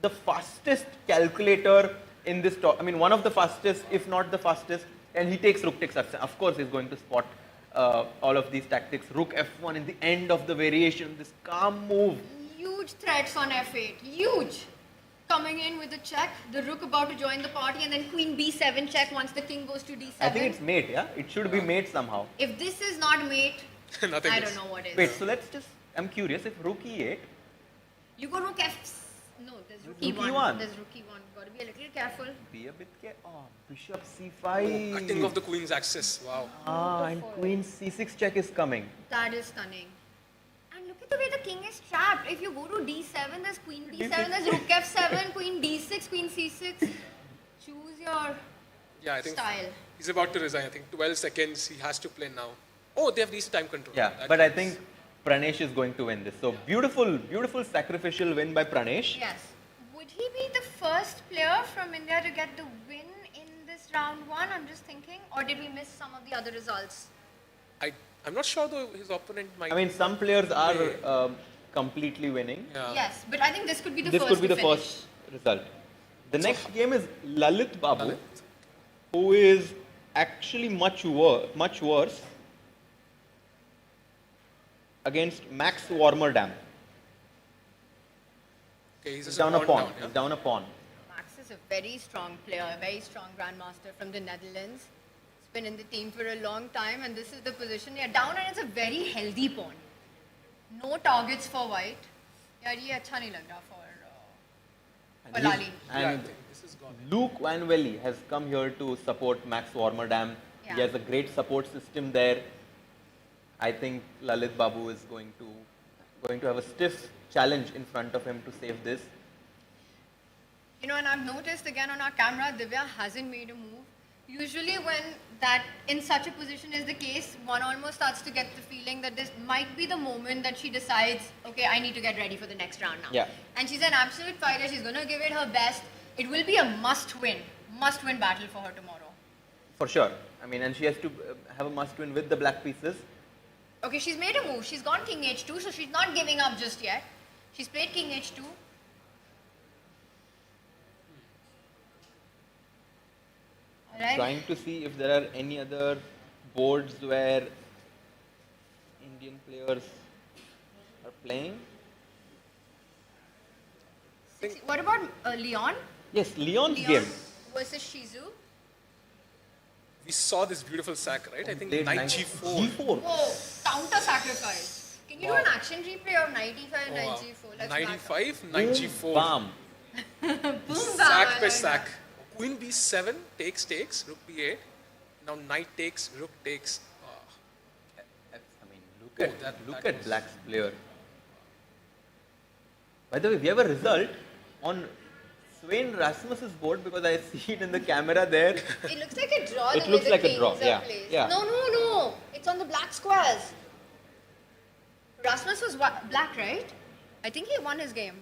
the fastest calculator in this talk. I mean, one of the fastest, if not the fastest, and he takes rook takes f7. Of course, he's going to spot all of these tactics. Rook f1 in the end of the variation, this calm move. Huge threats on f8, huge. Coming in with a check, the rook about to join the party, and then queen b7 check once the king goes to d7. I think it's mate, yeah? It should be mate somehow. If this is not mate, I don't know what is. Wait, so let's just, I'm curious, if rook e8. You go rook f... No, there's rook Rook e1. e1. There's rook e1. Got to be a little careful. Be a bit careful. Oh, bishop c5. Cutting off the queen's axis. Wow. And queen c6 check is coming. That is stunning. And look at the way the king is trapped. If you go to d7, there's queen d7, there's rook f7, queen d6, queen c6. Choose your I think style. He's about to resign. I think 12 seconds he has to play now. Oh, they have reached time control. Yeah, but I think Pranesh is going to win this. So beautiful sacrificial win by Pranesh. Yes. Would he be the first player from India to get the win in this round one? I'm just thinking. Or did we miss some of the other results? I'm not sure though his opponent might... I mean, some players are completely winning. Yeah. Yes, but I think this could be the This first could be the finish. first result. The next game is Lalit Babu, who is actually much worse against Max Warmerdam. Okay, he's down a pawn. He's down a pawn. Max is a very strong player, a very strong grandmaster from the Netherlands. He's been in the team for a long time, and this is the position. They're down, and it's a very healthy pawn. No targets for white. यार ये अच्छा नहीं लग रहा for Lali. And Luke Van Velde has come here to support Max Warmerdam. He has a great support system there. I think Lalit Babu is going to have a stiff challenge in front of him to save this. You know, and I've noticed again on our camera, Divya hasn't made a move. Usually when that in such a position is the case, one almost starts to get the feeling that this might be the moment that she decides, okay, I need to get ready for the next round now. Yeah. And she's an absolute fighter. She's going to give it her best. It will be a must-win battle for her tomorrow. For sure. I mean, and she has to have a must-win with the black pieces. Okay, she's made a move. She's gone King H2, so she's not giving up just yet. She's played King H2. Alright. Trying to see if there are any other boards where Indian players are playing. What about Leon? Yes, Leon's game. Versus Shizu. We saw this beautiful sack, right? I think Played knight knight g4. G4. Whoa, counter sacrifice. Can you do an action replay of knight e5, knight wow. g4? Let's Knight back up. e5, knight g4. Bam. Boom, Sack bam, by I sack. like Queen b7 takes, rook b8. Now knight takes, rook takes. I mean, look at that was- Black's player. By the way, we have a result on Swain Rasmus's board because I see it in the camera there. It looks like a draw. It the looks way like the a draw, kings are yeah, placed. yeah. No. It's on the black squares. Rasmus was black, right? I think he won his game.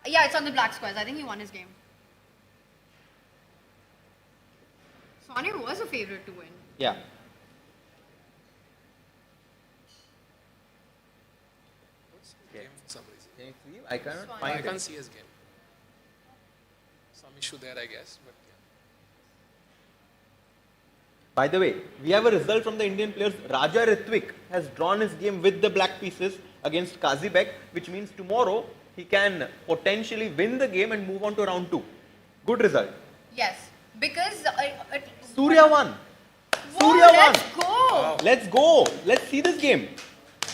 Yeah, it's on the black squares. I think he won his game. Swane was a favorite to win. Yeah. Game for some reason. Can you see? I cannot Swane. find I it. can't see his game. Some issue there, I guess. But yeah. By the way, we have a result from the Indian players. Raja Ritwik has drawn his game with the black pieces against Kazibek, which means tomorrow he can potentially win the game and move on to round 2. Good result. Yes, because Surya won. Whoa, Surya won. let's go. Let's go. Let's see this game.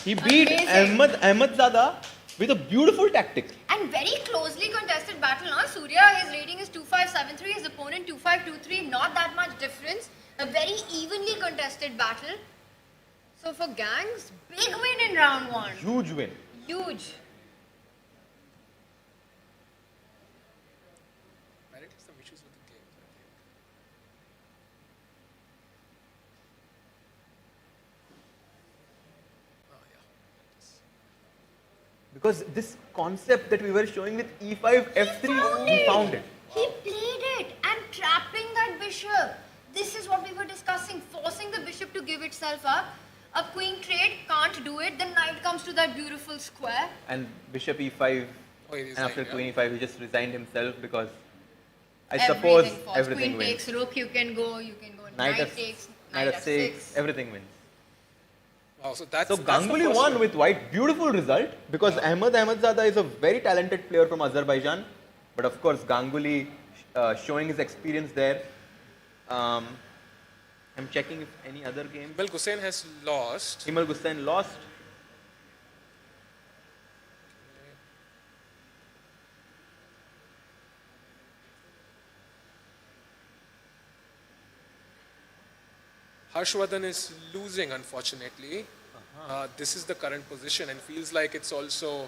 He beat Amazing. Ahmedzada with a beautiful tactic. And very closely contested battle now. Surya, his rating is 2573, his opponent 2523, not that much difference. A very evenly contested battle. So for Gangs, big win in round 1. Huge win. Huge. Apparently some issues with the game. Because this concept that we were showing with E5, F3, we found it. He played it and trapping that bishop. This is what we were discussing, forcing the bishop to give itself up. A queen trade can't do it. The knight comes to that beautiful square. And Bishop E5, Oh, he and resigned, after yeah. Queen E5, he just resigned himself because I Everything suppose falls. everything Queen wins. takes rook, you can go. Knight Takes, Knight F6, everything wins. Wow, so that's So that's the Ganguly first won one. with white. Beautiful result because Ahmedzada is a very talented player from Azerbaijan. But of course, Ganguly showing his experience there. I'm checking if any other game. Well, Hussain has lost. Himal Hussain lost. Harshardhan is losing, unfortunately. This is the current position and feels like it's also...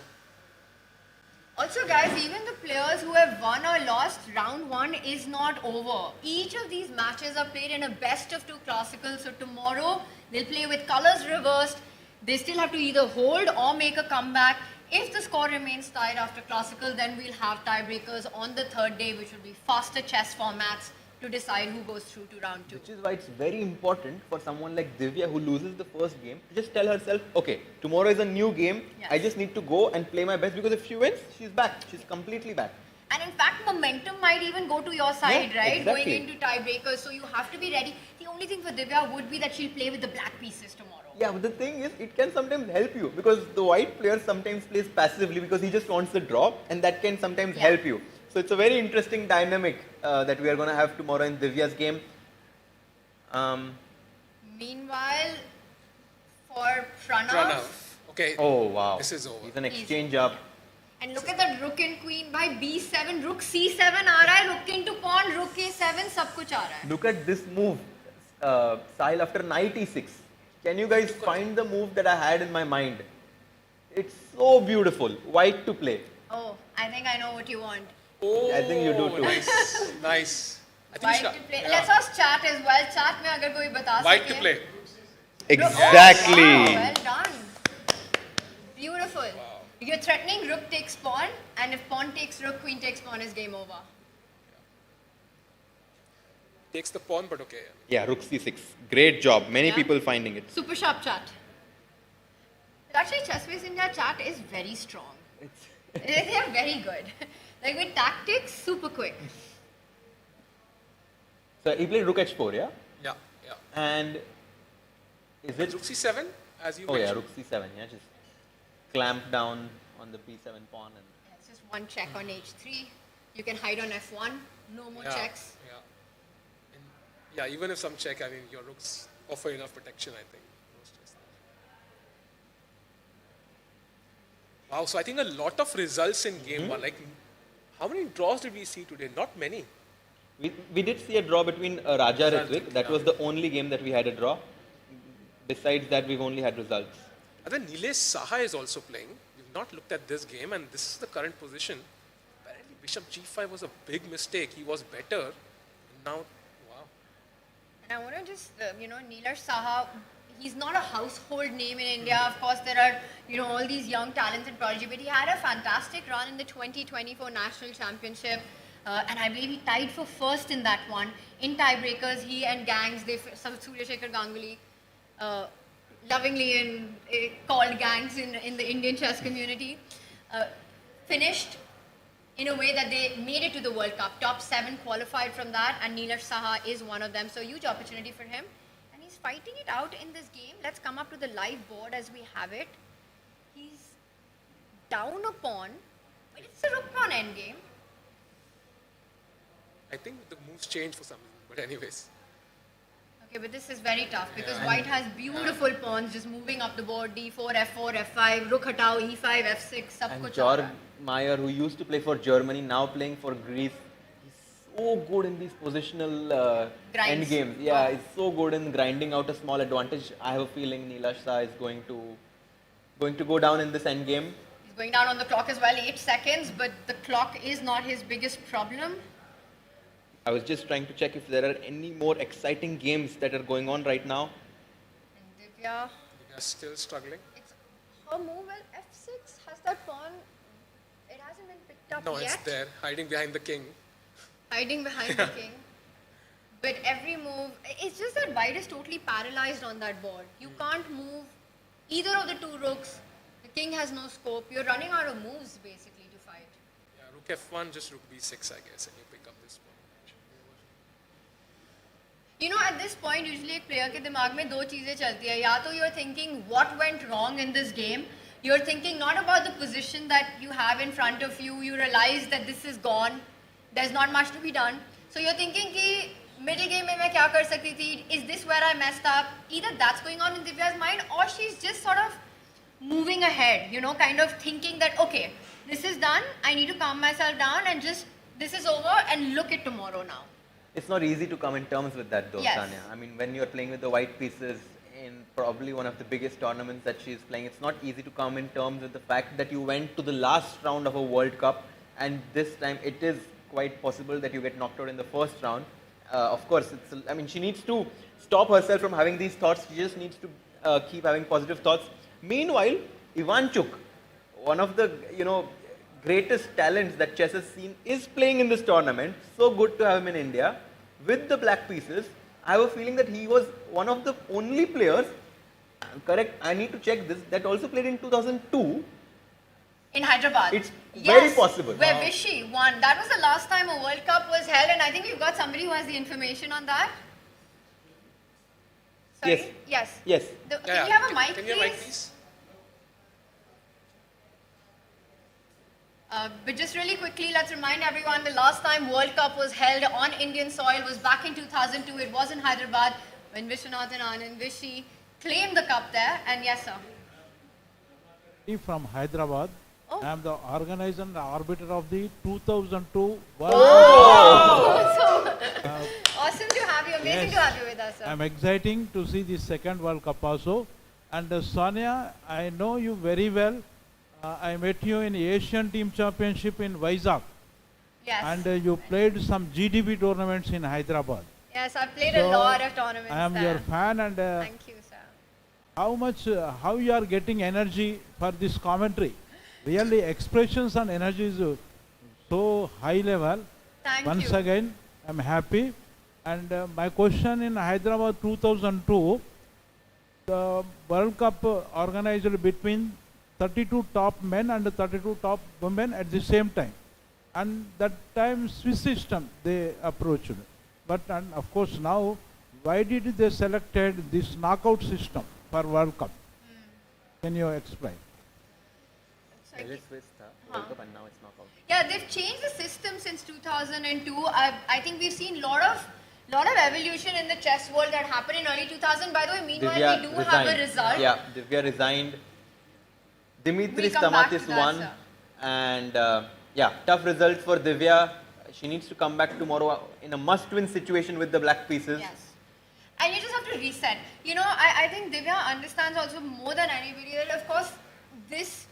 Also guys, even the players who have won or lost, round 1 is not over. Each of these matches are played in a best of 2 classical. So tomorrow, they'll play with colors reversed. They still have to either hold or make a comeback. If the score remains tied after classical, then we'll have tiebreakers on the 3rd day, which will be faster chess formats to decide who goes through to round 2. Which is why it's very important for someone like Divya who loses the first game to just tell herself, okay, tomorrow is a new game. Yes. I just need to go and play my best because if she wins, she's back. She's completely back. And in fact, momentum might even go to your side, Yeah, right? exactly. Going into tiebreakers, so you have to be ready. The only thing for Divya would be that she'll play with the black pieces tomorrow. Yeah, but the thing is, it can sometimes help you because the white player sometimes plays passively because he just wants the draw and that can sometimes help you. So it's a very interesting dynamic that we are going to have tomorrow in Divya's game. Meanwhile, for Pranav. Okay. Oh wow. This is over. He's an exchange up. And look at that rook and queen by b7, rook c7 aa raha hai, rook into pawn, rook a7, sab kuch aa raha hai. Look at this move, Sahil, after knight e6. Can you guys find the move that I had in my mind? It's so beautiful. White to play. Oh, I think I know what you want. Oh, I think you do too. Nice, nice. White to play. Let's ask chat as well. Chat में अगर कोई बता White सके. to play. Exactly. Wow, well done. Beautiful. Wow. You're threatening rook takes pawn, and if pawn takes rook, queen takes pawn is game over. Takes the pawn, but okay. Yeah, rook c6. Great job. Many Yeah. people finding it. Super sharp chat. But actually, ChessBase India chat is very strong. They are very good. Like with tactics, super quick. So he played rook h4, yeah? Yeah, yeah. And is it Rook c7, as you Oh yeah, mentioned. rook c7, yeah, just clamp down on the b7 pawn and It's just one check on h3. You can hide on f1. No more Yeah, checks. Yeah. And yeah, even if some check, I mean, your rooks offer enough protection, I think. No stress there. Wow, so I think a lot of results in game one. Like, how many draws did we see today? Not many. we did see a draw between Raja Ritwik. That was the only game that we had a draw. Besides that, we've only had results. And then Nilesh Saha is also playing. We've not looked at this game, and this is the current position. Apparently, Bishop g5 was a big mistake. He was better. And now, wow. And I want to just, Nilesh Saha, he's not a household name in India. Of course, there are, all these young talents and prodigy, but he had a fantastic run in the 2024 National Championship. And I believe he tied for first in that one. In tiebreakers, he and Gangs, Surya Shekhar Ganguly, lovingly called Gangs in the Indian chess community, finished in a way that they made it to the World Cup. Top 7 qualified from that, and Nilesh Saha is one of them. So huge opportunity for him. And he's fighting it out in this game. Let's come up to the live board as we have it. He's down a pawn, but it's a rook pawn endgame. I think the moves change for some reason. But anyways. Okay, but this is very tough because white has beautiful pawns just moving up the board. D4, F4, F5, rook hatao, E5, F6, sab And kuch George ho raha Meyer, who used to play for Germany, now playing for Greece, he's so good in these positional end Grinds. games. Yeah, he's so good in grinding out a small advantage. I have a feeling Nilesh Saha is going to go down in this end game. He's going down on the clock as well, 8 seconds, but the clock is not his biggest problem. I was just trying to check if there are any more exciting games that are going on right now. Divya, They are still struggling. her move, well, F6 has that pawn, it hasn't been picked up No, yet. it's there, hiding behind the king. Hiding behind the king. But every move, it's just that white is totally paralyzed on that board. You can't move either of the two rooks. The king has no scope. You're running out of moves basically to fight. Yeah, rook f1, just rook b6, I guess, and you pick up this pawn. At this point, usually a player के दिमाग में दो चीजें चलती है. या तो you're thinking what went wrong in this game. You're thinking not about the position that you have in front of you. You realize that this is gone. There's not much to be done. So you're thinking कि middle game में मैं क्या कर सकती थी? Is this where I messed up? Either that's going on in Divya's mind, or she's just sort of moving ahead. Kind of thinking that okay, this is done. I need to calm myself down and just this is over and look at tomorrow now. It's not easy to come in terms with that though, Yes. Tanya. I mean, when you're playing with the white pieces in probably one of the biggest tournaments that she's playing, it's not easy to come in terms with the fact that you went to the last round of a World Cup, and this time it is quite possible that you get knocked out in the first round. Of course, she needs to stop herself from having these thoughts. She just needs to keep having positive thoughts. Meanwhile, Ivanchuk, one of the, greatest talents that chess has seen, is playing in this tournament. So good to have him in India with the black pieces. I have a feeling that he was one of the only players, correct, I need to check this, that also played in 2002. In Hyderabad. It's very possible. Where Vishy won. That was the last time a World Cup was held, and I think we've got somebody who has the information on that. Sorry? Yes. Yes. Yes. Can you have a mic, Can you have a mic, please? But just really quickly, let's remind everyone the last time World Cup was held on Indian soil was back in 2002. It was in Hyderabad when Vishwanathan Anand Vishy claimed the cup there. And yes, sir. From Hyderabad. Oh. I am the organizer and arbiter of the 2002 World Cup. Oh! Awesome to have you. Amazing Yes. to have you with us, sir. I'm exciting to see the second World Cup also. And Sonia, I know you very well. I met you in Asian Team Championship in Vizag. Yes. And you played some GDP tournaments in Hyderabad. Yes, I've played a lot of tournaments I am there. your fan, and Thank you, sir. how you are getting energy for this commentary? Really, expressions and energy is so high level. Thank Once you. again, I am happy. And my question in Hyderabad 2002, the World Cup organized between 32 top men and 32 top women at the same time. And that time Swiss system they approached. But and of course now, why did they selected this knockout system for World Cup? Can you explain? Yeah, they've changed the system since 2002. I think we've seen lot of evolution in the chess world that happened in early 2000. By the way, meanwhile, Divya we do have a resigned. result. Yeah, Divya resigned. Dimitris We'll come back to Stamatis that, won. sir. And yeah, tough result for Divya. She needs to come back tomorrow in a must-win situation with the black pieces. Yes. And you just have to reset. You know, I think Divya understands also more than anybody that, of course, this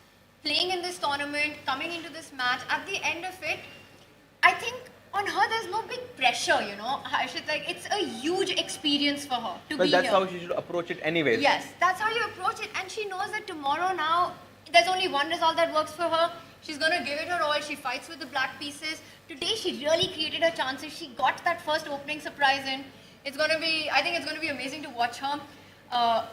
playing in this tournament, coming into this match, at the end of it, I think on her there's no big pressure, you know. Harshit, like, it's a huge experience for her to Well, be that's here. how she should approach it anyways. Yes, that's how you approach it. And she knows that tomorrow now, there's only one result that works for her. She's going to give it her all. She fights with the black pieces. Today, she really created her chances. She got that first opening surprise in. It's going to be, I think it's going to be amazing to watch her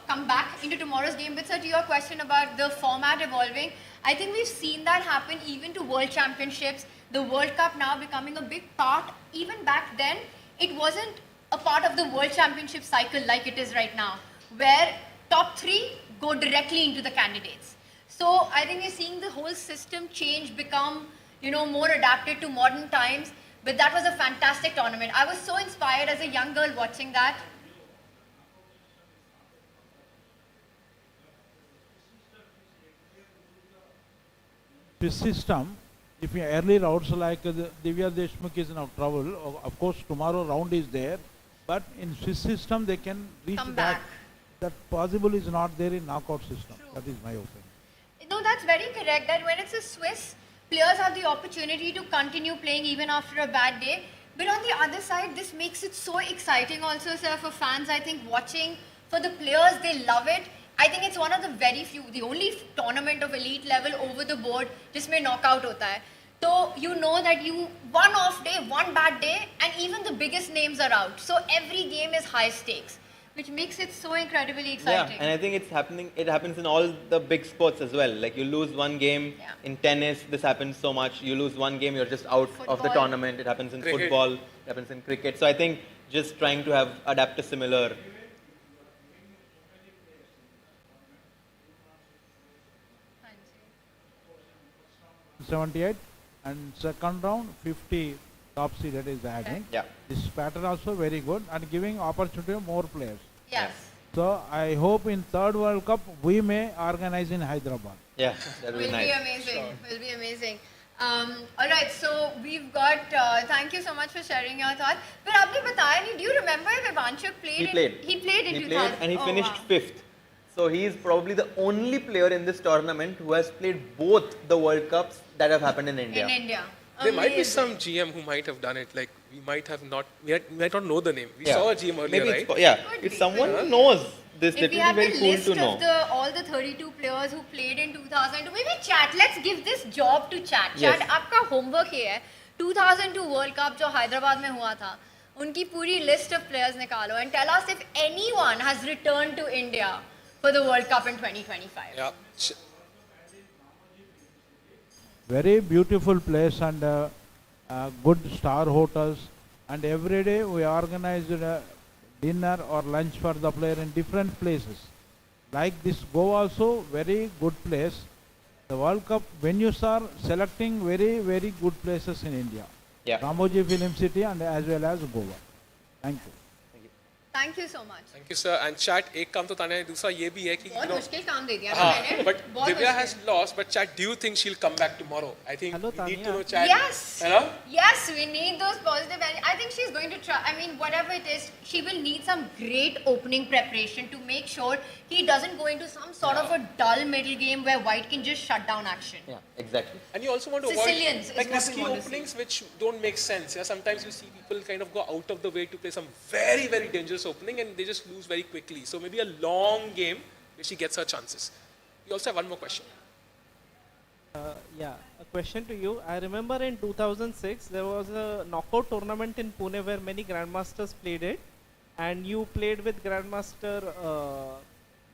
come back into tomorrow's game. But sir, to your question about the format evolving, I think we've seen that happen even to World Championships. The World Cup now becoming a big part. Even back then, it wasn't a part of the World Championship cycle like it is right now, where top 3 go directly into the candidates. So I think we're seeing the whole system change, become, you know, more adapted to modern times. But that was a fantastic tournament. I was so inspired as a young girl watching that. This system, if you early rounds like Divya Deshmukh is now trouble, of course tomorrow round is there, but in Swiss system they can reach Come that. back. That possible is not there in knockout system. True. That is my opinion. No, that's very correct. That when it's a Swiss, players have the opportunity to continue playing even after a bad day. But on the other side, this makes it so exciting also, sir, for fans. I think watching, for the players, they love it. I think it's one of the very few, the only tournament of elite level over the board, जिसमें knockout होता है. So you know that you, one off day, one bad day, and even the biggest names are out. So every game is high stakes, which makes it so incredibly exciting. Yeah, and I think it's happening. It happens in all the big sports as well. Like you lose one game in tennis, this happens so much. You lose one game, you're just out of the tournament. It happens in football. It happens in cricket. So I think just trying to adapt a similar. 78 and second round 50 top seeded is adding. Yeah. This pattern also very good and giving opportunity to more players. Yes. So I hope in third World Cup we may organize in Hyderabad. Yeah, that will be nice. Will be amazing. Will be amazing. All right, so we've got. Thank you so much for sharing your thoughts. But आपने बताया नहीं. Do you remember if Ivanchuk played? He played. He played in He 2000. played and he finished 5th. So he is probably the only player in this tournament who has played both the World Cups that have happened in India. In India. There might be Amazing. some GM who might have done it. Like we might not know the name. We Yeah. saw a GM earlier, Maybe right? if someone knows this, If it we will have be the very cool list to know. of all the 32 players who played in 2002, maybe chat. Let's give this job to chat. Yes. Chat, आपका homework ये है. 2002 World Cup जो हैदराबाद में हुआ था, उनकी पूरी list of players निकालो and tell us if anyone has returned to India for the World Cup in 2025. Yeah. Very beautiful place and good star hotels, and every day we organize dinner or lunch for the player in different places. Like this Goa also very good place. The World Cup venues are selecting very, very good places in India. Yeah. Ramoji Film City and as well as Goa. Thank you. Thank you so much. Thank you, sir. And chat, एक काम तो ताने दूसरा ये भी है कि बहुत मुश्किल काम दे दिया ना हाँ, मैंने. but बहुत Divya मुश्किल. has lost. But chat, do you think she'll come back tomorrow? I think we need to know chat. Yes. Hello? Yes, we need those positive. I think she's going to try. I mean, whatever it is, she will need some great opening preparation to make sure he doesn't go into some sort of a dull middle game where White can just shut down action. Yeah, exactly. And you also want to Sicilians avoid is like what we risky want to openings which don't make sense. Yeah, sometimes you see people kind of go out of the way to play some very, very dangerous opening and they just lose very quickly. So maybe a long game where she gets her chances. We also have one more question. Yeah, a question to you. I remember in 2006 there was a knockout tournament in Pune where many grandmasters played it, and you played with Grandmaster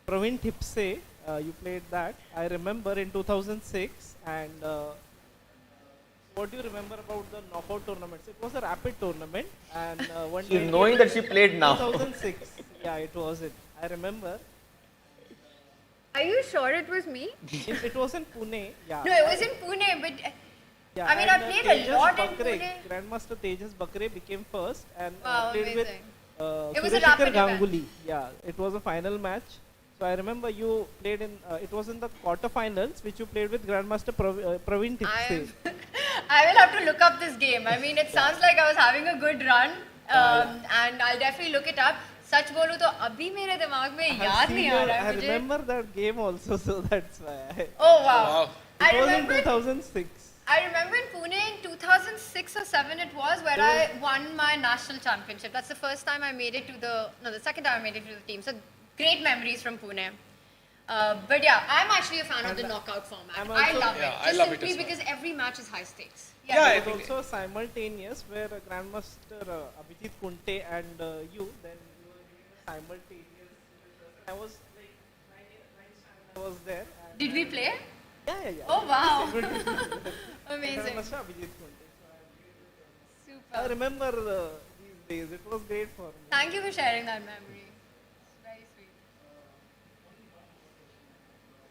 Praveen Tipse. You played that. I remember in 2006. And what do you remember about the knockout tournaments? It was a rapid tournament, and one She's day knowing that she played now. 2006. Yeah, it was it. I remember. Are you sure it was me? It was in Pune. Yeah. No, it was in Pune, but Yeah, I mean, I played a lot in Pune. Grandmaster Tejas Bakre became first and Wow, played with amazing. It was a Sureshkhar rapid event. Ganguly. Yeah, it was a final match. So I remember you played in, it was in the quarterfinals, which you played with Grandmaster Praveen Tipse. I will have to look up this game. I mean, it sounds like I was having a good run, and I'll definitely look it up. सच बोलूं तो अभी मेरे दिमाग में याद नहीं आ रहा है I मुझे. remember that game also, so that's why. Oh wow! It I was in remember. 2006. I remember in Pune in 2006 or 7 it was where I won my national championship. That's the first time I made it to the second time I made it to the team. So great memories from Pune. But yeah, I'm actually a fan of the knockout format. I love it. I Just love it simply as well. because every match is high stakes. Yeah, it was also simultaneous where Grandmaster Abhijit Kunte and you, then you were doing simultaneous. I was like, I was there. Did we play? Yeah. Oh wow! Amazing. Grandmaster Abhijit Kunte. Super. I remember these days. It was great for me. Thank you for sharing that memory. It's very sweet.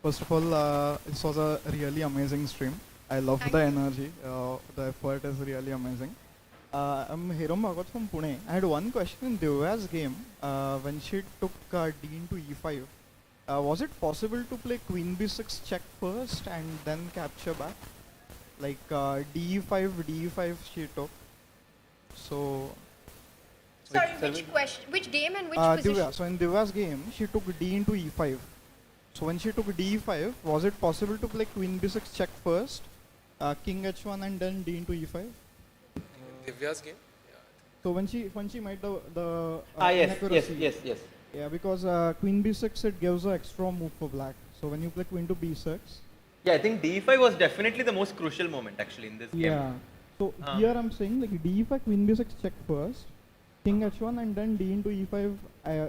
First of all, this was a really amazing stream. I love the energy. The effort is really amazing. I'm Hiram Bhagat from Pune. I had one question in Divya's game. When she took d into e5, was it possible to play queen b6 check first and then capture back? Like d5 she took. So... Sorry, which question? Which game and which position? Divya. So in Divya's game, she took d into e5. So when she took d5, was it possible to play queen b6 check first, king h1 and then d into e5? Divya's game? So when she made the yes, inaccuracy, yes. Yeah, because queen b6 it gives an extra move for black. So when you play queen to b6. Yeah, I think d5 was definitely the most crucial moment actually in this game. Yeah. So here I'm saying like d5 queen b6 check first, king h1 and then d into e5.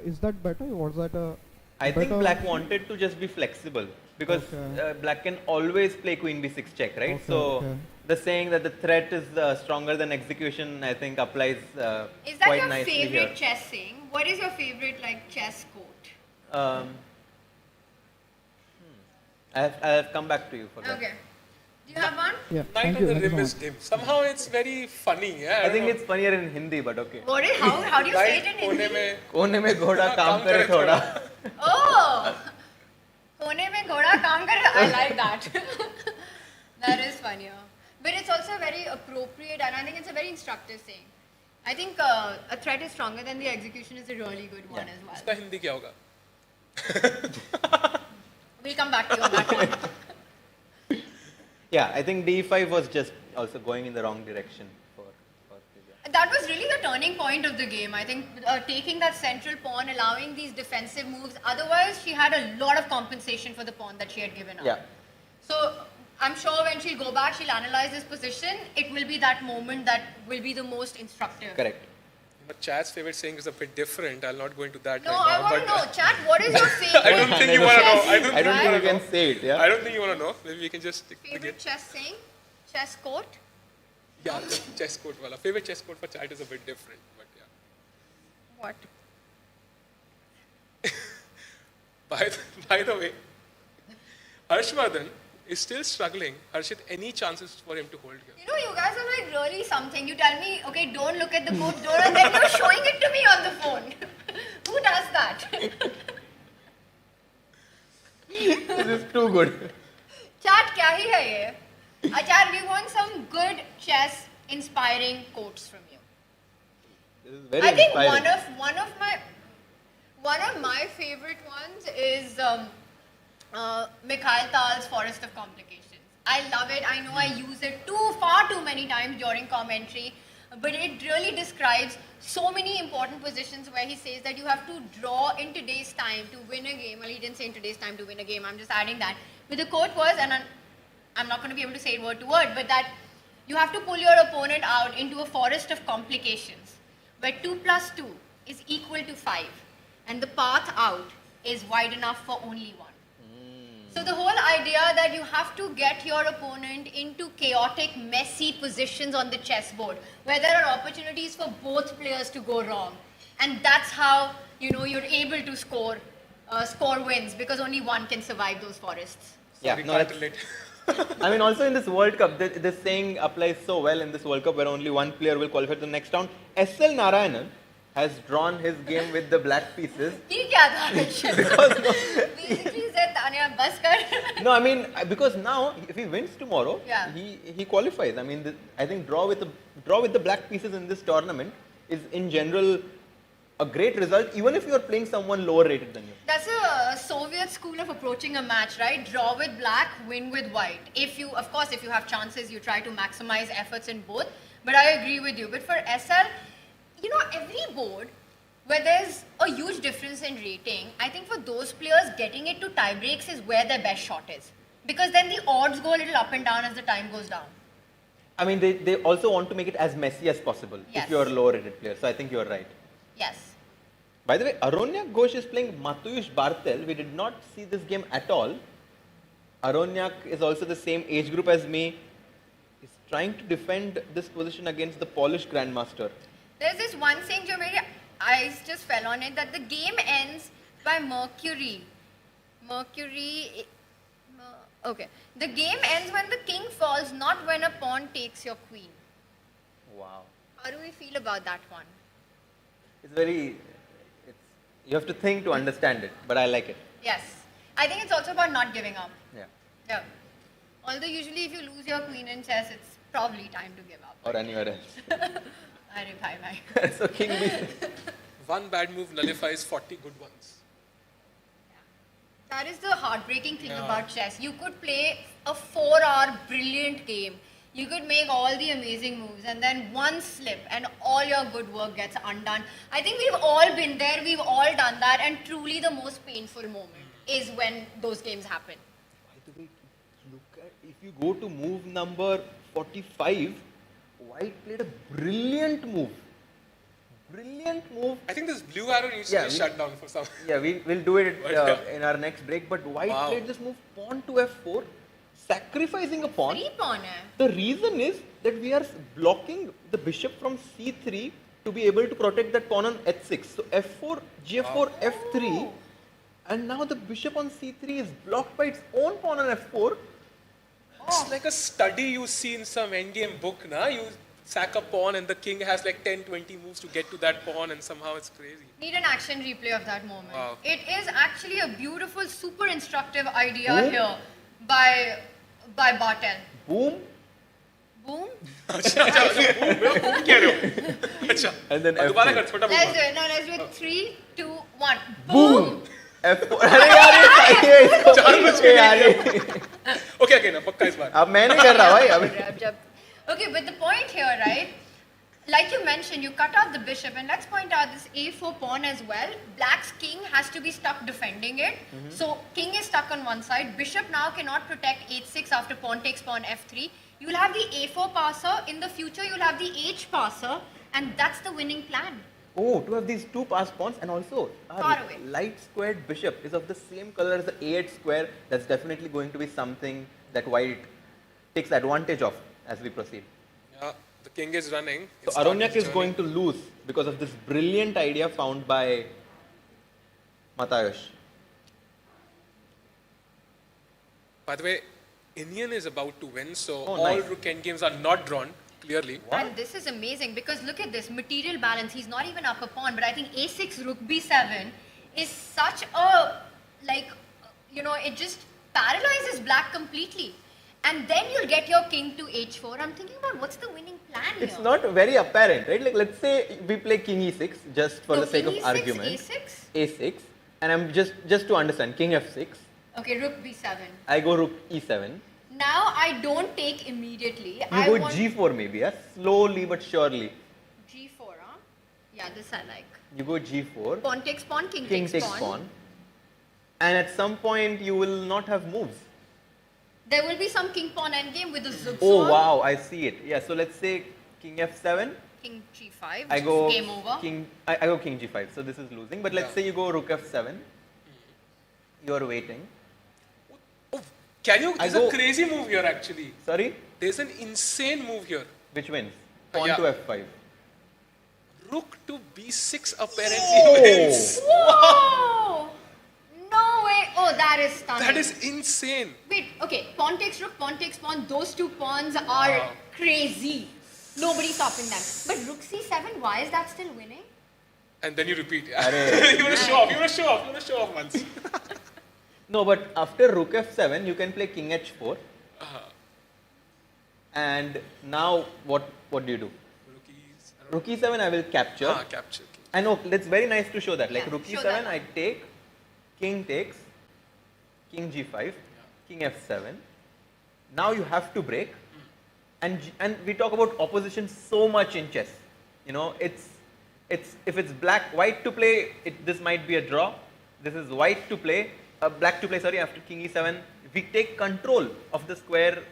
Is that better? Or was that a I think black wanted to just be flexible because black can always play queen b6 check, right? The saying that the threat is stronger than execution, I think applies Is that quite your nicely favorite here. chess saying? What is your favorite chess quote? I'll come back to you for that. Okay. Do you have one? Yeah. Night on the Rim is dim. Somehow it's very funny. Yeah, I think it's funnier in Hindi, but okay. What is, how do you say it in Hindi? कोने में घोड़ा काम करे थोड़ा. Oh! कोने में घोड़ा काम करे. I like that. That is funnier. But it's also very appropriate and I think it's a very instructive saying. I think a threat is stronger than the execution is a really good one as well. इसका हिंदी क्या होगा? We'll come back to you on that one. Yeah, I think d5 was just also going in the wrong direction for Divya. That was really the turning point of the game. I think taking that central pawn, allowing these defensive moves. Otherwise, she had a lot of compensation for the pawn that she had given up. Yeah. So I'm sure when she'll go back, she'll analyze this position. It will be that moment that will be the most instructive. Correct. But Chad's favorite saying is a bit different. I'll not go into that No, right I now. want to know, Chad, what is your favorite? I don't think you want to know. I don't think you can say it. Yeah. I don't think you want to know. Maybe we can just stick Favorite chess saying? Chess quote? Yeah, the chess code wala. Favorite chess code for Chad is a bit different, but yeah. What? By the way, Harshardhan is still struggling. Harshit, any chances for him to hold here? You know, you guys are really something. You tell me, okay, don't look at the code door, and then you're showing it to me on the phone. Who does that? This is too good. Chat, kya hi hai ye? Achar, we want some good chess inspiring quotes from you. This is very I think inspiring. one of my favorite ones is Mikhail Tal's Forest of Complications. I love it. I know I use it far too many times during commentary, but it really describes so many important positions where he says that you have to draw in today's time to win a game. Well, he didn't say in today's time to win a game. I'm just adding that. But the quote was, and I'm not going to be able to say it word to word, but that you have to pull your opponent out into a forest of complications where 2 plus 2 is equal to 5 and the path out is wide enough for only one. So the whole idea that you have to get your opponent into chaotic, messy positions on the chessboard where there are opportunities for both players to go wrong. And that's how, you're able to score wins because only one can survive those forests. Yeah, no, I mean, also in this World Cup, this saying applies so well in this World Cup where only one player will qualify to the next round. SL Narayanan has drawn his game with the black pieces. He kya tha? Basically said, Tanya, bas kar. No, I mean, because now, if he wins tomorrow, Yeah. he qualifies. I mean, I think draw with the black pieces in this tournament is in general a great result, even if you are playing someone lower rated than you. That's a Soviet school of approaching a match, right? Draw with black, win with white. Of course, if you have chances, you try to maximize efforts in both. But I agree with you. But for SL, every board where there's a huge difference in rating, I think for those players, getting it to tiebreaks is where their best shot is. Because then the odds go a little up and down as the time goes down. I mean, they also want to make it as messy as possible Yes. if you're a lower rated player. So I think you're right. Yes. By the way, Aronyak Ghosh is playing Matuyush Bartel. We did not see this game at all. Aronyak is also the same age group as me. He's trying to defend this position against the Polish Grandmaster. There's this one thing, jo mere eyes just fell on it, that the game ends by Mercury. Okay. The game ends when the king falls, not when a pawn takes your queen. Wow. How do we feel about that one? You have to think to understand it, but I like it. Yes. I think it's also about not giving up. Yeah. Yeah. Although usually if you lose your queen in chess, it's probably time to give up. Or anywhere else. Arey bhai. So king b. One bad move nullifies 40 good ones. That is the heartbreaking thing about chess. You could play a 4-hour brilliant game. You could make all the amazing moves and then one slip and all your good work gets undone. I think we've all been there, we've all done that, and truly the most painful moment is when those games happen. By the way, look at, if you go to move number 45, White played a brilliant move. I think this blue arrow needs to be shut down for some. Yeah, we'll do it in our next break. But White played this move pawn to f4, sacrificing a pawn. Free pawn hai. The reason is that we are blocking the bishop from c3 to be able to protect that pawn on h6. So f4, g4, f3, and now the bishop on c3 is blocked by its own pawn on f4. It's like a study you see in some endgame book, na? You sack a pawn and the king has like 10-20 moves to get to that pawn and somehow it's crazy. Need an action replay of that moment. Wow. It is actually a beautiful, super instructive idea here by Bartel. Boom. Boom? And then Let's do it. Now let's do it. 3, 2, 1. Boom. F4. अरे यार ये सही है इसको Okay, now पक्का इस बार. अब मैं नहीं कर रहा भाई अभी. Okay, but the point here, right? Like you mentioned, you cut out the bishop, and let's point out this a4 pawn as well. Black's king has to be stuck defending it. So king is stuck on one side. Bishop now cannot protect h6 after pawn takes pawn f3. You'll have the a4 passer. In the future, you'll have the h passer, and that's the winning plan. Oh, to have these two passed pawns, and also Far away. light squared bishop is of the same color as the a8 square. That's definitely going to be something that White takes advantage of as we proceed. Yeah, the king is running. So Aronyak is going to lose because of this brilliant idea found by Matayush. By the way, Indian is about to win, so Oh, all nice. rook endgames are not drawn. clearly. And this is amazing because look at this material balance. He's not even up a pawn, but I think a6 rook b7 is such a it just paralyzes black completely. And then you'll get your king to h4. I'm thinking about what's the winning plan here. It's not very apparent, right? Like let's say we play king e6 just for the sake of e6, argument. a6? A6, and I'm just to understand king f6. Okay, rook b7. I go rook e7. Now I don't take immediately. You go g4 maybe, yeah? Slowly but surely. G4, huh? Yeah, this I like. You go g4. Pawn takes pawn, king takes pawn. And at some point you will not have moves. There will be some king pawn endgame with the zugzwang. Oh wow, I see it. Yeah, so let's say king f7. King g5. I go game over. I go king g5. So this is losing. But let's say you go rook f7. You are waiting. Can you? There's a crazy move here actually. Sorry? There's an insane move here. Which wins? Pawn to f5. Rook to b6 apparently wins. Whoa! No way. Oh, that is stunning. That is insane. Wait, okay. Pawn takes rook, pawn takes pawn. Those two pawns are crazy. Nobody's stopping them. But rook c7, why is that still winning? And then you repeat. Yeah. You want to show off. You want to show off once. No, but after rook f7, you can play king h4. And now what do you do? Rook e7 I will capture. Capture. I know, it's very nice to show that. Like Yeah, rook show e7 that. I take, king takes, king g5, king f7. Now you have to break. And we talk about opposition so much in chess. You know, if it's white to play, this might be a draw. This is white to play, black to play, sorry, after king e7. We take control of the square,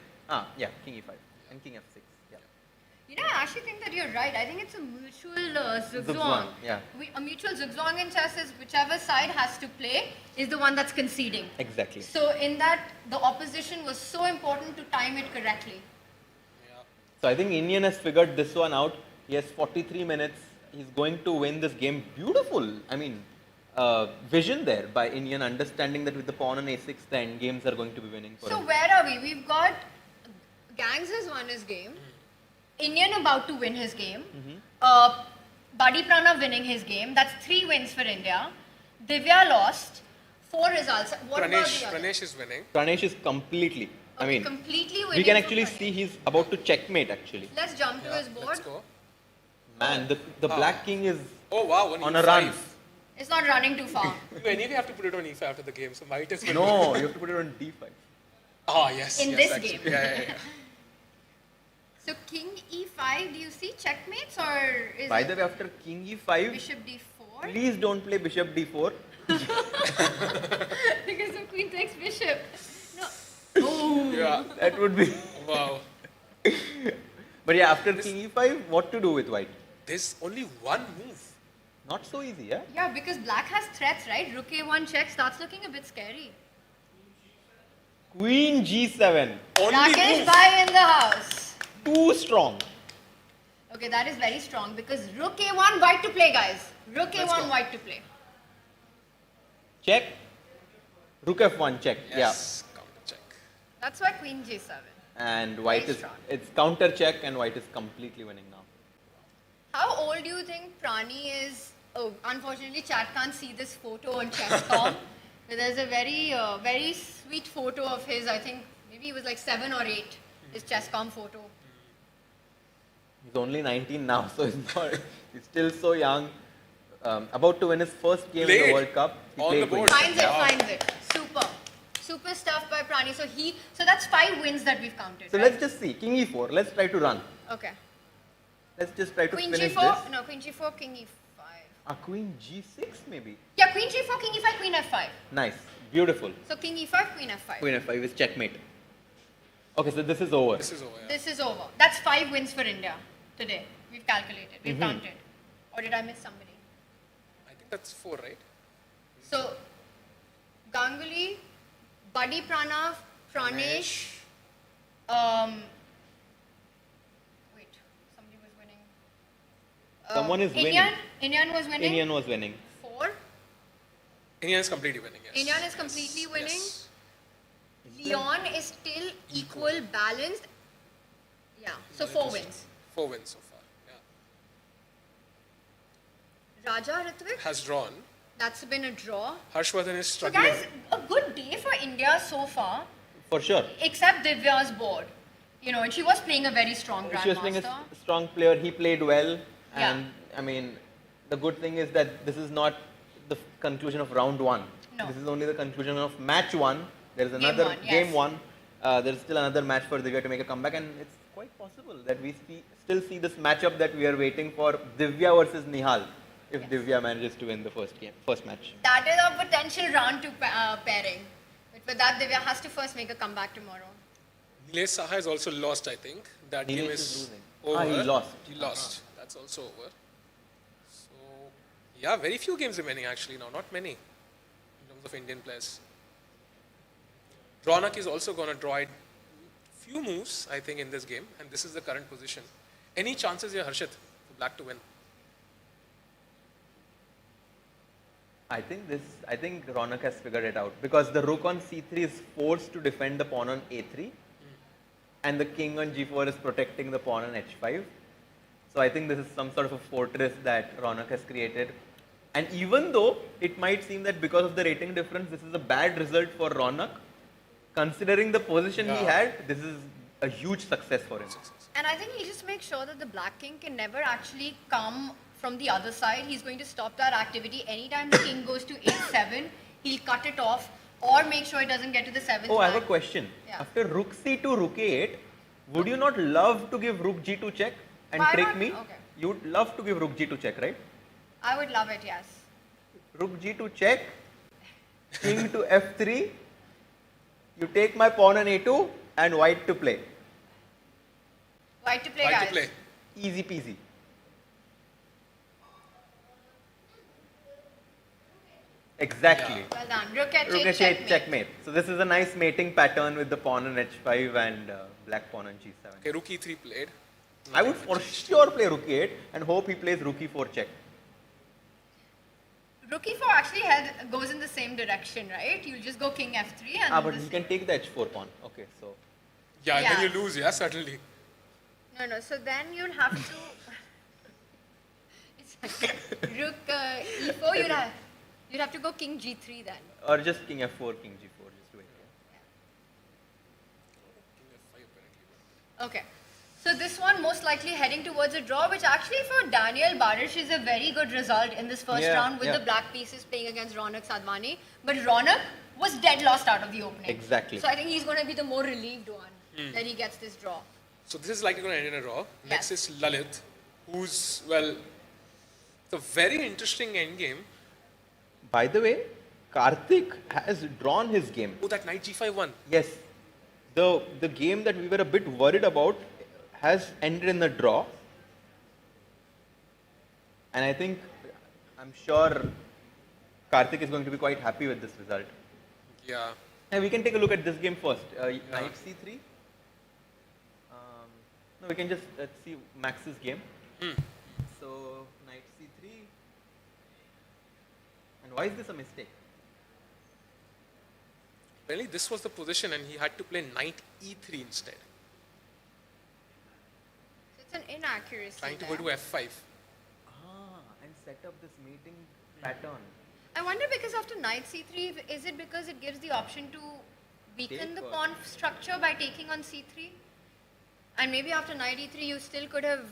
king e5 and king f6. You know, I actually think that you're right. I think it's a mutual zugzwang. Yeah. A mutual zugzwang in chess is whichever side has to play is the one that's conceding. Exactly. So in that, the opposition was so important to time it correctly. So I think Indian has figured this one out. He has 43 minutes. He's going to win this game. Beautiful. I mean, vision there by Indian, understanding that with the pawn on a6, the end games are going to be winning for So him. where are we? We've got Gangs has won his game. Indian about to win his game. Buddy Pranav winning his game. That's 3 wins for India. Divya lost. 4 results. What about the other? Pranesh is winning. Pranesh is completely, completely winning. we can for actually Pranesh. see he's about to checkmate actually. Let's jump to his board. Let's go. Man, the black king is on a E5. run. It's not running too far. You anyway have to put it on e5 after the game, so might as well. No, you have to put it on d5. Ah, yes. In yes, this actually. game. Yeah. So king e5, do you see checkmates or is By it the way, after king e5, bishop d4? please don't play bishop d4. Because the queen takes bishop. No. Ooh. Yeah. That would be. Wow. But yeah, after king e5, what to do with white? There's only one move. Not so easy, yeah? Yeah, because black has threats, right? Rook a1 check starts looking a bit scary. Queen g7. Rakesh Bhai in the house. Too strong. Okay, that is very strong because rook a1 white to play, guys. Rook a1 white to play. Check. Rook f1 check. Yes. Counter check. That's why queen g7. And white it's counter check and white is completely winning now. How old do you think Prani is? Oh, unfortunately, chat can't see this photo on chess.com. But there's a very sweet photo of his. I think maybe he was like 7 or 8. His chess.com photo. He's only 19 now, so he's still so young. About to win his first game in the World Cup. He On played the board. Queen. Finds it. Super stuff by Prani. So that's 5 wins that we've counted. So right? let's just see. King e4. Let's try to run. Okay. Let's just try to Queen finish g4. this. No, queen g4, king e5. Queen g6 maybe. Yeah, queen g4, king e5, queen f5. Nice. Beautiful. So king e5, queen f5. Queen f5 is checkmate. Okay, so this is over. This is over. Yeah. This is over. That's 5 wins for India today. We've calculated. We've counted. Or did I miss somebody? I think that's 4, right? So, Ganguly, Buddy Pranav, Pranesh. Wait, somebody was winning. Someone is winning. Indian was winning. Indian was winning. 4. Indian is completely winning, yes. Indian is completely winning. Yes. Leon is still equal, balanced. Yeah, so 4 wins. 4 wins so far. Yeah. Raja Ritwik, Has drawn. that's been a draw. Harshardhan is So struggling. guys, a good day for India so far, For sure. except Divya's board. You know, and she was playing a very strong She was playing a grandmaster. strong player. He played well, Yeah. and I mean, the good thing is that this is not the conclusion of round one. No. This is only the conclusion of match one. There is another one, yes. game one. There is still another match for Divya to make a comeback, and it's quite possible that we still see this matchup that we are waiting for: Divya versus Nihal. If Divya manages to win the first match. That is a potential round two pairing. But for that, Divya has to first make a comeback tomorrow. Nilesh Saha has also lost, I think. That game Nilesh is is losing. over. He lost. He lost. That's also over. So, yeah, very few games remaining actually now. Not many in terms of Indian players. Raunak is also going to draw a few moves, I think, in this game. And this is the current position. Any chances here, Harshit, for Black to win? I think Raunak has figured it out because the rook on c3 is forced to defend the pawn on a3, and the king on g4 is protecting the pawn on h5. So I think this is some sort of a fortress that Raunak has created. And even though it might seem that because of the rating difference, this is a bad result for Raunak, considering the position he had, this is a huge success for him. And I think he just makes sure that the black king can never actually come from the other side. He's going to stop that activity. Anytime the king goes to a7, he'll cut it off or make sure it doesn't get to the 7th Oh, I have a rank. question. Yeah. After rook c2, rook a8, would you not love to give rook g2 check and Why trick not? me? Okay. You would love to give rook g2 check, right? I would love it, yes. Rook g2 check, king to f3, you take my pawn on a2 and white to play. White to play, White guys. to play. Easy peasy. Exactly. Well done. Rook at Rook eight, h8 checkmate. checkmate. So this is a nice mating pattern with the pawn on h5 and black pawn on g7. Okay, rook e3 played. I would for sure play rook e8 and hope he plays rook e4 check. Rook e4 actually goes in the same direction, right? You'll just go king f3 and But this- he can take the h4 pawn. Okay, so. Yeah, Yeah. then you lose, yeah, certainly. No, so then you'll have to... it's like rook e4, you'd have to go king g3 then. Or just king f4, king g4, just wait. Okay. So this one most likely heading towards a draw, which actually for Daniel Barish is a very good result in this first round with the black pieces playing against Raunak Sadhwani. But Raunak was dead lost out of the opening. Exactly. So I think he's going to be the more relieved one that he gets this draw. So this is likely going to end in a draw. Next is Lalit, who's, well, it's a very interesting endgame. By the way, Karthik has drawn his game. Oh, that knight g5 won. Yes. The game that we were a bit worried about has ended in a draw. And I'm sure Karthik is going to be quite happy with this result. Yeah. And we can take a look at this game first. Knight c3. No, we can just see Max's game. So, knight c3. And why is this a mistake? Apparently this was the position and he had to play knight e3 instead. So it's an inaccuracy. Trying to there. go to f5. And set up this mating pattern. I wonder because after knight c3, is it because it gives the option to weaken Take the or- pawn structure by taking on c3? And maybe after knight e3, you still could have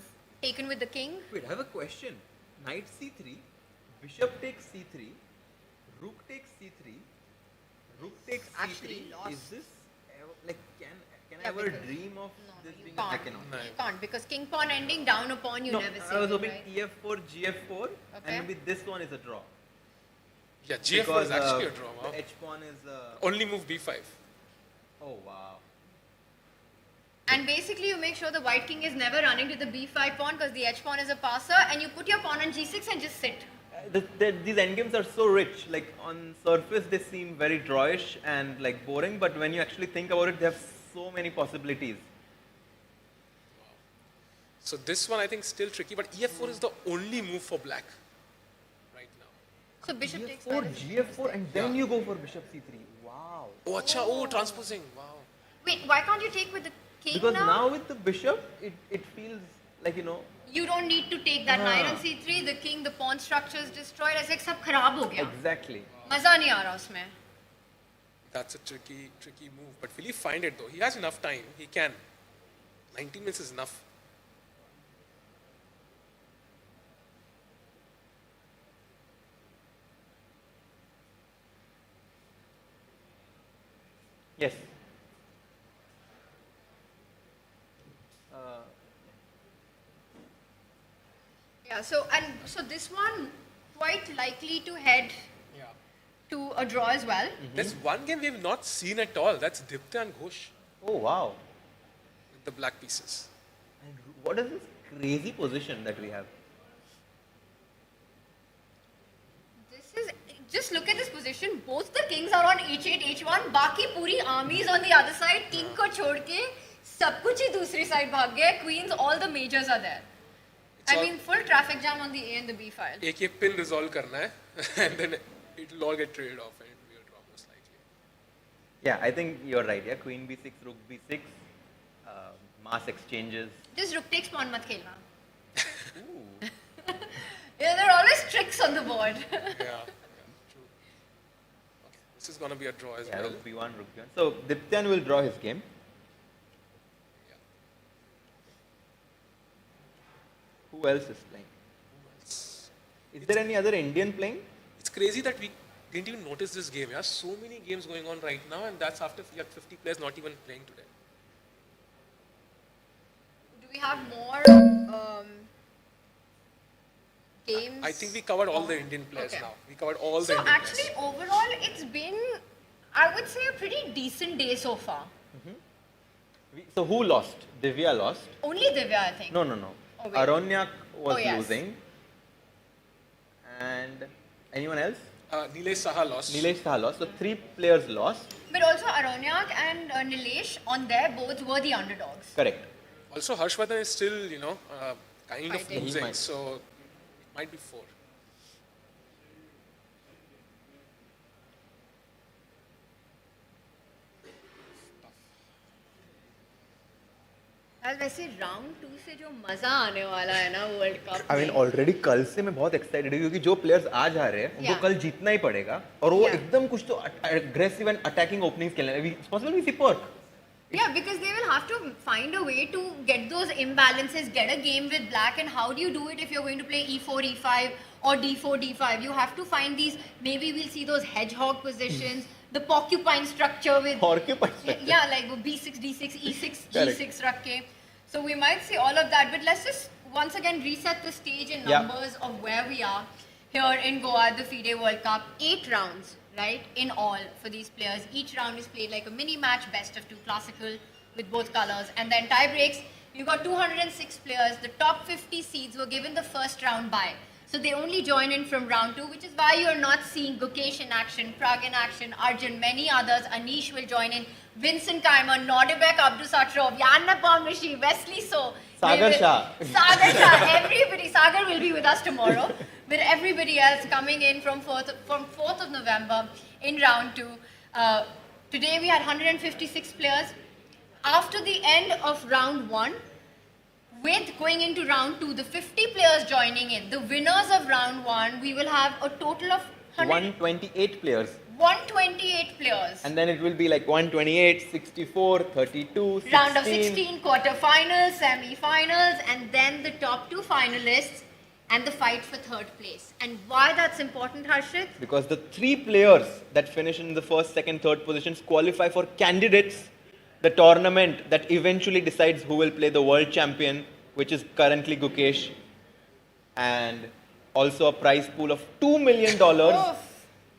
taken with the king? Wait, I have a question. Knight c3, bishop takes c3, rook takes c3, rook takes Actually c3. lost. Is this like can Yeah, I ever because- dream of this You being can't. I cannot. You can't because king pawn ending down a pawn you No, never see. I was it, hoping right? ef4, gf4, Okay. and maybe this one is a draw. Yeah, g4 Because, is actually a draw. Wow. The h pawn is. Only move b5. Oh wow. And basically you make sure the white king is never running to the b5 pawn because the h pawn is a passer and you put your pawn on g6 and just sit. These endgames are so rich. Like on surface, they seem very drawish and like boring, but when you actually think about it, they have so many possibilities. So this one I think still tricky, but ef4 is the only move for black right now. So bishop takes G4, balance. gf4, and then you go for bishop c3. Wow. Oh, acha, oh, transposing. Wow. Wait, why can't you take with the king Because now? now with the bishop, it feels like, you know. You don't need to take that knight on c3, the king, the pawn structure is destroyed. ऐसे एक सब खराब हो गया. Exactly. मजा नहीं आ रहा उसमें. That's a tricky move. But will he find it though? He has enough time. He can. 19 minutes is enough. Yes. Yeah, so this one quite likely to head to a draw as well. There's one game we have not seen at all. That's Divya and Ghosh. Oh wow. With the black pieces. And what is this crazy position that we have? Just look at this position. Both the kings are on h8, h1. Baki puri army is on the other side. King ko chhod ke sab kuch hi dusri side bhag gaya. Queens, all the majors are there. I mean, full traffic jam on the A and the B file. एक ये pin resolve करना है, and then it will all get traded off and it will be a draw most likely. Yeah, I think you're right. Yeah, Queen B6, Rook B6, mass exchanges. Just rook takes pawn mat khelna. Yeah, there are always tricks on the board. Yeah, true. Okay, this is gonna be a draw as well. Rook B1, Rook B1. So Diptyan will draw his game. Who else is playing? Is there any other Indian playing? It's crazy that we didn't even notice this game. Yeah, so many games going on right now, and that's after we have 50 players not even playing today. Do we have more games? I think we covered all the Indian players now. We covered all the Indian players. So actually, overall, it's been, I would say, a pretty decent day so far. So who lost? Divya lost. Only Divya, I think. No. Oh, Aronyak was losing. And anyone else? Nilesh Saha lost. Nilesh Saha lost. So 3 players lost. But also Aronyak and Nilesh on their boards were the underdogs. Correct. Also Harshardhan is still, kind of Fighting. losing. So it might be 4. वैसे round 2 से जो मजा आने वाला है ना world cup I mean already कल से मैं बहुत excited हूँ क्योंकि जो players आज आ रहे हैं उनको कल जीतना ही पड़ेगा और वो एकदम कुछ तो aggressive and attacking openings खेलने हैं. It's possible we see Perk. Yeah, because they will have to find a way to get those imbalances, get a game with black, and how do you do it if you're going to play e4, e5 or d4, d5? You have to find these, maybe we'll see those hedgehog positions, the porcupine structure with... Porcupine structure? Yeah, like b6, d6, e6, g6 rakhe. So we might see all of that, but let's just once again reset the stage in numbers of where we are here in Goa at the FIDE World Cup. 8 rounds, right, in all for these players. Each round is played like a mini match, best of 2 classical with both colors, and then tie breaks. We've got 206 players. The top 50 seeds were given the first round bye. So they only join in from round 2, which is why you're not seeing Gukesh in action, Prag in action, Arjun, many others. Anish will join in. Vincent Kaimer, Nodebek, Abdusatrov, Yanna Palmrishi, Wesley So. Sagar Shah. Sagar Shah, everybody. Sagar will be with us tomorrow. But everybody else coming in from 4th of November in round 2. Today we had 156 players. After the end of round 1, with going into round 2, the 50 players joining in, the winners of round 1, we will have a total of 128 players. 128 players. And then it will be like 128, 64, 32, 16. Round of 16, quarter-finals, semi-finals, and then the top 2 finalists and the fight for 3rd place. And why that's important, Harshit? Because the 3 players that finish in the 1st, 2nd, 3rd positions qualify for candidates, the tournament that eventually decides who will play the world champion, which is currently Gukesh, and also a prize pool of $2 million.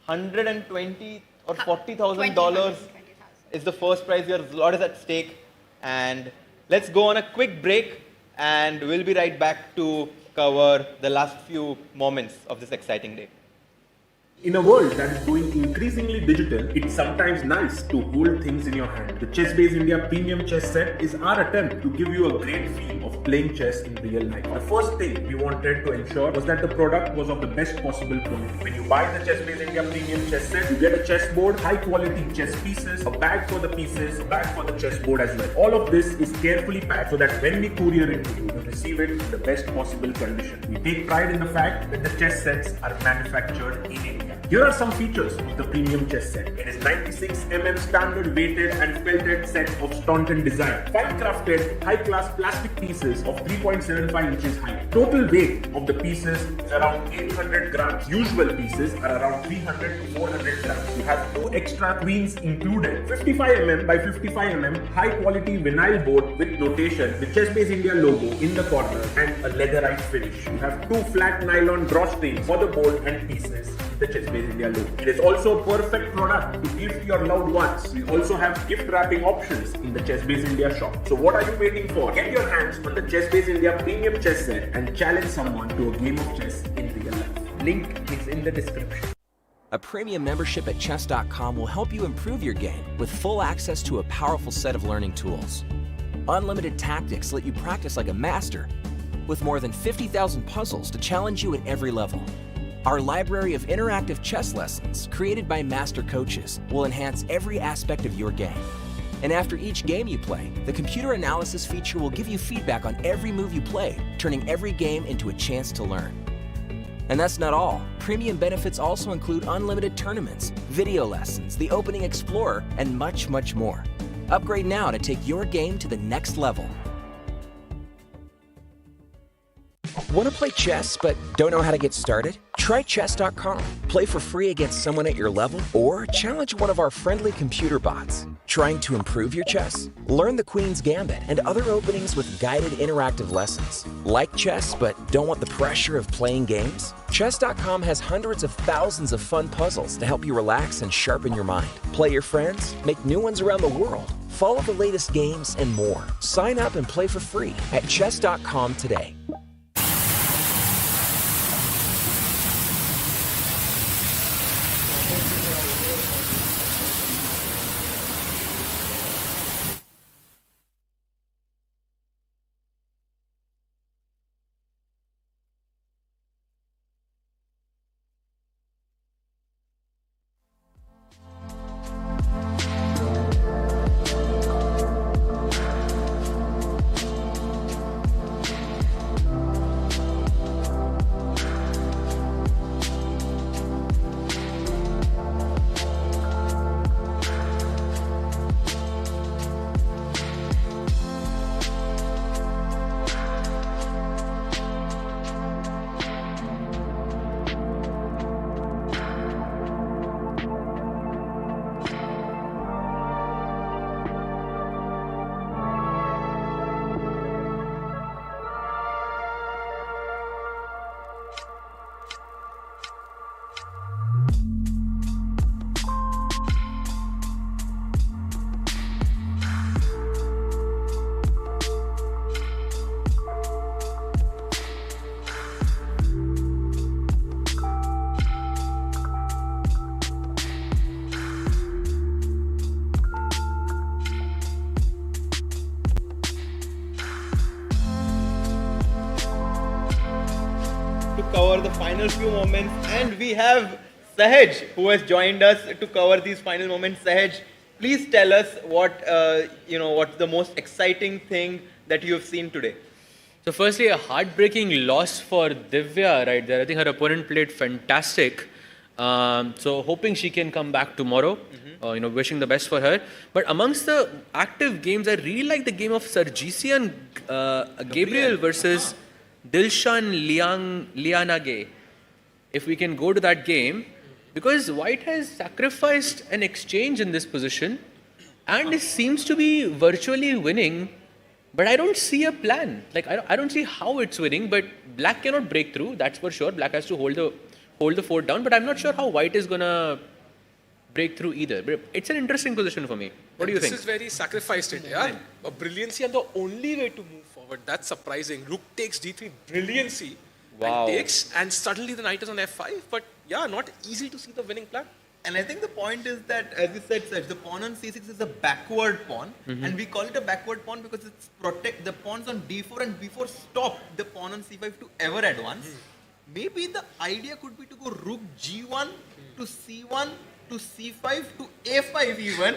120 or $40,000 is the first prize. Here, a lot is at stake. And let's go on a quick break, and we'll be right back to cover the last few moments of this exciting day. In a world that is going increasingly digital, it's sometimes nice to hold things in your hand. The ChessBase India Premium Chess Set is our attempt to give you a great feel of playing chess in real life. The first thing we wanted to ensure was that the product was of the best possible quality. When you buy the ChessBase India Premium Chess Set, you get a chessboard, high quality chess pieces, a bag for the pieces, a bag for the chessboard as well. All of this is carefully packed so that when we courier it to you, you receive it in the best possible condition. We take pride in the fact that the chess sets are manufactured in India. Here are some features of the premium chess set. It is 96 mm standard weighted and felted set of Staunton design. Fine crafted, high class plastic pieces of 3.75 inches height. Total weight of the pieces is around 800 grams. Usual pieces are around 300 to 400 grams. You have 2 extra queens included. 55 mm by 55 mm high quality vinyl board with notation with ChessBase India logo in the corner and a leatherized finish. You have 2 flat nylon drawstrings for the board and pieces with the ChessBase India logo. It is also a perfect product to gift your loved ones. We also have gift wrapping options in the ChessBase India shop. So what are you waiting for? Get your hands on the ChessBase India Premium Chess Set and challenge someone to a game of chess in real life. Link is in the description. A premium membership at chess.com will help you improve your game with full access to a powerful set of learning tools. Unlimited tactics let you practice like a master with more than 50,000 puzzles to challenge you at every level. Our library of interactive chess lessons, created by master coaches, will enhance every aspect of your game. And after each game you play, the computer analysis feature will give you feedback on every move you play, turning every game into a chance to learn. And that's not all. Premium benefits also include unlimited tournaments, video lessons, the Opening Explorer, and much, much more. Upgrade now to take your game to the next level. Want to play chess but don't know how to get started? Try chess.com. Play for free against someone at your level or challenge one of our friendly computer bots. Trying to improve your chess? Learn the Queen's Gambit and other openings with guided interactive lessons. Like chess but don't want the pressure of playing games? Chess.com has hundreds of thousands of fun puzzles to help you relax and sharpen your mind. Play your friends, make new ones around the world, follow the latest games and more. Sign up and play for free at chess.com today. Cover the final few moments, and we have Sahaj who has joined us to cover these final moments. Sahaj, please tell us what's the most exciting thing that you have seen today. So firstly, a heartbreaking loss for Divya right there. I think her opponent played fantastic. So hoping she can come back tomorrow. Wishing the best for her. But amongst the active games, I really like the game of Sargisian Gabriel versus Dilshan Lianage. If we can go to that game, because White has sacrificed an exchange in this position and it seems to be virtually winning, but I don't see a plan. Like I don't see how it's winning, but Black cannot break through, that's for sure. Black has to hold the fort down, but I'm not sure how White is gonna break through either. But it's an interesting position for me. What do you think? This is where he sacrificed it, yeah? A brilliancy and the only way to move forward. That's surprising. Rook takes d3, brilliancy. Wow. And takes, and suddenly the knight is on f5, but not easy to see the winning plan. And I think the point is that, as you said, Saj, the pawn on c6 is a backward pawn, and we call it a backward pawn because it's protect the pawns on d4 and b4 stop the pawn on c5 to ever advance. Maybe the idea could be to go rook g1 to c1 to c5 to a5 even,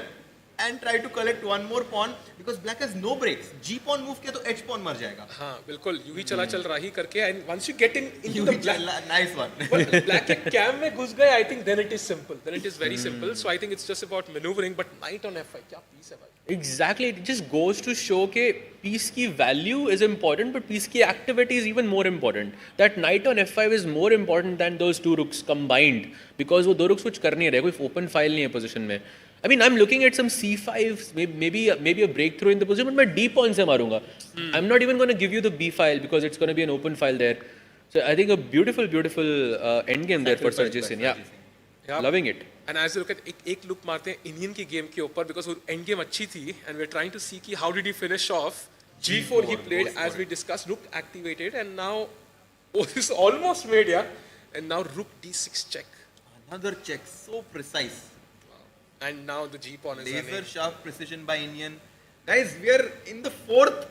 and try to collect one more pawn because black has no breaks. G pawn move किया तो h pawn मर जाएगा. हाँ बिल्कुल यूं ही चला चल रहा ही करके, and once you get into the black, nice one. black के cam में घुस गए, I think then it is simple. Then it is very simple. So I think it's just about maneuvering. But knight on f5 क्या piece है भाई? Exactly, it just goes to show that piece की value is important, but piece की activity is even more important. That knight on f5 is more important than those two rooks combined, because वो दो rooks कुछ कर नहीं रहे, कोई open file नहीं है position में. I mean, I'm looking at some c5, maybe a breakthrough in the position, but मैं d pawn से मारूंगा. I'm not even going to give you the b file because it's going to be an open file there. So I think a beautiful end game there for Sarjeet Singh. Yeah, loving it. And as you look at एक look मारते हैं Indian की game के ऊपर, because वो end game अच्छी थी, and we're trying to see कि how did he finish off. G4 he played, as we discussed, rook activated, and now this is almost made, and now rook d6 check. Another check, so precise. And now the G pawn is laser sharp precision by Indian. Guys, we are in the fourth,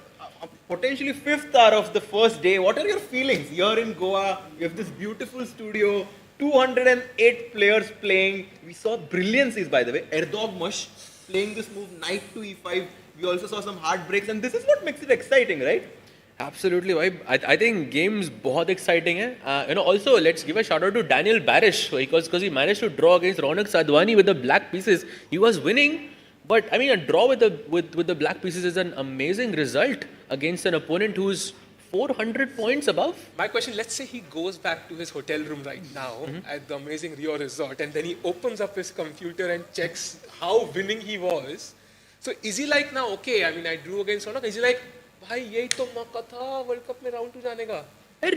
potentially fifth hour of the first day. What are your feelings? Here in Goa, you have this beautiful studio, 208 players playing. We saw brilliancies, by the way. Erdog Mush playing this move, knight to e5. We also saw some heartbreaks, and this is what makes it exciting, right? Absolutely, भाई. I think games बहुत exciting है. Also let's give a shout out to Daniel Barish because he managed to draw against Raunak Sadhwani with the black pieces. He was winning, but I mean a draw with the black pieces is an amazing result against an opponent who's 400 points above. My question: let's say he goes back to his hotel room right now at the amazing Rio Resort, and then he opens up his computer and checks how winning he was. So is he like now? Okay, I mean I drew against Raunak. Is he like, भाई यही तो मौका था world cup में round 2 जाने का? यार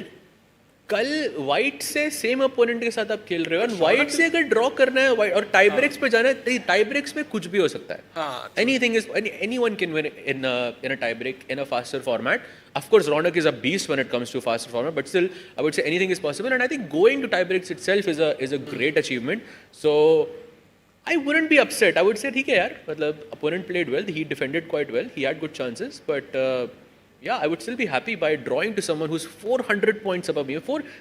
कल व्हाइट से सेम अपोनेंट के साथ आप खेल रहे हो, और व्हाइट से अगर ड्रॉ करना है और टाई ब्रेक्स पे जाना है, टाई ब्रेक्स में कुछ भी हो सकता है. Anything is anyone can win in a tie break in a faster format. Of course, Raunak is a beast when it comes to faster format, but still, I would say anything is possible. And I think going to tie breaks itself is a great achievement. So I wouldn't be upset. I would say, ठीक है यार, मतलब opponent played well. He defended quite well. He had good chances, but yeah, I would still be happy by drawing to someone who's 400 points above me.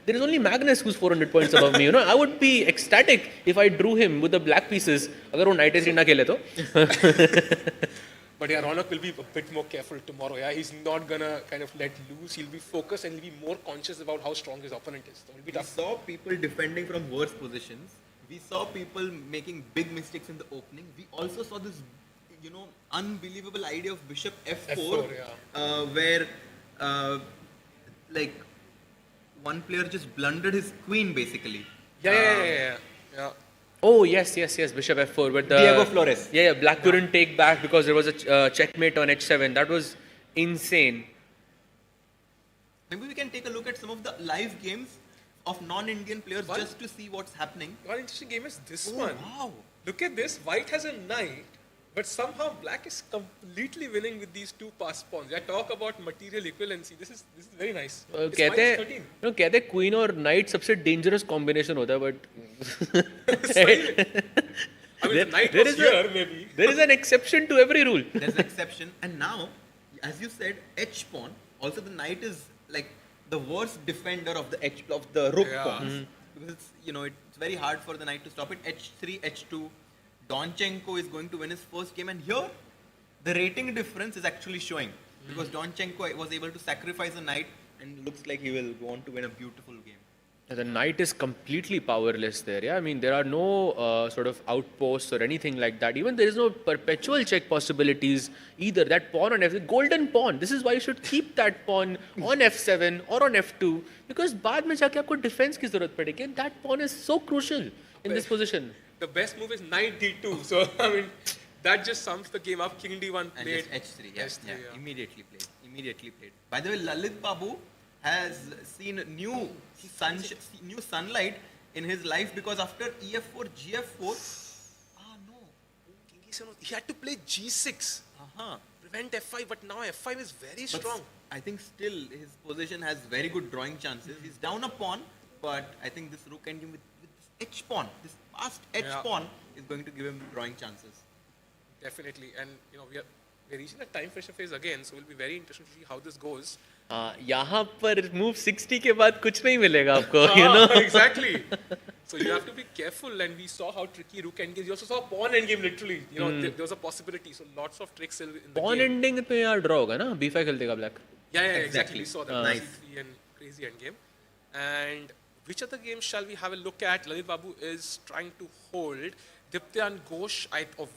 There is only Magnus who's 400 points above me. I would be ecstatic if I drew him with the black pieces. अगर वो knight h3 ना खेले तो. But yeah, Raunak will be a bit more careful tomorrow. Yeah, he's not gonna kind of let loose. He'll be focused and he'll be more conscious about how strong his opponent is. So we saw people defending from worse positions. We saw people making big mistakes in the opening. We also saw this, unbelievable idea of bishop f4, where like one player just blundered his queen basically. Yeah. Oh yes, bishop f4 with the Diego Flores. Yeah, black couldn't take back because there was a checkmate on h7. That was insane. Maybe we can take a look at some of the live games of non-Indian players just to see what's happening. One interesting game is this one. Wow! Look at this. White has a knight, but somehow black is completely winning with these two passed pawns. Yeah, talk about material equivalency. This is very nice. कहते हैं queen और knight सबसे dangerous combination होता है, but I mean, the knight was here, maybe. There is an exception to every rule. There's an exception, and now, as you said, h pawn. Also, the knight is like the worst defender of the rook pawns, because it's very hard for the knight to stop it. h3, h2. Donchenko is going to win his first game, and here the rating difference is actually showing, because Donchenko was able to sacrifice a knight and looks like he will go on to win a beautiful game. The knight is completely powerless there. Yeah, I mean there are no sort of outposts or anything like that. Even there is no perpetual check possibilities either. That pawn on f7, golden pawn. This is why you should keep that pawn on f7 or on f2, because बाद में जाके आपको defense की ज़रूरत पड़ेगी. And that pawn is so crucial in this position. The best move is knight d2. So I mean that just sums the game up. King d1 played. And h3. Yeah. Immediately played. By the way, Lalit Babu has seen new sunlight in his life, because after ef4, gf4, he had to play g6. Prevent f5, but now f5 is very strong. I think still his position has very good drawing chances. He's down a pawn, but I think this rook ending with this H pawn, this fast H pawn is going to give him drawing chances. Definitely, and we're reaching the time pressure phase again, so we'll be very interested to see how this goes. यहाँ पर move 60 के बाद कुछ नहीं मिलेगा आपको, Exactly. So you have to be careful, and we saw how tricky rook endgame. You also saw pawn endgame literally. There was a possibility. So lots of tricks in the pawn game. ending पे यार draw होगा ना, b5 खेलतेगा black. Yeah, exactly. We saw that. Nice. C3 and crazy endgame. And which other games shall we have a look at? Lalit Babu is trying to hold. Divya and Ghosh,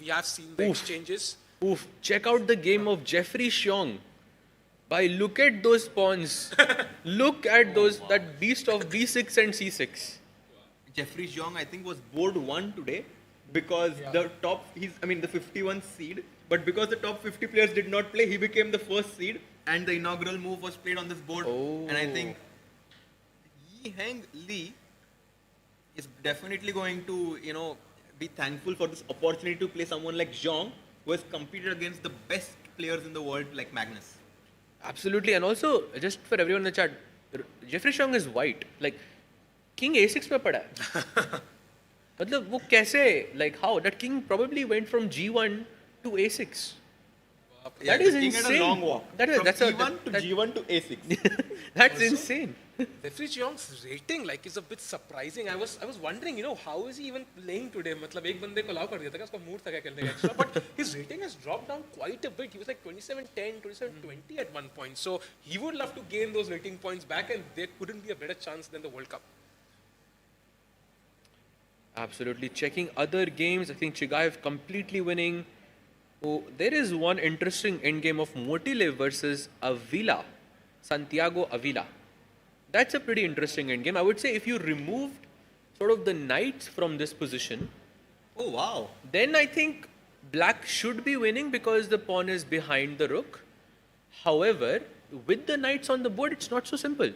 we have seen the exchanges. Check out the game of Jeffrey Xiong. Look at those pawns. Look at those, that beast of b6 and c6. Jeffrey Xiong, I think, was board 1 today because the 51 seed, but because the top 50 players did not play, he became the first seed, and the inaugural move was played on this board. And I think Yi-Heng Lee is definitely going to, be thankful for this opportunity to play someone like Xiong, who has competed against the best players in the world like Magnus. Absolutely, and also, just for everyone in the chat, Jeffrey Xiong is white. Like, King A6 पे पड़ा है. मतलब वो कैसे, like how? That king probably went from G1 to A6. Yeah, that is the king insane. had a long walk. From G1 to G1 to A6. That's insane. Jeffrey Xiong's rating is a bit surprising. I was wondering, how is he even playing today? मतलब एक बंदे को allow कर दिया था, उसका mood था क्या खेलने का extra. But his rating has dropped down quite a bit. He was like 27-10, 27-20 at one point. So he would love to gain those rating points back, and there couldn't be a better chance than the World Cup. Absolutely. Checking other games, I think Chigaev completely winning. Oh, there is one interesting endgame of Motile versus Avila, Santiago Avila. That's a pretty interesting endgame. I would say if you removed sort of the knights from this position, oh wow, then I think black should be winning because the pawn is behind the rook. However, with the knights on the board, it's not so simple.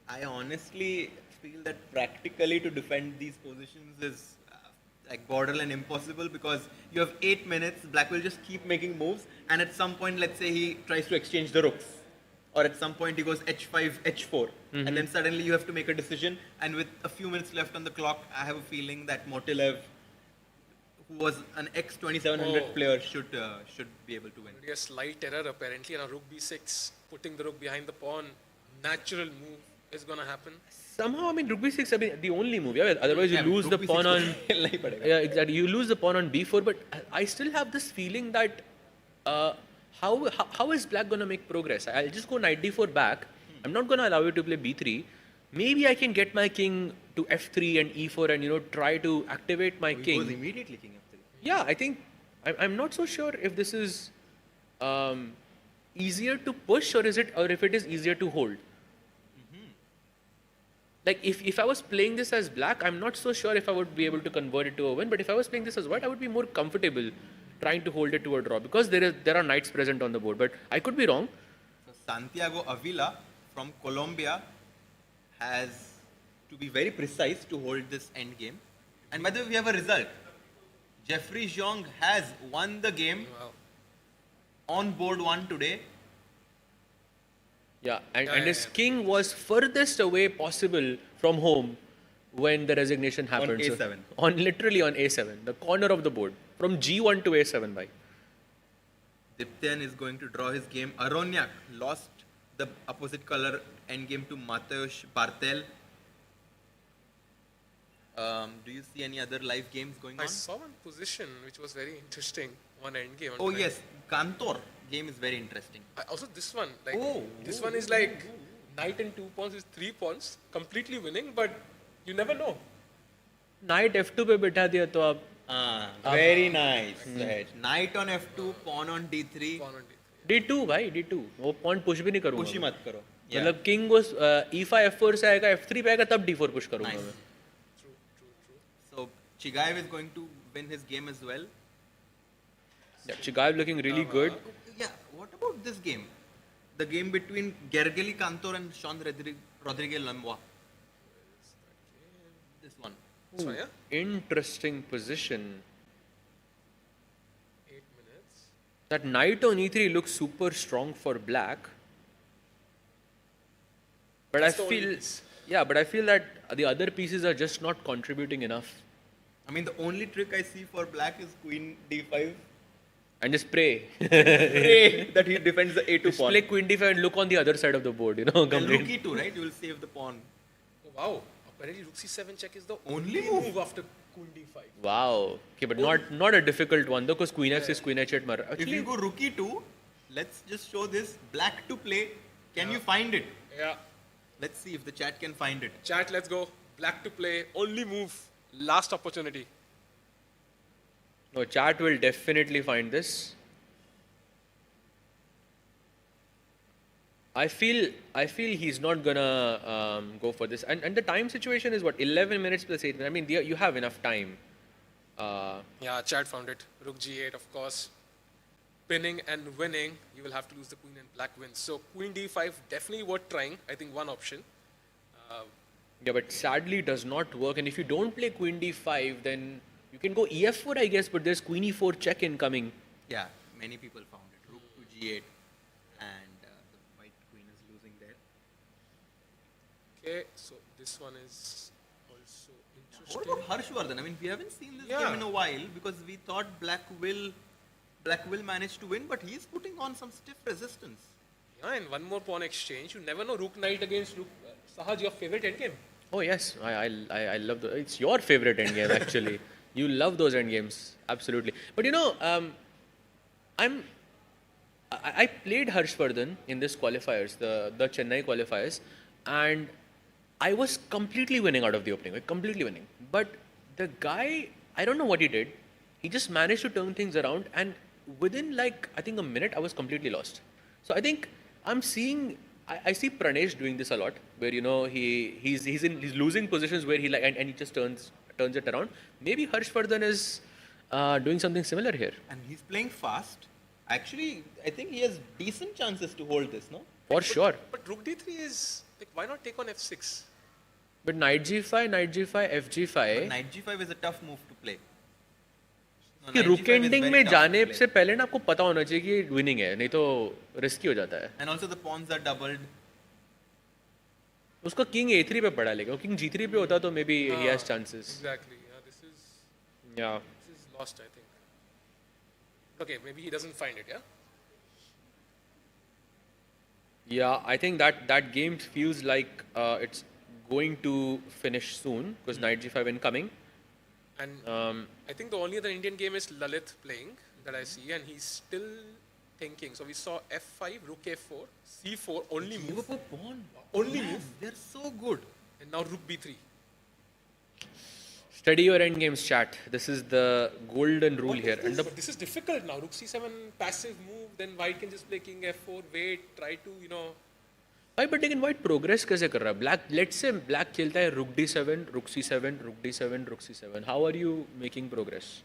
I honestly feel that practically to defend these positions is like borderline impossible because you have 8 minutes, black will just keep making moves, and at some point, let's say he tries to exchange the rooks, or at some point he goes h5, h4, and then suddenly you have to make a decision, and with a few minutes left on the clock, I have a feeling that Motilev, who was an ex-2700 player, should be able to win. A slight error apparently, and a rook b6, putting the rook behind the pawn, natural move is going to happen. Somehow, I mean, rook b6 is the only move. Yeah, otherwise, you lose the pawn on. Yeah, exactly. You lose the pawn on b4. But I still have this feeling that how is black going to make progress? I'll just go knight d4 back. I'm not going to allow you to play b3. Maybe I can get my king to f3 and e4 and try to activate my king. He goes immediately king f3. Yeah, I think I'm not so sure if this is easier to push or if it is easier to hold. Like if I was playing this as black, I'm not so sure if I would be able to convert it to a win. But if I was playing this as white, I would be more comfortable trying to hold it to a draw because there are knights present on the board. But I could be wrong. So Santiago Avila from Colombia has to be very precise to hold this end game. And by the way, we have a result. Jeffrey Xiong has won the game on board 1 today. Yeah, and his king was furthest away possible from home when the resignation happened. On A7. So, literally on A7, the corner of the board. From G1 to A7 by. Dipten is going to draw his game. Aronyak lost the opposite color endgame to Mateusz Bartel. Do you see any other live games going on? I saw one position which was very interesting. One endgame. Oh yes, Kantor game is very interesting. Also this one, this one is like knight and 2 pawns is 3 pawns, completely winning, but you never know. Knight f2 पे बैठा दिया तो आप. Very nice. Knight on f2, pawn on d3. d2 भाई d2. वो pawn push भी नहीं करूँगा. Push ही मत करो. मतलब king goes e5 f4 से आएगा f3 पे आएगा तब d4 push करूँगा मैं. True. So Chigaev is going to win his game as well. Yeah, Chigaev looking really good. Yeah, what about this game? The game between Gergely Kantor and Sean Rodriguez Lambois. This one. This one, yeah? Interesting position. 8 minutes. That knight on e3 looks super strong for black. But That's I feel, Yeah, but I feel that the other pieces are just not contributing enough. I mean, the only trick I see for black is queen d5. And just pray. Pray that he defends the a2 Just pawn. play queen d5 and look on the other side of the board, you know. And rook complete. e2, right? You will save the pawn. Oh, wow. Apparently rook c7 check is the only move after queen d5. Wow. Okay, but not a difficult one though, because queen f6, queen h8 mar. If you go rook e2, let's just show this. Black to play. Can you find it? Yeah. Let's see if the chat can find it. Chat, let's go. Black to play. Only move. Last opportunity. No, chat will definitely find this. I feel he's not gonna go for this. And the time situation is what, 11 minutes plus 8 minutes. I mean, you have enough time. Yeah, chat found it. Rook g8, of course. Pinning and winning, you will have to lose the queen and black wins. So queen d5, definitely worth trying. I think one option. Yeah, but sadly it does not work. And if you don't play queen d5, then you can go ef4, I guess, but there's queen e4 check incoming. Yeah, many people found it. Rook to g8, and the white queen is losing there. Okay, so this one is also interesting. What about Harshardhan? I mean, we haven't seen this game in a while because we thought black will manage to win, but he's putting on some stiff resistance. Yeah, and one more pawn exchange. You never know. Rook knight against rook. Sahaj, your favorite endgame? Oh yes, I love those. It's your favorite endgame actually. You love those endgames, absolutely. But you know, I played Harshardhan in this qualifiers, the Chennai qualifiers, and I was completely winning out of the opening, like completely winning. But the guy, I don't know what he did. He just managed to turn things around, and within like I think a minute, I was completely lost. So I think I'm seeing. I see Pranesh doing this a lot, where you know he's losing positions where he like and he just turns it around. Maybe Harshardhan is doing something similar here. And he's playing fast. Actually, I think he has decent chances to hold this, no? For sure. But rook d3 is like, why not take on f6? But knight g5, fg5. But knight g5 is a tough move to play. No, कि knight रुक g5 is ending very में tough जाने to play. से पहले ना आपको पता होना चाहिए कि विनिंग है, नहीं तो रिस्की हो जाता है. And also the pawns are doubled. उसका किंग a3 पे पड़ा लेगा, किंग g3 पे होता तो may be he has chances. Exactly. Yeah, this is lost, I think. Okay, maybe he doesn't find it. Yeah. Yeah, I think that game feels like it's going to finish soon because knight g5 incoming. And I think the only other Indian game is Lalit playing that I see, and he's still thinking. So we saw f5, rook a4, c4, only move. Only move. They're so good. And now rook b3. Study your end games, chat. This is the golden rule here. And But this is difficult now. Rook c7, passive move. Then white can just play king f4, wait, try to, you know. Why, but again, white progress कैसे कर रहा है? Black, let's say black खेलता है rook d7, rook c7, rook d7, rook c7. How are you making progress?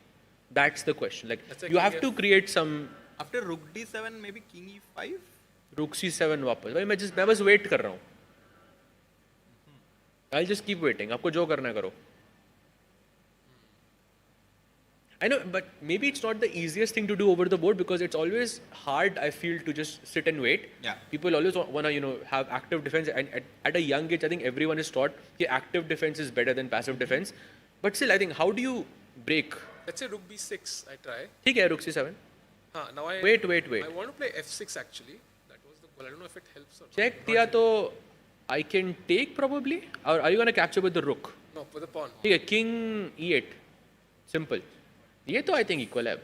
That's the question. Like you have to create some. After rook d7, maybe king e5. Rook c7 वापस. भाई मैं बस wait कर रहा हूँ. I'll just keep waiting. आपको जो करना है करो. I know, but maybe it's not the easiest thing to do over the board because it's always hard, I feel, to just sit and wait. Yeah. People always want to, you know, have active defense. And at a young age, I think everyone is taught that active defense is better than passive defense. But still, I think, how do you break? Let's say rook b6, I try. ठीक है, rook c7. Now Wait. I want to play f6 actually. That was the goal. I don't know if it helps or not. Check दिया तो I can take probably. Or are you going to capture with the rook? No, for the pawn. ठीक है, king e8. Simple. ये तो I think equal है.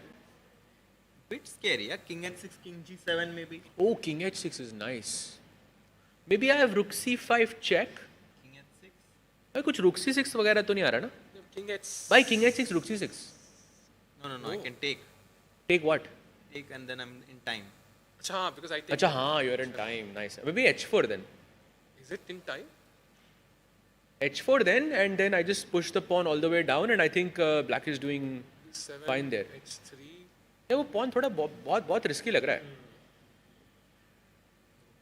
Bit scary, yeah? King h6, king g7 maybe. Oh, king h6 is nice. Maybe I have rook c5 check. King h6. भाई कुछ rook c6 वगैरह तो नहीं आ रहा ना? King h6. भाई king h6, rook c6. No, I can take. Take what? Take and then I'm in time. Achha, because I take. अच्छा हाँ, you're in time. Nice. Maybe h4 then. Is it in time? h4 then, and then I just push the pawn all the way down, and I think black is doing fine there. h3. ये वो pawn थोड़ा बहुत risky लग रहा है.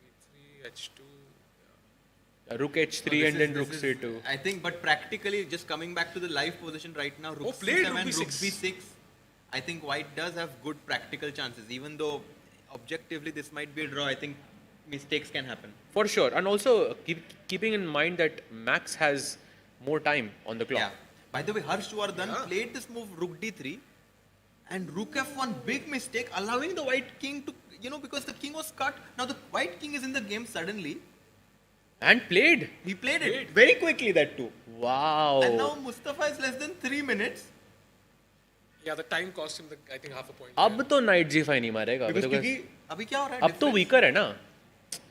b3, h2. Rook h3 and then rook c2. I think, but practically, just coming back to the live position right now, rook played c7, rook rook b6. b6. I think white does have good practical chances, even though objectively this might be a draw. I think mistakes can happen. For sure. And also keeping in mind that Max has more time on the clock. Yeah. By the way, Harshardhan played this move Rook D3 and Rook F1, big mistake, allowing the white king to, because the king was cut. Now the white king is in the game suddenly. And played. He played it very quickly, that too. Wow. And now Mustafa is less than 3 minutes. Yeah, the time cost him, I think, half a point. अब तो knight g5 नहीं मारेगा. Because अभी क्या हो रहा है? अब तो weaker है ना.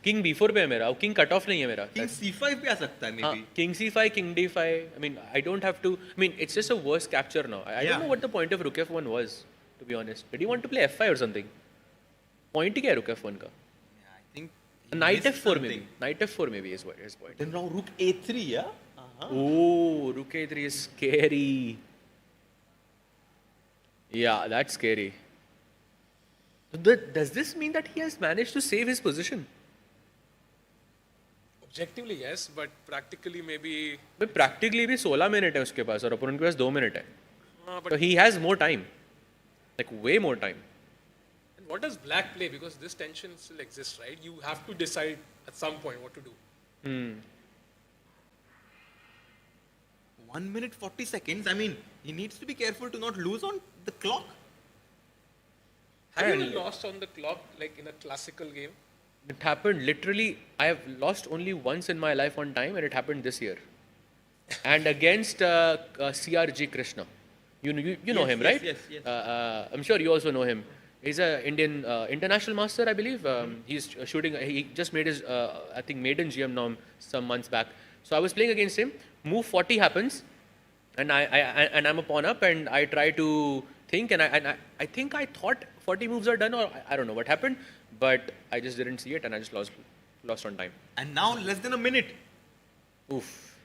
King b4 पे है मेरा. King cut off नहीं है मेरा. King c5 पे आ सकता है maybe. King c5, king d5. I mean, I don't have to. I mean, it's just a worse capture now. I don't know what the point of rook f1 was, to be honest. Did he want to play f5 or something? Point क्या है rook f1 का? Yeah, I think. Knight f4 maybe. Knight f4 maybe is what his point. Then now rook a3, yeah. Oh, rook a3 is scary. Yeah, that's scary. Does this mean that he has managed to save his position? Objectively, yes, but practically maybe. But practically भी 16 minutes है उसके पास और opponent के पास 2 minutes है. But So he has more time, like way more time. And what does black play? Because this tension still exists, right? You have to decide at some point what to do. 1 minute 40 seconds. I mean, he needs to be careful to not lose on the clock. Have you ever lost on the clock, like in a classical game? It happened literally. I have lost only once in my life on time, and it happened this year. And against CRG Krishna. You know him, right? Yes. I'm sure you also know him. He's an Indian international master, I believe. He's shooting. He just made his, I think, maiden GM norm some months back. So I was playing against him. Move 40 happens, and I'm a pawn up, and I try to think, and I think I thought 40 moves are done, or I don't know what happened, but I just didn't see it, and I just lost on time. And now less than a minute. Oof.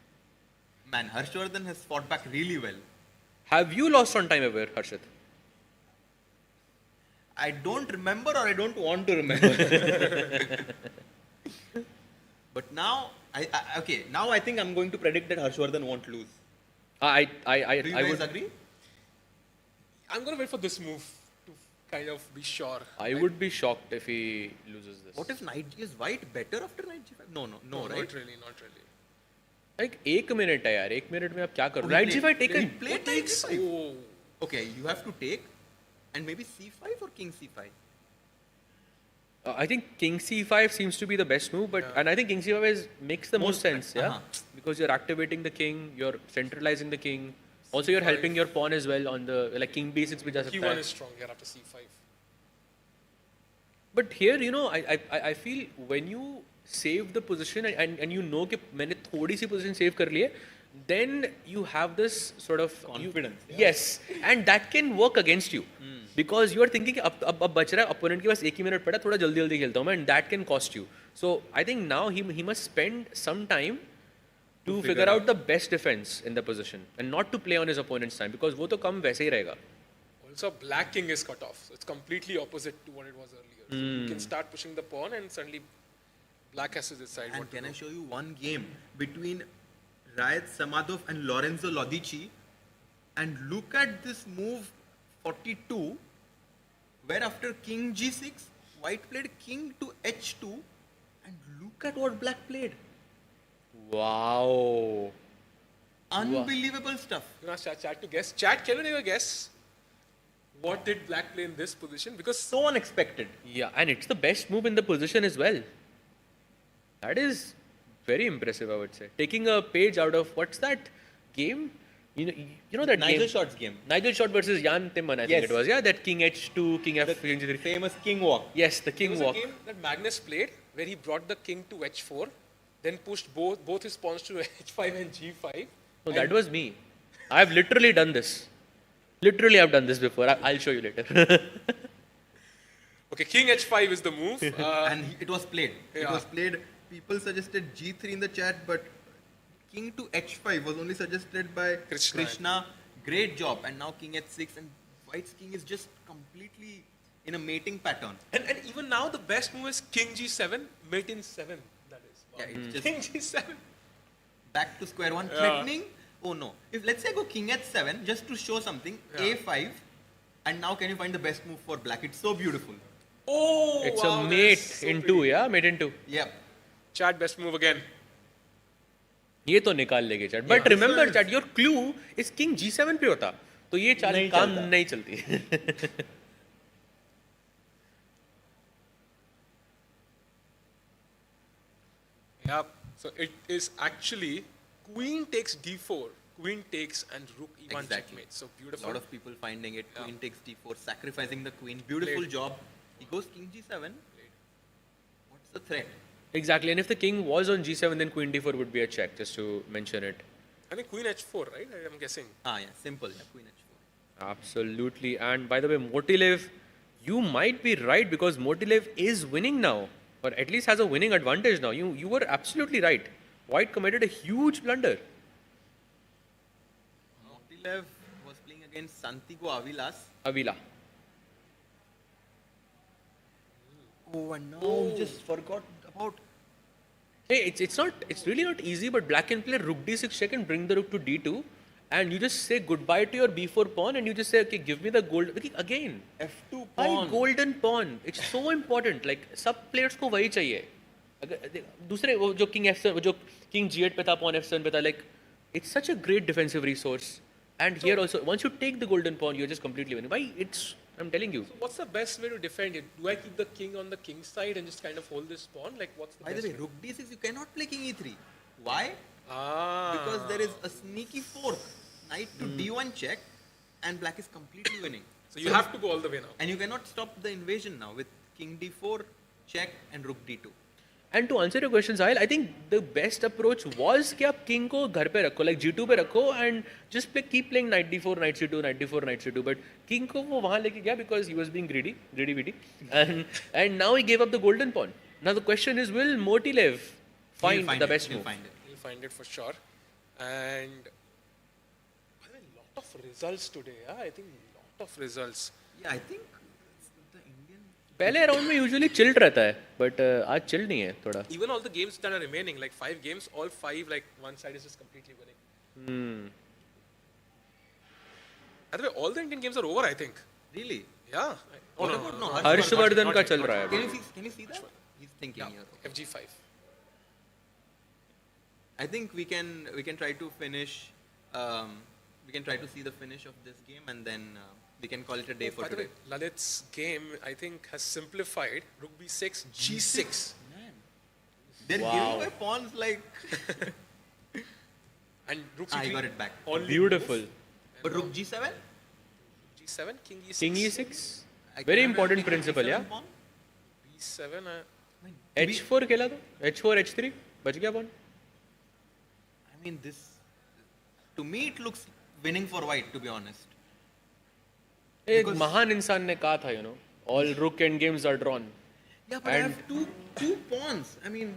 Man, Harshardhan has fought back really well. Have you lost on time ever, Harshad? I don't remember, or I don't want to remember. But now, now I think I'm going to predict that Harshardhan won't lose. Do you guys agree? I'm going to wait for this move to kind of be sure. I would be shocked if he loses this. What if knight is white better after knight g5? No, right? Not really. Like 1 minute है यार. 1 minute में आप क्या करो? Knight g5 taken. He played knight g5. Okay, you have to take, and maybe c5 or king c5. I think king c5 seems to be the best move, and I think king c5 makes the most sense, yeah, because you're activating the king, you're centralizing the king. Also, you're helping your pawn as well on the king b6 bhi ja sakta hai. Q1 is strong here after c5. But here, I feel when you save the position and you know कि मैंने थोड़ी सी position save कर ली है, then you have this sort of confidence. Yes, and that can work against you. Because you are thinking अब बच रहा है opponent के पास 1 ही मिनट पड़ा थोड़ा जल्दी खेलता हूँ मैं, and that can cost you. So I think now he must spend some time to figure out the best defense in the position and not to play on his opponent's time, because वो तो कम वैसे ही रहेगा. Also, black king is cut off, so it's completely opposite to what it was earlier. So you can start pushing the pawn, and suddenly black has to decide what to do. And can I show you one game between Raed Samadov and Lorenzo Lodici? And look at this move 42, where after king g6, white played king to h2, and look at what black played. Wow. Unbelievable stuff. You ask chat to guess. Chat, can you ever guess what did black play in this position? Because so unexpected. Yeah, and it's the best move in the position as well. That is very impressive, I would say. Taking a page out of, what's that game? You know that Nigel game? Short's game. Nigel Short versus Jan Timman, I think it was. Yeah, that king h2, king f3. The famous king walk. Yes, the king walk. There was a game that Magnus played where he brought the king to h4, then pushed both his pawns to h5 and g5. No, that was me. I've literally done this. Literally, I've done this before. I'll show you later. Okay, king h5 is the move. And it was played. Yeah. It was played. People suggested g3 in the chat, but king to h5 was only suggested by Krishna. Great job. And now king h6, and white's king is just completely in a mating pattern. And even now the best move is king g7, mate in 7. That is. Wow. Yeah, it's just king g7. Back to square one. Threatening. Oh no. If let's say I go king h7 just to show something, a5, and now can you find the best move for black? It's so beautiful. Oh, It's wow, a that mate is so in pretty. 2, yeah? Mate in 2. Yep. Chat, best move again. ये तो निकाल लेंगे chat. But remember chat, your clue is king g7 पे होता. तो ये चाल नहीं काम चलता. नहीं चलती. Yep. So it is actually queen takes d4, queen takes and rook e1 Exactly. checkmate. So beautiful. A lot of people finding it. Queen takes d4, sacrificing the queen. Beautiful Played. job. He goes king g7. What's the threat? Exactly. And if the king was on g7, then queen d4 would be a check, just to mention it. I think queen h4, right? I'm guessing. Ah, yeah, simple. Yeah, queen h4. Absolutely. And by the way, Motilev, you might be right because Motilev is winning now, or at least has a winning advantage now. You were absolutely right. White committed a huge blunder. Motilev was playing against Santiago Avilas. Avila. Oh, and now he just forgot about. Hey, it's really not easy, but black can play rook d6 check and bring the rook to d2, and you just say goodbye to your b4 pawn, and you just say, okay, give me the gold. Again, f2 why pawn. golden pawn? It's so important. Like सब players को वही चाहिए. अगर दूसरे वो जो king f7, वो जो king g8 पे था, pawn f7 पे था, like it's such a great defensive resource. And here also, once you take the golden pawn, you're just completely winning. Why? I'm telling you. So what's the best way to defend it? Do I keep the king on the king side and just kind of hold this pawn? Like what's the By best the way, way? rook d6, you cannot play king e3. Why? Ah. Because there is a sneaky fork. Knight to d1 check, and black is completely winning. So you have to go all the way now. And you cannot stop the invasion now with king d4, check, and rook d2. And to answer your question, Sahil, I think the best approach was कि आप king को घर पे रखो, like g2 पे रखो, and just keep playing knight d4, knight c2, knight d4, knight c2. But king को वो वहाँ लेके गया because he was being greedy, and now he gave up the golden pawn. Now the question is, will Motilev find the best move? He'll find it for sure. And by the way, lot of results today. Yeah, I think lot of results. Yeah, I think the Indian. पहले round में usually chilled रहता है, but आज chill नहीं है थोड़ा. Even all the games that are remaining, like 5 games, all 5, like one side is just completely winning. By the way, all the Indian games are over, I think. Really? Yeah. What about no? Harshardhan का चल रहा है. Can you see that? He's thinking here. FG5. I think we can try to finish. We can try to see the finish of this game, and then we can call it a day for By the today. way, Lalit's game, I think, has simplified. Rook b6, g6. They're giving away pawns like. And rook I c3. got it back. Only Beautiful. But rook g7? g7, king e6. King e6. Very important principle, yeah. b7. h4 खेला तो h4 h3 बच गया pawn. I mean, this. To me, it looks winning for white, to be honest. एक महान इंसान ने कहा था, you know, all rook end games are drawn. Yeah, but I have two pawns. I mean.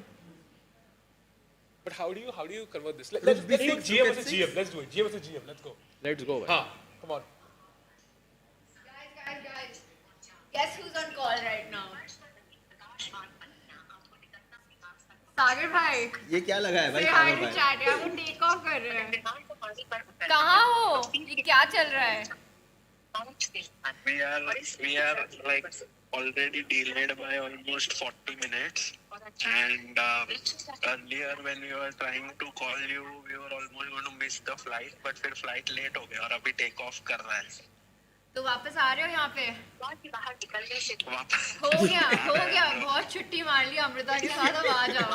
But how do you convert this? Rook Let's b6, take GM rook versus h6. GM. Let's do it. GM versus GM. Let's go. Let's go. Come on. Guys. Guess who's on call right now? सागर भाई ये क्या लगा है भाई? Say hi to chat यार, वो take off कर रहे हैं. कहाँ हो? ये क्या चल रहा है? We are like already delayed by almost 40 minutes, and earlier when we were trying to call you, we were almost going to miss the flight, but फिर flight late हो गया और अभी take off कर रहा है. तो वापस आ रहे हो यहाँ पे? हो गया बहुत छुट्टी मार ली अमृता के साथ. अब आ जाओ.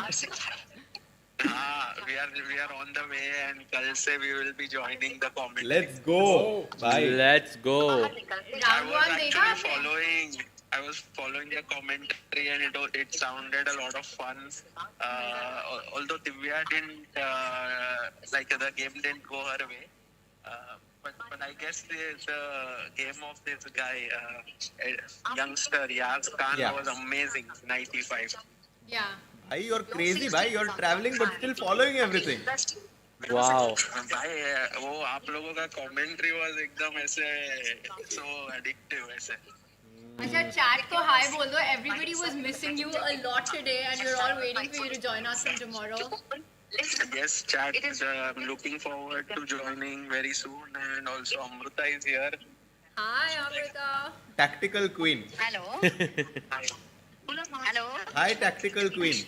We are on the way, and कल से we will be joining the commentary. Let's go. Bye. Let's go. I was following the commentary, and it sounded a lot of fun. Although Divya didn't the game didn't go her way. But I guess the game of this guy, youngster Yaz Khan, was amazing. 95. Yeah. Bhai, you're crazy, bhai. You're traveling but still following everything. Wow. भाई वो आप लोगों का commentary was एकदम ऐसे so addictive ऐसे. अच्छा chat को hi बोल दो. Everybody was missing you a lot today, and we're all waiting for you to join us from tomorrow. Yes, chat. I'm looking forward to joining very soon, and also Amrita is here. Hi, Amrita. Tactical queen. Hello. Hello. Hi, tactical queen.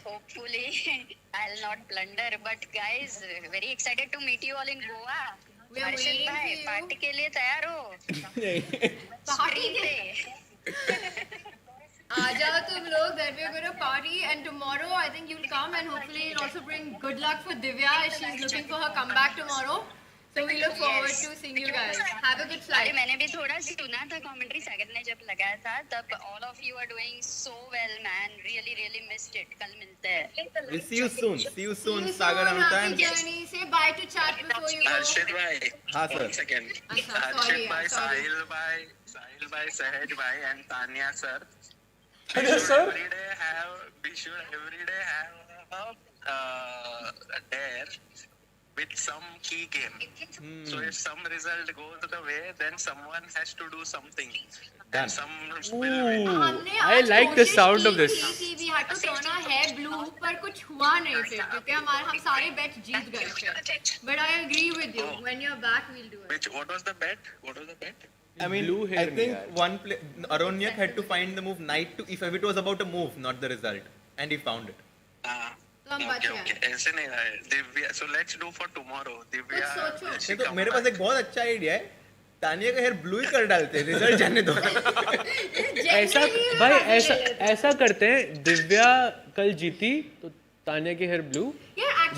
Hopefully I'll not blunder. But guys, very excited to meet you all in Goa. We are waiting for you. Party के लिए तैयार हो? Party के आ जाओ तुम लोग. That we are going to party, and tomorrow I think you'll come, and hopefully you'll also bring good luck for Divya as she's looking for her comeback tomorrow. So we look forward to seeing you guys. Have a good flight. मैंने भी थोड़ा सुना था commentary सागर ने जब लगाया था तब all of you are doing so well man. Really missed it. कल मिलते हैं. We'll see you soon. See you soon, Sagar Amrita. Happy journey. Say bye to chat before you go. Harshit bhai. हाँ sir. One second. Harshit bhai, Sahil bhai, Sahaj bhai, and Tanya sir. We should every day have a dare with some key game. So if some result goes the way, then someone has to do something. Done. Some will win. I like the sound of this. We had to turn our hair blue, पर कुछ हुआ नहीं फिर क्योंकि हम सारे bet जीत गए फिर. But I agree with you. When you're back, we'll do it. What was the bet? I mean, Blue hair I think Aroniak had to find the move knight to if it was about a move, not the result, and he found it. Okay. ऐसे नहीं है. Divya. So let's do for tomorrow. Divya. नहीं तो मेरे पास एक बहुत अच्छा idea है. तानिया का हेयर ब्लू ही कर डालते हैं. रिजल्ट जाने दो. ऐसा करते हैं. दिव्या कल जीती तो तानिया के हेयर ब्लू.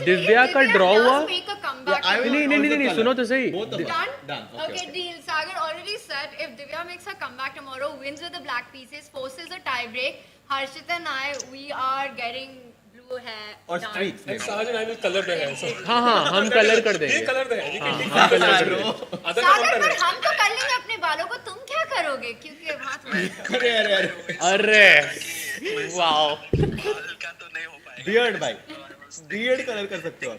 दिव्या का ड्रॉ हुआ. नहीं सुनो तो सही. Done. Okay, deal. Sagar already said if Divya makes her comeback tomorrow, wins with the black pieces, forces a tie break, Harshit and I, we are getting blue hair. और streaks. And Sahaj and I will color the hair. So. हाँ हम colour कर देंगे. ये colour दे है. हम colour कर देंगे. सागर पर हम तो कर लेंगे अपने बालों को. तुम क्या करोगे? क्योंकि हाथ में. अरे. वाओ. Beard भाई. Beard कलर कर सकते हो आप.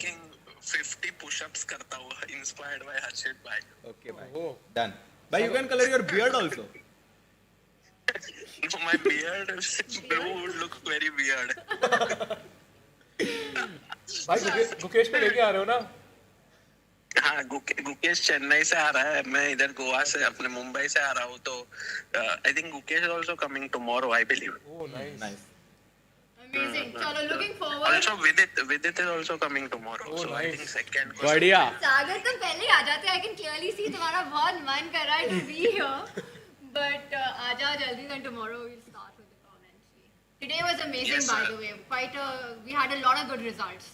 50 push-ups करता हुआ inspired by Harshit bhai. Okay bhai. Done. Bhai, you can color your beard also. No, my beard blue would look very weird. भाई गुकेश को लेके आ रहे हो ना? हाँ, गुकेश चेन्नई से आ रहा है. मैं इधर गोवा से अपने मुंबई से आ रहा हूँ तो I think Gukesh is also coming tomorrow, I believe. Oh, nice. Amazing. Chalo, looking forward. Also Vidit is also coming tomorrow. Oh, so nice. I think second. बढ़िया. सागर तुम पहले आ जाते. I can clearly see तुम्हारा बहुत मन कर रहा है to be here. But आ जाओ जल्दी, then tomorrow we'll start with the commentary. Today was amazing, Yes, by sir. the way. We had a lot of good results.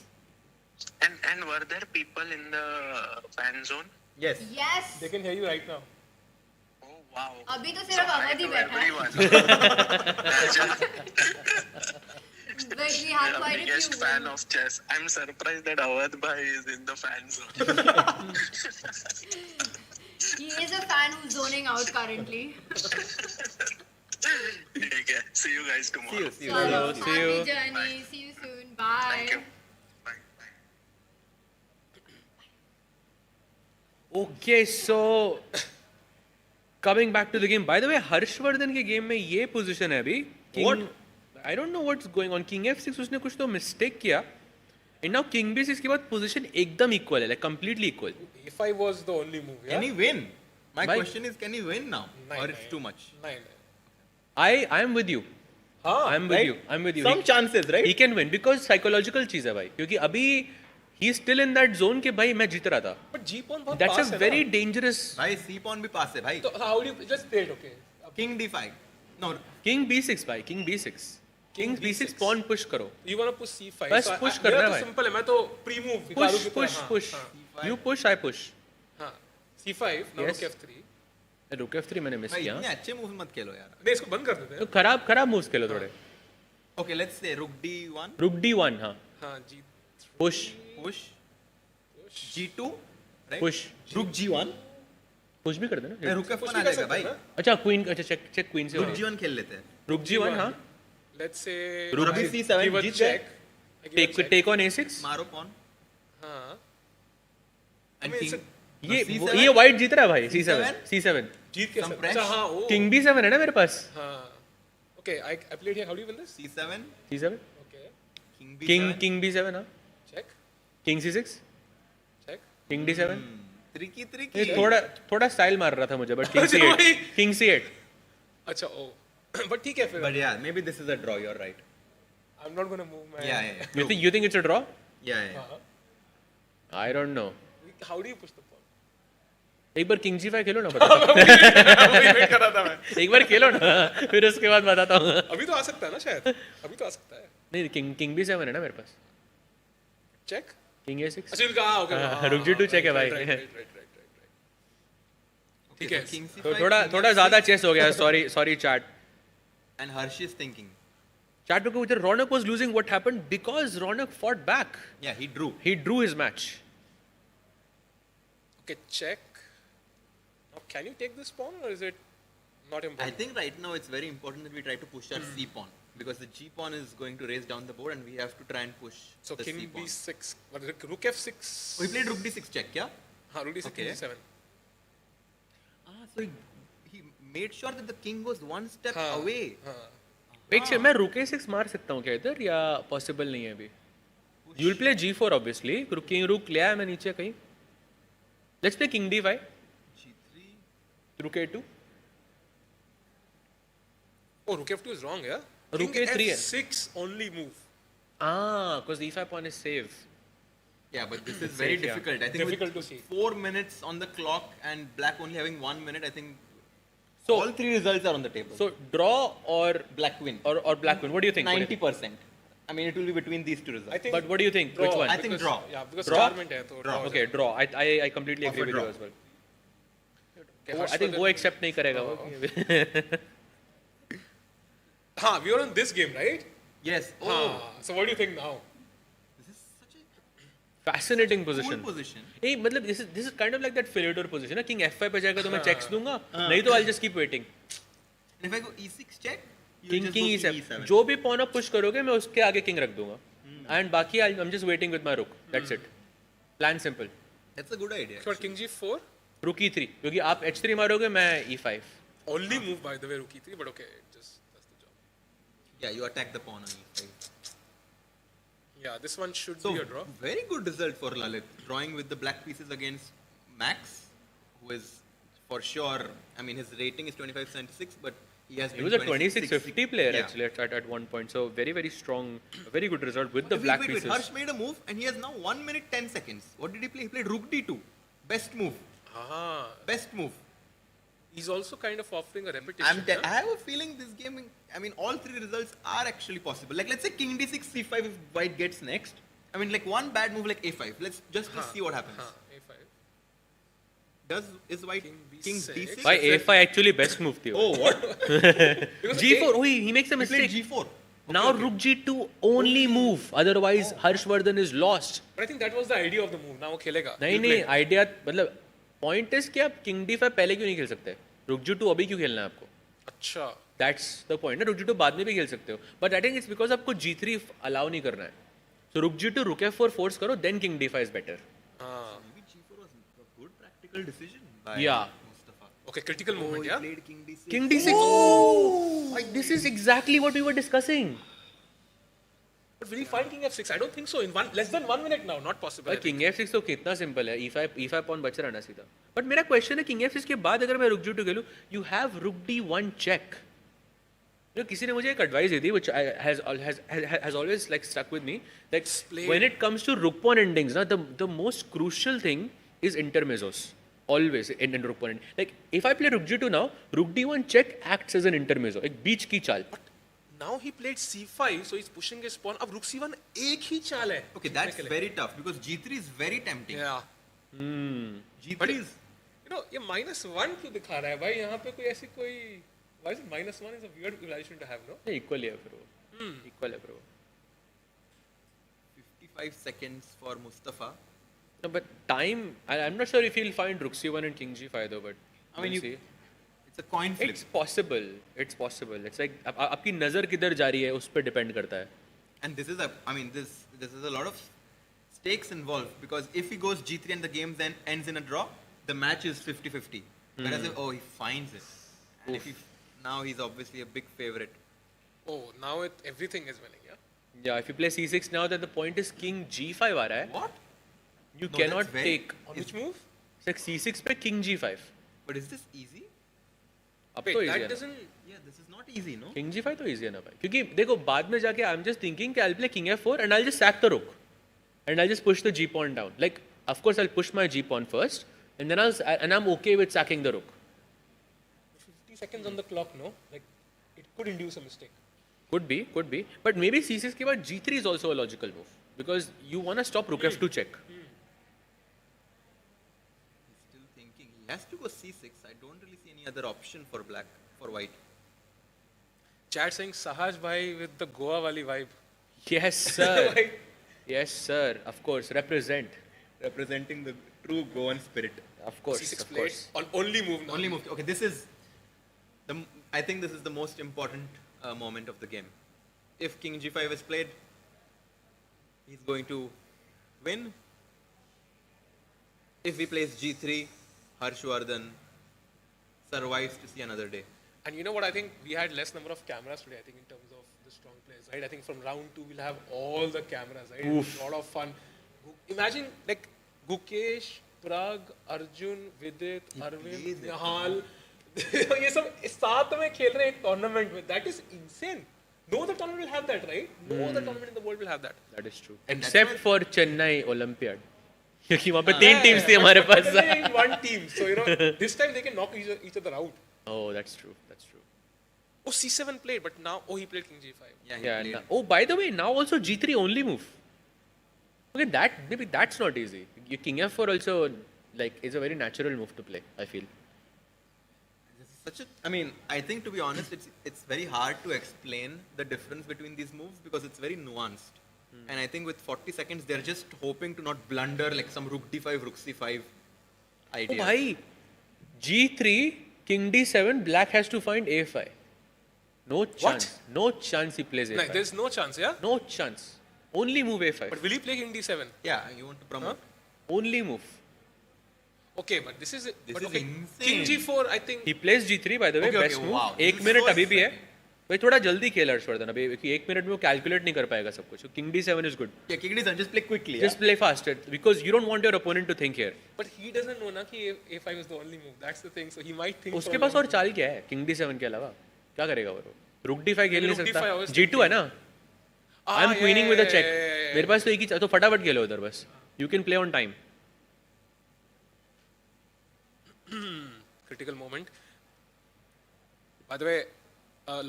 And were there people in the fan zone? Yes. Yes. They can hear you right now. Oh wow. अभी तो सिर्फ अवध ही बैठा है. But we had I'm quite a biggest few. fan of chess. I'm surprised that Awadh bhai is in the fan zone. He is a fan who's zoning out currently. Okay. See you guys tomorrow. See you. Chalo, See you. happy journey. See you soon. Bye. Thank you. Okay, so coming back to the game. By the way, Harshvardhan के game में ये position है अभी. What? I don't know what's going on. King F6 उसने कुछ तो mistake किया. And now King B6 के बाद पोजीशन एकदम इक्वल है, like completely equal. A5 was the only move. Yeah? Can he win? My Bhai- question is, can he win now, or it's too much? I am with you. I'm with right? you. I'm with you. Some chances, right? He can win because psychological चीज है भाई. क्योंकि अभी he's still in that zone के भाई मैं जीत रहा था. But G pawn बहुत That's pass a है very ना? dangerous. भाई C pawn भी pass है भाई. So how do you just play it? Okay. King D5. No. King B6 भाई. King B6. King B6 pawn push करो. You wanna push C5. बस So push करना है मेरा भाई. तो simple है. मैं तो pre-move Push, की push, तरह. push. हाँ. You push, I push. हाँ. C5. Now Yes. rook F3. Rook F3 मैंने मिस भाई किया. इतने अच्छे moves मत खेलो यार. नहीं इसको बंद कर देते हैं. तो खराब moves खेलो थोड़े. Okay, let's say rook D1. Rook D1 हाँ. हाँ G. Push. Push. G2. Right? Push. Rook G1. Push भी कर देना. मैं rook F1 आ जाएगा भाई. अच्छा queen अच्छा check queen से. Rook G1 खेल लेते हैं. Rook G1 हाँ. Let's say. Rook I C7 give a Jeet check. गए. I give a check. Take on A6. मारो pawn. हाँ. And I mean, king. ये white जीत रहा है भाई. C7. जीत के Some साथ. press. अच्छा हाँ वो. King B7 है ना मेरे पास. हाँ. Okay, I played here. How do you win this? C7. C7. Okay. King B7. King B7 हाँ. Check. King C6. Check. King D7. Tricky. थोड़ा स्टाइल मार रहा था मुझे, but king c8. अच्छा ओ, but ठीक है फिर. But yeah, maybe this is a draw. You're right. I'm not gonna move my. Yeah. You think it's a draw? Yeah. I don't know. How do you push the pawn? एक बार king g5 खेलो ना, बताता wait कर रहा था मैं. एक बार खेलो ना, फिर उसके बाद बताता हूँ. अभी तो आ सकता है ना शायद. अभी तो आ सकता है. नहीं, किंग b7 है ना मेरे पास. चेक. King a6. अच्छा इनका ओके. रुक g2 चेक है भाई. ठीक है. तो थोड़ा ज़्यादा चेस हो गया. Sorry chat. And Harsh is thinking. Chat में कुछ Raunak was losing. What happened? Because Raunak fought back. Yeah, he drew. He drew his match. Okay, check. Now, can you take this pawn or is it not important? I think right now it's very important that we try to push our c pawn because the g pawn is going to raise down the board and we have to try and push So the king c pawn. b6, rook f6. Oh, he played rook d6 check, yeah? हाँ, rook d6 king d7. So he made sure that the king goes one step away. एक से मैं rook a6 मार सकता हूँ क्या इधर या possible नहीं है अभी? You will play g4 obviously. Rook ले आया मैं नीचे कहीं. Let's play king d5. g3. Rook a2. Oh, rook f2 is wrong, yeah? Rook king a3 f6 only move. Because the e5 pawn is safe. Yeah, but this is very difficult. I think difficult with to see. 4 minutes on the clock and black only having 1 minute, I think so, all three results are on the table. So draw or black win. Or black win. What do you think? 90%. I mean, it will be between these two results. But what do you think? Draw, Which one? I think draw. Yeah, because draw? draw. Okay, draw. I completely agree with you as well. Okay, I think वो accept नहीं करेगा वो. हाँ, we are on this game, right? Yes. So what do you think now? Fascinating position. Cool position. Hey, मतलब this is kind of like that Philidor position ना. King f5 पे जाएगा तो मैं checks दूंगा. नहीं तो I'll just keep waiting. And if I go e6 check, king e7. जो भी pawn आप push करोगे मैं उसके आगे king रख दूंगा. And बाकी I'm just waiting with my rook. That's it. Plan simple. That's a good idea. So king g4. Rook e3. क्योंकि आप h3 मारोगे मैं e5. Only move by the way rook e3, but okay, just that's the job. Yeah, you attack the pawn on e5. Yeah, this one should be a draw. Very good result for Lalit, drawing with the black pieces against Max, who is for sure, I mean his rating is 25-76, but he has He was a 26-50 player actually at one point, so very strong, very good result with the black pieces. Harsh made a move and he has now 1 minute 10 seconds. What did he play? He played rook d2. Best move. Best move. He's also kind of offering a repetition. I have a feeling this game, I mean, all three results are actually possible. Like, let's say king d6, c5 if white gets next. I mean, like one bad move like a5. Let's just see what happens. a5. Is white king d6? Why a5 actually best move? Oh, what? g4. Oh, he makes a mistake. He played g4. Now rook g2 only move. Otherwise, Harshardhan is lost. But I think that was the idea of the move. Now वो खेलेगा. नहीं, idea मतलब point is कि आप king d5 पहले क्यों नहीं खेल सकते? Rook g2 अभी क्यों खेलना है आपको? अच्छा. That's the point. ना rook g2 बाद में भी खेल सकते हो. But I think it's because आपको g3 allow नहीं करना है. So rook g2, rook f4 force करो, then king d5 is better. Maybe g4 was a good practical decision by Mustafa. Okay, critical movement, yeah? He played king d6. King d6. Oh! This is exactly what we were discussing. But will he find king f6? I don't think so. In less than 1 minute now, not possible. King f6 तो कितना simple है. e5 pawn बच रहा ना सीधा. But मेरा question है king f6 के बाद अगर मैं rook g2 खेलूं, you have rook d1 check. You know, किसी ने मुझे एक advice दी थी, which has always like stuck with me. Like when it comes to rook pawn endings, ना the most crucial thing is intermezzos. Always in rook pawn ending. Like if I play rook g2 now, rook d1 check acts as an intermezzo, एक बीच की चाल. Now he played c5, so he's pushing his pawn. अब rook c1 एक ही चाल है. Okay, that's very tough because g3 is very tempting. Yeah. g3 is. You know, ये -1 क्यों दिखा रहा है भाई? यहाँ पे कोई ऐसी कोई. Why is it -1 is a weird relation to have, no? Equal है फिर वो. Equal है फिर वो. 55 seconds for Mustafa. No, but time. I'm not sure if he'll find rook c1 and king g5 though, but I mean, we'll see. It's a coin flip. It's possible. It's possible. It's like आपकी नजर किधर जा रही है उस पर depend करता है. And this is this is a lot of stakes involved because if he goes g3 and the game then ends in a draw, the match is 50-50. Whereas if he finds it, and if now he's obviously a big favorite. Oh, now everything is winning, yeah. Yeah, if you play c6 now, then the point is king g5 आ रहा है. What? You cannot take. On which move? like c6 पे king g5. But is this easy? अब Wait, तो easy that है ना. doesn't. Yeah, this is not easy, no? King g5 तो easy है ना भाई. क्योंकि देखो बाद में जाके I'm just thinking कि I'll play king f4 and I'll just sack the rook. And I'll just push the g pawn down. Like, of course I'll push my g pawn first and then I'm okay with sacking the rook. 50 seconds on the clock, no? Like, it could induce a mistake. Could be. But maybe c6 के बाद g3 is also a logical move. Because you want to stop rook f2 check. Still thinking. He has to go c6. I don't really see any other option for white. Chat saying Sahaj bhai with the Goa wali vibe. Yes, sir. Yes, sir. Of course. Representing the true Goan spirit. Of course. C6 of played. course. Only move now. Only move. Okay, this is I think this is the most important moment of the game. If king g5 is played, he's going to win. If he plays g3, Harshardhan survives to see another day. And you know what? I think we had less number of cameras today. I think in terms of the strong players, right? I think from round 2 we'll have all the cameras, right? Oof. A lot of fun. Imagine like Gukesh, Prag, Arjun, Vidit, Arvind, Nihal. ये सब साथ में खेल रहे हैं एक tournament में. That is insane. No other tournament will have that, right? No other tournament in the world will have that. That is true. Except for Chennai Olympiad. क्योंकि वहाँ पे 3 teams थी हमारे पास. In one team. So, you know, this time they can knock each other out. Oh, that's true. Oh, c7 played, but now, he played king g5. Yeah, he played. Oh, by the way, now also g3 only move. Okay, maybe that's not easy. Your king f4 also, like, is a very natural move to play, I feel. I think to be honest, it's very hard to explain the difference between these moves because it's very nuanced. And I think with 40 seconds, they're just hoping to not blunder like some rook d5, rook c5 idea. Oh, bhai. G3, king d7, black has to find a5. No chance. What? No chance he plays a5. Like, there's no chance, yeah? No chance. Only move a5. But will he play king d7? Yeah, you want to promote. Only move. Okay, but this is insane. King g4, I think. He plays g3, by the way, best move. Wow. 1 minute अभी भी है. भाई थोड़ा जल्दी खेल हर्षवर्धन अभी 1 minute में वो कैलकुलेट नहीं कर पाएगा सब कुछ. King d7 is good. Yeah, king d7, just play quickly. Just play faster because you don't want your opponent to think here. But he doesn't know ना कि a5 is the only move. That's the thing. So he might think. उसके पास और चाल क्या है king d7 के अलावा? क्या करेगा वो? Rook d5 खेल नहीं सकता. g2 है ना? I'm queening with a check. मेरे पास तो एक ही तो फटाफट खेलो उधर बस. You can play on time. Critical moment. By the way,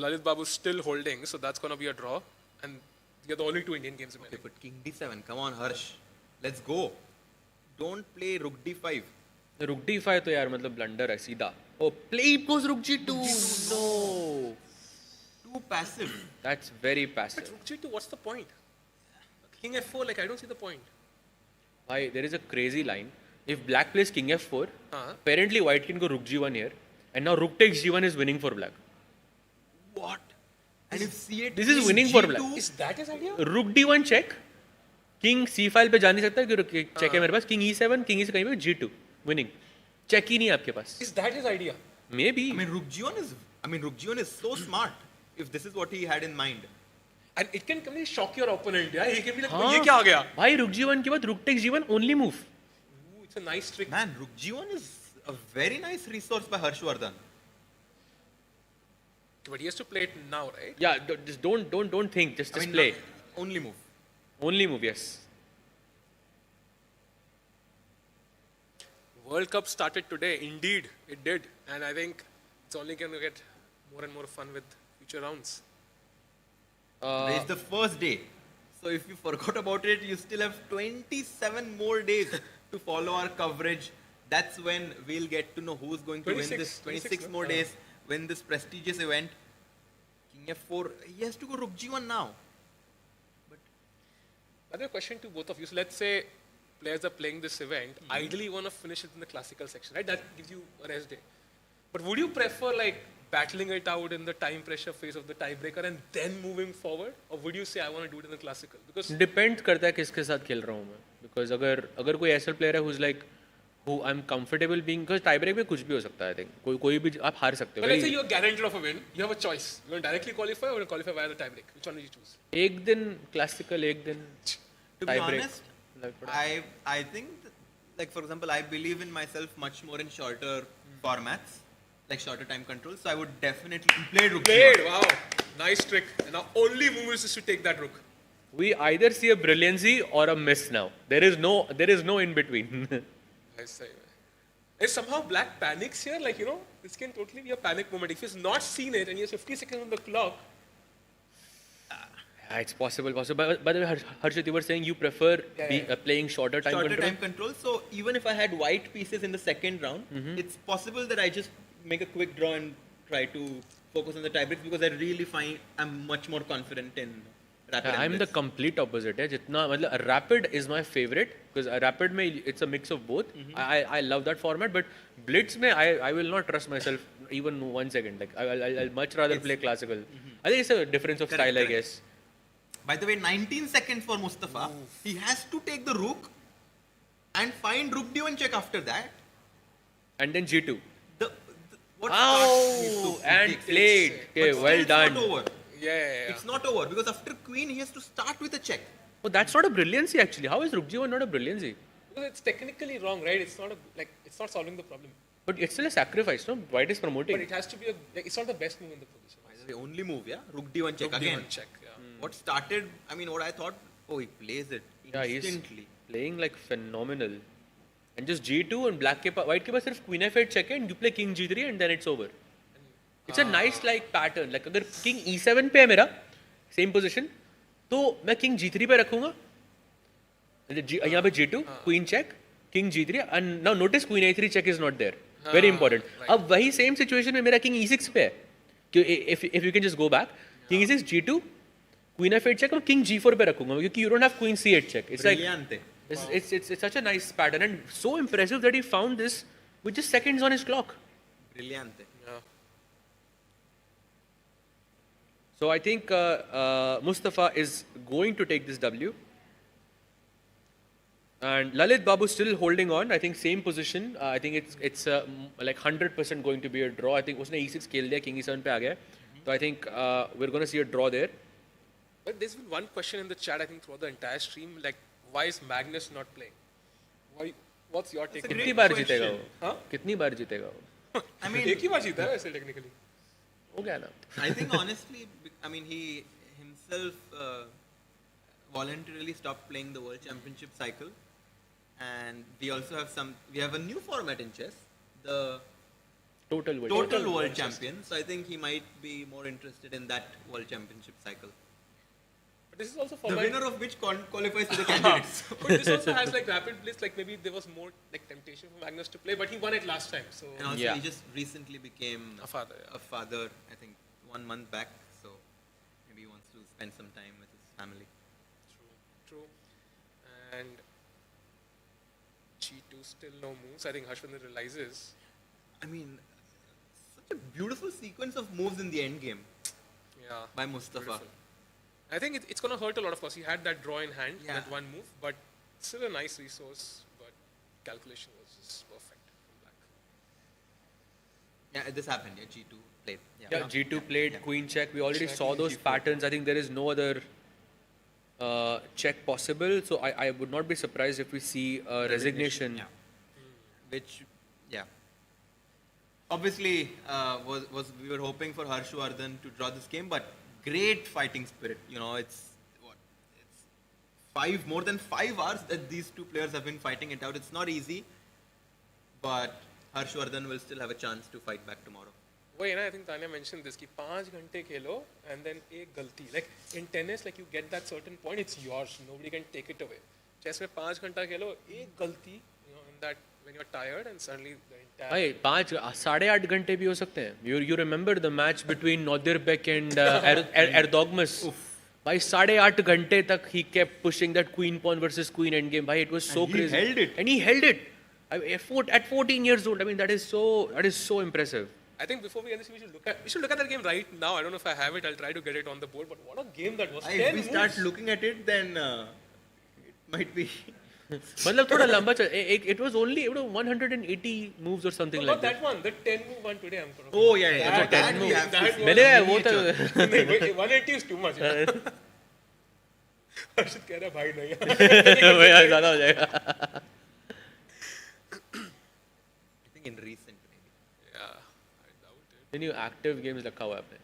Lalit Babu's still holding, so that's going to be a draw. And you're the only 2 Indian games remaining. Okay, but king d7, come on Harsh. Let's go. Don't play rook d5. Rook d5 तो यार मतलब blunder है सीधा. Oh, play goes rook g2. No. Too passive. That's very passive. But rook g2, what's the point? King f4, like I don't see the point. Why? There is a crazy line. If black plays king f4, apparently white can go rook g1 here. And now rook takes g1 is winning for black. What? And if c8 This is winning for black. Is that his idea? Rook d1 check. King c file पे जा नहीं सकता क्योंकि check है मेरे पास. King e7, king e से कहीं पे g2 winning. Check ही नहीं आपके पास. Is that his idea? Maybe. Rook g1 is so smart. If this is what he had in mind. And it can completely shock your opponent. Yeah, he can be like, ये क्या आ गया? भाई rook g1 के बाद rook takes g1 only move. Ooh, it's a nice trick. Man, rook g1 is a very nice resource by Harshardhan. But he has to play it now, right? Yeah, just don't think. Just play. Only move. Only move, yes. World Cup started today. Indeed, it did. And I think it's only going to get more and more fun with future rounds. It's the first day. So if you forgot about it, you still have 27 more days to follow our coverage. That's when we'll get to know who's going to win this. 26 more days win this prestigious event. King f4. He has to go rook g1 now. But another question to both of you. So let's say players are playing this event. Ideally, you want to finish it in the classical section, right? That gives you a rest day. But would you prefer like battling it out in the time pressure phase of the tiebreaker and then moving forward, or would you say I want to do it in the classical? Because depends करता है किसके साथ खेल रहा हूँ मैं. Because अगर कोई ऐसा player है who's like who I'm comfortable being, because tiebreak में कुछ भी हो सकता है. I think कोई भी आप हार सकते हो. But let's say you're guaranteed of a win. You have a choice. You want to directly qualify or qualify via the tiebreak. Which one will you choose? एक दिन classical, एक दिन to be honest, I think like for example, I believe in myself much more in shorter formats, like shorter time controls. So I would definitely play rook. Wow, nice trick. And now only move is to take that rook. We either see a brilliancy or a miss now. There is no in between. I say, if somehow black panics here, like, this can totally be a panic moment. If he's not seen it and he has 50 seconds on the clock. It's possible. By the way, Harshit, you were saying you prefer playing shorter time control? Shorter time control. So even if I had white pieces in the second round, it's possible that I just make a quick draw and try to focus on the tiebreaks because I really find I'm much more confident in rapid. I'm the complete opposite. Rapid is my favorite because rapid it's a mix of both. I love that format, but blitz I will not trust myself even 1 second. Like I'll much rather play classical. I think it's a difference of style, I guess. By the way, 19 seconds for Mustafa. He has to take the rook and find rook d1 check after that. And then g2. What and played. Okay, well done. It's not over. Yeah. It's not over because after queen he has to start with a check. Oh, that's not a brilliancy actually. How is rook g1 not a brilliancy? Because it's technically wrong, right? It's not solving the problem. But it's still a sacrifice, no? White is promoting. But it has to be it's not the best move in the position. The only move, rook d1 check rook again. D1 check, yeah. What started? I mean, what I thought. Oh, he plays it instantly. He's playing like phenomenal. And just g2 and white ke paas sirf queen f8 check and you play king g3 and then it's over. It's a nice like pattern. Like अगर king e7 पे है मेरा same position, तो मैं king g3 पे रखूँगा. यहाँ पे g2, queen check, king g3 and now notice queen a3 check is not there. Very important. अब वही same situation में मेरा king e6 पे है. If you can just go back, king e6 g2, queen f8 check और king g4 पे रखूँगा क्योंकि you don't have queen c8 check. It's like it's such a nice pattern and so impressive that he found this with just seconds on his clock. Brillante. Yeah. So I think Mustafa is going to take this W. And Lalit Babu still holding on. I think same position. I think it's like 100% going to be a draw. I think उसने e6 खेल दिया, king e7 पे आ गया. So I think we're going to see a draw there. But there's been one question in the chat, I think, throughout the entire stream, like, why is Magnus not playing? What's your take? कितनी बार जीतेगा वो? हाँ? कितनी बार जीतेगा वो? I mean, एक ही बार जीता है वैसे technically. हो गया ना? I think honestly, I mean, he himself voluntarily stopped playing the World Championship cycle, and we also have a new format in chess, the Total World Champion. So I think he might be more interested in that World Championship cycle. But this is also for the winner of which qualifies to the candidates. But this also has like rapid blitz. Like maybe there was more like temptation for Magnus to play, but he won it last time. So and also he just recently became a father. A father, I think 1 month back. So maybe he wants to spend some time with his family. True. And G2 still no moves. I think Harshardhan realizes. I mean, such a beautiful sequence of moves in the end game. Yeah. By Mustafa. Beautiful. I think it's going to hurt a lot, of course. He had that draw in hand, that one move, but still a nice resource, but calculation was just perfect from black. Yeah, this happened. Yeah, G2 played. Yeah, G2 played, queen check. We already saw those patterns. I think there is no other check possible. So I would not be surprised if we see a resignation. Yeah. Which, obviously, we were hoping for Harshardhan to draw this game, but great fighting spirit. You know, it's more than 5 hours that these two players have been fighting it out. It's not easy, but Harshardhan will still have a chance to fight back tomorrow. Wait, I think Tanya mentioned this, कि 5 घंटे खेलो and then एक गलती. Like in tennis, like you get that certain point, it's yours. Nobody can take it away. Chess में 5 घंटा खेलो, एक गलती, you know, in that when you're tired and suddenly the entire. Hey, 8.5 घंटे भी हो सकते हैं. You remember the match between Nodirbek and Erdogmus? By 8.5 घंटे तक he kept pushing that queen pawn versus queen endgame. Bhai, it was so crazy. And he held it. At 14 years old. I mean, that is so impressive. I think before we end this, we should look at that game right now. I don't know if I have it. I'll try to get it on the board. But what a game that was! If we start looking at it, then it might be. मतलब थोड़ा लंबा चल. It was only 180 moves or something like that. That one, the 10 move one today. I'm talking. Oh yeah. That move. मैंने वो तो 180 is too much. Harshit कह रहा भाई नहीं. वो यार ज़्यादा हो जाएगा. think in recent maybe. Yeah, I doubt it. Then you active games like how आपने?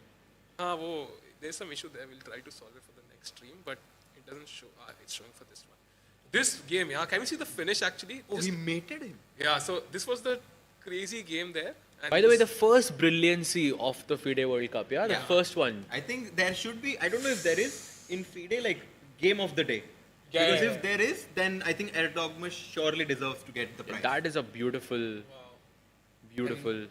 There's some issue there. We'll try to solve it for the next stream, but it doesn't show. It's showing for this one. This game, yeah. Can we see the finish actually? Oh, he mated him. Yeah. So this was the crazy game there. And By the way, the first brilliancy of the FIDE World Cup, yeah, the first one. I think there should be. I don't know if there is in FIDE like game of the day. Yeah, because yeah, if there is, then I think Erdogmus surely deserves to get the prize. That is a beautiful, beautiful.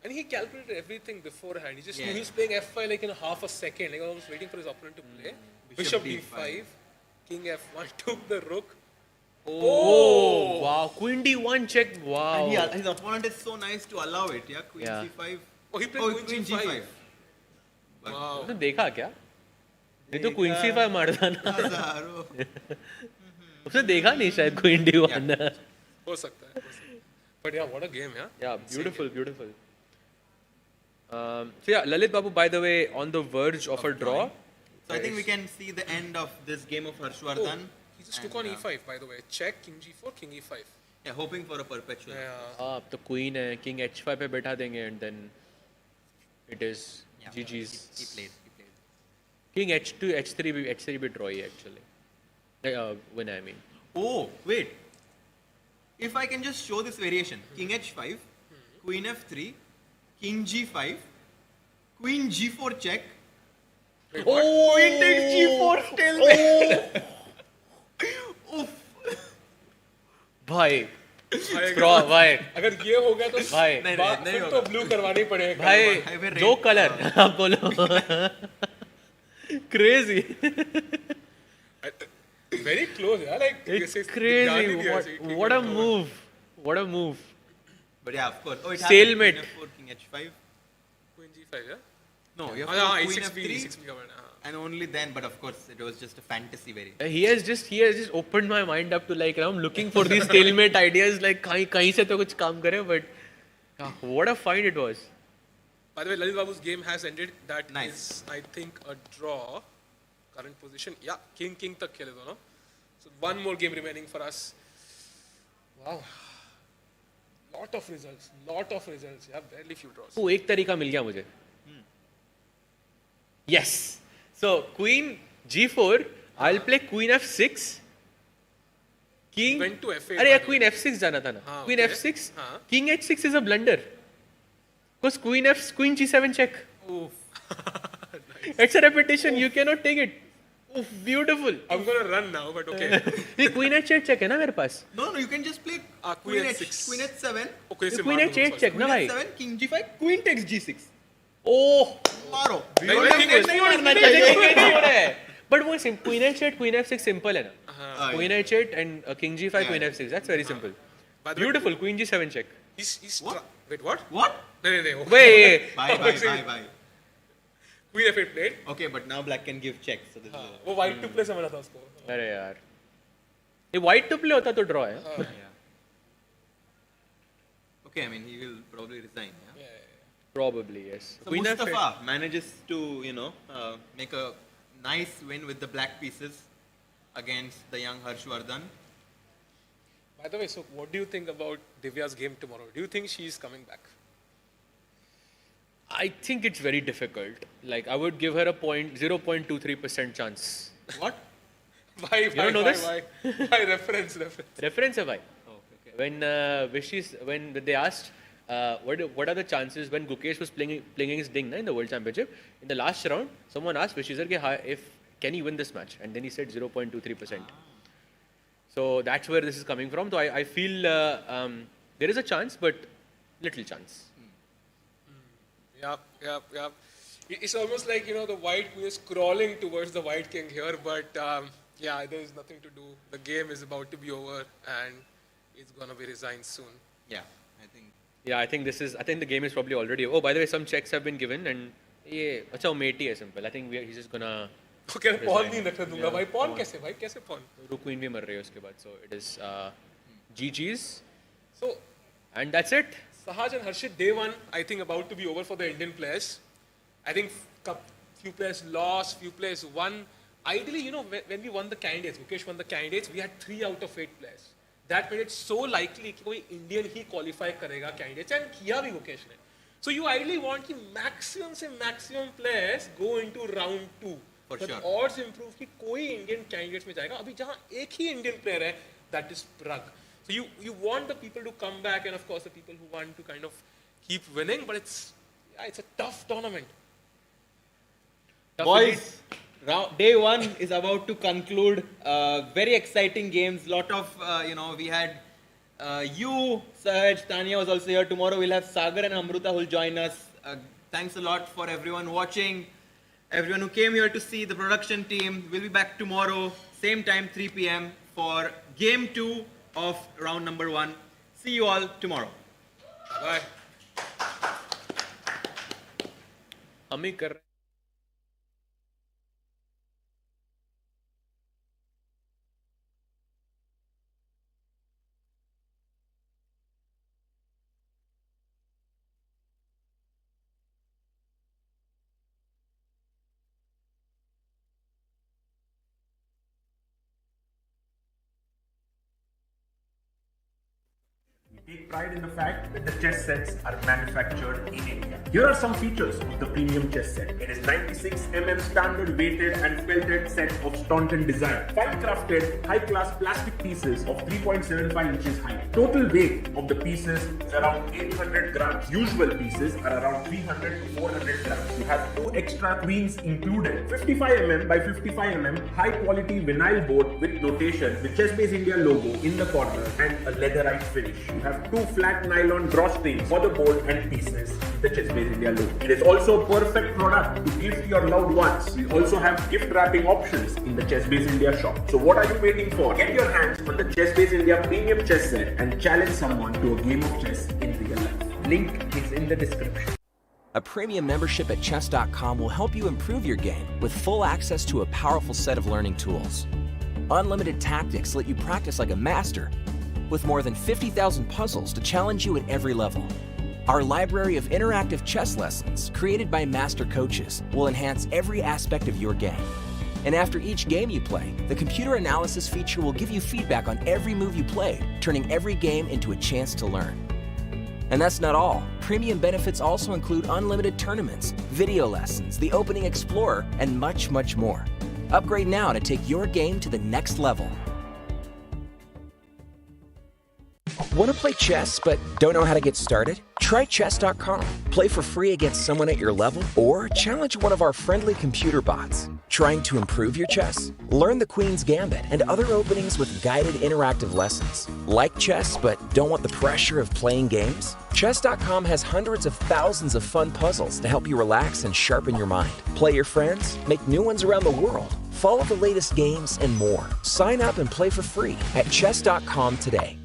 And he calculated everything beforehand. He just Yeah. knew he's playing F5 like in half a second. Like I was waiting for his opponent to play. Bishop D5, King F1, took the rook. Oh, wow. Queen D1 check. Wow. And his opponent is so nice to allow it. Yeah, Queen Yeah. C5. Oh, he played Queen G5. Wow. तो देखा क्या? ये तो Queen C5 मारता ना. उसने देखा नहीं शायद Queen D1. हो सकता है. But yeah, what a game, yeah. Yeah, beautiful, beautiful. So yeah, Lalit Babu, by the way, on the verge of a draw. So I think we can see the end of this game of Harshardhan. He just took on E5, by the way. Check, King G4, King E5. Yeah, hoping for a perpetual. अब तो Queen है, King H5 पे बैठा देंगे and then it is GG's. He played. King H2, H3 भी draw he actually. Win I mean. Oh, wait. If I can just show this variation. King H5, Queen F3, King G5, Queen G4 check. Oh! Queen takes G4 stalemate. भाई भाई अगर ये हो गया तो भाई फिर तो ब्लू करवानी पड़ेगी भाई जो कलर आप बोलो crazy very close yeah like it's crazy what a move But yeah, of course. Oh, it stalemate Queen F4, King H5. Queen G5 yeah no you have Queen F3 and only then, but of course it was just a fantasy very. He has just opened my mind up to like I'm looking for these stalemate ideas like kahin se to kuch kaam kare but what a find it was. By the way, Lalit Babu's game has ended. That is, I think, a draw. Current position, yeah, King tak khele dono. So one more game remaining for us. Wow, lot of results. Yeah, barely few draws. वो एक तरीका मिल गया मुझे. Yes. So Queen G4. I'll play Queen F6. King. Went to F8. अरे यार Queen F6 जाना था ना. Queen okay. F6. King H6 is a blunder. Because Queen G7 check. Oof. Nice. It's a repetition. You cannot take it. Oof, beautiful. I'm gonna run now, but okay. ये Queen H8 check है ना मेरे पास. No, you can just play Queen H6. Queen H7. Okay, so Queen H8 check ना भाई. Queen H7, King G5, Queen takes G6. Oh. मारो. But वो Queen H8, Queen F6 simple है ना. Queen H8 and King G5, Queen F6. That's very simple. Beautiful. Queen G7 check. Wait, what? What? No. Wait. Bye. Queen F8 played. Okay, but now black can give checks. So this is वो white to play समझा था उसको. अरे यार. ये white to play होता तो draw है. Okay, I mean he will probably resign. Yeah? Probably yes. So Mustafa manages to make a nice win with the black pieces against the young Harshardhan. By the way, so what do you think about Divya's game tomorrow? Do you think she's coming back? I think it's very difficult. Like I would give her a 0.23% chance. What? Why? You don't know this? Why? Reference. Reference है भाई. Okay. When they asked what are the chances when Gukesh was playing against Ding in the World Championship in the last round, someone asked Vishisar if can he win this match, and then he said 0.23%. So that's where this is coming from. So I feel there is a chance, but little chance. Yeah. It's almost like the white queen is crawling towards the white king here, but yeah, there is nothing to do. The game is about to be over, and it's gonna be resigned soon. Yeah, I think. Yeah, I think the game is probably already. Oh, by the way, some checks have been given, and अच्छा मेटी है simple. I think he's just gonna. Okay, pawn नहीं रखने दूँगा भाई. Pawn कैसे pawn? Rook queen भी मर रही है उसके बाद. So it is GG's. So, and that's it. Sahaj and Harshit, day one, I think about to be over for the Indian players. I think few players lost, few players won. Ideally, when we won the candidates, Gukesh won the candidates, we had 3 out of 8 players. that made it so likely कि कोई Indian ही qualify करेगा candidates and किया भी Gukesh ने. So you ideally want कि maximum से maximum players go into round 2. For but sure. odds improve कि कोई Indian candidates में जाएगा. अभी जहाँ एक ही Indian player है, that is Prague. So you want the people to come back and of course the people who want to kind of keep winning, but it's a tough tournament. Tough Boys, day 1 is about to conclude. Very exciting games. Lot of, we had you, Sahaj, Tanya was also here. Tomorrow we'll have Sagar and Amruta who will join us. Thanks a lot for everyone watching. Everyone who came here to see the production team. We'll be back tomorrow, same time, 3 p.m. for game 2 of round number 1. See you all tomorrow. Bye. हम ही कर रहे हैं. Take pride in the fact that the chess sets are manufactured in India. Here are some features of the premium chess set. It is 96 mm standard weighted and felted set of Staunton design. Fine crafted, high-class plastic pieces of 3.75 inches height. Total weight of the pieces is around 800 grams. Usual pieces are around 300 to 400 grams. You have 2 extra queens included. 55 mm by 55 mm high-quality vinyl board with notation with ChessBase India logo in the corner and a leatherite finish. You have 2 flat nylon drawstrings for the board and pieces with the ChessBase India logo. It is also a perfect product to gift your loved ones. We also have gift wrapping options in the ChessBase India shop. So what are you waiting for? Get your hands on the ChessBase India premium chess set and challenge someone to a game of chess in real life. Link is in the description. A premium membership at chess.com will help you improve your game with full access to a powerful set of learning tools. Unlimited tactics let you practice like a master with more than 50,000 puzzles to challenge you at every level. Our library of interactive chess lessons, created by master coaches, will enhance every aspect of your game. And after each game you play, the computer analysis feature will give you feedback on every move you played, turning every game into a chance to learn. And that's not all. Premium benefits also include unlimited tournaments, video lessons, the Opening Explorer, and much, much more. Upgrade now to take your game to the next level. Want to play chess but don't know how to get started? Try chess.com. Play for free against someone at your level or challenge one of our friendly computer bots. Trying to improve your chess? Learn the Queen's Gambit and other openings with guided interactive lessons. Like chess but don't want the pressure of playing games? Chess.com has hundreds of thousands of fun puzzles to help you relax and sharpen your mind. Play your friends, make new ones around the world, follow the latest games and more. Sign up and play for free at chess.com today.